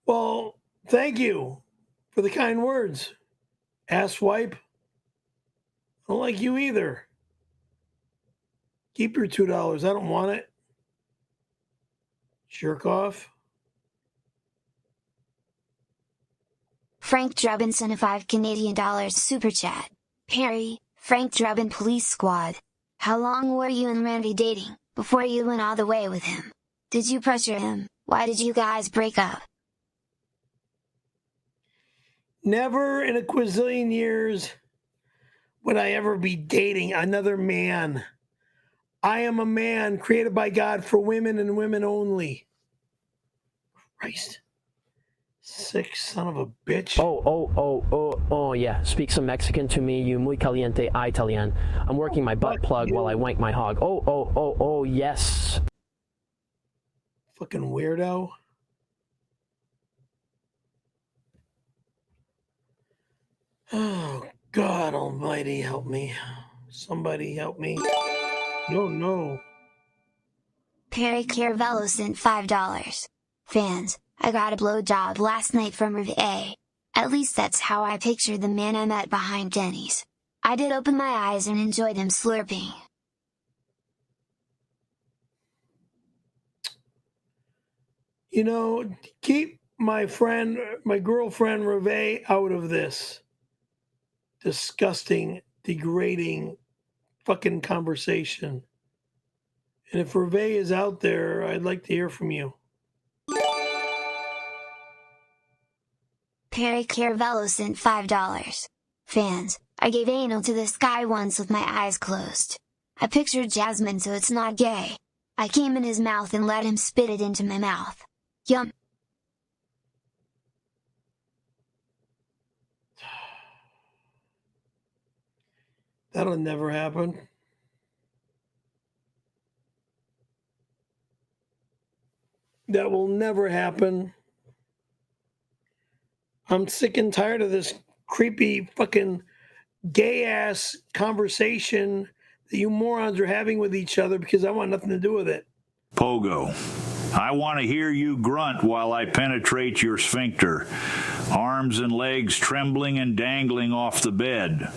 Well, thank you for the kind words, asswipe. I don't like you either. Keep your $2. I don't want it. Jerk off. Frank Drubin sent a $5 Canadian super chat. Perry, Frank Drubin Police Squad. How long were you and Randy dating before you went all the way with him? Did you pressure him? Why did you guys break up? Never in a quazillion years would I ever be dating another man. I am a man created by God for women and women only. Christ. Sick son of a bitch. Oh, yeah. Speak some Mexican to me, you muy caliente Italian. I'm working my butt plug while I wank my hog. Oh, yes. Fucking weirdo. Oh, God almighty, help me. Somebody help me. No. Perry Caravello sent $5. Fans, I got a blowjob last night from Riv A. At least that's how I pictured the man I met behind Denny's. I did open my eyes and enjoyed him slurping. You know, keep my girlfriend Reve out of this disgusting, degrading fucking conversation. And if Reve is out there, I'd like to hear from you. Perry Caravello sent $5. Fans, I gave anal to this guy once with my eyes closed. I pictured Jasmine so it's not gay. I came in his mouth and let him spit it into my mouth. Yum. That'll never happen. That will never happen. I'm sick and tired of this creepy fucking gay-ass conversation that you morons are having with each other because I want nothing to do with it. Pogo, I want to hear you grunt while I penetrate your sphincter, arms and legs trembling and dangling off the bed.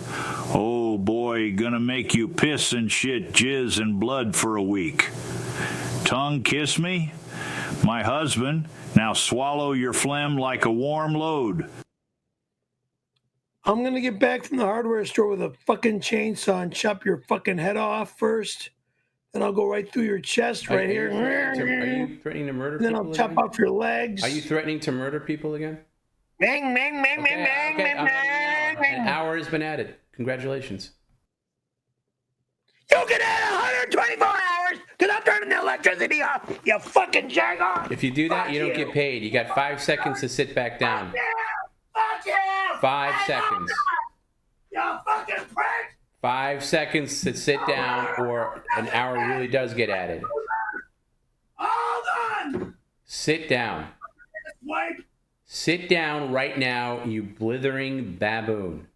Oh boy, gonna make you piss and shit, jizz and blood for a week. Tongue kiss me? My husband, now swallow your phlegm like a warm load. I'm going to get back from the hardware store with a fucking chainsaw and chop your fucking head off first. Then I'll go right through your chest right here. Are you threatening to murder people? Then I'll chop off your legs. Are you threatening to murder people again? Bang, bang, bang, bang, bang, bang, bang. An hour has been added. Congratulations. You can add 124 hours because I'm turning the electricity off, you fucking jagoff. If you do that, you don't get paid. You got 5 seconds to sit back down. Fuck you! 5 seconds. You fucking prick! 5 seconds to sit down, or an hour really does get added. Hold on! Sit down. Wipe. Sit down right now, you blithering baboon.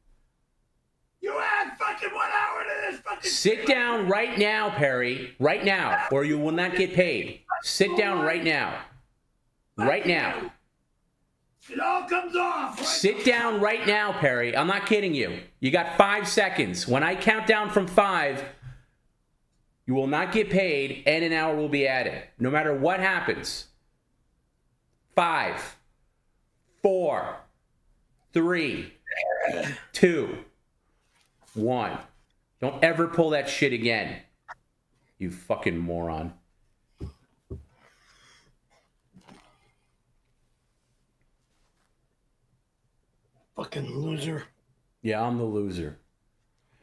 You add fucking 1 hour to this fucking... Sit down right now, Perry. Right now, or you will not get paid. Sit down right now. Right now. It all comes off. Right? Sit down right now, Perry. I'm not kidding you. You got 5 seconds. When I count down from 5, you will not get paid and an hour will be added. No matter what happens. 5, 4, 3, 2, 1. Don't ever pull that shit again. You fucking moron. Fucking loser. Yeah, I'm the loser.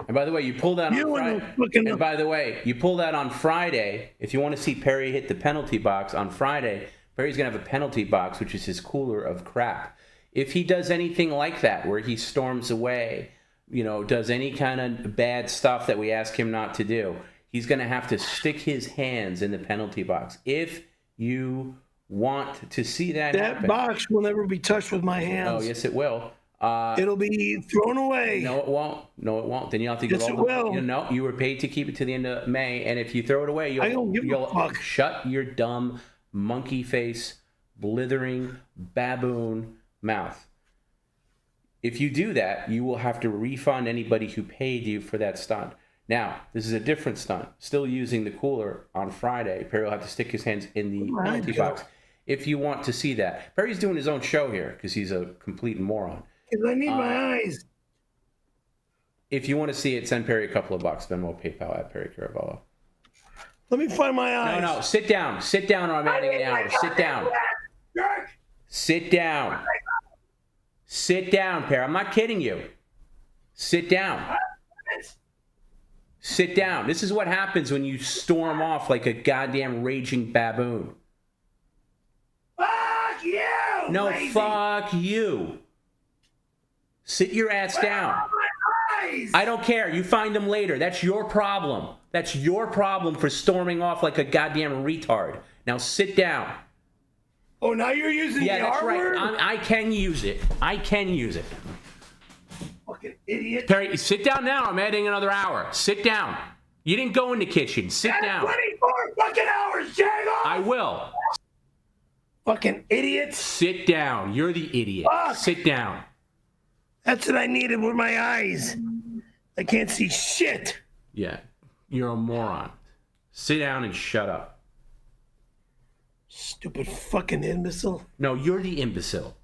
And by the way, you pulled out on Friday. And by the way, you pulled out on Friday. If you want to see Perry hit the penalty box on Friday, Perry's going to have a penalty box, which is his cooler of crap. If he does anything like that, where he storms away, does any kind of bad stuff that we ask him not to do, he's going to have to stick his hands in the penalty box. If you want to see that happen. Box will never be touched with my hands. Oh, yes, it will. It'll be thrown away. No, it won't. No, it won't. Then you'll have to give all the will. No, you were paid to keep it to the end of May, and if you throw it away, you'll shut your dumb monkey face, blithering baboon mouth. If you do that, you will have to refund anybody who paid you for that stunt. Now, this is a different stunt. Still using the cooler on Friday. Perry will have to stick his hands in the penalty box. If you want to see that. Perry's doing his own show here because he's a complete moron. Because I need my eyes. If you want to see it, send Perry a couple of bucks. Venmo, PayPal at Perry Caravello. Let me find my eyes. No, sit down. Sit down or I'm adding an hour. Sit down. Sit down. Sit down, Perry. I'm not kidding you. Sit down. Sit down. This is what happens when you storm off like a goddamn raging baboon. Fuck you! No, lazy. Fuck you. Sit your ass down. I don't care. You find them later. That's your problem. That's your problem for storming off like a goddamn retard. Now sit down. Oh, now you're using the that's R right. word? I can use it. I can use it. Fucking idiot. Perry, sit down now. I'm adding another hour. Sit down. You didn't go in the kitchen. Sit down. 24 fucking hours, Jago! I will. Fucking idiot. Sit down. You're the idiot. Fuck. Sit down. That's what I needed with my eyes. I can't see shit. Yeah. You're a moron. Sit down and shut up. Stupid fucking imbecile. No, you're the imbecile.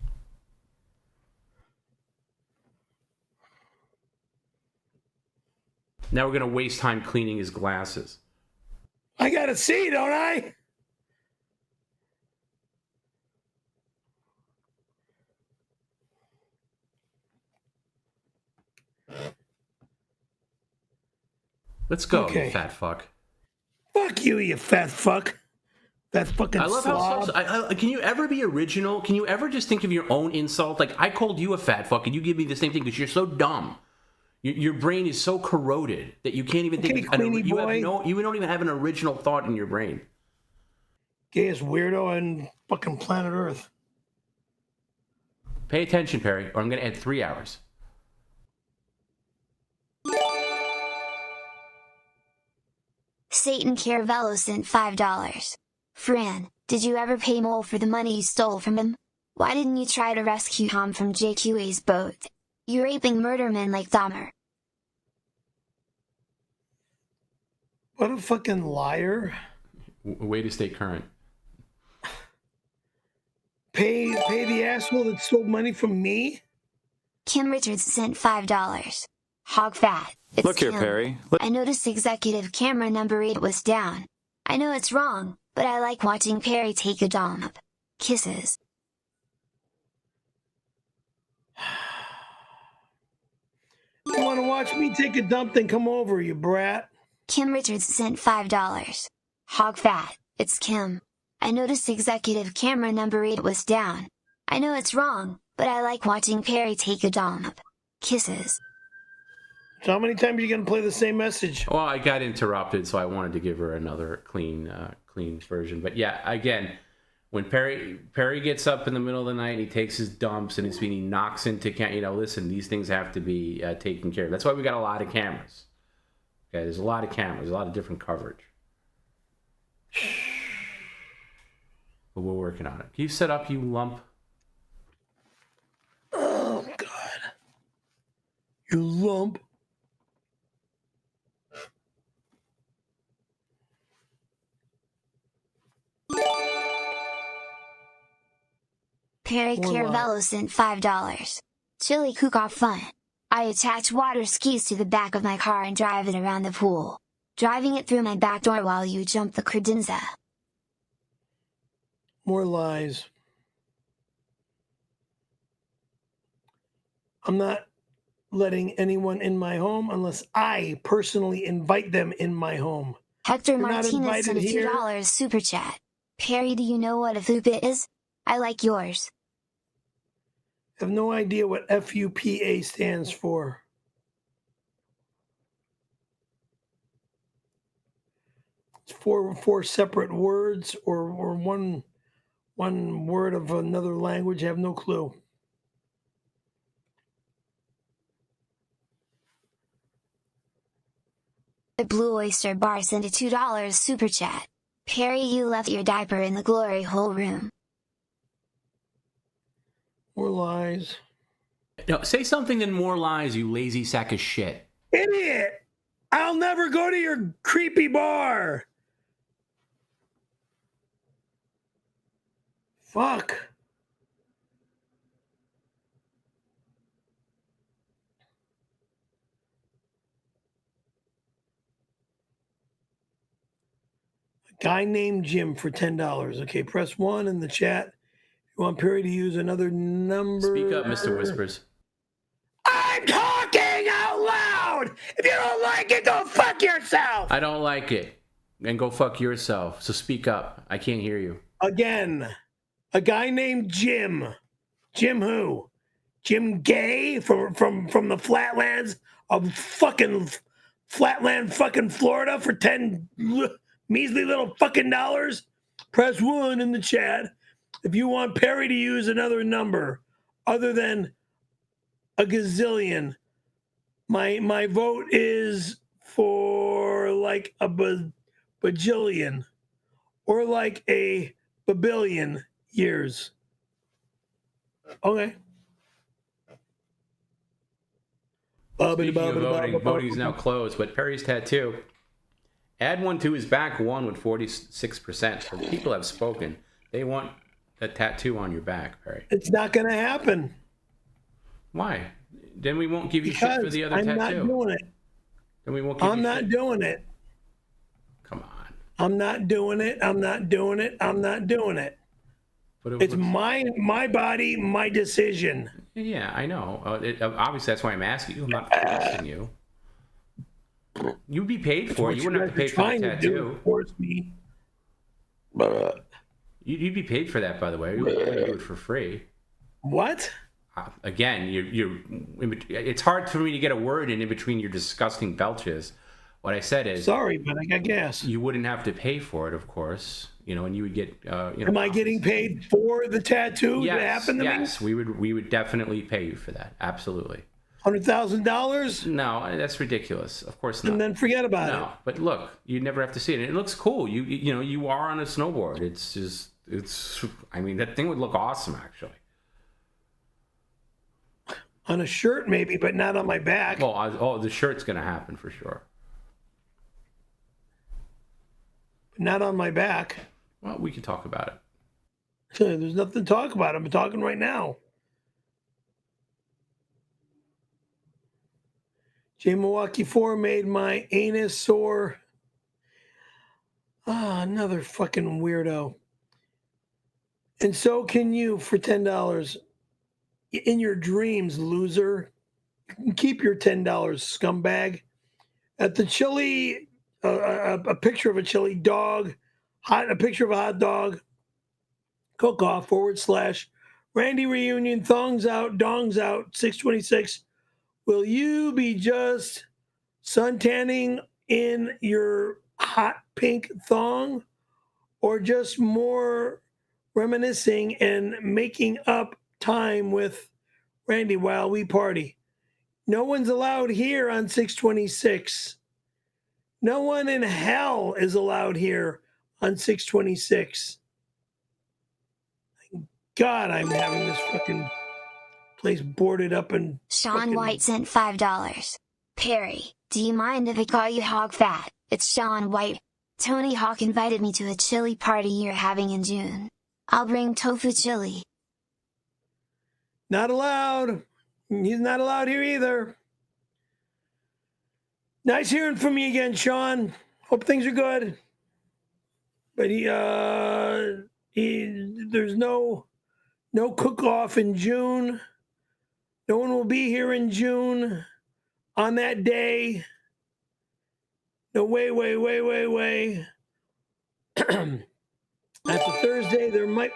Now we're going to waste time cleaning his glasses. I got to see, don't I? Let's go, Okay. you fat fuck. Fuck you, you fat fuck. That fucking I love slob. how... can you ever be original? Can you ever just think of your own insult? Like, I called you a fat fuck, and you give me the same thing because you're so dumb. Your brain is so corroded that you can't even think... You don't even have an original thought in your brain. Gayest weirdo on fucking planet Earth. Pay attention, Perry, or I'm going to add 3 hours. Satan Caravello sent $5. Fran, did you ever pay Mole for the money you stole from him? Why didn't you try to rescue Tom from JQA's boat? You raping murder men like Dahmer. What a fucking liar. Way to stay current. Pay the asshole that stole money from me? Kim Richards sent $5. Hog fat. It's Look here, Kim. Perry. I noticed executive camera number 8 was down. I know it's wrong, but I like watching Perry take a dump. Kisses. You want to watch me take a dump, then come over, you brat. Kim Richards sent $5. Hog fat. It's Kim. I noticed executive camera number 8 was down. I know it's wrong, but I like watching Perry take a dump. Kisses. So how many times are you going to play the same message? Well, I got interrupted, so I wanted to give her another clean version. But yeah, again, when Perry gets up in the middle of the night and he takes his dumps and he knocks into listen, these things have to be taken care of. That's why we got a lot of cameras. Okay, there's a lot of cameras, a lot of different coverage. But we're working on it. Can you set up, you lump? Oh, God. You lump. Perry Caravello sent $5. Chili cook-off fun. I attach water skis to the back of my car and drive it around the pool. Driving it through my back door while you jump the credenza. More lies. I'm not letting anyone in my home unless I personally invite them in my home. Hector You're not Martinez sent a invited here. $2 super chat. Perry, do you know what a FUPA is? I like yours. I have no idea what FUPA stands for. It's four separate words or one word of another language. I have no clue. The Blue Oyster Bar sent a $2 super chat. Perry, you left your diaper in the glory hole room. More lies. No, say something in more lies, you lazy sack of shit. Idiot! I'll never go to your creepy bar. Fuck. A guy named Jim for $10. Okay, press 1 in the chat. You want Perry to use another number? Speak up, Mr. Whispers. I'm talking out loud! If you don't like it, go fuck yourself! I don't like it. And go fuck yourself. So speak up. I can't hear you. Again, a guy named Jim. Jim who? Jim Gay from the flatlands of fucking flatland fucking Florida for 10 measly little fucking dollars? Press 1 in the chat if you want Perry to use another number other than a gazillion. My vote is for like a bajillion or like a babillion years. Okay. Speaking of voting, voting's now closed, but Perry's tattoo. Add one to his back won with 46%. So people have spoken. They want a tattoo on your back, Perry. It's not going to happen. Why? Then we won't give you Because shit for the other I'm tattoo. not doing it. Then we won't give I'm you not shit. doing it. Come on. I'm not doing it. I'm not doing it. I'm not doing it. But It's my body, my decision. Yeah, I know. Obviously, that's why I'm asking you. I'm not forcing you. You'd be paid for it. You wouldn't have to pay for the tattoo. Force me. You'd be paid for that, by the way. You wouldn't do it for free. What? Again, it's hard for me to get a word in between your disgusting belches. What I said is... Sorry, but I got gas. You wouldn't have to pay for it, of course. And you would get... Am I getting paid for the tattoo that happened to me? Yes, we would definitely pay you for that. Absolutely. $100,000? No, that's ridiculous. Of course not. And then forget about it. No, but look, you never have to see it. And it looks cool. You are on a snowboard. I mean, that thing would look awesome, actually. On a shirt, maybe, but not on my back. Well, the shirt's going to happen for sure. Not on my back. Well, we can talk about it. There's nothing to talk about. I'm talking right now. J Milwaukee 4 made my anus sore. Another fucking weirdo. And so can you for $10. In your dreams, loser. You can keep your $10, scumbag. At the chili, a picture of a chili dog, a picture of a hot dog, cook-off / Randy reunion, thongs out, dongs out, 626. Will you be just suntanning in your hot pink thong or just more reminiscing and making up time with Randy while we party? No one's allowed here on 626. No one in hell is allowed here on 626. Thank God I'm having this fucking place boarded up and... Sean White sent $5. Perry, do you mind if I call you Hog Fat? It's Sean White. Tony Hawk invited me to a chili party you're having in June. I'll bring tofu chili. Not allowed. He's not allowed here either. Nice hearing from you again, Sean. Hope things are good. But there's no cook-off in June. No one will be here in June on that day. No way. That's a Thursday. There might...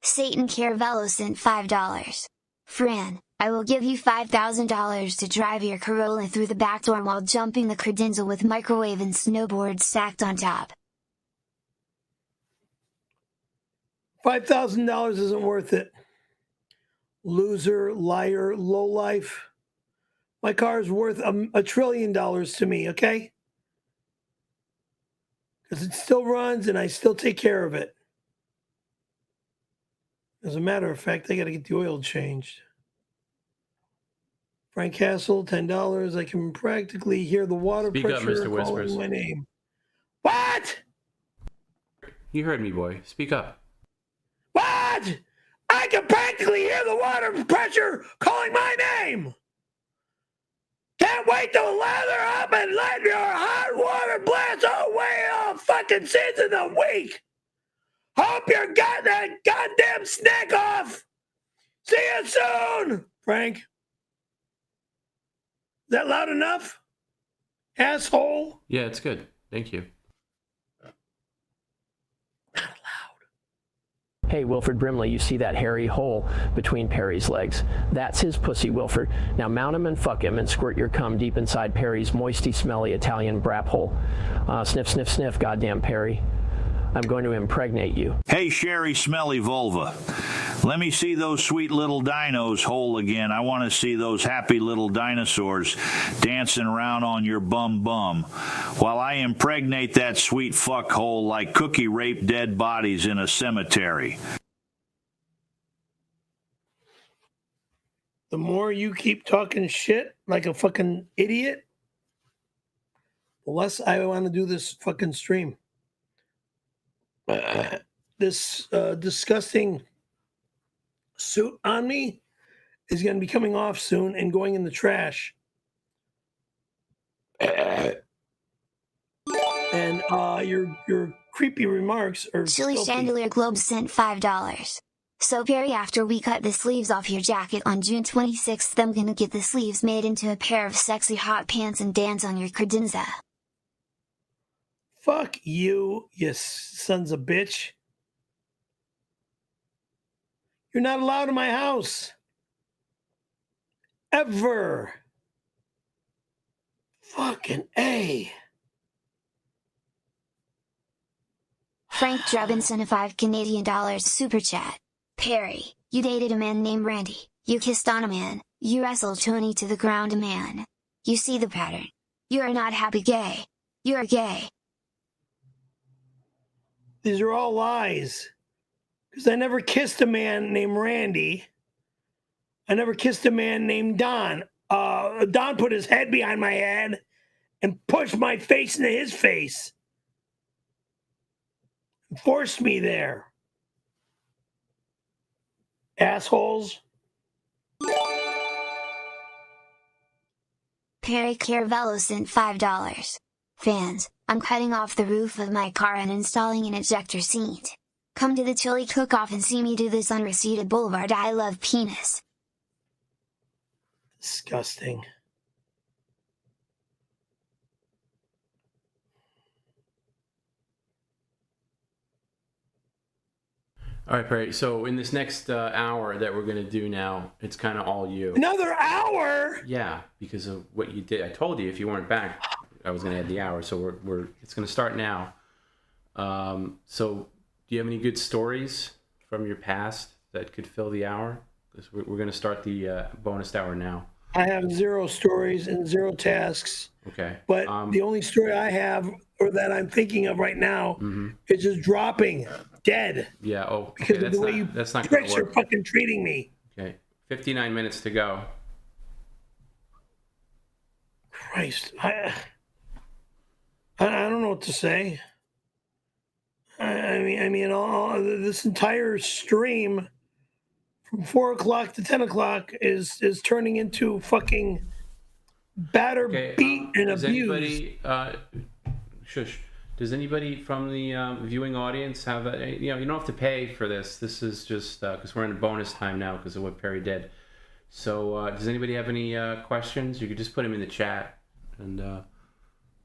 Satan Caravello sent $5. Fran, I will give you $5,000 to drive your Corolla through the back door while jumping the credenza with microwave and snowboard stacked on top. $5,000 isn't worth it. Loser, liar, lowlife. My car is worth $1 trillion to me, okay? Because it still runs and I still take care of it. As a matter of fact, I got to get the oil changed. Frank Castle, $10. I can practically hear the water Speak pressure up, Mr. Whispers. calling my name. What? You heard me, boy. Speak up. What? I can practically hear the water pressure calling my name. Can't wait to lather up and let your hot water blast away all fucking sins in the week. Hope you're getting that goddamn snack off. See you soon, Frank. Is that loud enough? Asshole. Yeah, it's good. Thank you. Hey, Wilford Brimley, you see that hairy hole between Perry's legs? That's his pussy, Wilford. Now mount him and fuck him and squirt your cum deep inside Perry's moisty, smelly Italian brap hole. Sniff, sniff, sniff, goddamn Perry. I'm going to impregnate you. Hey, Sherry Smelly Vulva. Let me see those sweet little dinos whole again. I want to see those happy little dinosaurs dancing around on your bum while I impregnate that sweet fuck hole like Cookie raped dead bodies in a cemetery. The more you keep talking shit like a fucking idiot, the less I want to do this fucking stream. This disgusting suit on me is going to be coming off soon and going in the trash. And your creepy remarks are Chili filthy. Chandelier Globe sent $5. So Perry, after we cut the sleeves off your jacket on June 26th, I'm gonna get the sleeves made into a pair of sexy hot pants and dance on your credenza. Fuck you, you sons of bitch. You're not allowed in my house. Ever. Fucking A. Frank Drubbin sent a $5 Canadian super chat. Perry, you dated a man named Randy. You kissed on a man. You wrestled Tony to the ground a man. You see the pattern. You are not happy gay. You are gay. These are all lies. Because I never kissed a man named Randy. I never kissed a man named Don. Don put his head behind my head and pushed my face into his face. Forced me there. Assholes. Perry Caravello sent $5. Fans, I'm cutting off the roof of my car and installing an ejector seat. Come to the chili cook-off and see me do this on Reseda Boulevard. I love penis. Disgusting. All right, Perry. So in this next hour that we're going to do now, it's kind of all you. Another hour? Yeah, because of what you did. I told you if you weren't back, I was going to add the hour. So it's going to start now. So do you have any good stories from your past that could fill the hour? Because we're going to start the bonus hour now. I have 0 stories and 0 tasks. Okay. But the only story I have, or that I'm thinking of right now, is just dropping dead. Yeah. Oh, because okay, of the way you that's not pricks gonna are work. fucking treating me. Okay. 59 minutes to go. Christ, I don't know what to say. I mean, all this entire stream from 4 o'clock to 10 o'clock is turning into fucking batter, beat, and Does abuse. anybody, shush. Does anybody from the viewing audience have a, you don't have to pay for this. This is just because we're in bonus time now because of what Perry did. So does anybody have any questions? You could just put them in the chat, and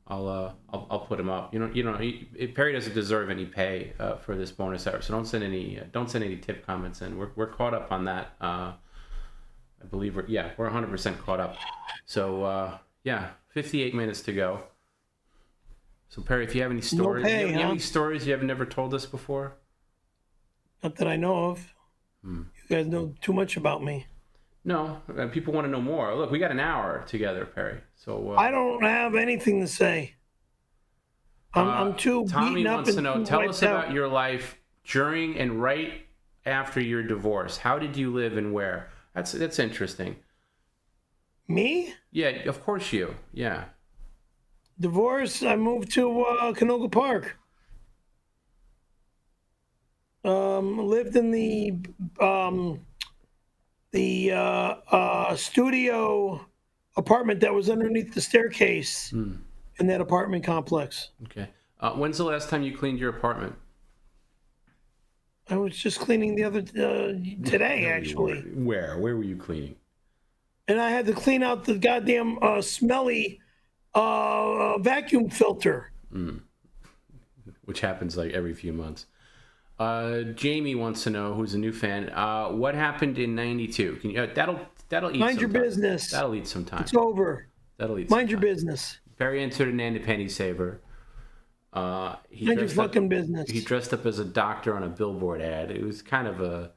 I'll put them up. Perry doesn't deserve any pay for this bonus hour, so don't send any tip comments in. We're caught up on that. I believe we're 100% caught up. So 58 minutes to go. So Perry, if you have any stories, you have any stories you have never told us before? Not that I know of. You guys know too much about me. No, people want to know more. Look, we got an hour together, Perry. So I don't have anything to say. I'm too Tommy beaten up wants and to know. too Tell wiped us out. about your life during and right after your divorce. How did you live and where? That's interesting. Me? Yeah, of course you. Yeah. Divorce. I moved to Canoga Park. Lived in the studio apartment that was underneath the staircase in that apartment complex. Okay. When's the last time you cleaned your apartment? I was just cleaning the other today, actually. Where were you cleaning? And I had to clean out the goddamn smelly vacuum filter. Which happens like every few months. Jamie wants to know, who's a new fan, what happened in '92? Can you? That'll eat. Mind your some time. business. That'll eat some time. It's over. That'll eat. Mind your business. Perry entered an Andy Penny saver. Mind your fucking business. He dressed up as a doctor on a billboard ad. It was kind of a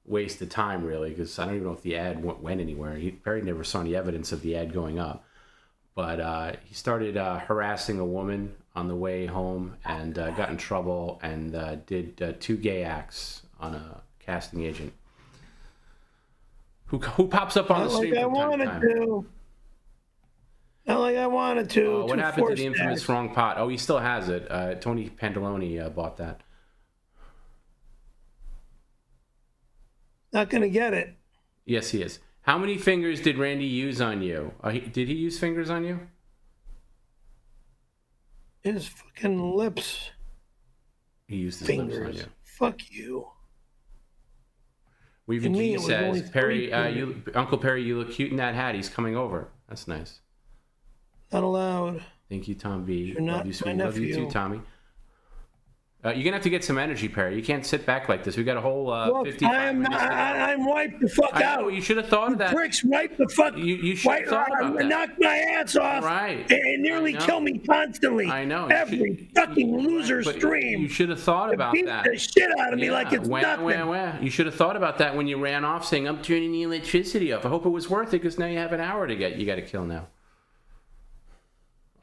waste of time, really, because I don't even know if the ad went anywhere. Perry never saw any evidence of the ad going up. But he started harassing a woman on the way home and got in trouble and did 2 gay acts on a casting agent who pops up on the street from time to time. Not like I wanted to. What happened to the infamous wrong pot? Oh, he still has it. Tony Pantalone bought that. Not going to get it. Yes, he is. How many fingers did Randy use on you? Did he use fingers on you? His fucking lips. He used his fingers. lips on you. Fuck you. Weaving G says, Perry, Uncle Perry, you look cute in that hat. He's coming over. That's nice. Not allowed. Thank you, Tom B. You're not Love you, sweet. my Love you nephew. too, Tommy. You're gonna have to get some energy, Perry. You can't sit back like this. We got a whole 55 minutes. I'm wiped the fuck out. Know, you should have thought of that. Pricks wiped the fuck. You should have thought about that. Knocked my ass off. Right. And nearly kill me constantly. I know. Every fucking loser stream. You should have thought about that. Beat the shit out of me like it's nothing. You should have thought about that when you ran off, saying, "I'm turning the electricity off." I hope it was worth it, because now you have an hour to get. You got to kill now.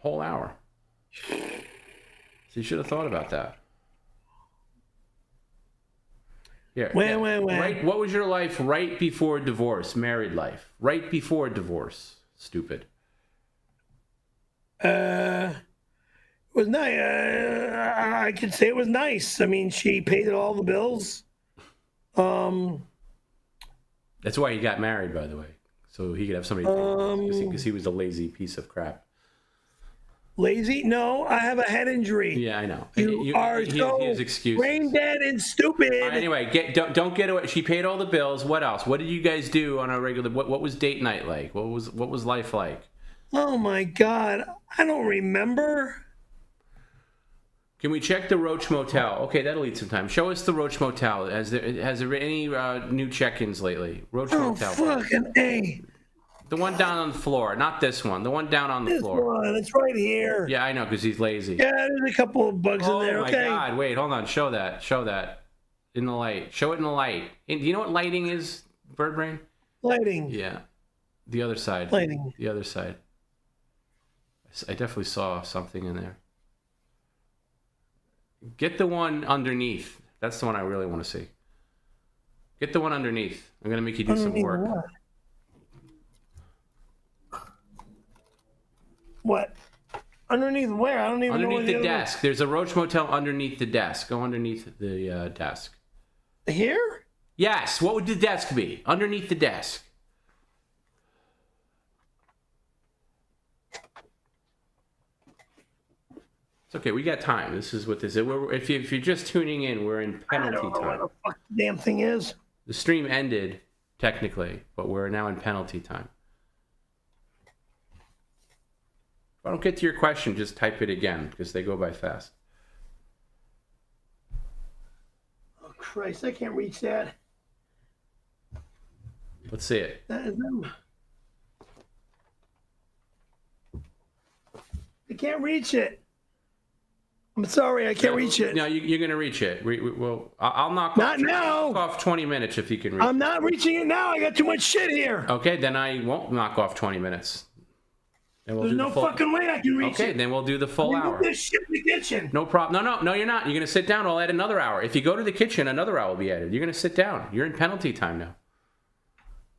Whole hour. So you should have thought about that. Yeah. Right. What was your life right before divorce? Married life. Right before divorce. Stupid. It was nice. I could say it was nice. I mean, she paid all the bills. That's why he got married, by the way, so he could have somebody because he was a lazy piece of crap. Lazy? No, I have a head injury. Yeah, I know. You are so brain dead and stupid. Anyway, don't get away. She paid all the bills. What else? What did you guys do on a regular? What was date night like? What was life like? Oh my God, I don't remember. Can we check the Roach Motel? Okay, that'll eat some time. Show us the Roach Motel. Has there been any new check-ins lately? Roach Motel. Fucking A. The one down on the floor, not this one. The one down on the floor. This one, it's right here. Yeah, I know, because he's lazy. Yeah, there's a couple of bugs in there. Okay. Oh my God! Wait, hold on. Show that in the light. Show it in the light. Do you know what lighting is, Bird Brain? Lighting. Yeah, the other side. Lighting. The other side. I definitely saw something in there. Get the one underneath. That's the one I really want to see. Get the one underneath. I'm gonna make you do some work. What? Underneath where? I don't even know. Underneath the desk. There's a Roach Motel underneath the desk. Go underneath the desk. Here? Yes. What would the desk be? Underneath the desk. It's okay. We got time. This is what this is. If you're just tuning in, we're in penalty I don't know time. what the fuck the damn thing is. The stream ended, technically, but we're now in penalty time. If I don't get to your question, just type it again, because they go by fast. Oh, Christ, I can't reach that. Let's see it. That is them. I can't reach it. I'm sorry, I can't reach it. No, you're going to reach it. I'll knock off 20 minutes if you can reach it. I'm not reaching it now. I got too much shit here. Okay, then I won't knock off 20 minutes. There's no fucking way I can reach it. Okay, then we'll do the full hour. This shit in the kitchen. No problem. No, you're not. You're going to sit down. I'll add another hour. If you go to the kitchen, another hour will be added. You're going to sit down. You're in penalty time now.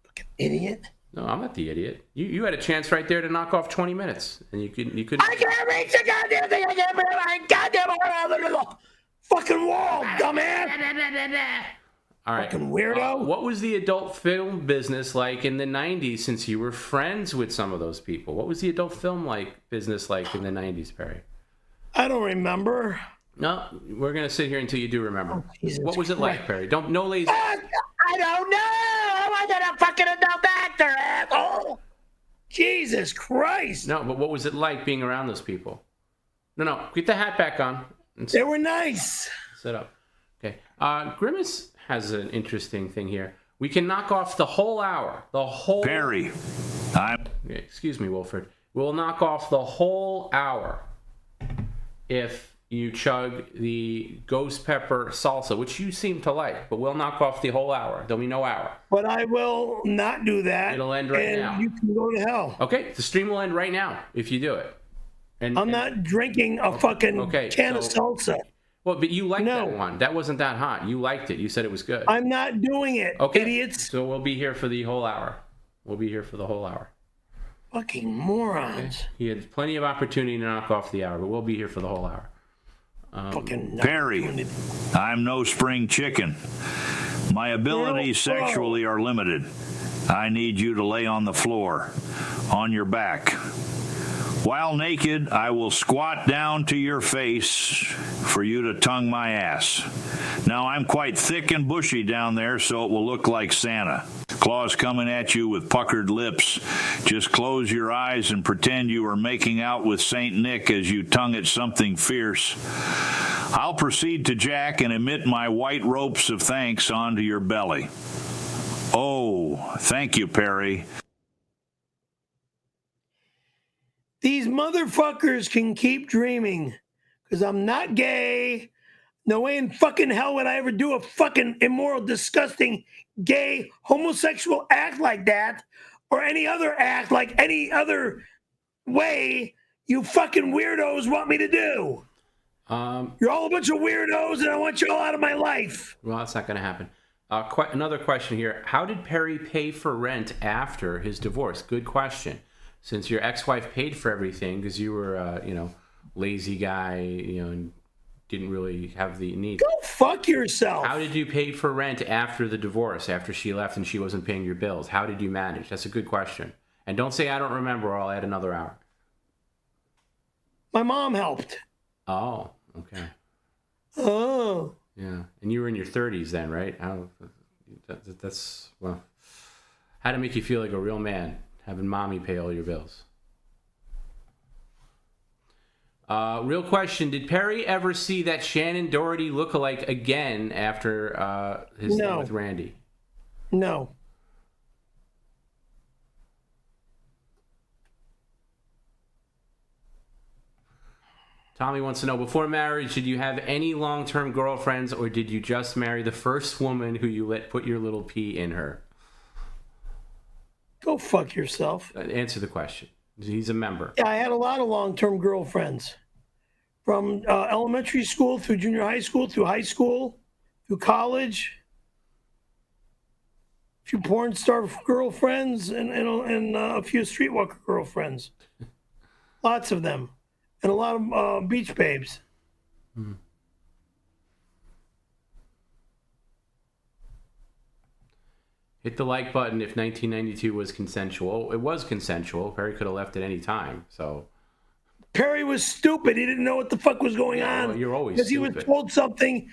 Fucking idiot. No, I'm not the idiot. You had a chance right there to knock off 20 minutes, and you couldn't. I can't reach the goddamn thing. I can't reach it. Goddamn fucking wall, dumbass. All right. Fucking weirdo. What was the adult film business like in the 90s, since you were friends with some of those people? What was the adult film business like in the 90s, Perry? I don't remember. No, we're going to sit here until you do remember. Oh, what was it like, Perry? No lazy. I don't know. I wasn't a fucking adult actor, asshole. Jesus Christ. No, but what was it like being around those people? No, get the hat back on. They were nice. Sit up. Okay. Grimace has an interesting thing here. We can knock off the whole hour. Perry. Excuse me, Wilford. We'll knock off the whole hour if you chug the ghost pepper salsa, which you seem to like, but we'll knock off the whole hour. There'll be no hour. But I will not do that. It'll end right now. You can go to hell. Okay, the stream will end right now if you do it. I'm not drinking a fucking can of salsa. Well, but you liked that one. That wasn't that hot. You liked it. You said it was good. I'm not doing it, idiots. So we'll be here for the whole hour. We'll be here for the whole hour. Fucking morons. Okay. He had plenty of opportunity to knock off the hour, but we'll be here for the whole hour. Perry, I'm no spring chicken. My abilities sexually are limited. I need you to lay on the floor, on your back. While naked, I will squat down to your face for you to tongue my ass. Now, I'm quite thick and bushy down there, so it will look like Santa. Claws coming at you with puckered lips. Just close your eyes and pretend you are making out with Saint Nick as you tongue at something fierce. I'll proceed to jack and emit my white ropes of thanks onto your belly. Oh, thank you, Perry. These motherfuckers can keep dreaming, because I'm not gay. No way in fucking hell would I ever do a fucking immoral, disgusting, gay, homosexual act like that, or any other act like any other way you fucking weirdos want me to do. You're all a bunch of weirdos, and I want you all out of my life. Well, that's not going to happen. Another question here. How did Perry pay for rent after his divorce? Good question. Since your ex-wife paid for everything because you were, lazy guy, and didn't really have the need. Go fuck yourself. How did you pay for rent after the divorce, after she left and she wasn't paying your bills? How did you manage? That's a good question. And don't say I don't remember or I'll add another hour. My mom helped. Oh, okay. Oh. Yeah. And you were in your 30s then, right? That's, well, how to make you feel like a real man, having mommy pay all your bills. Real question, did Perry ever see that Shannon Doherty lookalike again after his thing with Randy? No. Tommy wants to know, before marriage, did you have any long-term girlfriends, or did you just marry the first woman who you let put your little pee in her? Go fuck yourself. Answer the question. He's a member. Yeah, I had a lot of long-term girlfriends. From elementary school through junior high school, through high school, through college. A few porn star girlfriends and a few streetwalker girlfriends. Lots of them. And a lot of beach babes. Hit the like button if 1992 was consensual. It was consensual. Perry could have left at any time, so... Perry was stupid. He didn't know what the fuck was going on. Well, you're always because he was told something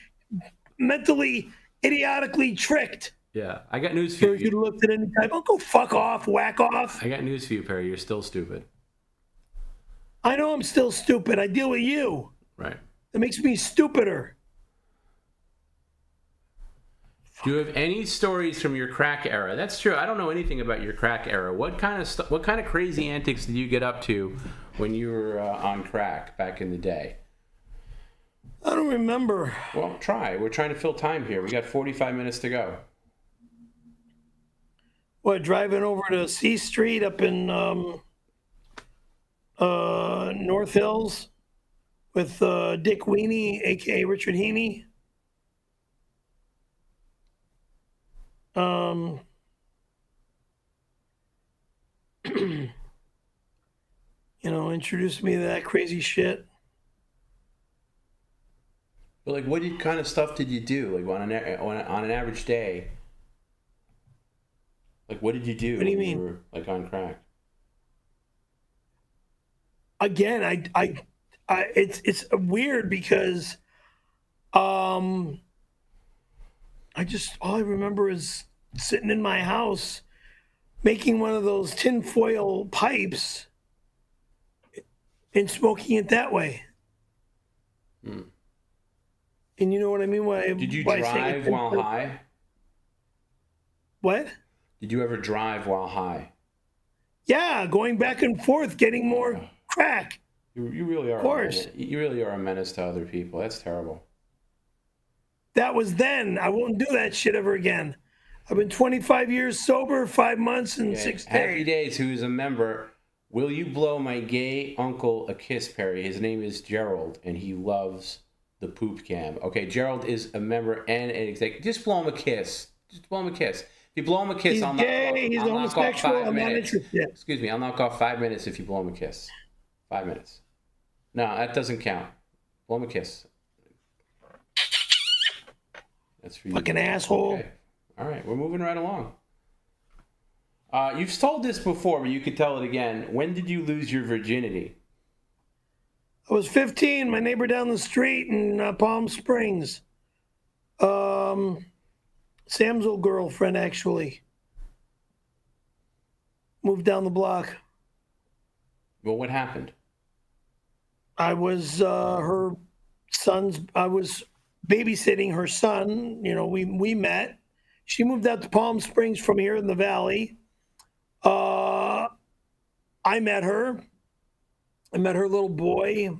mentally, idiotically tricked. Yeah, I got news for you. You looked at any time. Oh, go fuck off, whack off. I got news for you, Perry. You're still stupid. I know I'm still stupid. I deal with you. Right. That makes me stupider. Do you have any stories from your crack era? That's true. I don't know anything about your crack era. What kind of crazy antics did you get up to when you were on crack back in the day? I don't remember. Well, try. We're trying to fill time here. We got 45 minutes to go. What, driving over to C Street up in North Hills with Dick Weaney, a.k.a. Richard Heaney? Introduced me to that crazy shit. But like, what kind of stuff did you do? Like on an average day? Like, what did you do? What do you mean? You were, like, on crack? Again, it's weird because, all I remember is sitting in my house making one of those tinfoil pipes and smoking it that way. Hmm. And you know what I mean? Did you drive while high? What? Did you ever drive while high? Yeah, going back and forth, getting more crack. You really are. Of course. You really are a menace to other people. That's terrible. That was then. I won't do that shit ever again. I've been 25 years sober, 5 months and 6 days. Happy Days, who is a member. Will you blow my gay uncle a kiss, Perry? His name is Gerald, and he loves the poop cam. Okay, Gerald is a member and an exec. Just blow him a kiss. Just blow him a kiss. If you blow him a kiss, I'll knock off 5 minutes. Excuse me, I'll knock off 5 minutes if you blow him a kiss. 5 minutes. No, that doesn't count. Blow him a kiss. That's for you. Fucking asshole. Okay. All right, we're moving right along. You've told this before, but you could tell it again. When did you lose your virginity? I was 15. My neighbor down the street in Palm Springs. Sam's old girlfriend, actually. Moved down the block. Well, what happened? I was I was babysitting her son. We met. She moved out to Palm Springs from here in the valley. I met her. I met her little boy.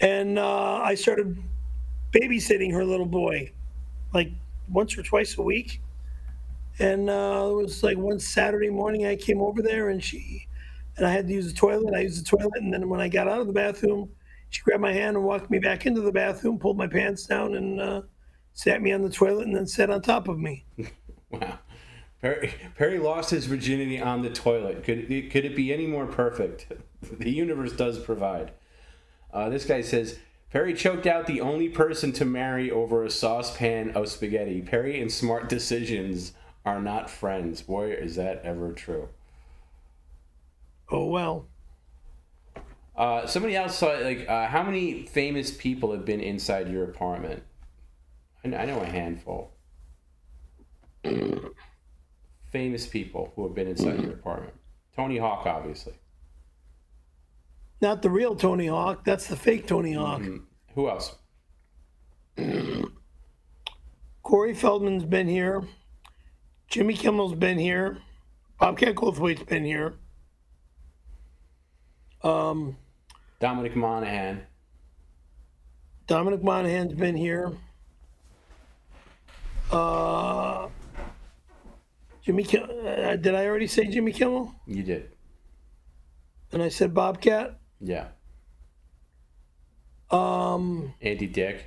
And I started babysitting her little boy, like once or twice a week. And it was like one Saturday morning I came over there and I had to use the toilet. I used the toilet, and then when I got out of the bathroom, she grabbed my hand and walked me back into the bathroom, pulled my pants down, and sat me on the toilet, and then sat on top of me. Wow. Perry lost his virginity on the toilet. Could it be any more perfect? The universe does provide. This guy says, Perry choked out the only person to marry over a saucepan of spaghetti. Perry and smart decisions are not friends. Boy, is that ever true. Oh, well. Somebody else saw, how many famous people have been inside your apartment? I know a handful. Famous people who have been inside your apartment. Tony Hawk, obviously. Not the real Tony Hawk. That's the fake Tony Hawk. Mm-hmm. Who else? Corey Feldman's been here. Jimmy Kimmel's been here. Bobcat Goldthwait's been here. Dominic Monaghan. Dominic Monaghan's been here. Jimmy Kimmel. Did I already say Jimmy Kimmel? You did. And I said Bobcat? Yeah. Andy Dick.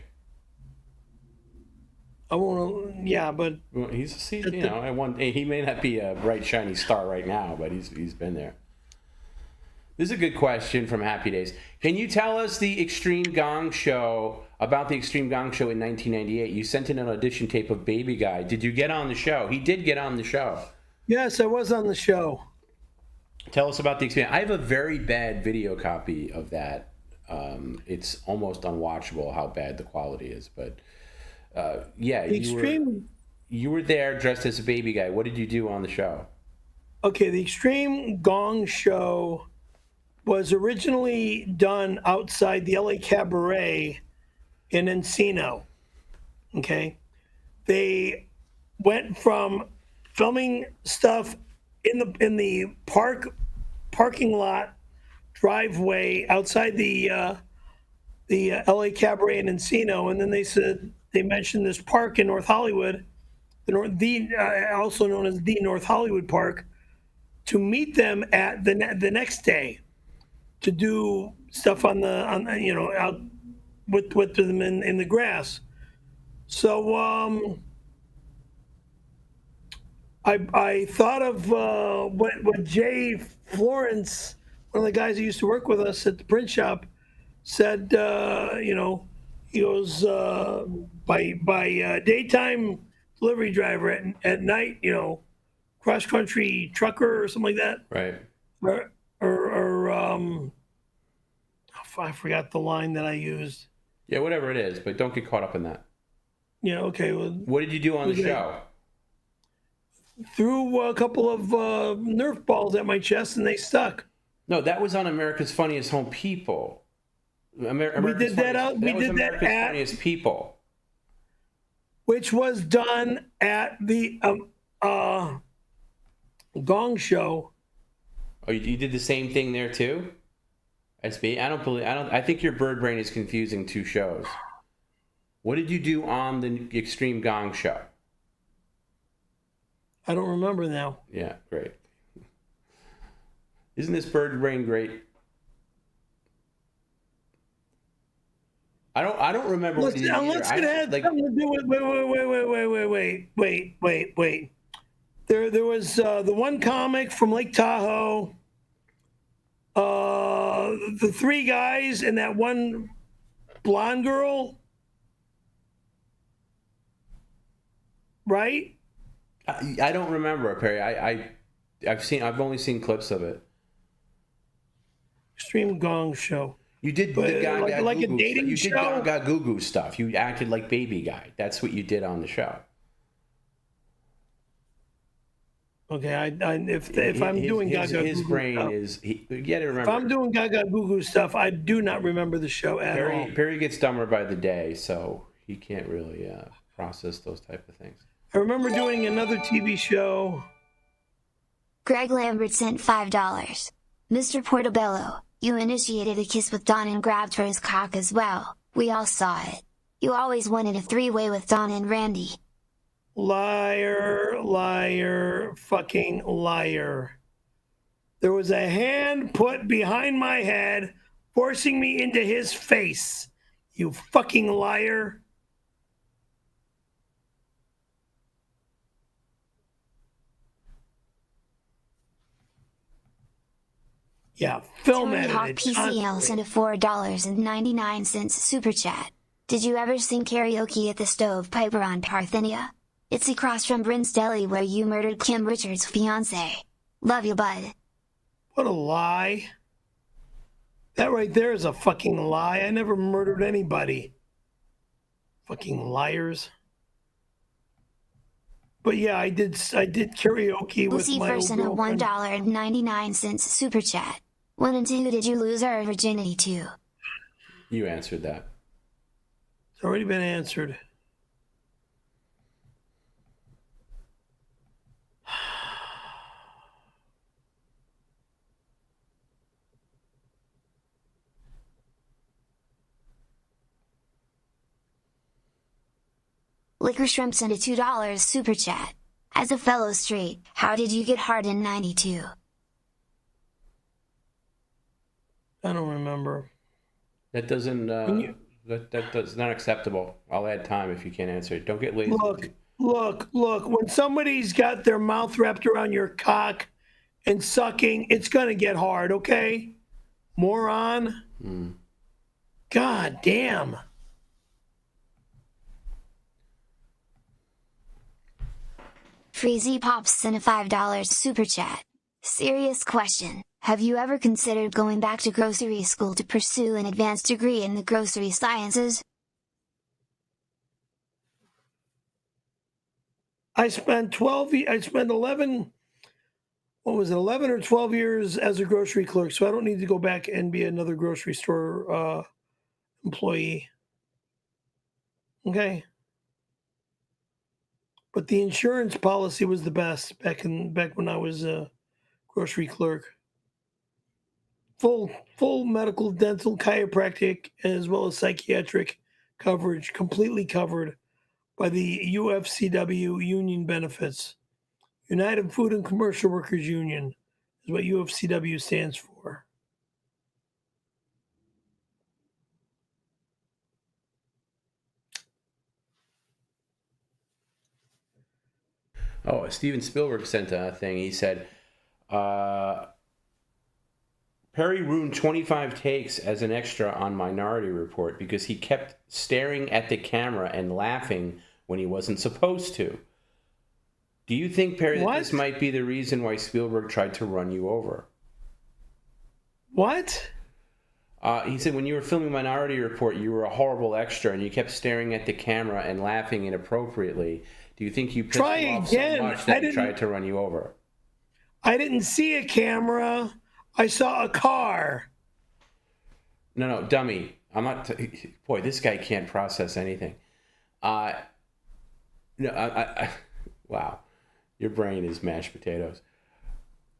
I won't. Yeah, but well, he may not be a bright shiny star right now, but he's been there. This is a good question from Happy Days. Can you tell us the Extreme Gong Show about the Extreme Gong Show in 1998? You sent in an audition tape of Baby Guy. Did you get on the show? He did get on the show. Yes, I was on the show. Tell us about the experience. I have a very bad video copy of that. It's almost unwatchable how bad the quality is. But yeah, you were there dressed as a baby guy. What did you do on the show? Okay, the Extreme Gong Show was originally done outside the LA Cabaret in Encino. Okay, they went from filming stuff in the parking lot driveway outside the LA Cabaret in Encino, and then they mentioned this park in North Hollywood, also known as the North Hollywood Park, to meet them at the next day to do stuff on out with them in the grass. So I thought of what Jay Florence, one of the guys who used to work with us at the print shop, said. He goes by daytime delivery driver, at night, cross country trucker or something like that. Right. I forgot the line that I used. Yeah, whatever it is, but don't get caught up in that. Yeah. Okay. Well, what did you do on the show? Threw a couple of Nerf balls at my chest and they stuck. No, that was on America's Funniest Home People. We did that at Funniest People, which was done at the Gong Show. Oh, you did the same thing there too? SB? I think your bird brain is confusing two shows. What did you do on the Extreme Gong Show? I don't remember now. Yeah, great. Isn't this bird brain great? I don't remember what you did. Unless it had something to do with wait. There was the one comic from Lake Tahoe, the three guys and that one blonde girl, right? I don't remember, Perry. I've only seen clips of it. Extreme Gong Show. You did the Gaga like a dating you show. You did Gaga Goo Goo stuff. You acted like Baby Guy. That's what you did on the show. Okay, if I'm doing Gaga Goo Goo his brain stuff, is you got to remember. If I'm doing Gaga Goo Goo stuff, I do not remember the show at all. Perry gets dumber by the day, so he can't really process those type of things. I remember doing another TV show. Greg Lambert sent $5. Mr. Portobello, you initiated a kiss with Don and grabbed for his cock as well. We all saw it. You always wanted a three-way with Don and Randy. Liar, liar, fucking liar. There was a hand put behind my head, forcing me into his face. You fucking liar. Yeah, film Tony Hawk edited. PCL sent a $4.99 super chat. Did you ever sing karaoke at the Stovepipe on Parthenia? It's across from Bryn's Deli where you murdered Kim Richards' fiance. Love you, bud. What a lie. That right there is a fucking lie. I never murdered anybody. Fucking liars. But yeah, I did karaoke with my old First in a girlfriend. $1.99 super chat. 1 and 2, did you lose our virginity to? You answered that. It's already been answered. Liquor Shrimp sent a $2 super chat. As a fellow straight, how did you get hard in 92? I don't remember. That doesn't. That's not acceptable. I'll add time if you can't answer it. Don't get lazy. Look. When somebody's got their mouth wrapped around your cock and sucking, it's gonna get hard. Okay, moron. God damn. Freezy Pops sent a $5 super chat. Serious question. Have you ever considered going back to grocery school to pursue an advanced degree in the grocery sciences? I spent 11 or 12 years as a grocery clerk, so I don't need to go back and be another grocery store employee. Okay. But the insurance policy was the best back when I was a grocery clerk. Full medical, dental, chiropractic, as well as psychiatric coverage, completely covered by the UFCW union benefits. United Food and Commercial Workers Union is what UFCW stands for. Oh, Steven Spielberg sent a thing. He said, Perry ruined 25 takes as an extra on Minority Report because he kept staring at the camera and laughing when he wasn't supposed to. Do you think, Perry, that this might be the reason why Spielberg tried to run you over? What? He said when you were filming Minority Report, you were a horrible extra and you kept staring at the camera and laughing inappropriately. Do you think you pissed him off so much that he tried to run you over? I didn't see a camera. I saw a car. No, dummy. I'm not. Boy, this guy can't process anything. Wow, your brain is mashed potatoes.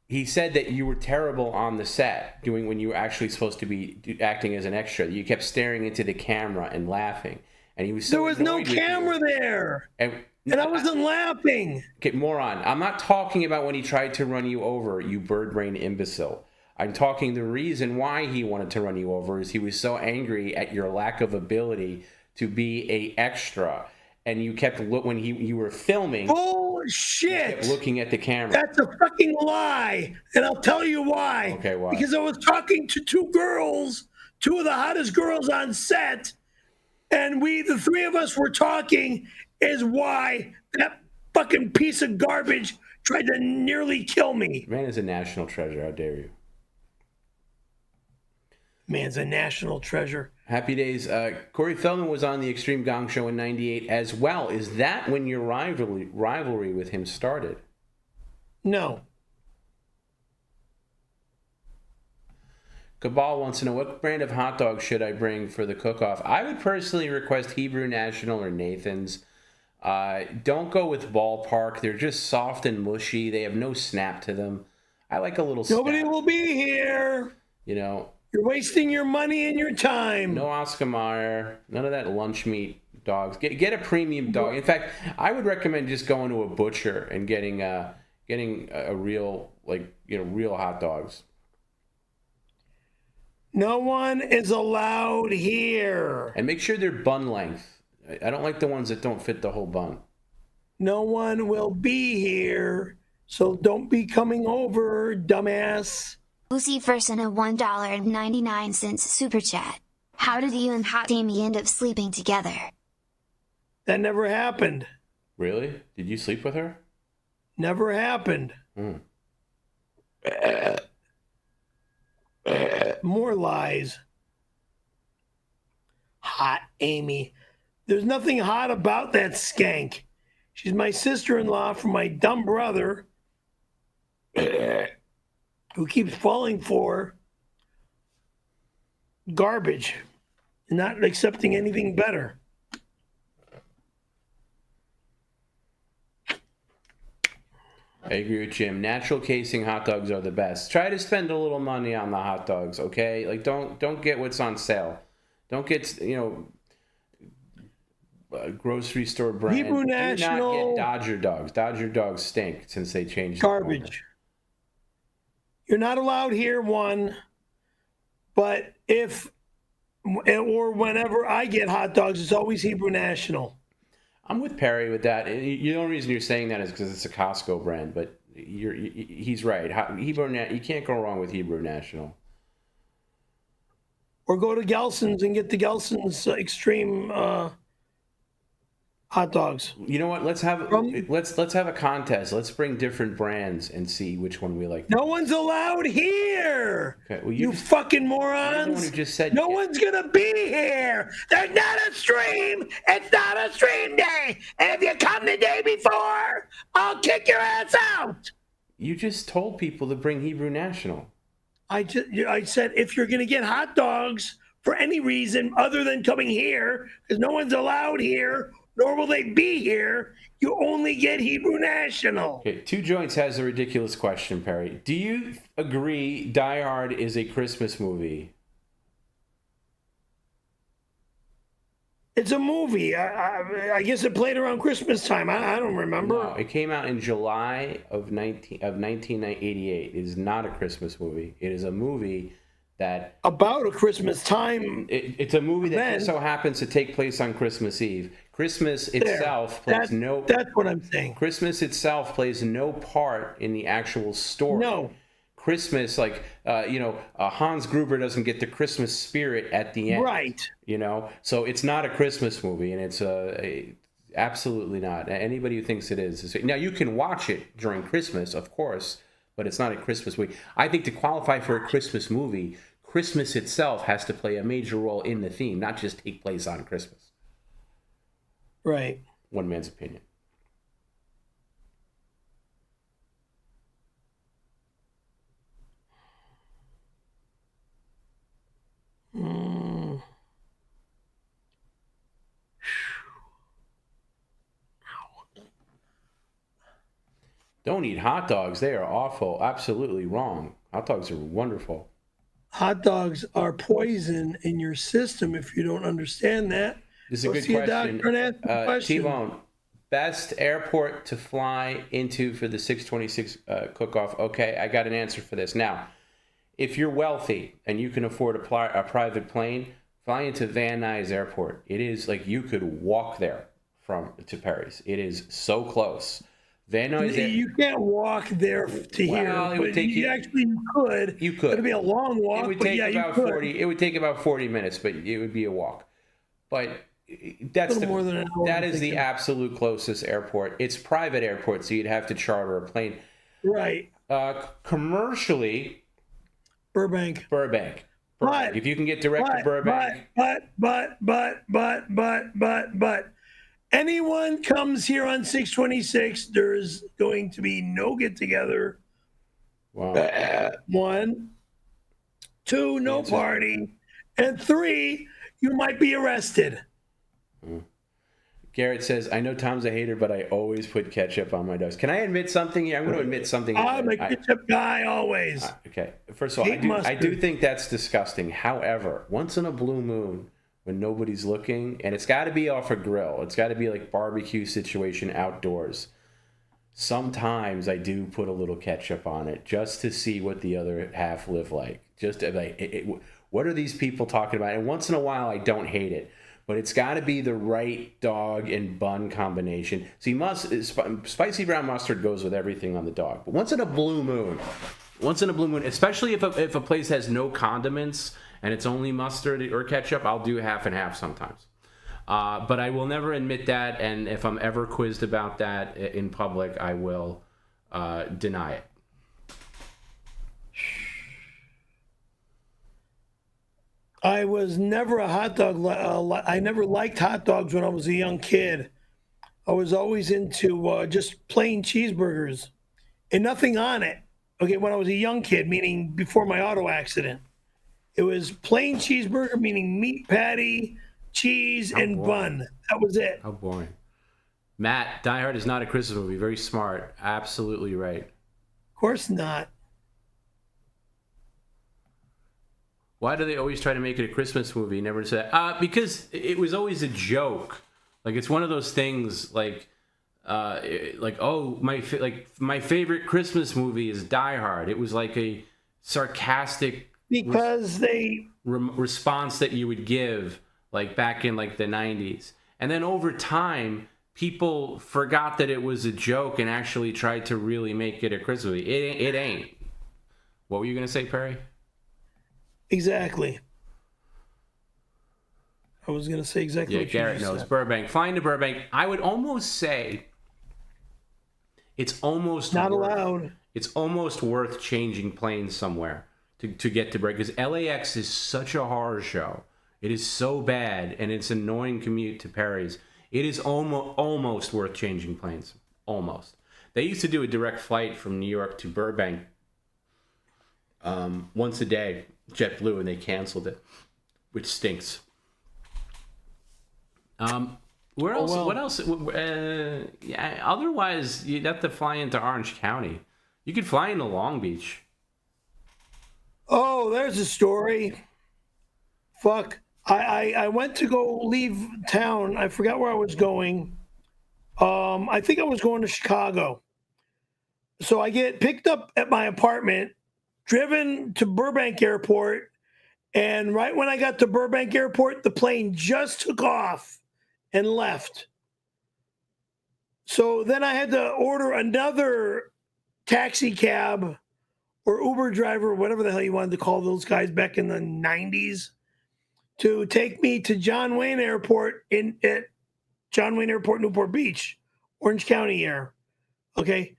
He said that you were terrible on the set, doing when you were actually supposed to be acting as an extra. You kept staring into the camera and laughing, and he was so. There was no camera there, and I wasn't laughing. Okay, moron. I'm not talking about when he tried to run you over, you bird brain imbecile. I'm talking the reason why he wanted to run you over is he was so angry at your lack of ability to be a extra, and you kept when you were filming. Bullshit! You kept looking at the camera. That's a fucking lie, and I'll tell you why. Okay, why? Because I was talking to two girls, two of the hottest girls on set, and the three of us were talking. Is why that fucking piece of garbage tried to nearly kill me. Man is a national treasure. How dare you? Man's a national treasure. Happy days. Corey Feldman was on the Extreme Gong Show in '98 as well. Is that when your rivalry with him started? No. Cabal wants to know, what brand of hot dog should I bring for the cook-off? I would personally request Hebrew National or Nathan's. Don't go with Ballpark. They're just soft and mushy. They have no snap to them. I like a little snap. Nobody will be here. You know. You're wasting your money and your time. No Oscar Mayer. None of that lunch meat dogs. Get a premium dog. In fact, I would recommend just going to a butcher and getting a real, real hot dogs. No one is allowed here. And make sure they're bun length. I don't like the ones that don't fit the whole bun. No one will be here, so don't be coming over, dumbass. Lucy Ferson, a $1.99 super chat. How did you and Hot Amy end up sleeping together? That never happened. Really? Did you sleep with her? Never happened. More lies. Hot Amy. There's nothing hot about that skank. She's my sister-in-law from my dumb brother who keeps falling for garbage and not accepting anything better. I agree with Jim. Natural casing hot dogs are the best. Try to spend a little money on the hot dogs, okay? Like don't get what's on sale. Don't get, grocery store brand. Hebrew National. Do not get Dodger dogs. Dodger dogs stink since they changed garbage. You're not allowed here, one. But if or whenever I get hot dogs, it's always Hebrew National. I'm with Perry with that. The only reason you're saying that is because it's a Costco brand, but he's right. You can't go wrong with Hebrew National. Or go to Gelson's and get the Gelson's Extreme Hot dogs. You know what? Let's have a contest. Let's bring different brands and see which one we like. No one's allowed here. Okay. Well, you fucking morons. You're the one who just said no one's gonna be here. There's not a stream. It's not a stream day. And if you come the day before, I'll kick your ass out. You just told people to bring Hebrew National. I said if you're gonna get hot dogs for any reason other than coming here, because no one's allowed here, nor will they be here, you only get Hebrew National. Okay, Two Joints has a ridiculous question, Perry. Do you agree Die Hard is a Christmas movie? It's a movie. I guess it played around Christmas time. I don't remember. No, it came out in July of 1988. It is not a Christmas movie. It is a movie that... About a Christmas time. It's a movie that just so happens to take place on Christmas Eve. Christmas itself plays no... That's what I'm saying. Christmas itself plays no part in the actual story. No. Christmas, like, Hans Gruber doesn't get the Christmas spirit at the end. Right. So it's not a Christmas movie, and it's absolutely not. Anybody who thinks it is. Now, you can watch it during Christmas, of course, but it's not a Christmas movie. I think to qualify for a Christmas movie, Christmas itself has to play a major role in the theme, not just take place on Christmas. Right. One man's opinion. Don't eat hot dogs. They are awful. Absolutely wrong. Hot dogs are wonderful. Hot dogs are poison in your system if you don't understand that. This is a good question. T-Bone, best airport to fly into for the 626 cook-off. Okay, I got an answer for this. Now, if you're wealthy and you can afford a private plane, fly into Van Nuys Airport. It is like you could walk there to Paris. It is so close. Van Nuys. You can't walk there to here. It would take you. Actually, you could. You could. It'd be a long walk. It would take about 40. It would take about 40 minutes, but it would be a walk. But that is the absolute closest airport. It's private airport, so you'd have to charter a plane. Right. Commercially, Burbank. But if you can get direct to Burbank. But. Anyone comes here on 626, there's going to be no get-together. Wow. 1, 2, no party. And 3, you might be arrested. Garrett says, I know Tom's a hater, but I always put ketchup on my dogs. Can I admit something here? I'm going to admit something. I'm a ketchup guy always. Okay. First of all, I do think that's disgusting. However, once in a blue moon, when nobody's looking, and it's got to be off a grill. It's got to be like barbecue situation outdoors. Sometimes I do put a little ketchup on it just to see what the other half live like. Just like, what are these people talking about? And once in a while, I don't hate it, but it's got to be the right dog and bun combination. See, spicy brown mustard goes with everything on the dog. But once in a blue moon, especially if a place has no condiments and it's only mustard or ketchup, I'll do half and half sometimes. But I will never admit that, and if I'm ever quizzed about that in public, I will deny it. I was never a hot dog. I never liked hot dogs when I was a young kid. I was always into just plain cheeseburgers and nothing on it. Okay, when I was a young kid, meaning before my auto accident. It was plain cheeseburger, meaning meat patty, cheese, and bun. That was it. How boring. Matt, Die Hard is not a Christmas movie. Very smart. Absolutely right. Of course not. Why do they always try to make it a Christmas movie? Never say because it was always a joke. Like, it's one of those things like my favorite Christmas movie is Die Hard. It was like a sarcastic response that you would give like back in like the 90s, and then over time people forgot that it was a joke and actually tried to really make it a Christmas movie. It ain't. What were you gonna say, Perry? Exactly. I was going to say exactly Yeah, what you Garrett just knows. said. Burbank. Flying to Burbank, I would almost say it's almost not worth, allowed. It's almost worth changing planes somewhere to get to Burbank, because LAX is such a horror show. It is so bad, and it's an annoying commute to Perry's. It is almost worth changing planes. Almost. They used to do a direct flight from New York to Burbank once a day, JetBlue, and they canceled it, which stinks. Where else? well. What else? Yeah. Otherwise, you'd have to fly into Orange County. You could fly into Long Beach. Oh, there's a story. Fuck. I went to go leave town. I forgot where I was going. I think I was going to Chicago. So I get picked up at my apartment, driven to Burbank Airport, and right when I got to Burbank Airport, the plane just took off and left. So then I had to order another taxi cab or Uber driver, whatever the hell you wanted to call those guys back in the 90s, to take me to John Wayne Airport at John Wayne Airport, Newport Beach, Orange County Air. Okay.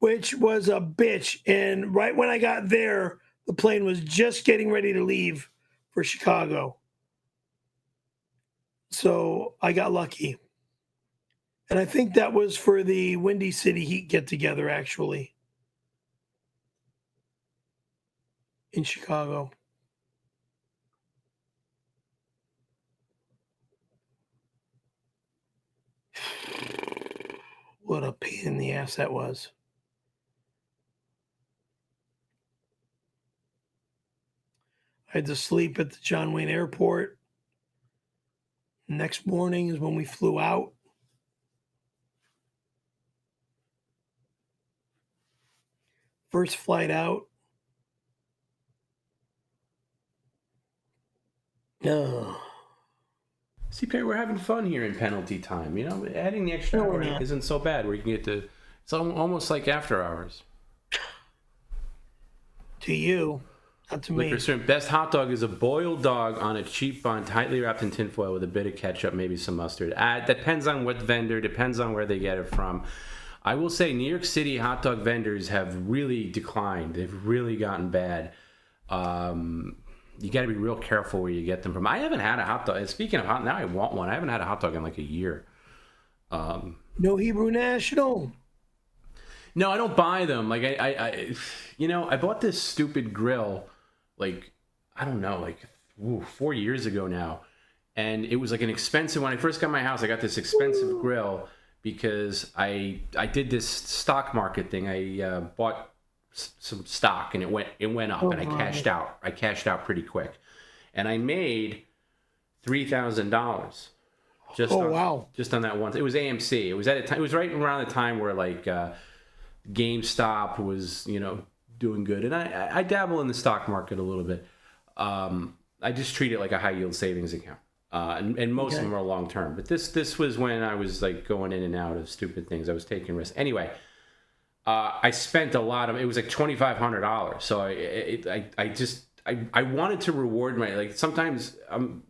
Which was a bitch. And right when I got there, the plane was just getting ready to leave for Chicago. So I got lucky. And I think that was for the Windy City Heat get-together, actually, in Chicago. What a pain in the ass that was. I had to sleep at the John Wayne Airport. Next morning is when we flew out. First flight out. No. See, Perry, we're having fun here in penalty time. You know, adding the extra hour isn't so bad. Where you can get to, it's almost like after hours. To you, not to me. Best hot dog is a boiled dog on a cheap bun, tightly wrapped in tinfoil with a bit of ketchup, maybe some mustard. Depends on what vendor, depends on where they get it from. I will say New York City hot dog vendors have really declined. They've really gotten bad. You got to be real careful where you get them from. I haven't had a hot dog. Speaking of hot, now I want one. I haven't had a hot dog in like a year. No Hebrew National. No, I don't buy them. Like I bought this stupid grill, like, I don't know, like 4 years ago now. And it was like an expensive, when I first got my house, I got this expensive grill because I did this stock market thing. I bought some stock and it went up, and I cashed out. I cashed out pretty quick. And I made $3,000 just on that one. It was AMC. It was at a time, it was right around the time where like GameStop was, doing good. And I dabble in the stock market a little bit. I just treat it like a high yield savings account. And most of them are long term. But this was when I was like going in and out of stupid things. I was taking risks. Anyway, I spent a lot of, it was like $2,500. So I wanted to reward like sometimes I'm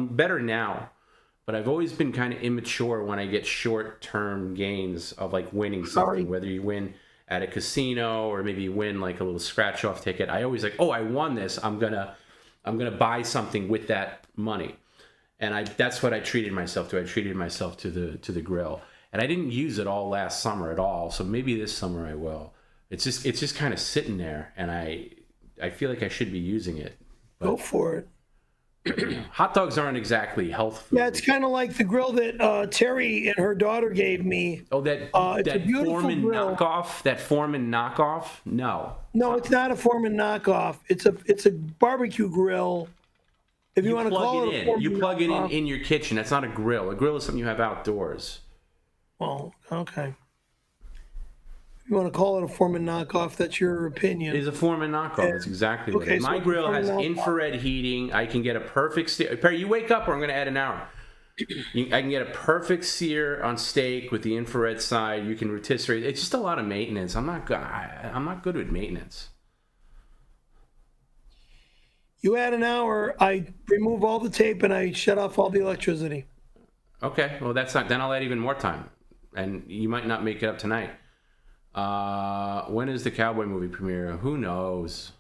better now, but I've always been kind of immature when I get short-term gains of like winning something, whether you win at a casino or maybe you win like a little scratch-off ticket. I always like, oh, I won this. I'm gonna buy something with that money, and that's what I treated myself to. I treated myself to the grill, and I didn't use it all last summer at all. So maybe this summer I will. It's just kind of sitting there, and I feel like I should be using it. But go for it. Hot dogs aren't exactly health food. Yeah, it's kind of like the grill that Terry and her daughter gave me. Oh, that Foreman grill. Knockoff? That Foreman knockoff? No, it's not a Foreman knockoff. It's a barbecue grill. If you want to call it a Foreman, you plug it in your kitchen. That's not a grill. A grill is something you have outdoors. Well, okay. If you want to call it a Foreman knockoff, that's your opinion. It is a Foreman knockoff. That's exactly what it is. My grill has infrared heating. I can get a perfect sear. Perry, you wake up or I'm going to add an hour. I can get a perfect sear on steak with the infrared side. You can rotisserie. It's just a lot of maintenance. I'm not good with maintenance. You add an hour, I remove all the tape and I shut off all the electricity. Okay, well that's not. Then I'll add even more time, and you might not make it up tonight. When is the cowboy movie premiere? Who knows?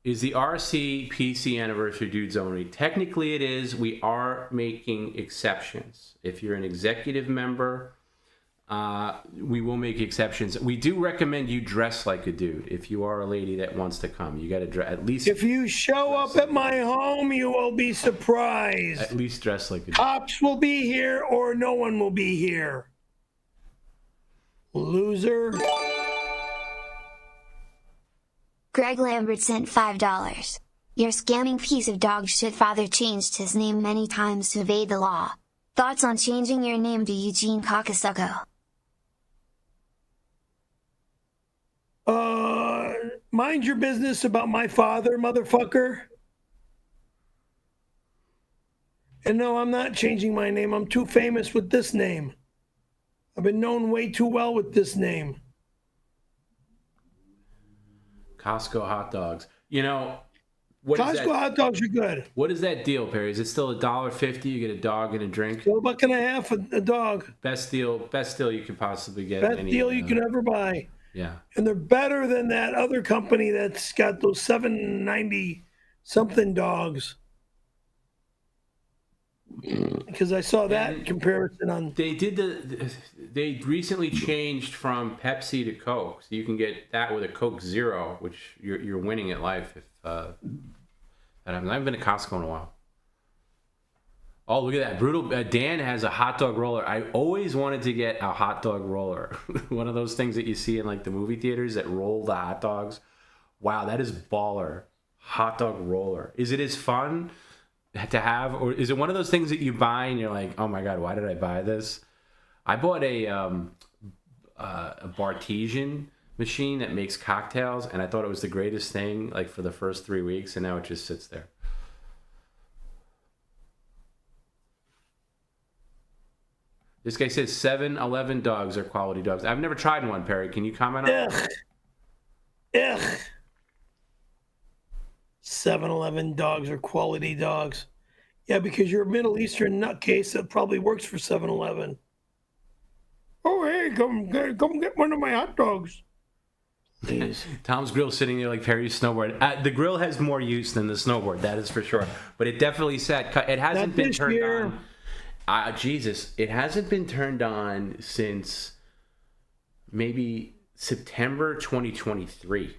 Is the RC PC anniversary dudes only? Technically it is. We are making exceptions. If you're an executive member, we will make exceptions. We do recommend you dress like a dude. If you are a lady that wants to come, you got to dress at least. If you show up at my home, you will be surprised. At least dress like a dude. Cops will be here or no one will be here. Loser. Greg Lambert sent $5. Your scamming piece of dog shit father changed his name many times to evade the law. Thoughts on changing your name to 𝘲𝙃𝙃? Mind your business about my father, motherfucker. And no, I'm not changing my name. I'm too famous with this name. I've been known way too well with this name. Costco hot dogs. You know, Costco hot dogs are good. What is that deal, Perry? Is it still $1.50? You get a dog and a drink? Still $1.50 a dog. Best deal you could possibly get. Best deal you could ever buy. Yeah. And they're better than that other company that's got those $7.90 something dogs. Because I saw that comparison on. They recently changed from Pepsi to Coke, so you can get that with a Coke Zero, which you're winning at life. If that happens. I haven't been to Costco in a while. Oh, look at that! Brutal. Dan has a hot dog roller. I always wanted to get a hot dog roller, one of those things that you see in like the movie theaters that roll the hot dogs. Wow, that is baller. Hot dog roller. Is it as fun to have, or is it one of those things that you buy and you're like, oh my god, why did I buy this? I bought a Bartesian machine that makes cocktails, and I thought it was the greatest thing like for the first 3 weeks, and now it just sits there. This guy says 7-Eleven dogs are quality dogs. I've never tried one, Perry. Can you comment on that? Ugh. 7-Eleven dogs are quality dogs. Yeah, because you're a Middle Eastern nutcase that probably works for 7-Eleven. Oh, hey, come get one of my hot dogs. Tom's grill sitting there like Perry's snowboard. The grill has more use than the snowboard, that is for sure. But it definitely said it hasn't been turned on. Jesus, it hasn't been turned on since maybe September 2023.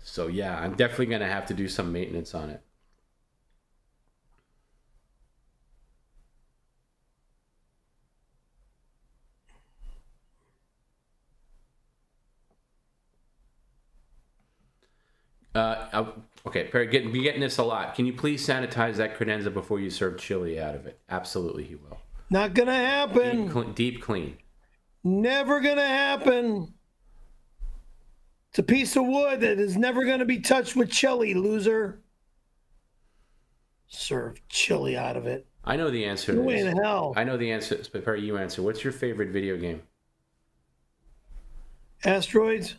So yeah, I'm definitely going to have to do some maintenance on it. Okay, Perry, be getting this a lot. Can you please sanitize that credenza before you serve chili out of it? Absolutely, he will. Not gonna happen. Deep clean. Never gonna happen. It's a piece of wood that is never gonna be touched with chili, loser. Serve chili out of it. I know the answer. No way in hell. I know the answer, but Perry, you answer. What's your favorite video game? Asteroids?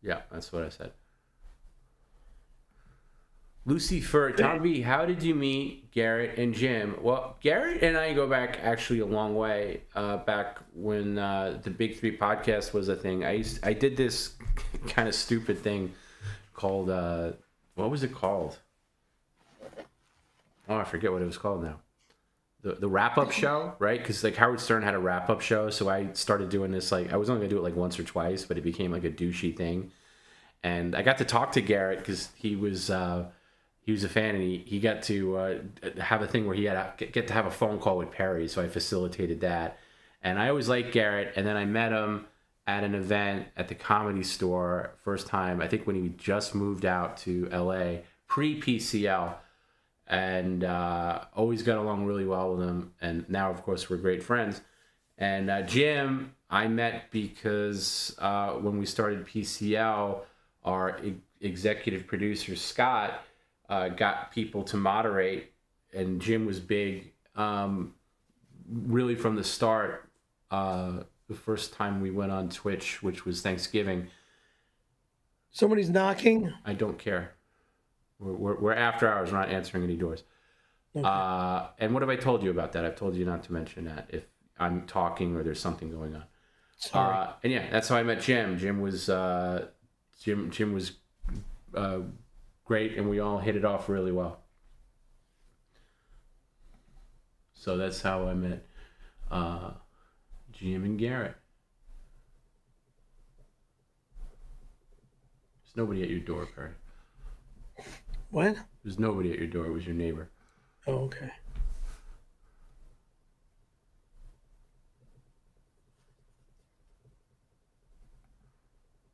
Yeah, that's what I said. Lucy Fur, Tom B, how did you meet Garrett and Jim? Well, Garrett and I go back actually a long way. Back when the Big Three podcast was a thing. I did this kind of stupid thing called what was it called? Oh, I forget what it was called now. The wrap up show, right? Because like Howard Stern had a wrap up show, so I started doing this. Like I was only gonna do it like once or twice, but it became like a douchey thing. And I got to talk to Garrett because he was a fan, and he got to have a thing where he had to get to have a phone call with Perry, so I facilitated that. And I always liked Garrett, and then I met him at an event at the Comedy Store, first time, I think when he just moved out to LA, pre-PCL, and always got along really well with him, and now, of course, we're great friends. And Jim, I met because when we started PCL, our executive producer, Scott, got people to moderate, and Jim was big really from the start the first time we went on Twitch, which was Thanksgiving. Somebody's knocking? I don't care. We're after hours. We're not answering any doors. Okay. And what have I told you about that? I've told you not to mention that if I'm talking or there's something going on. Sorry. And yeah, that's how I met Jim. Jim was great, and we all hit it off really well. So that's how I met Jim and Garrett. There's nobody at your door, Perry. What? There's nobody at your door. It was your neighbor. Oh, okay.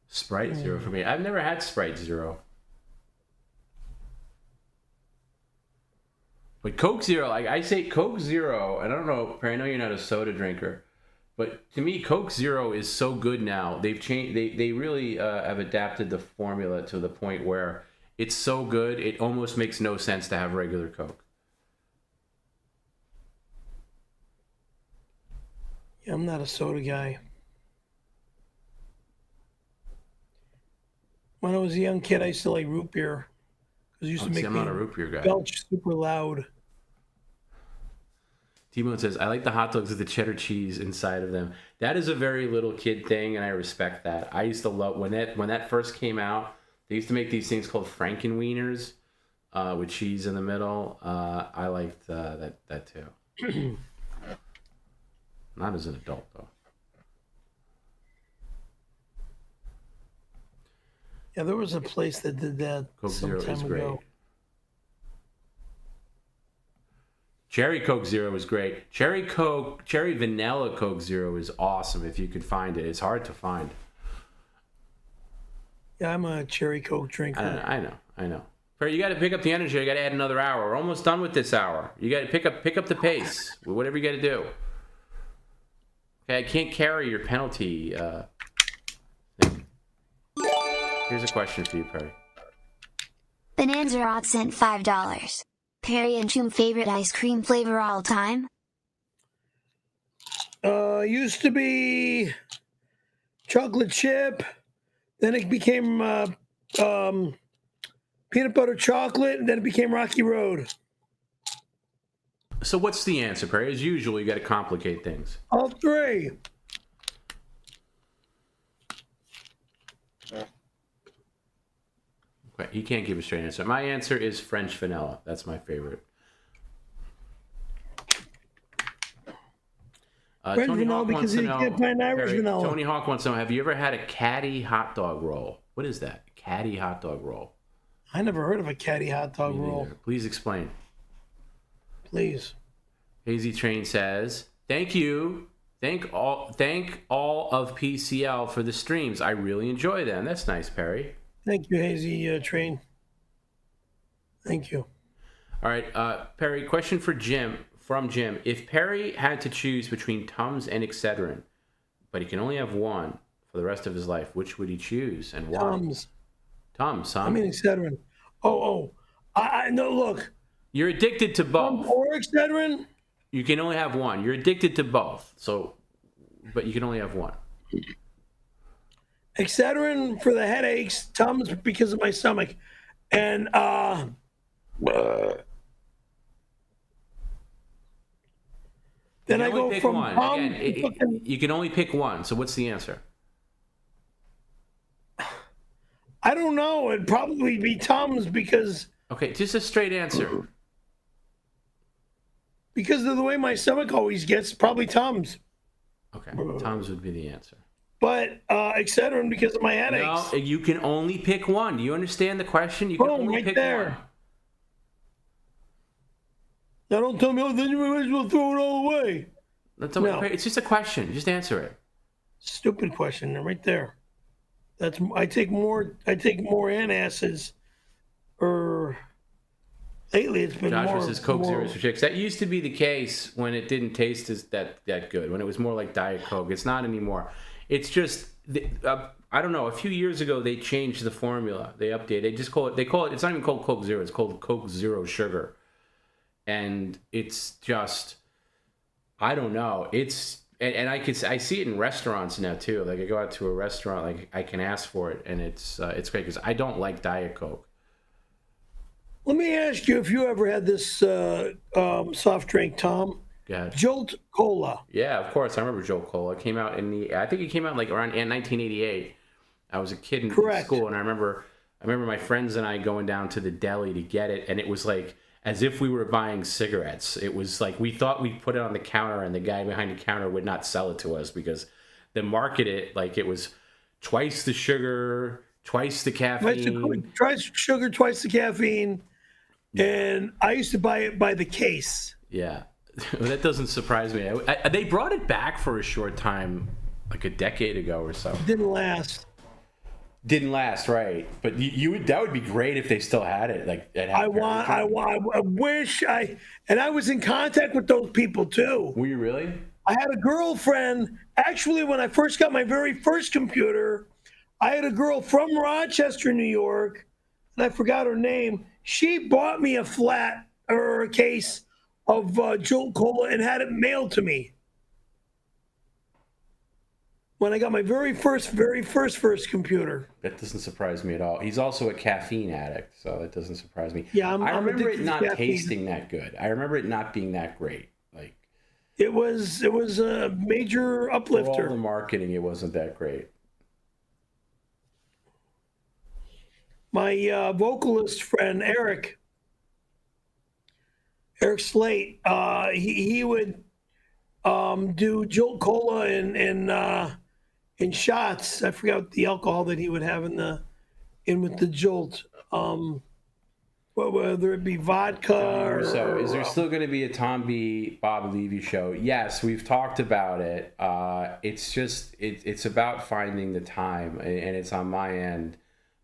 Sprite Zero for me. I've never had Sprite Zero. But Coke Zero, like I say Coke Zero, and I don't know, Perry, I know you're not a soda drinker, but to me, Coke Zero is so good now. They've changed, they really have adapted the formula to the point where it's so good, it almost makes no sense to have regular Coke. Yeah, I'm not a soda guy. When I was a young kid, I used to like root beer. Because it used to make I'm me not a root beer guy. belch super loud. T-Bone says, I like the hot dogs with the cheddar cheese inside of them. That is a very little kid thing, and I respect that. I used to love, when that first came out, they used to make these things called Frankenwieners with cheese in the middle. I liked that too. Not as an adult, though. Yeah, there was a place that did that Coke some Zero time is ago. great. Cherry Coke Zero is great. Cherry Vanilla Coke Zero is awesome if you could find it. It's hard to find. Yeah, I'm a cherry Coke drinker. I know. Perry, you got to pick up the energy. You got to add another hour. We're almost done with this hour. You got to pick up the pace. Whatever you got to do. Okay, I can't carry your penalty thing. Here's a question for you, Perry. Bonanza sent $5. Perry and Jim favorite ice cream flavor all time? Used to be chocolate chip. Then it became peanut butter chocolate, and then it became Rocky Road. So what's the answer, Perry? As usual, you got to complicate things. All three. He can't give a straight answer. My answer is French vanilla. That's my favorite. French Tony vanilla Hawk because you can't find Irish vanilla. Tony Hawk wants to know, have you ever had a caddy hot dog roll? What is that? Caddy hot dog roll. I never heard of a caddy hot dog roll. Please explain. Please. Hazy Train says, thank you. Thank all of PCL for the streams. I really enjoy them. That's nice, Perry. Thank you, Hazy Train. Thank you. All right, Perry, question for Jim. From Jim. If Perry had to choose between Tums and Excedrin, but he can only have one for the rest of his life, which would he choose and why? Tums, huh? I mean Excedrin. I no, look. You're addicted to both. Tums or Excedrin? You can only have one. You're addicted to both. So, but you can only have one. Excedrin for the headaches, Tums because of my stomach, and then I go from one. Again, you can only pick one. So what's the answer? I don't know. It'd probably be Tums because. Okay, just a straight answer. Because of the way my stomach always gets, probably Tums. Okay, Tums would be the answer. But Excedrin because of my headaches. No, you can only pick one. Do you understand the question? You can only pick one. Now don't tell me, then you might as well throw it all away. No. It's just a question. Just answer it. Stupid question. Right there. I take more antacids. Lately it's been Joshua more. Says Coke Zeros for chicks. That used to be the case when it didn't taste that good. When it was more like Diet Coke. It's not anymore. It's just I don't know. A few years ago they changed the formula. They updated. They just call it. It's not even called Coke Zero. It's called Coke Zero Sugar. And it's just, I don't know. It's And I see it in restaurants now too. Like I go out to a restaurant, like I can ask for it, and it's great because I don't like Diet Coke. Let me ask you if you ever had this soft drink, Tom. Yeah. Jolt Cola. Yeah, of course. I remember Jolt Cola. It came out I think it came out like around 1988. I was a kid in school, and I remember my friends and I going down to the deli to get it, and it was like as if we were buying cigarettes. It was like we thought we put it on the counter, and the guy behind the counter would not sell it to us because they marketed it like it was twice the sugar, twice the caffeine. Twice sugar, twice the caffeine. And I used to buy it by the case. Yeah. That doesn't surprise me. They brought it back for a short time, like a decade ago or so. Didn't last, right? But that would be great if they still had it. Like I wish and I was in contact with those people too. Were you really? I had a girlfriend. Actually, when I first got my very first computer, I had a girl from Rochester, New York, and I forgot her name. She bought me a flat or a case of Jolt Cola and had it mailed to me. When I got my very first computer. That doesn't surprise me at all. He's also a caffeine addict, so that doesn't surprise me. Yeah, I remember it not tasting that good. I remember it not being that great. Like it was a major uplifter. For all the marketing, it wasn't that great. My vocalist friend Eric Slate, he would do Jolt Cola in shots. I forgot the alcohol that he would have in with the Jolt. Whether it be vodka So is there still going to be a Tom B. Bob Levy show? Yes, we've talked about it. It's just it's about finding the time, and it's on my end.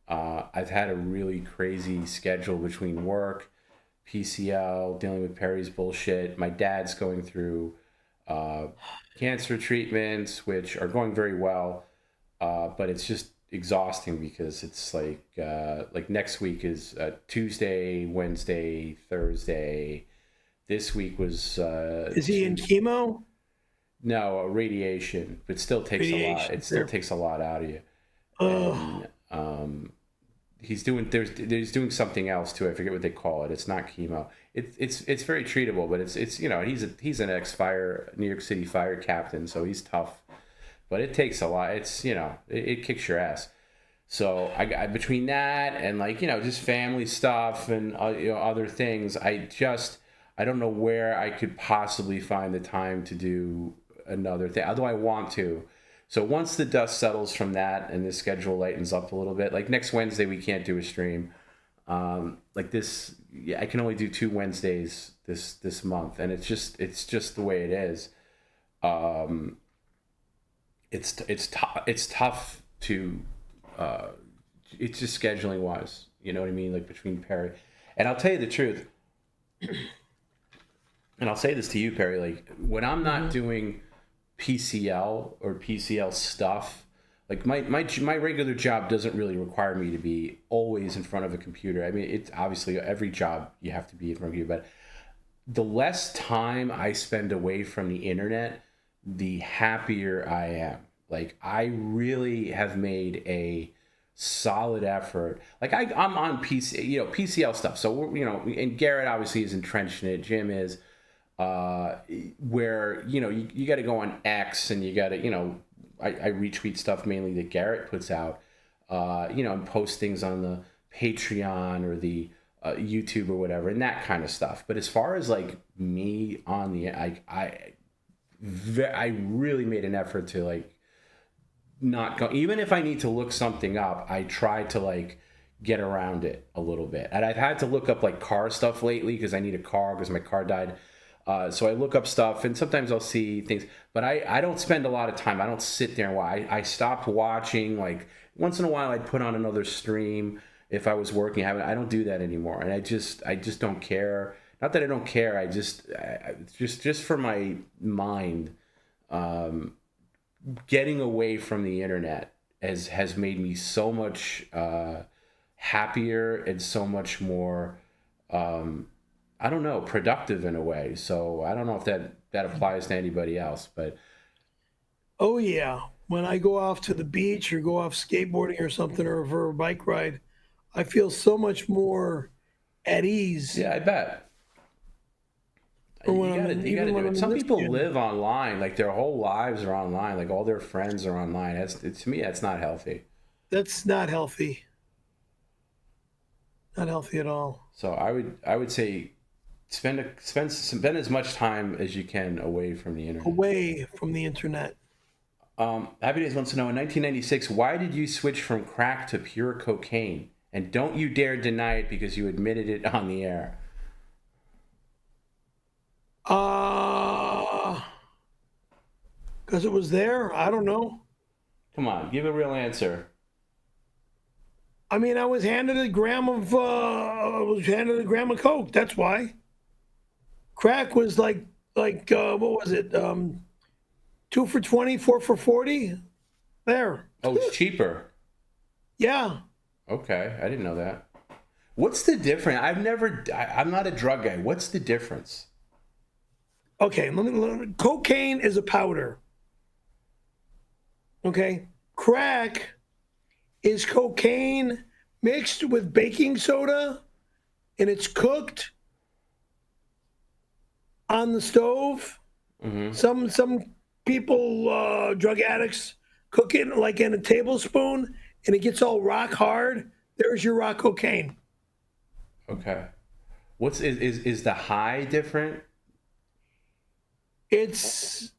I've had a really crazy schedule between work, PCL, dealing with Perry's bullshit. My dad's going through cancer treatments, which are going very well, but it's just exhausting because it's like next week is Tuesday, Wednesday, Thursday. This week was is he in chemo? No, radiation, but still takes a lot. It still takes a lot out of you. And, he's doing something else too. I forget what they call it. It's not chemo. It's very treatable, but it's he's an New York City fire captain, so he's tough. But it takes a lot. It's it kicks your ass. So I between that and just family stuff and other things, I don't know where I could possibly find the time to do another thing. Although I want to. So once the dust settles from that and the schedule lightens up a little bit, like next Wednesday we can't do a stream. Like this, I can only do 2 Wednesdays this month, and it's just the way it is. It's tough to it's just scheduling wise, you know what I mean, like between Perry. And I'll tell you the truth, and I'll say this to you, Perry, like when I'm not doing PCL or PCL stuff, like my regular job doesn't really require me to be always in front of a computer. I mean, it's obviously every job you have to be in front of you, but the less time I spend away from the internet, the happier I am. Like I really have made a solid effort. Like I'm on PCL stuff. So and Garrett obviously is entrenched in it. Jim is. Where you got to go on X and you got to I retweet stuff mainly that Garrett puts out, and post things on the Patreon or the YouTube or whatever and that kind of stuff. But as far as like me on the I really made an effort to like not go, even if I need to look something up. I try to like get around it a little bit, and I've had to look up like car stuff lately because I need a car because my car died. So I look up stuff, and sometimes I'll see things, but I don't spend a lot of time. I don't sit there and watch. I stopped watching. Like once in a while, I'd put on another stream if I was working. I don't do that anymore, and I just don't care. Not that I don't care. I just for my mind, getting away from the internet has made me so much happier and so much more. I don't know, productive in a way. So I don't know if that applies to anybody else, but Oh yeah. When I go off to the beach or go off skateboarding or something or for a bike ride, I feel so much more at ease. Yeah, I bet. You gotta do it. Some people live online, like their whole lives are online, like all their friends are online. To me, that's not healthy. That's not healthy. Not healthy at all. So I would say spend as much time as you can away from the internet. Away from the internet. Happy Days wants to know, in 1996, why did you switch from crack to pure cocaine? And don't you dare deny it because you admitted it on the air. Because it was there? I don't know. Come on, give a real answer. I mean, I was handed a gram of coke. That's why. Crack was like what was it? 2 for $20, 4 for $40. There. Oh, it's cheaper. Yeah. Okay, I didn't know that. What's the difference? I'm not a drug guy. What's the difference? Okay, cocaine is a powder. Okay, crack is cocaine mixed with baking soda, and it's cooked on the stove. Mm-hmm. Some people, drug addicts, cook it like in a tablespoon, and it gets all rock hard. There's your raw cocaine. Okay, is the high different? Is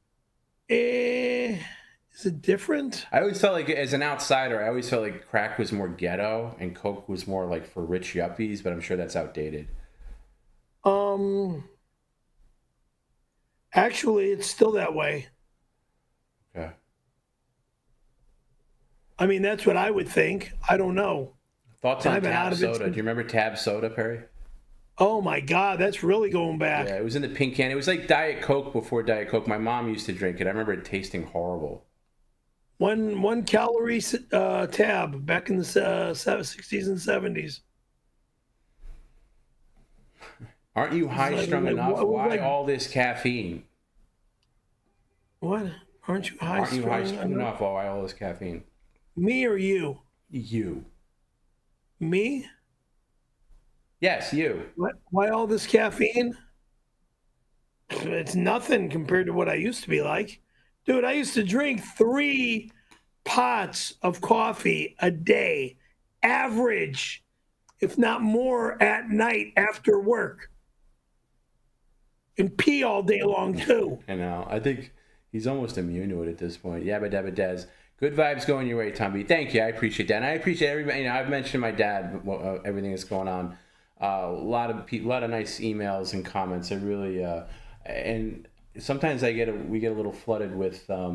it different? I always felt like, as an outsider, I always felt like crack was more ghetto and coke was more like for rich yuppies, but I'm sure that's outdated. Actually, it's still that way. Okay. I mean, that's what I would think. I don't know. Thoughts on Tab soda? Do you remember Tab soda, Perry? Oh my God, that's really going back. Yeah, it was in the pink can. It was like Diet Coke before Diet Coke. My mom used to drink it. I remember it tasting horrible. One calorie Tab back in the 60s and 70s. Aren't you high-strung enough? Why all this caffeine? What? Aren't you high-strung enough? Why all this caffeine? Me or you? You. Me? Yes, you. What? Why all this caffeine? It's nothing compared to what I used to be like. Dude, I used to drink 3 pots of coffee a day, average, if not more, at night after work. And pee all day long, too. I know. I think he's almost immune to it at this point. Yabba dabba daz. Good vibes going your way, Tommy. Thank you. I appreciate that. And I appreciate everybody. You know, I've mentioned my dad, everything that's going on. A lot of nice emails and comments. I really, and sometimes we get a little flooded with, what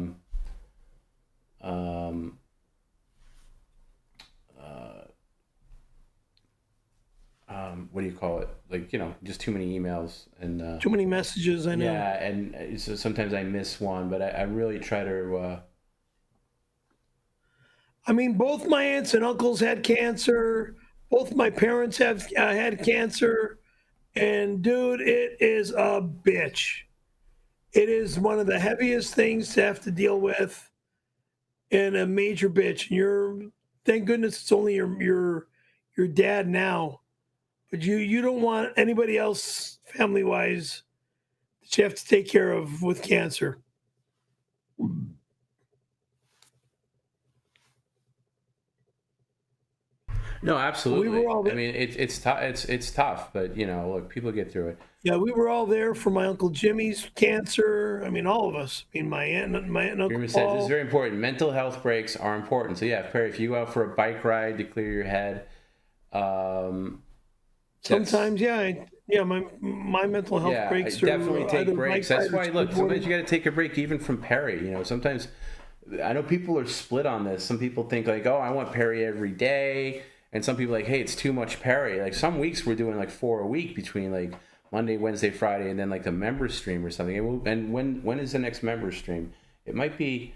do you call it? Like, you know, just too many emails and too many messages. I know. Yeah, and so sometimes I miss one, but I really try to. I mean, both my aunts and uncles had cancer. Both my parents have had cancer, and dude, it is a bitch. It is one of the heaviest things to have to deal with, and a major bitch. And thank goodness it's only your dad now, but you don't want anybody else family wise that you have to take care of with cancer. No, absolutely. I mean, it's tough. It's tough, but you know, look, people get through it. Yeah, we were all there for my Uncle Jimmy's cancer. I mean, all of us. I mean, my aunt and Uncle Paul. Said, this is very important. Mental health breaks are important. So yeah, Perry, if you go out for a bike ride to clear your head, sometimes, my mental health breaks. Definitely take breaks. That's why, look, sometimes you got to take a break, even from Perry. You know, sometimes I know people are split on this. Some people think like, oh, I want Perry every day. And some people are like, hey, it's too much Perry. Like some weeks we're doing like 4 a week between like Monday, Wednesday, Friday, and then like the member stream or something. And when is the next member stream? It might be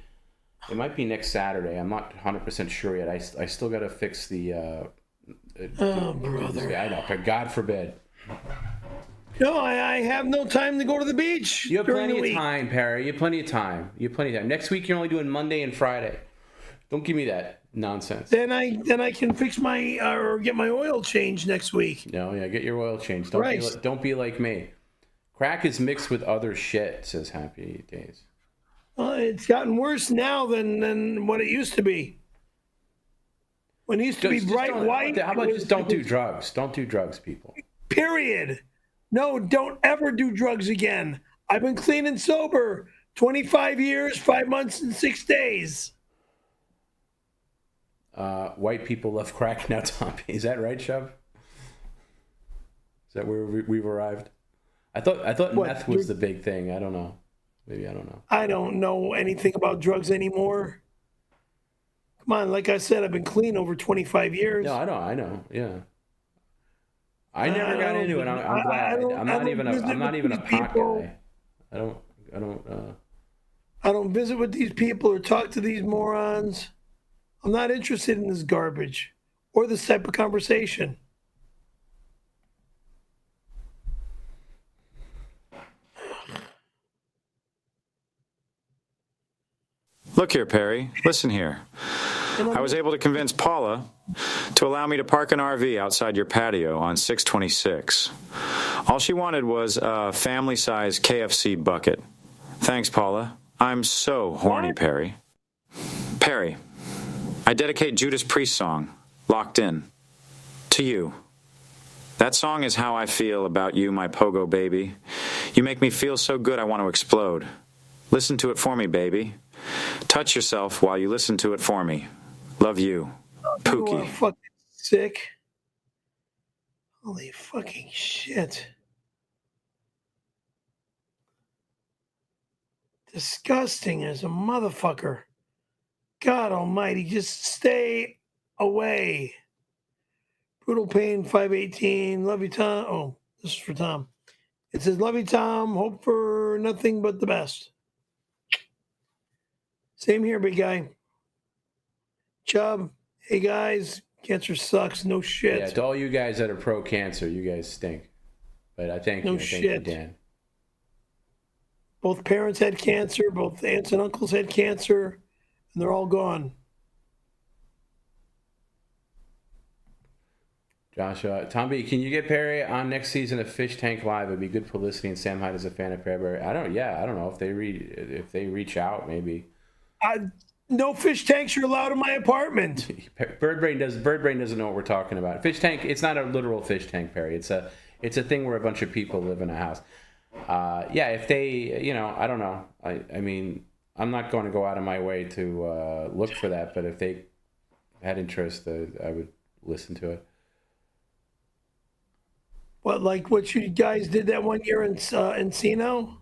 next Saturday. I'm not 100% sure yet. I still got to fix the. Oh, brother! I know, but God forbid. No, I have no time to go to the beach. You have during plenty the of week. time, Perry. You have plenty of time. Next week you're only doing Monday and Friday. Don't give me that nonsense. Then I can fix my or get my oil changed next week. No, yeah, get your oil changed. Right. Don't be like me. Crack is mixed with other shit, says Happy Days. Well, it's gotten worse now than what it used to be. When it used to be bright white. How about just don't do drugs? Don't do drugs, people. Period. No, don't ever do drugs again. I've been clean and sober 25 years, 5 months, and 6 days. White people love crack now, Tommy. Is that right, Shub? Is that where we've arrived? I thought meth was the big thing. I don't know. Maybe I don't know. I don't know anything about drugs anymore. Come on, like I said, I've been clean over 25 years. No, I know. Yeah. I never got into it. I'm glad. I'm not even a pot guy. I don't visit with these people or talk to these morons. I'm not interested in this garbage or this type of conversation. Look here, Perry. Listen here. I was able to convince Paula to allow me to park an RV outside your patio on 626. All she wanted was a family-sized KFC bucket. Thanks, Paula. I'm so horny, Perry. Perry, I dedicate Judas Priest's song, Locked In, to you. That song is how I feel about you, my pogo baby. You make me feel so good I want to explode. Listen to it for me, baby. Touch yourself while you listen to it for me. Love you, Pookie. You are fucking sick. Holy fucking shit. Disgusting as a motherfucker. God almighty, just stay away. Brutal Pain 518. Love you, Tom. Oh, this is for Tom. It says, love you, Tom. Hope for nothing but the best. Same here, big guy. Chubb, hey guys, cancer sucks. No shit. Yeah, to all you guys that are pro-cancer, you guys stink. But I thank you. No Thank you, shit. Dan. Both parents had cancer. Both aunts and uncles had cancer. And they're all gone. Joshua, Tom B, can you get Perry on next season of Fish Tank Live? It'd be good publicity, and Sam Hyde is a fan of Perry. I don't know if they reach out, maybe. No fish tanks are allowed in my apartment. Birdbrain doesn't know what we're talking about. Fish tank, it's not a literal fish tank, Perry. It's a thing where a bunch of people live in a house. Yeah, if they, I don't know. I mean, I'm not going to go out of my way to look for that, but if they had interest, I would listen to it. What, like what you guys did that one year in Encino?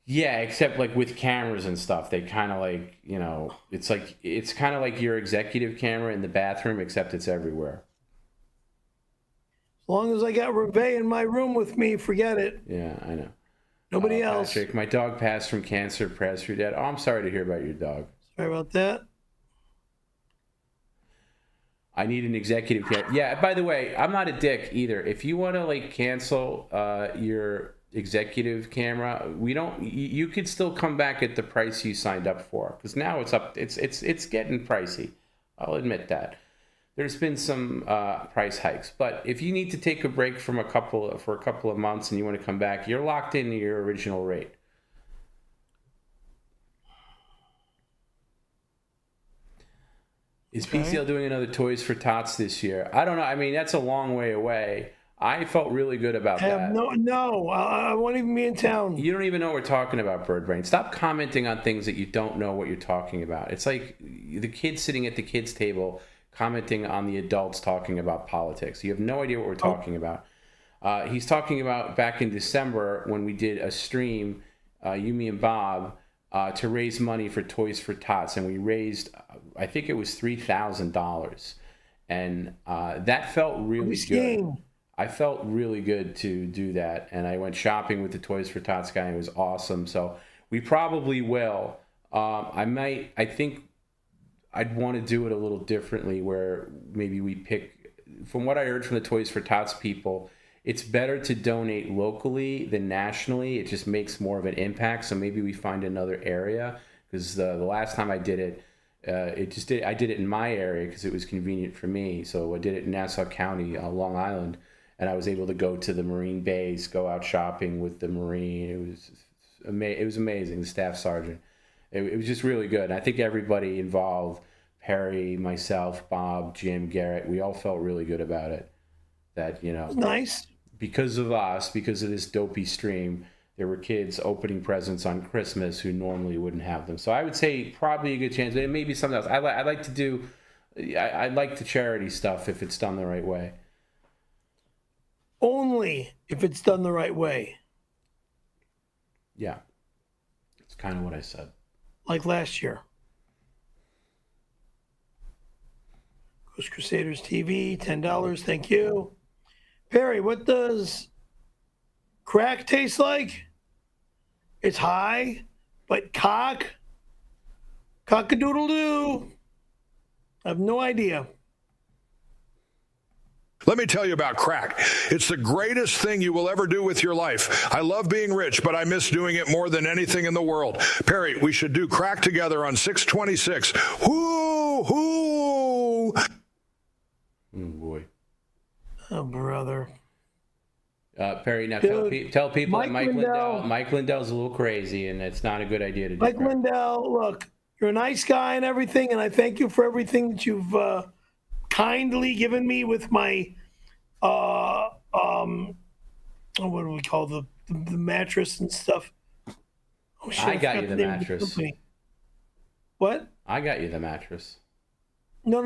Yeah, except like with cameras and stuff, they kind of like, it's kind of like your executive camera in the bathroom, except it's everywhere. As long as I got Reve in my room with me, forget it. Yeah, I know. Nobody else. Patrick, my dog passed from cancer. Prayers for your dad. Oh, I'm sorry to hear about your dog. Sorry about that. I need an executive camera. Yeah, by the way, I'm not a dick either. If you want to cancel your executive camera, you could still come back at the price you signed up for, because now it's getting pricey. I'll admit that there's been some price hikes, but if you need to take a break for a couple of months and you want to come back, you're locked into your original rate. Is PCL doing another Toys for Tots this year? I don't know. I mean, that's a long way away. I felt really good about that. No, I won't even be in town. You don't even know what we're talking about, Birdbrain. Stop commenting on things that you don't know what you're talking about. It's like the kids sitting at the kids' table commenting on the adults talking about politics. You have no idea what we're talking about. He's talking about back in December when we did a stream, you, me, and Bob, to raise money for Toys for Tots. And we raised, I think it was $3,000. And that felt really good. I felt really good to do that, and I went shopping with the Toys for Tots guy, and it was awesome. So we probably will. I think I'd want to do it a little differently, where maybe we pick, from what I heard from the Toys for Tots people, it's better to donate locally than nationally. It just makes more of an impact. So maybe we find another area, because the last time I did it, I did it in my area because it was convenient for me. So I did it in Nassau County, Long Island, and I was able to go to the Marine base, go out shopping with the Marine. It was amazing. The staff sergeant. It was just really good. And I think everybody involved, Perry, myself, Bob, Jim, Garrett, we all felt really good about it. That, nice. Because of us, because of this dopey stream, there were kids opening presents on Christmas who normally wouldn't have them. So I would say probably a good chance. But it may be something else. I like the charity stuff if it's done the right way. Only if it's done the right way. Yeah. It's kind of what I said. Like last year. Ghost Crusaders TV, $10. Thank you. Perry, what does crack taste like? It's high, but cock-a-doodle-doo. I have no idea. Let me tell you about crack. It's the greatest thing you will ever do with your life. I love being rich, but I miss doing it more than anything in the world. Perry, we should do crack together on 6/26. Whoo, whoo. Oh, boy. Oh, brother. Perry, now Dude, tell people that Mike Lindell's a little crazy, and it's not a good idea to do. Mike Lindell, look, you're a nice guy and everything, and I thank you for everything that you've kindly given me with my what do we call the mattress and stuff. Oh, shit, I got you the mattress. What? I got you the mattress. No,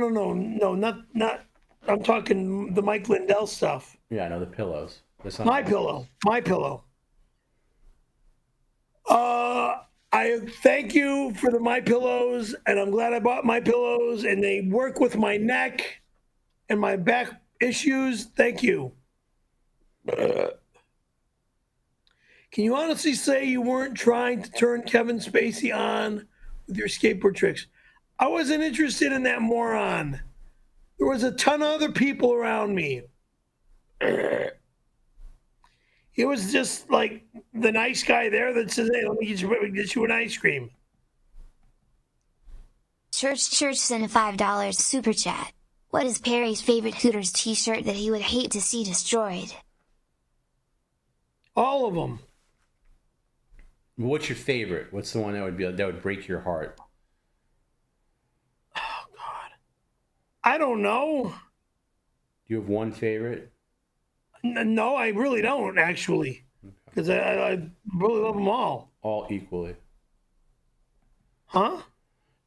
not. I'm talking the Mike Lindell stuff. Yeah, I know, the pillows. My pillow. I thank you for the My Pillows, and I'm glad I bought My Pillows, and they work with my neck and my back issues. Thank you. Can you honestly say you weren't trying to turn Kevin Spacey on with your skateboard tricks? I wasn't interested in that moron. There was a ton of other people around me. He was just like the nice guy there that says, hey, let me get you an ice cream. Church sent a $5 super chat. What is Perry's favorite Hooters t-shirt that he would hate to see destroyed? All of them. What's your favorite? What's the one that would break your heart? Oh, God. I don't know. Do you have one favorite? No, I really don't, actually. Because I really love them all. All equally. Huh?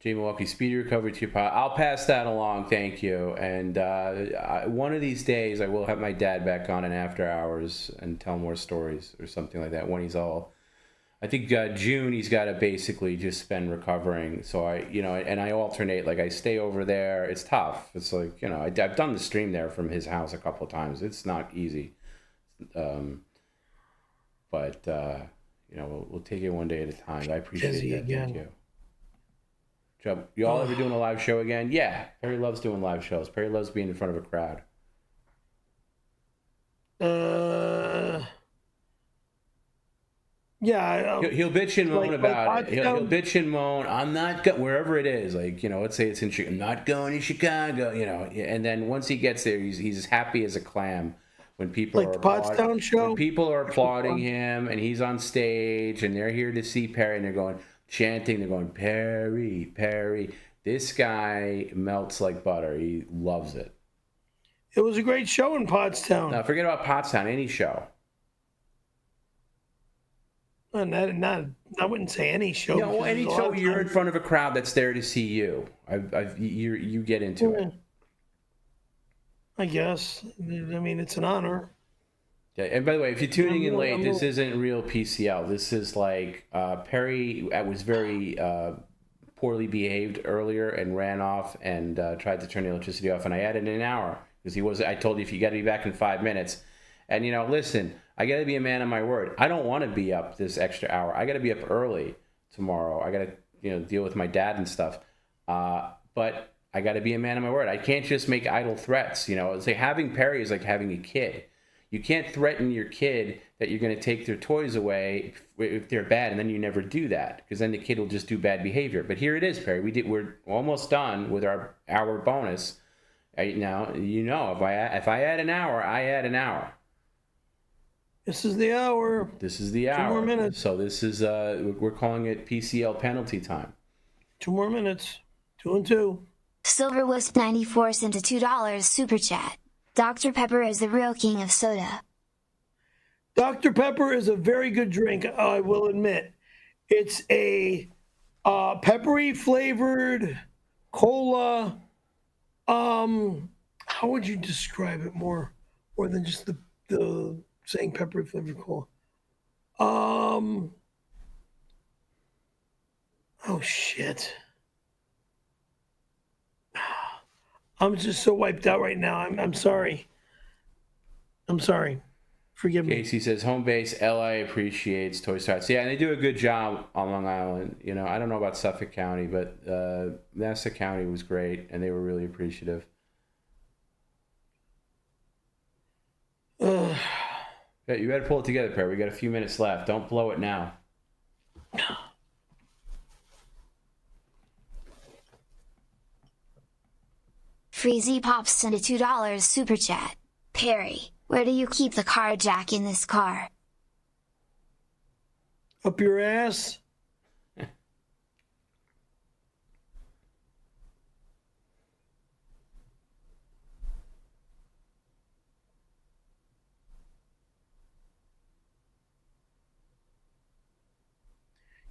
Jay Milwaukee, speedy recovery to your pod. I'll pass that along, thank you. And one of these days, I will have my dad back on in After Hours and tell more stories or something like that. When he's all, I think June, he's got to basically just spend recovering. So I alternate. Like I stay over there. It's tough. It's like I've done the stream there from his house a couple of times. It's not easy. But we'll take it one day at a time. I appreciate Jesse that. Again. Thank you. You all ever doing a live show again? Yeah, Perry loves doing live shows. Perry loves being in front of a crowd. Yeah. He'll bitch and moan about it. He'll bitch and moan. I'm not going wherever it is. Like let's say it's in Chicago. I'm not going to Chicago. And then once he gets there, he's as happy as a clam when people are the Pottstown show. When people are applauding him and he's on stage and they're here to see Perry and they're going. Chanting, they're going, Perry, Perry. This guy melts like butter. He loves it. It was a great show in Pottstown. Now, forget about Pottstown, any show. I wouldn't say any show. Any show you're in front of a crowd that's there to see you. You get into it. I guess. I mean, it's an honor. Yeah, and by the way, if you're tuning in late, this isn't real PCL. This is like Perry was very poorly behaved earlier and ran off and tried to turn the electricity off. And I added an hour because I told you if you got to be back in 5 minutes. And listen, I got to be a man of my word. I don't want to be up this extra hour. I got to be up early tomorrow. I got to deal with my dad and stuff. But I got to be a man of my word. I can't just make idle threats. It's like having Perry is like having a kid. You can't threaten your kid that you're going to take their toys away if they're bad, and then you never do that, because then the kid will just do bad behavior. But here it is, Perry. We're almost done with our hour bonus. Now, if I add an hour, I add an hour. This is the hour. This is the hour. 2 more minutes. So this is, we're calling it PCL penalty time. 2 more minutes. 2 and 2. Silver Wisp 94 sent a $2 super chat. Dr. Pepper is the real king of soda. Dr. Pepper is a very good drink, I will admit. It's a peppery flavored cola. How would you describe it more than just the saying peppery flavored cola? Oh shit. I'm just so wiped out right now. I'm sorry. I'm sorry. Forgive me. Casey says, home base, LA appreciates Toy Tots. Yeah, and they do a good job on Long Island. You know, I don't know about Suffolk County, but Nassau County was great, and they were really appreciative. Yeah, you better pull it together, Perry. We got a few minutes left. Don't blow it now. Freezy Pops sent a $2 super chat. Perry, where do you keep the car jack in this car? Up your ass?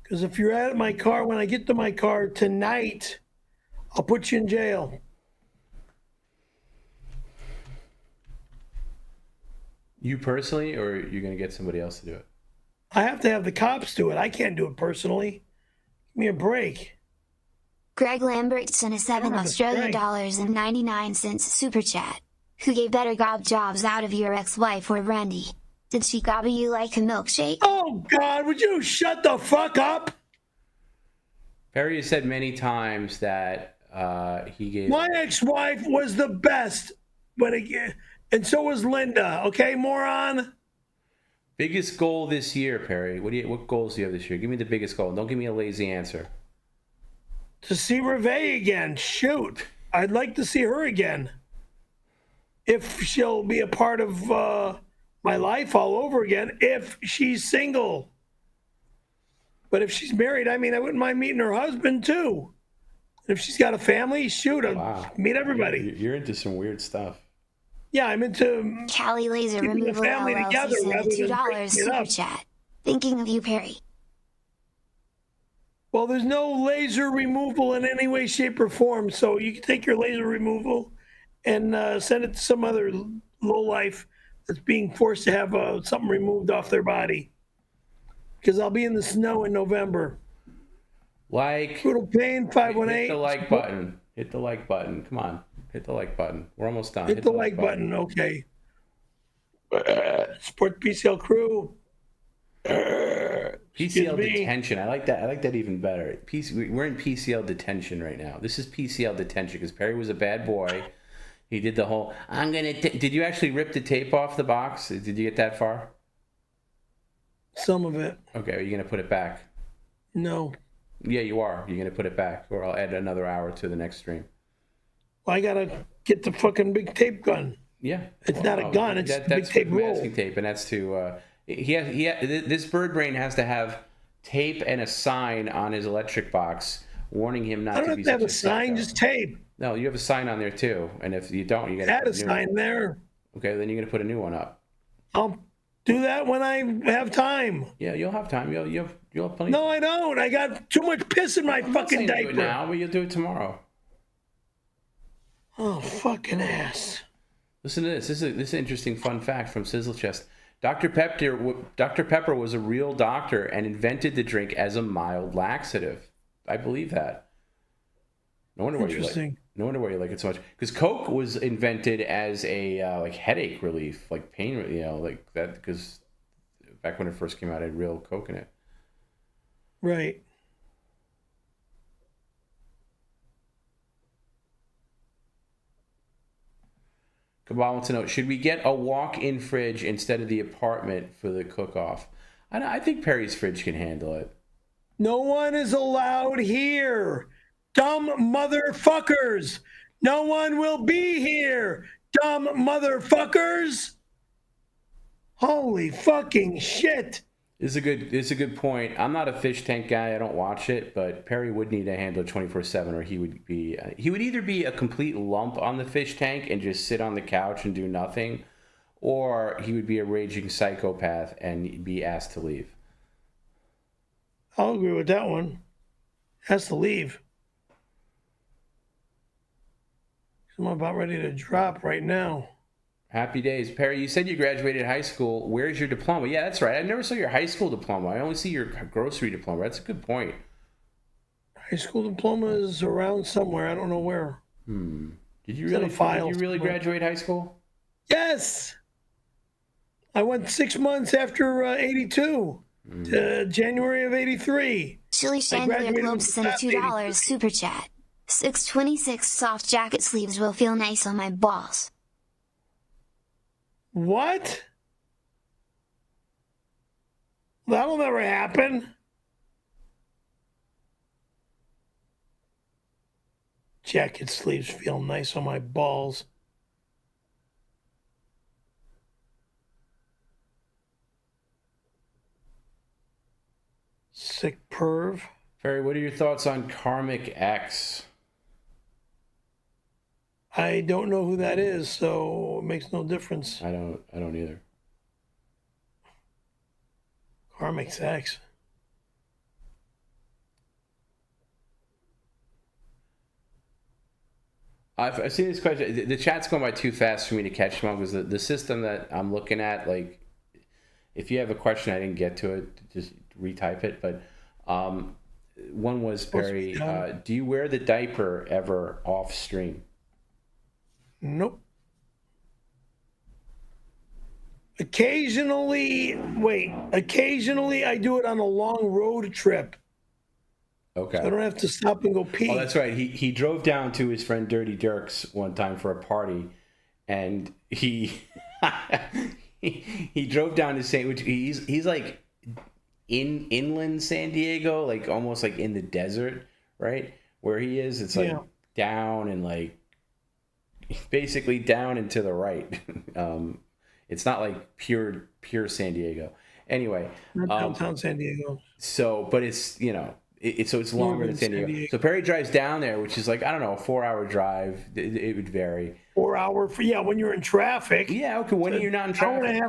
Because if you're at my car, when I get to my car tonight, I'll put you in jail. You personally, or are you going to get somebody else to do it? I have to have the cops do it. I can't do it personally. Give me a break. Greg Lambert sent a $7 Australian dollars and 99 cents super chat. Who gave better gob jobs out of your ex-wife or Randy? Did she gob you like a milkshake? Oh God, would you shut the fuck up? Perry has said many times that he gave... My ex-wife was the best, but again... And so was Linda, okay, moron? Biggest goal this year, Perry. What goals do you have this year? Give me the biggest goal. Don't give me a lazy answer. To see Reve again. Shoot. I'd like to see her again. If she'll be a part of my life all over again, if she's single. But if she's married, I mean, I wouldn't mind meeting her husband, too. If she's got a family, shoot, I'd meet everybody. You're into some weird stuff. Yeah, I'm into Cali Laser Removal LLC sent a $2 super chat. Thinking of you, Perry. Well, there's no laser removal in any way, shape, or form. So you can take your laser removal and send it to some other lowlife that's being forced to have something removed off their body. Because I'll be in the snow in November. Like. Brutal Pain, 518. Hit the like button. Hit the like button. Come on. Hit the like button. We're almost done. Hit the like button. Okay. Support PCL crew. PCL detention. I like that. I like that even better. We're in PCL detention right now. This is PCL detention because Perry was a bad boy. He did the whole, did you actually rip the tape off the box? Did you get that far? Some of it. Okay. Are you going to put it back? No. Yeah, you are. You're going to put it back, or I'll add another hour to the next stream. Well, I got to get the fucking big tape gun. Yeah. It's not a gun. It's a big tape roll. Masking tape, and that's to... this bird brain has to have tape and a sign on his electric box warning him not to be... I don't have to have a sign, just tape. No, you have a sign on there, too. And if you don't, you got to add a sign there. Okay, then you're going to put a new one up. I'll do that when I have time. Yeah, you'll have time. You'll have plenty. No, I don't. I got too much piss in my fucking diaper. Do it now, but you'll do it tomorrow. Oh, fucking ass. Listen to this. This is an interesting fun fact from Sizzle Chest. Dr. Pepper was a real doctor and invented the drink as a mild laxative. I believe that. No wonder why you like it so much. Because Coke was invented as a like headache relief, like pain, like that. Because back when it first came out, it had real Coke in it. Right. Cabal wants to know, should we get a walk-in fridge instead of the apartment for the cook-off? I think Perry's fridge can handle it. No one is allowed here. Dumb motherfuckers. No one will be here. Dumb motherfuckers. Holy fucking shit. It's a good point. I'm not a fish tank guy. I don't watch it, but Perry would need to handle it 24/7, or he would either be a complete lump on the fish tank and just sit on the couch and do nothing, or he would be a raging psychopath and be asked to leave. I'll agree with that one. Has to leave. I'm about ready to drop right now. Happy days. Perry, you said you graduated high school. Where's your diploma? Yeah, that's right. I never saw your high school diploma. I only see your grocery diploma. That's a good point. High school diploma is around somewhere. I don't know where. Did you really graduate high school? Yes. I went 6 months after 82. To January of 83. Chili Chandelier Globe sent a $2 super chat. 626 soft jacket sleeves will feel nice on my balls. What? That'll never happen. Jacket sleeves feel nice on my balls. Sick perv. Ferry, what are your thoughts on Karmic X? I don't know who that is, so it makes no difference. I don't either. Karmic X. I've seen this question. The chat's going by too fast for me to catch them because the system that I'm looking at, like, if you have a question I didn't get to it, just retype it. But one was, Perry, do you wear the diaper ever off stream? Nope. Occasionally I do it on a long road trip. Okay. So I don't have to stop and go pee. Oh, that's right. He drove down to his friend Dirty Dirk's one time for a party, and he drove down to St. He's like inland San Diego, like almost like in the desert, right? Where he is, it's like down and like basically down and to the right. It's not like pure San Diego. Anyway, not downtown San Diego. So, but it's it's longer than San Diego. So Perry drives down there, which is like, I don't know, a 4-hour drive. It would vary. 4 hour when you're in traffic. Yeah, okay. When you're not in traffic,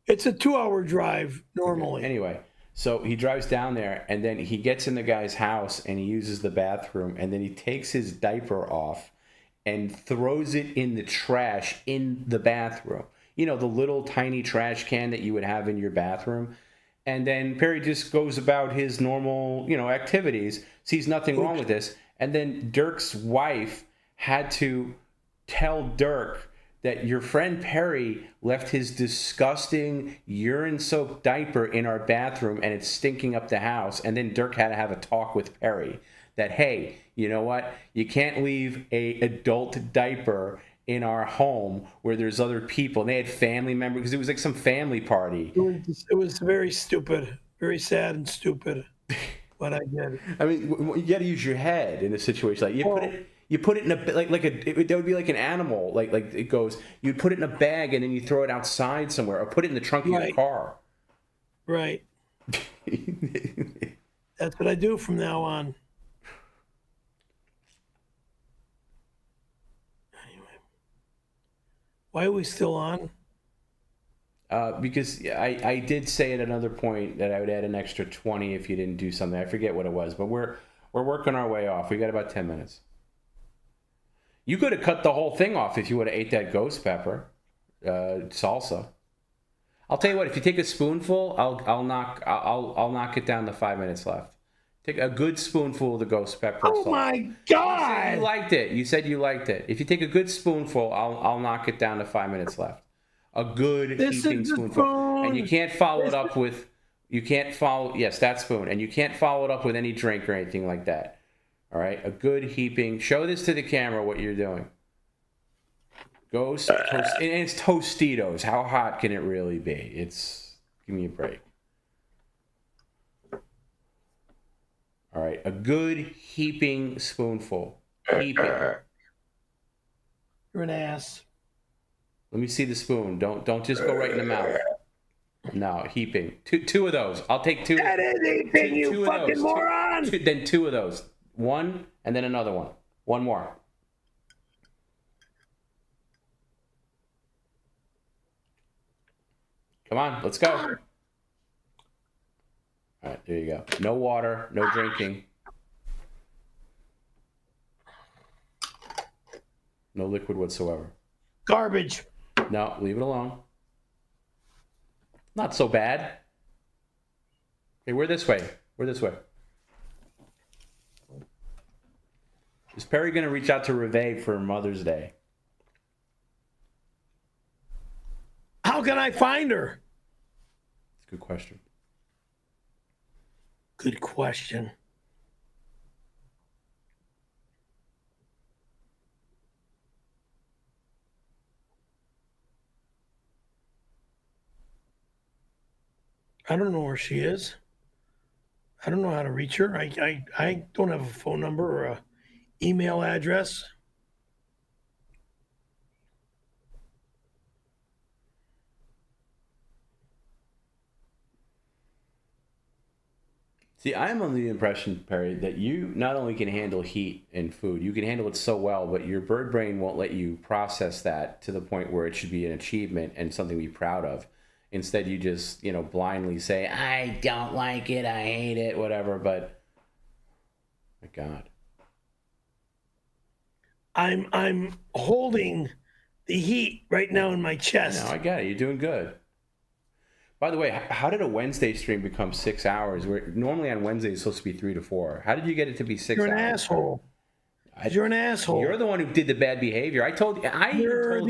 it's a 2-hour drive normally. Anyway, so he drives down there, and then he gets in the guy's house, and he uses the bathroom, and then he takes his diaper off and throws it in the trash in the bathroom. You know, the little tiny trash can that you would have in your bathroom. And then Perry just goes about his normal, activities, sees nothing wrong with this. And then Dirk's wife had to tell Dirk that your friend Perry left his disgusting urine-soaked diaper in our bathroom and it's stinking up the house. And then Dirk had to have a talk with Perry that, hey, you know what? You can't leave a adult diaper in our home where there's other people. And they had family members because it was like some family party. It was very stupid, very sad and stupid. What I did. I mean, you got to use your head in a situation like you put it in a that would be like an animal. Like it goes. You put it in a bag and then you throw it outside somewhere, or put it in the trunk of your car. Right. That's what I do from now on. Why are we still on? Because I did say at another point that I would add an extra 20 if you didn't do something. I forget what it was, but we're working our way off. We got about 10 minutes. You could have cut the whole thing off if you would have ate that ghost pepper salsa. I'll tell you what. If you take a spoonful, I'll knock it down to 5 minutes left. Take a good spoonful of the ghost pepper salsa. Oh my God! You liked it. You said you liked it. If you take a good spoonful, I'll knock it down to 5 minutes left. A good heaping spoonful. And you can't follow it up with. Yes, that spoon. And you can't follow it up with any drink or anything like that. All right, a good heaping. Show this to the camera what you're doing. Ghost, and it's Tostitos. How hot can it really be? Give me a break. All right, a good heaping spoonful. Heaping. You're an ass. Let me see the spoon. Don't just go right in the mouth. No, heaping. Two of those. I'll take two. That is heaping, you fucking moron. Then two of those. One, and then another one. One more. Come on, let's go. All right, there you go. No water, no drinking. No liquid whatsoever. Garbage. No, leave it alone. Not so bad. Hey, we're this way. We're this way. Is Perry going to reach out to Reve for Mother's Day? How can I find her? That's a good question. Good question. I don't know where she is. I don't know how to reach her. I don't have a phone number or a email address. See, I'm under the impression, Perry, that you not only can handle heat and food, you can handle it so well, but your bird brain won't let you process that to the point where it should be an achievement and something to be proud of. Instead, you just, blindly say, I don't like it, I hate it, whatever, but my God. I'm holding the heat right now in my chest. No, I get it. You're doing good. By the way, how did a Wednesday stream become 6 hours? Normally on Wednesday it's supposed to be 3 to 4. How did you get it to be 6 hours? You're an asshole. You're an asshole. You're the one who did the bad behavior. I even told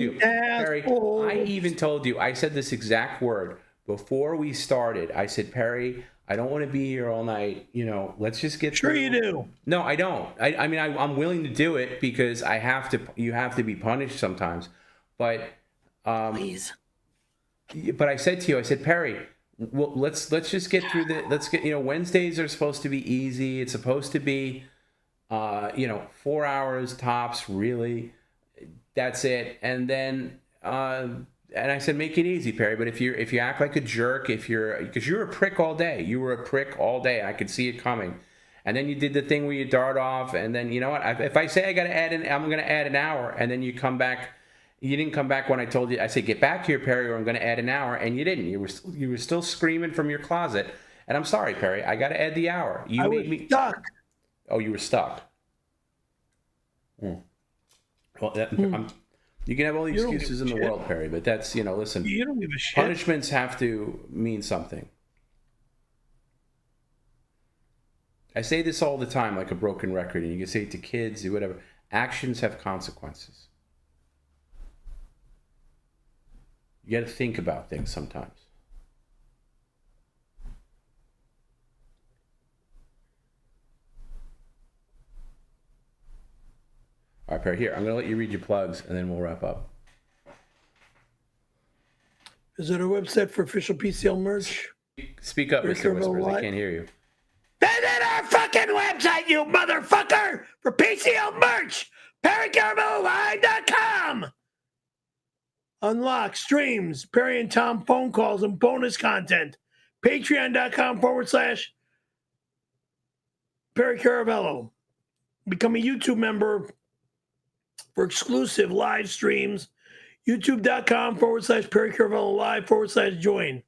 you, Perry, I even told you, I said this exact word before we started. I said, Perry, I don't want to be here all night. Let's just get through. Sure you do. No, I don't. I mean, I'm willing to do it because I have to. You have to be punished sometimes. But please. But I said to you, I said, Perry, well, let's just get through the. Let's get. Wednesdays are supposed to be easy. It's supposed to be, 4 hours tops. Really, that's it. And then. And I said, make it easy, Perry. But if you act like a jerk, because you're a prick all day. You were a prick all day. I could see it coming. And then you did the thing where you dart off. And then, you know what? If I say I'm going to add an hour. And then you come back. You didn't come back when I told you. I said, get back here, Perry, or I'm going to add an hour. And you didn't. You were still screaming from your closet. And I'm sorry, Perry. I got to add the hour. I was stuck. Oh, you were stuck. Well, you can have all the excuses in the world, Perry, but that's, listen. You don't give a shit. Punishments have to mean something. I say this all the time like a broken record, and you can say it to kids or whatever. Actions have consequences. You got to think about things sometimes. All right, Perry, here, I'm going to let you read your plugs, and then we'll wrap up. Visit our website for official PCL merch. Speak up, Mr. Whispers. I can't hear you. Visit our fucking website, you motherfucker, for PCL merch. perrycaravellolive.com. Unlock streams, Perry and Tom phone calls, and bonus content. Patreon.com/Perry Caravello. Become a YouTube member for exclusive live streams. YouTube.com/Perry Caravello Live/join.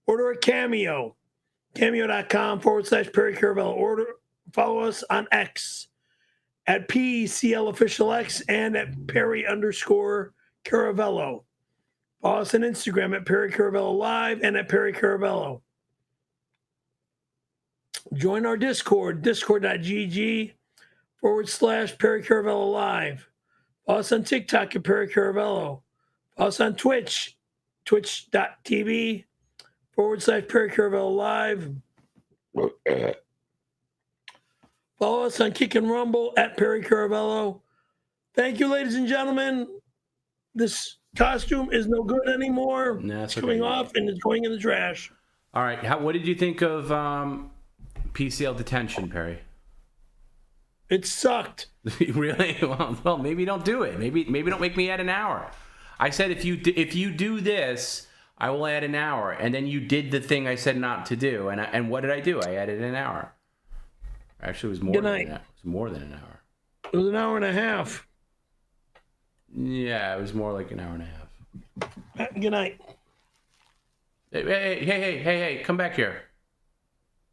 Order a Cameo. Cameo.com/Perry Caravello. Follow us on X at PCL Official X and at Perry_Caravello. Follow us on Instagram at Perry Caravello Live and at Perry Caravello. Join our Discord, discord.gg/Perry Caravello Live. Follow us on TikTok at Perry Caravello. Follow us on Twitch, twitch.tv/Perry Caravello Live. Follow us on Kick and Rumble at Perry Caravello. Thank you, ladies and gentlemen. This costume is no good anymore. No, it's it's coming okay. off and it's going in the trash. All right. What did you think of PCL detention, Perry? It sucked. Really? Well, maybe don't do it. Maybe don't make me add an hour. I said if you do this, I will add an hour, and then you did the thing I said not to do, and what did I do? I added an hour. Actually, it was more Good than night. an hour. It was more than an hour. It was an hour and a half. Yeah, it was more like an hour and a half. Good night. Hey! Come back here.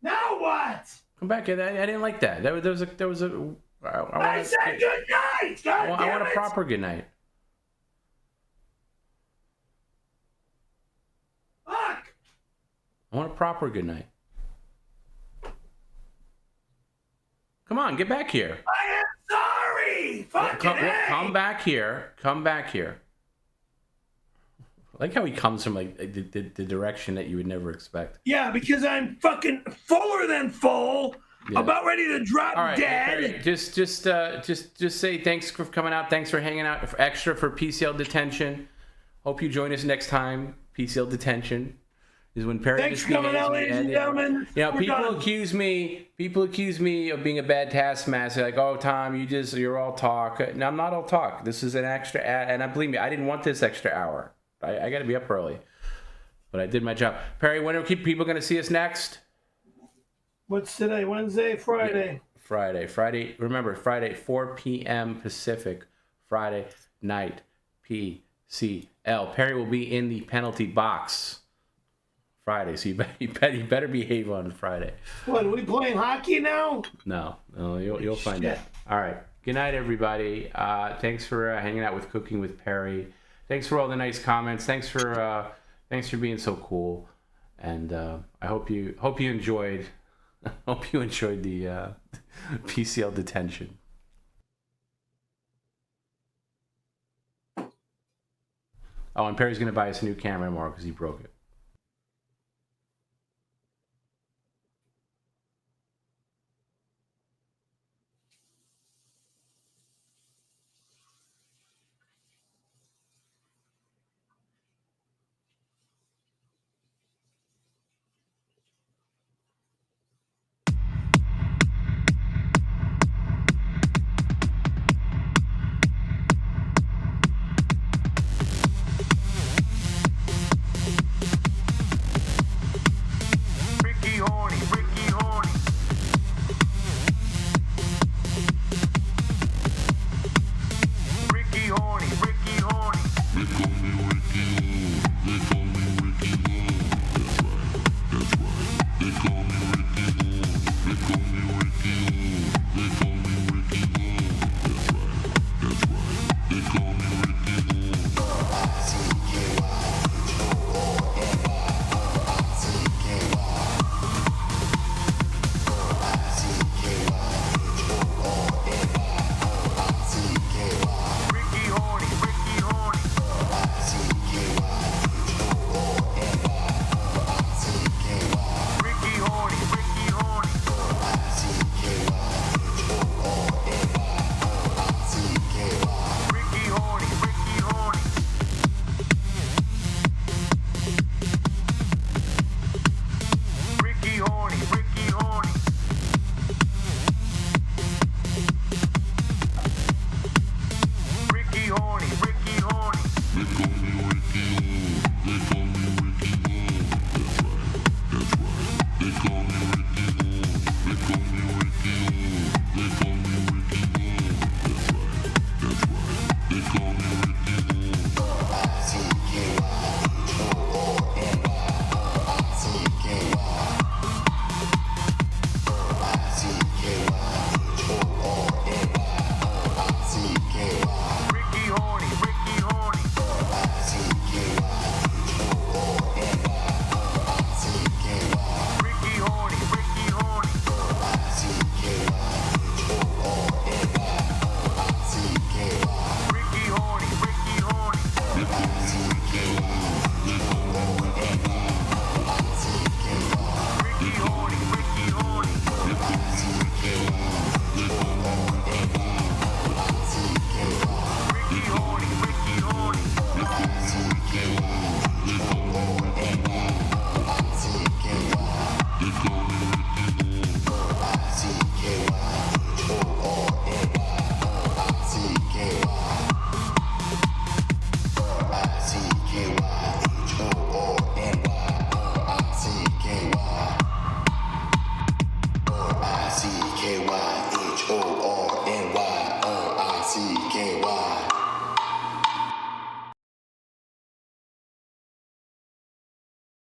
Now what? Come back here. I didn't like that. There was a. I said good night. God I damn want a it. proper good night. Fuck. I want a proper good night. Come on, get back here. I am sorry. Come back here. Come back here. I like how he comes from like the direction that you would never expect. Yeah, because I'm fucking fuller than full. Yeah. About ready to drop All right, dead. Perry, just say thanks for coming out. Thanks for hanging out extra for PCL detention. Hope you join us next time. PCL detention is when Perry. Thanks for coming out, ladies and gentlemen. You know, We're people done. accuse me of being a bad taskmaster. Like, oh, Tom, you're all talk. No, I'm not all talk. This is an extra ad, and believe me, I didn't want this extra hour. I got to be up early, but I did my job. Perry, when are people going to see us next? What's today? Wednesday, Friday. Yeah, Friday. Remember, Friday, 4 p.m. Pacific. Friday night, PCL. Perry will be in the penalty box Friday, so you better behave on Friday. What, are we playing hockey now? No, you'll find out. All right. Good night, everybody. Thanks for hanging out with Cooking with Perry. Thanks for all the nice comments. Thanks for being so cool. And I hope you enjoyed. Hope you enjoyed the PCL detention. Oh, and Perry's going to buy us a new camera tomorrow because he broke it.